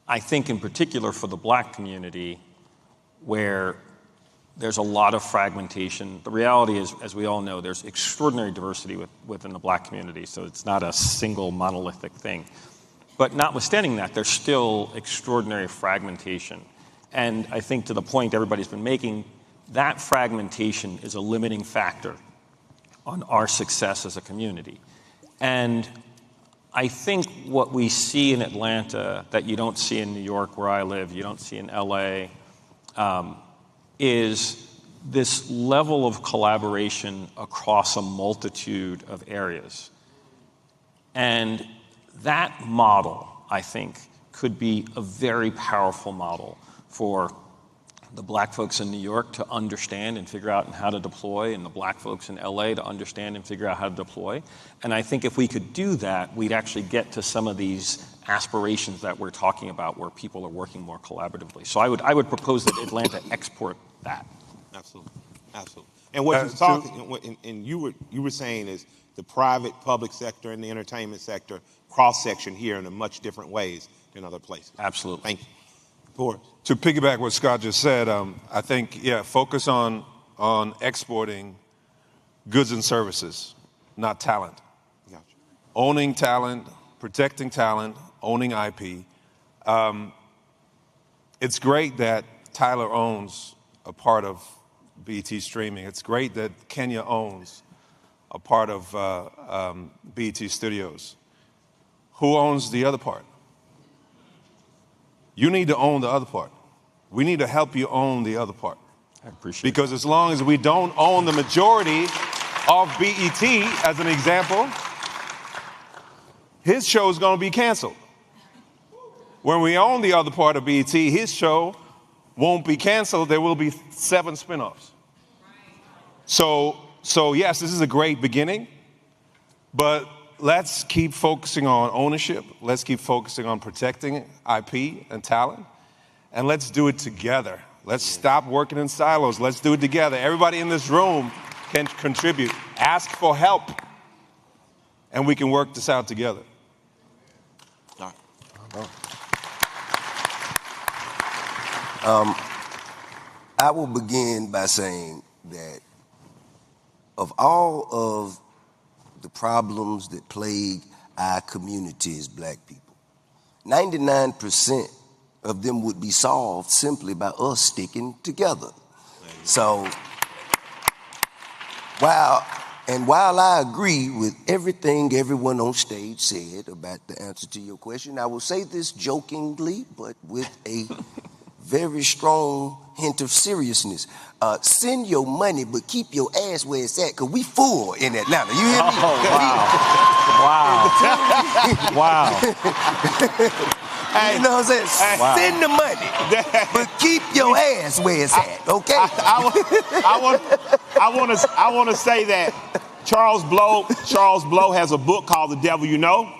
Speaker 12: I think in particular for the black community, where there's a lot of fragmentation. The reality is, as we all know, there's extraordinary diversity within the black community, so it's not a single monolithic thing. But notwithstanding that, there's still extraordinary fragmentation. And I think to the point everybody's been making, that fragmentation is a limiting factor on our success as a community. And I think what we see in Atlanta that you don't see in New York, where I live, you don't see in LA, is this level of collaboration across a multitude of areas. And that model, I think, could be a very powerful model for the black folks in New York to understand and figure out how to deploy, and the black folks in LA to understand and figure out how to deploy. And I think if we could do that, we'd actually get to some of these aspirations that we're talking about where people are working more collaboratively. So I would propose that Atlanta export that.
Speaker 5: Absolutely. Absolutely. And what you're talking, and you were saying is the private, public sector and the entertainment sector cross-section here in a much different ways than other places.
Speaker 12: Absolutely.
Speaker 5: Thank you. Boris.
Speaker 7: To piggyback what Scott just said, I think, focus on exporting goods and services, not talent.
Speaker 5: Gotcha.
Speaker 7: Owning talent, protecting talent, owning IP. It's great that Tyler owns a part of BET streaming. It's great that Kenya owns a part of BET Studios. Who owns the other part? You need to own the other part. We need to help you own the other part.
Speaker 12: I appreciate it.
Speaker 7: Because as long as we don't own the majority of BET, as an example, his show is going to be canceled. When we own the other part of BET, his show won't be canceled. There will be 7 spinoffs. So yes, this is a great beginning, but let's keep focusing on ownership. Let's keep focusing on protecting IP and talent, and let's do it together. Let's stop working in silos. Let's do it together. Everybody in this room can contribute. Ask for help, and we can work this out together.
Speaker 6: All right. I will begin by saying that of all of the problems that plague our community as black people, 99% of them would be solved simply by us sticking together. So while I agree with everything everyone on stage said about the answer to your question, I will say this jokingly, but with a very strong hint of seriousness. Send your money, but keep your ass where it's at, because we full in Atlanta. You hear me?
Speaker 7: Oh, wow. Wow.
Speaker 6: You know what I'm saying?
Speaker 7: Wow.
Speaker 6: Send the money, but keep your ass where it's at, okay?
Speaker 5: I want to say that Charles Blow has a book called The Devil You Know.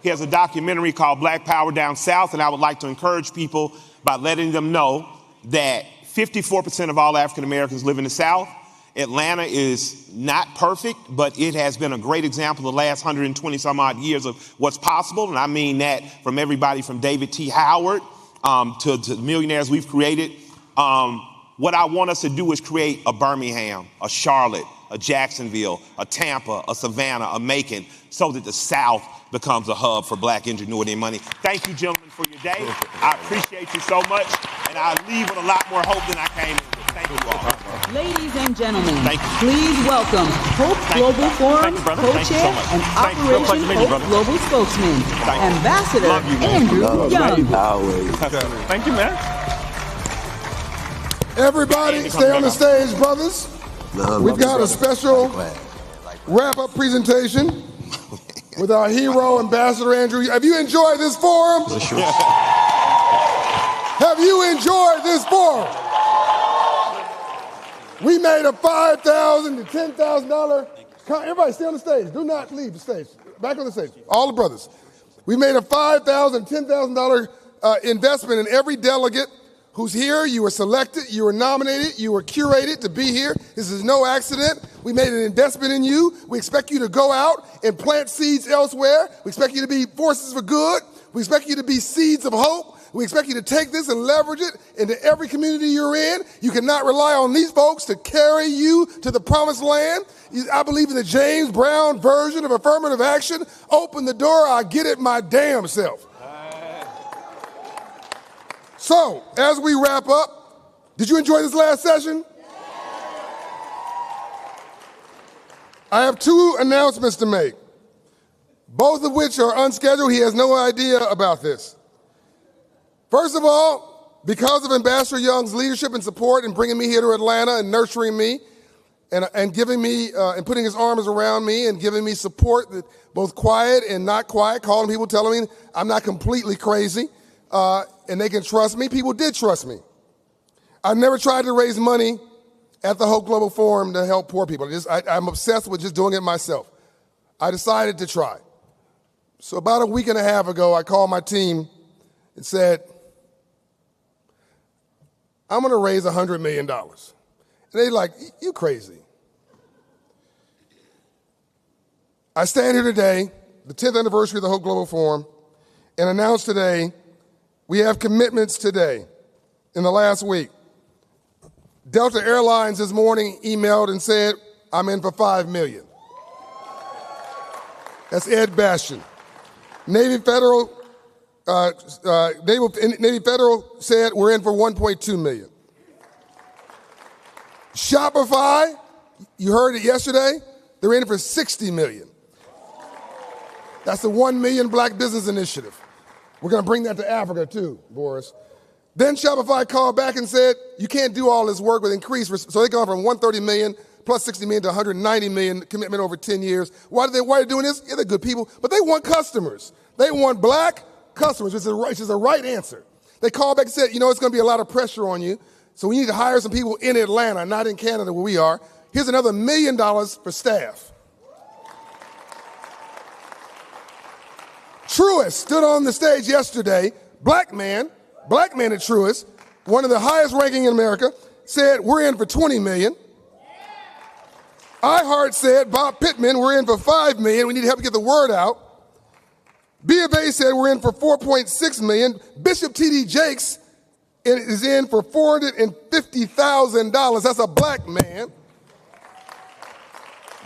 Speaker 5: He has a documentary called Black Power Down South, and I would like to encourage people by letting them know that 54% of all African Americans live in the South. Atlanta is not perfect, but it has been a great example the last 120 some odd years of what's possible. And I mean that from everybody from David T. Howard to the millionaires we've created. What I want us to do is create a Birmingham, a Charlotte, a Jacksonville, a Tampa, a Savannah, a Macon, so that the South becomes a hub for black ingenuity and money. Thank you, gentlemen, for your day. I appreciate you so much, and I leave with a lot more hope than I came in with. Thank you all.
Speaker 14: Ladies and gentlemen, please welcome Hope Global Forum co-chair and Operation Hope Global spokesman, Ambassador Andrew Young.
Speaker 7: Thank you, man.
Speaker 4: Everybody, stay on the stage, brothers. We've got a special wrap-up presentation with our hero, Ambassador Andrew. Have you enjoyed this forum? Have you enjoyed this forum? We made a $5,000 to $10,000. Everybody stay on the stage. Do not leave the stage. Back on the stage. All the brothers. We made a $5,000, $10,000 investment in every delegate who's here. You were selected, you were nominated, you were curated to be here. This is no accident. We made an investment in you. We expect you to go out and plant seeds elsewhere. We expect you to be forces for good. We expect you to be seeds of hope. We expect you to take this and leverage it into every community you're in. You cannot rely on these folks to carry you to the promised land. I believe in the James Brown version of affirmative action. Open the door, I'll get it my damn self. So, as we wrap up, did you enjoy this last session? I have 2 announcements to make, both of which are unscheduled. He has no idea about this. First of all, because of Ambassador Young's leadership and support in bringing me here to Atlanta and nurturing me and giving me and putting his arms around me and giving me support, that both quiet and not quiet, calling people, telling me I'm not completely crazy, and they can trust me. People did trust me. I never tried to raise money at the Hope Global Forum to help poor people. I'm obsessed with just doing it myself. I decided to try. So about a week and a half ago, I called my team and said, I'm going to raise $100 million. And they're like, you crazy. I stand here today, the 10th anniversary of the Hope Global Forum, and announce today we have commitments today in the last week. Delta Airlines this morning emailed and said, I'm in for $5 million. That's Ed Bastian. Navy Federal said we're in for $1.2 million. Shopify, you heard it yesterday, they're in for $60 million. That's the 1 Million Black Business Initiative. We're going to bring that to Africa too, Boris. Then Shopify called back and said, you can't do all this work with increase, so they gone from $130 million plus 60 million to 190 million commitment over 10 years. Why are they doing this? Yeah, they're good people, but they want customers. They want black customers, which is the right answer. They called back and said, it's going to be a lot of pressure on you, so we need to hire some people in Atlanta, not in Canada where we are. Here's another $1 million for staff. Truist stood on the stage yesterday, black man at Truist, one of the highest ranking in America, said, we're in for $20 million. iHeart said, Bob Pittman, we're in for $5 million. We need help get the word out. B of A said we're in for $4.6 million. Bishop T.D. Jakes is in for $450,000. That's a black man.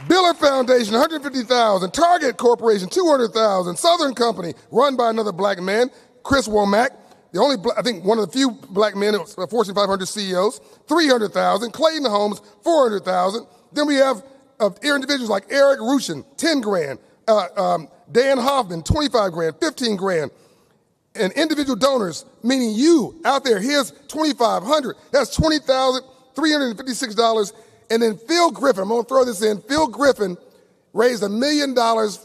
Speaker 4: Biller Foundation, $150,000. Target Corporation, $200,000. Southern Company, run by another black man, Chris Womack. The only, I think, one of the few black men, Fortune 500 CEOs, $300,000. Clayton Homes, $400,000. Then we have individuals like Eric Rushin, $10,000. Dan Hoffman, $25,000, $15,000. And individual donors, meaning you out there, here's $2,500. That's $20,356. And then Phil Griffin, I'm going to throw this in. Phil Griffin raised $1 million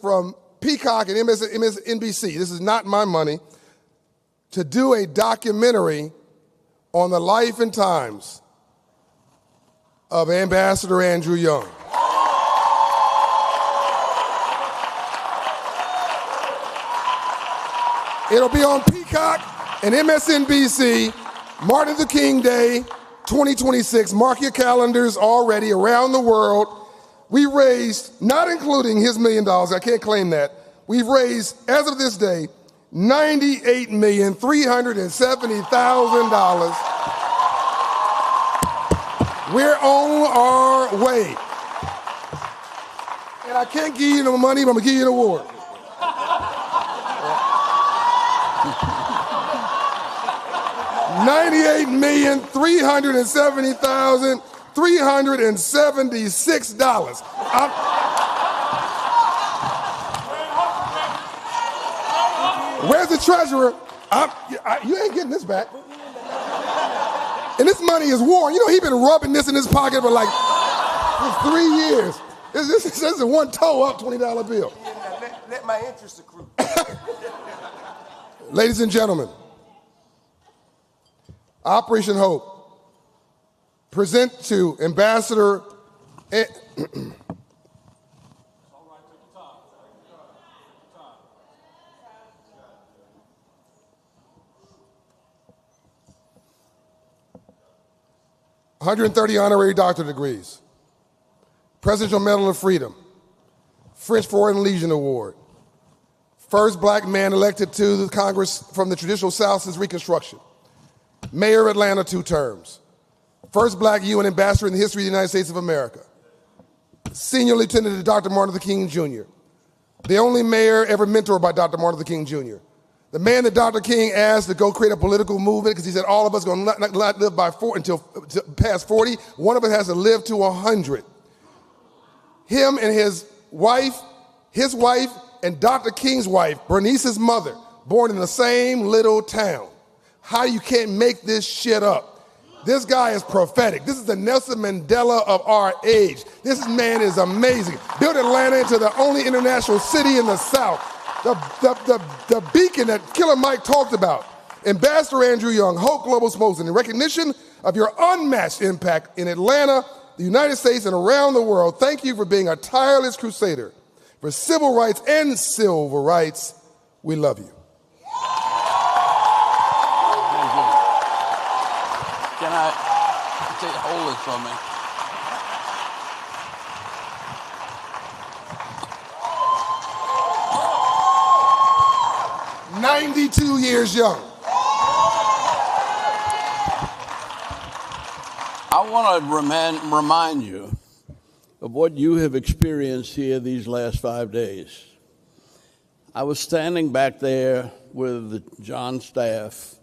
Speaker 4: from Peacock and MSNBC. This is not my money. To do a documentary on the life and times of Ambassador Andrew Young. It'll be on Peacock and MSNBC, Martin Luther King Day, 2026. Mark your calendars already around the world. We raised, not including his $1 million, I can't claim that, we've raised, as of this day, $98,370,000. We're on our way. And I can't give you no money, but I'm going to give you an award. $98,370,376. Where's the treasurer? You ain't getting this back. And this money is worn. He's been rubbing this in his pocket for like 3 years. This is a one toe up $20 bill.
Speaker 6: Let my interest accrue.
Speaker 4: Ladies and gentlemen, Operation Hope present to Ambassador. $130 honorary doctorate degrees, Presidential Medal of Freedom, French Foreign Legion Award, first black man elected to the Congress from the traditional South since Reconstruction, Mayor of Atlanta 2 terms, first black UN ambassador in the history of the United States of America, senior lieutenant to Dr. Martin Luther King Jr., the only mayor ever mentored by Dr. Martin Luther King Jr., the man that Dr. King asked to go create a political movement because he said all of us are going to not live until past 40. One of us has to live to 100. Him and his wife, and Dr. King's wife, Bernice's mother, born in the same little town. How you can't make this shit up? This guy is prophetic. This is the Nelson Mandela of our age. This man is amazing. Built Atlanta into the only international city in the South. The beacon that Killer Mike talked about. Ambassador Andrew Young, Hope Global Spokesman, in recognition of your unmatched impact in Atlanta, the United States, and around the world, thank you for being a tireless crusader for civil rights and civil rights. We love you.
Speaker 18: Can I hold it from me?
Speaker 4: 92 years young.
Speaker 18: I want to remind you of what you have experienced here these last 5 days. I was standing back there with John's staff,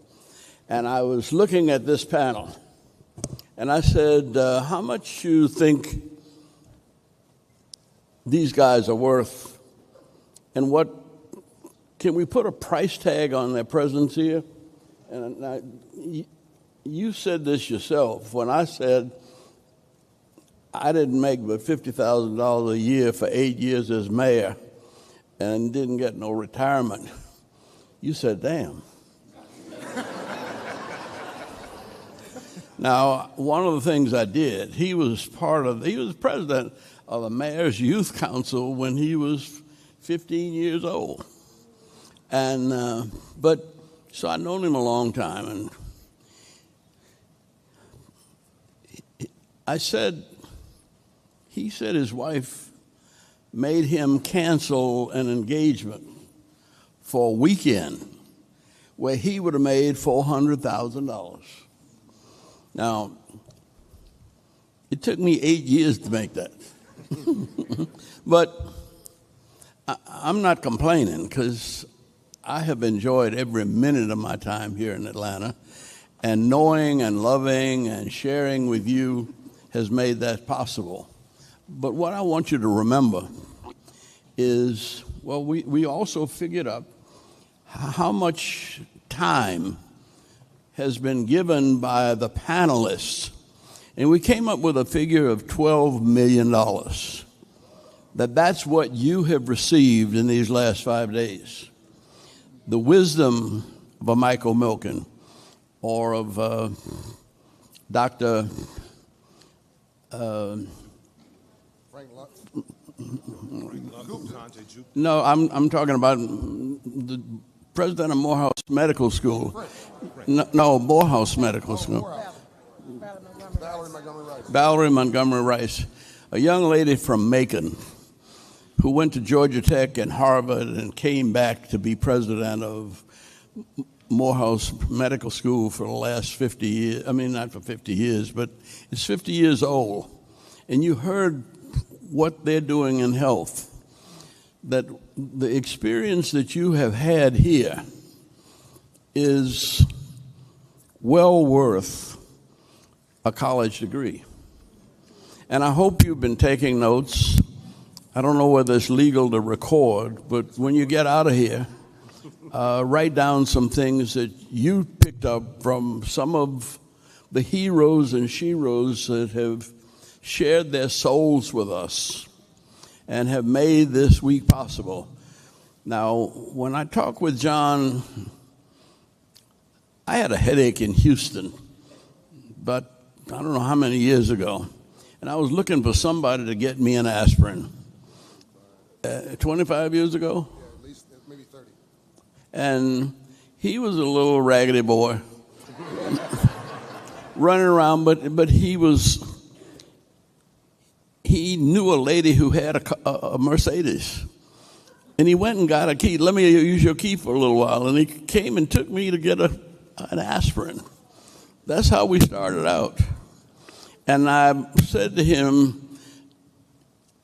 Speaker 18: and I was looking at this panel, and I said, how much you think these guys are worth, and what can we put a price tag on their presence here? And you said this yourself when I said I didn't make but $50,000 a year for 8 years as mayor and didn't get no retirement, you said, damn. Now, one of the things I did, he was president of the Mayor's Youth Council when he was 15 years old. And, so I'd known him a long time, and he said his wife made him cancel an engagement for a weekend where he would have made $400,000. Now, it took me 8 years to make that. But I'm not complaining because I have enjoyed every minute of my time here in Atlanta, and knowing and loving and sharing with you has made that possible. But what I want you to remember is, well, we also figured out how much time has been given by the panelists. And we came up with a figure of $12 million. That's what you have received in these last 5 days. The wisdom of a Michael Milken or of Dr. No, I'm talking about the president of Morehouse Medical School. No, Morehouse Medical School. Valerie Montgomery Rice, a young lady from Macon who went to Georgia Tech and Harvard and came back to be president of Morehouse Medical School for the last 50 years. I mean, not for 50 years, but it's 50 years old. And you heard what they're doing in health, that the experience that you have had here is well worth a college degree. And I hope you've been taking notes. I don't know whether it's legal to record, but when you get out of here, write down some things that you picked up from some of the heroes and sheroes that have shared their souls with us and have made this week possible. Now, when I talk with John, I had a headache in Houston, but I don't know how many years ago, and I was looking for somebody to get me an aspirin. 25 years ago?
Speaker 4: Yeah, at least maybe 30.
Speaker 18: And he was a little raggedy boy running around, but he knew a lady who had a Mercedes. And he went and got a key. Let me use your key for a little while. And he came and took me to get an aspirin. That's how we started out. And I said to him,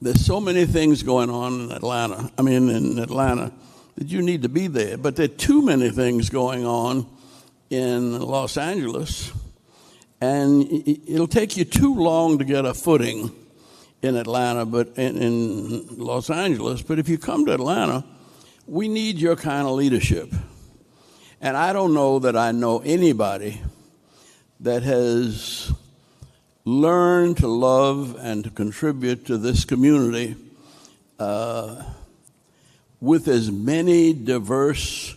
Speaker 18: there's so many things going on in Atlanta, that you need to be there. But there are too many things going on in Los Angeles. And it'll take you too long to get a footing in Atlanta, but in Los Angeles. But if you come to Atlanta, we need your kind of leadership. And I don't know that I know anybody that has learned to love and to contribute to this community with as many diverse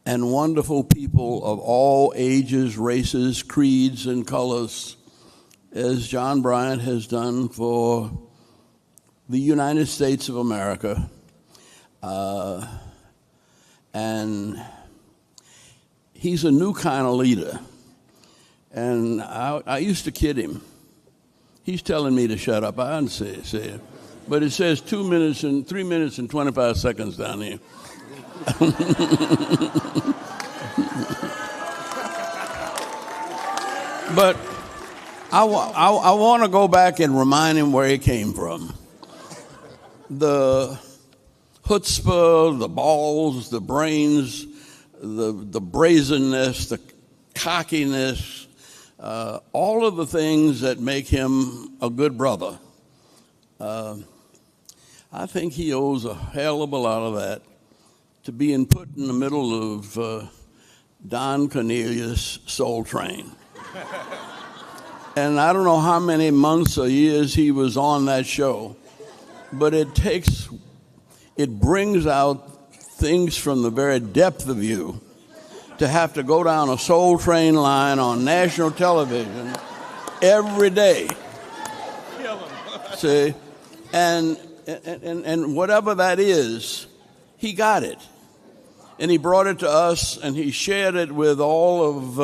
Speaker 18: and wonderful people of all ages, races, creeds, and colors as John Bryant has done for the United States of America. And he's a new kind of leader. And I used to kid him. He's telling me to shut up. I didn't say it. But it says 3 minutes and 25 seconds down here. But I want to go back and remind him where he came from. The chutzpah, the balls, the brains, the brazenness, the cockiness, all of the things that make him a good brother. I think he owes a hell of a lot of that to being put in the middle of Don Cornelius' Soul Train. And I don't know how many months or years he was on that show, but it brings out things from the very depth of you to have to go down a Soul Train line on national television every day. See? And whatever that is, he got it. And he brought it to us, and he shared it with all of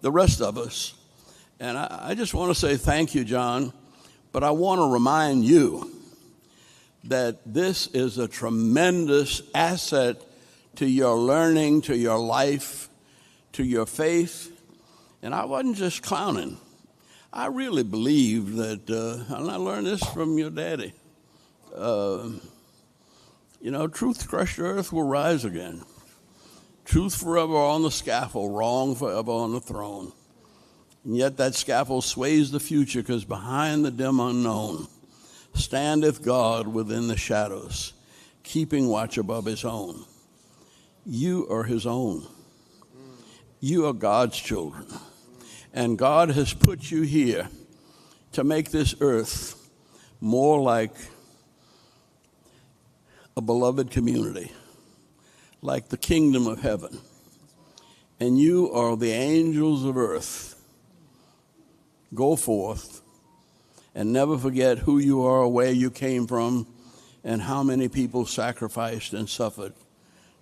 Speaker 18: the rest of us. And I just want to say thank you, John, but I want to remind you that this is a tremendous asset to your learning, to your life, to your faith. And I wasn't just clowning. I really believe that, and I learned this from your daddy, truth crushed earth will rise again. Truth forever on the scaffold, wrong forever on the throne. And yet that scaffold sways the future, because behind the dim unknown standeth God within the shadows, keeping watch above his own. You are his own. You are God's children. And God has put you here to make this earth more like a beloved community, like the kingdom of heaven. And you are the angels of earth. Go forth and never forget who you are, where you came from, and how many people sacrificed and suffered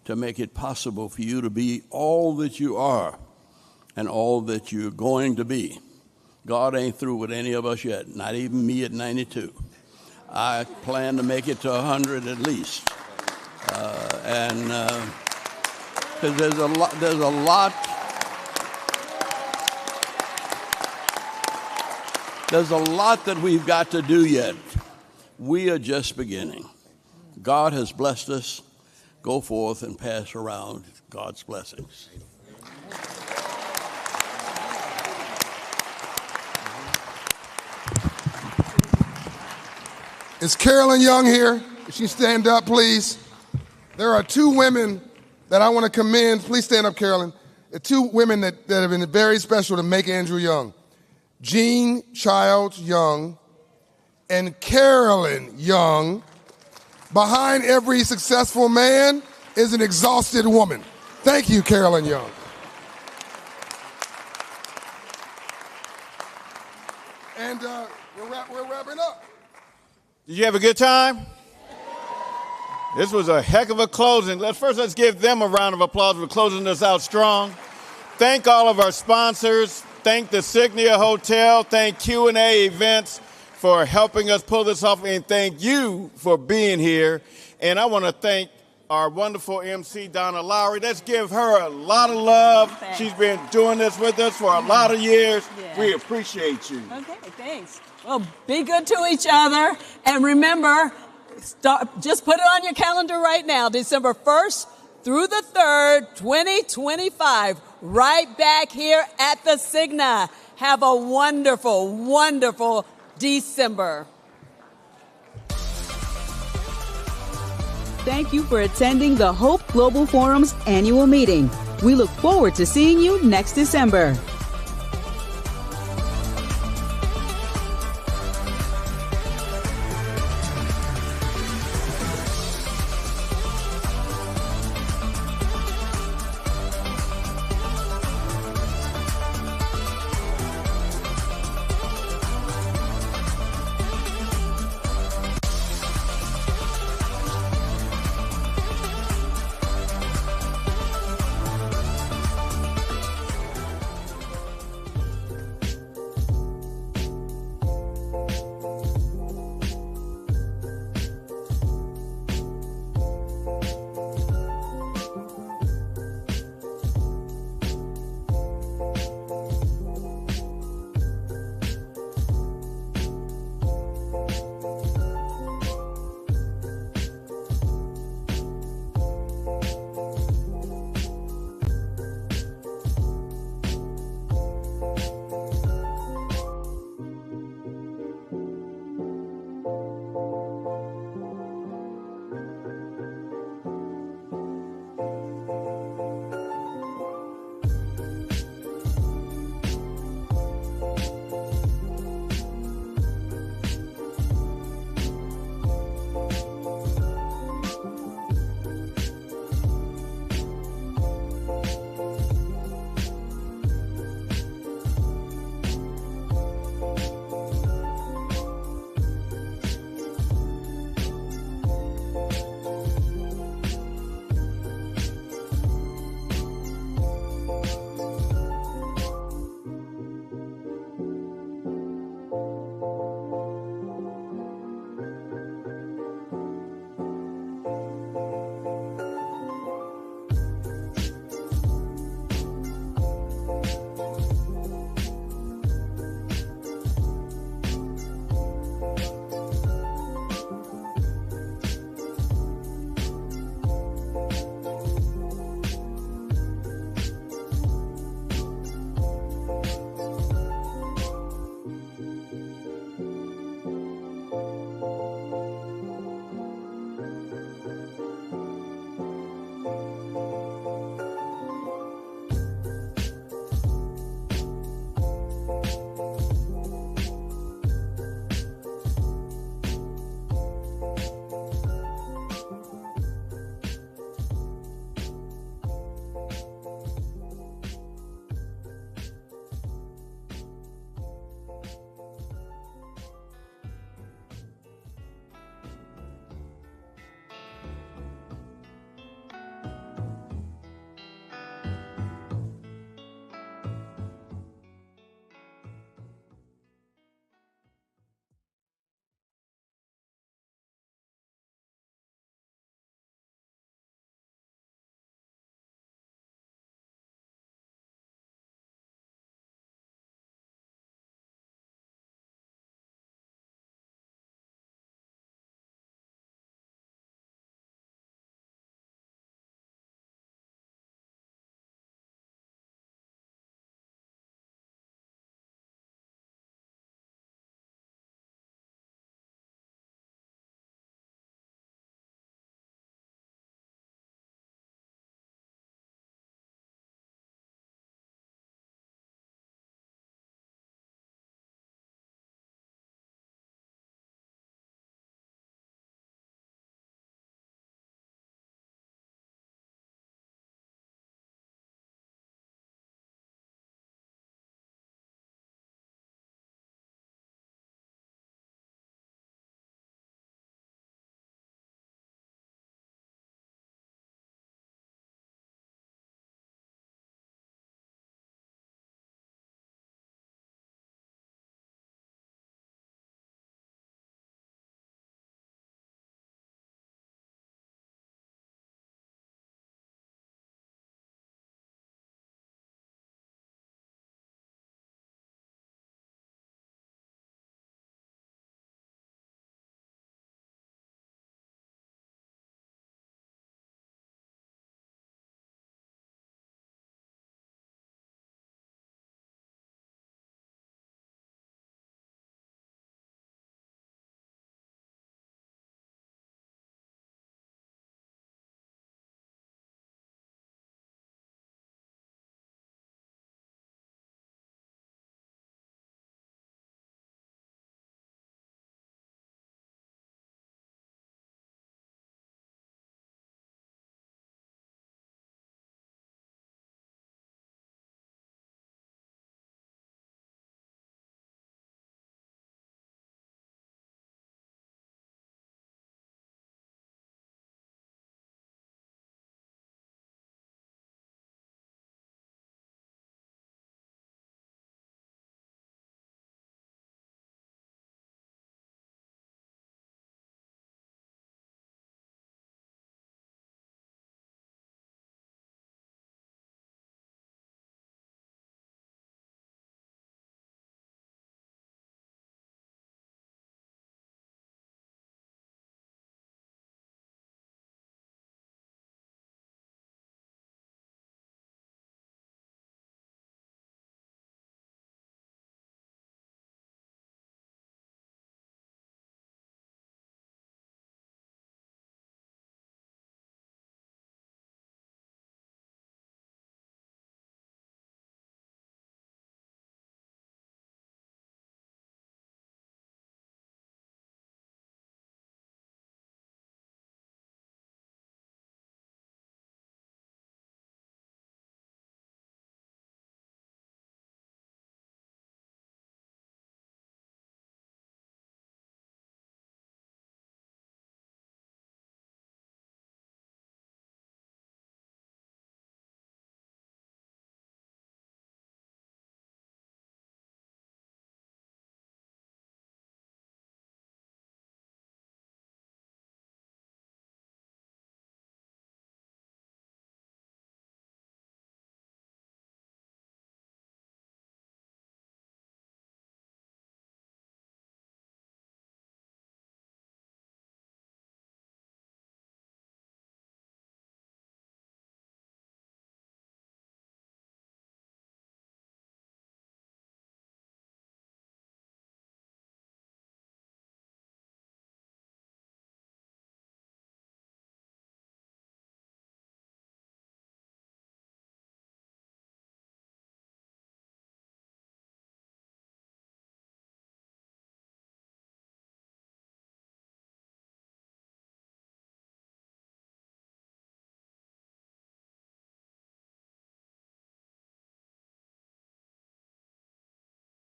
Speaker 18: to make it possible for you to be all that you are and all that you're going to be. God ain't through with any of us yet, not even me at 92. I plan to make it to 100 at least. Because there's a lot that we've got to do yet. We are just beginning. God has blessed us. Go forth and pass around God's blessings.
Speaker 4: Is Carolyn Young here? If she stand up, please. There are two women that I want to commend. Please stand up, Carolyn. The two women that have been very special to make Andrew Young. Jean Childs Young and Carolyn Young. Behind every successful man is an exhausted woman. Thank you, Carolyn Young. And we're wrapping up.
Speaker 20: Did you have a good time? This was a heck of a closing. Let's give them a round of applause for closing us out strong. Thank all of our sponsors. Thank the Signia Hotel. Thank Q&A Events for helping us pull this off. And thank you for being here. And I want to thank our wonderful MC, Donna Lowry. Let's give her a lot of love.
Speaker 9: Thanks.
Speaker 20: She's been doing this with us for a lot of years.
Speaker 9: Yeah.
Speaker 20: We appreciate you.
Speaker 9: Okay, thanks. Well, be good to each other. And remember, just put it on your calendar right now, December 1st through the 3rd, 2025, right back here at the Signia. Have a wonderful, wonderful December.
Speaker 14: Thank you for attending the Hope Global Forum's annual meeting. We look forward to seeing you next December.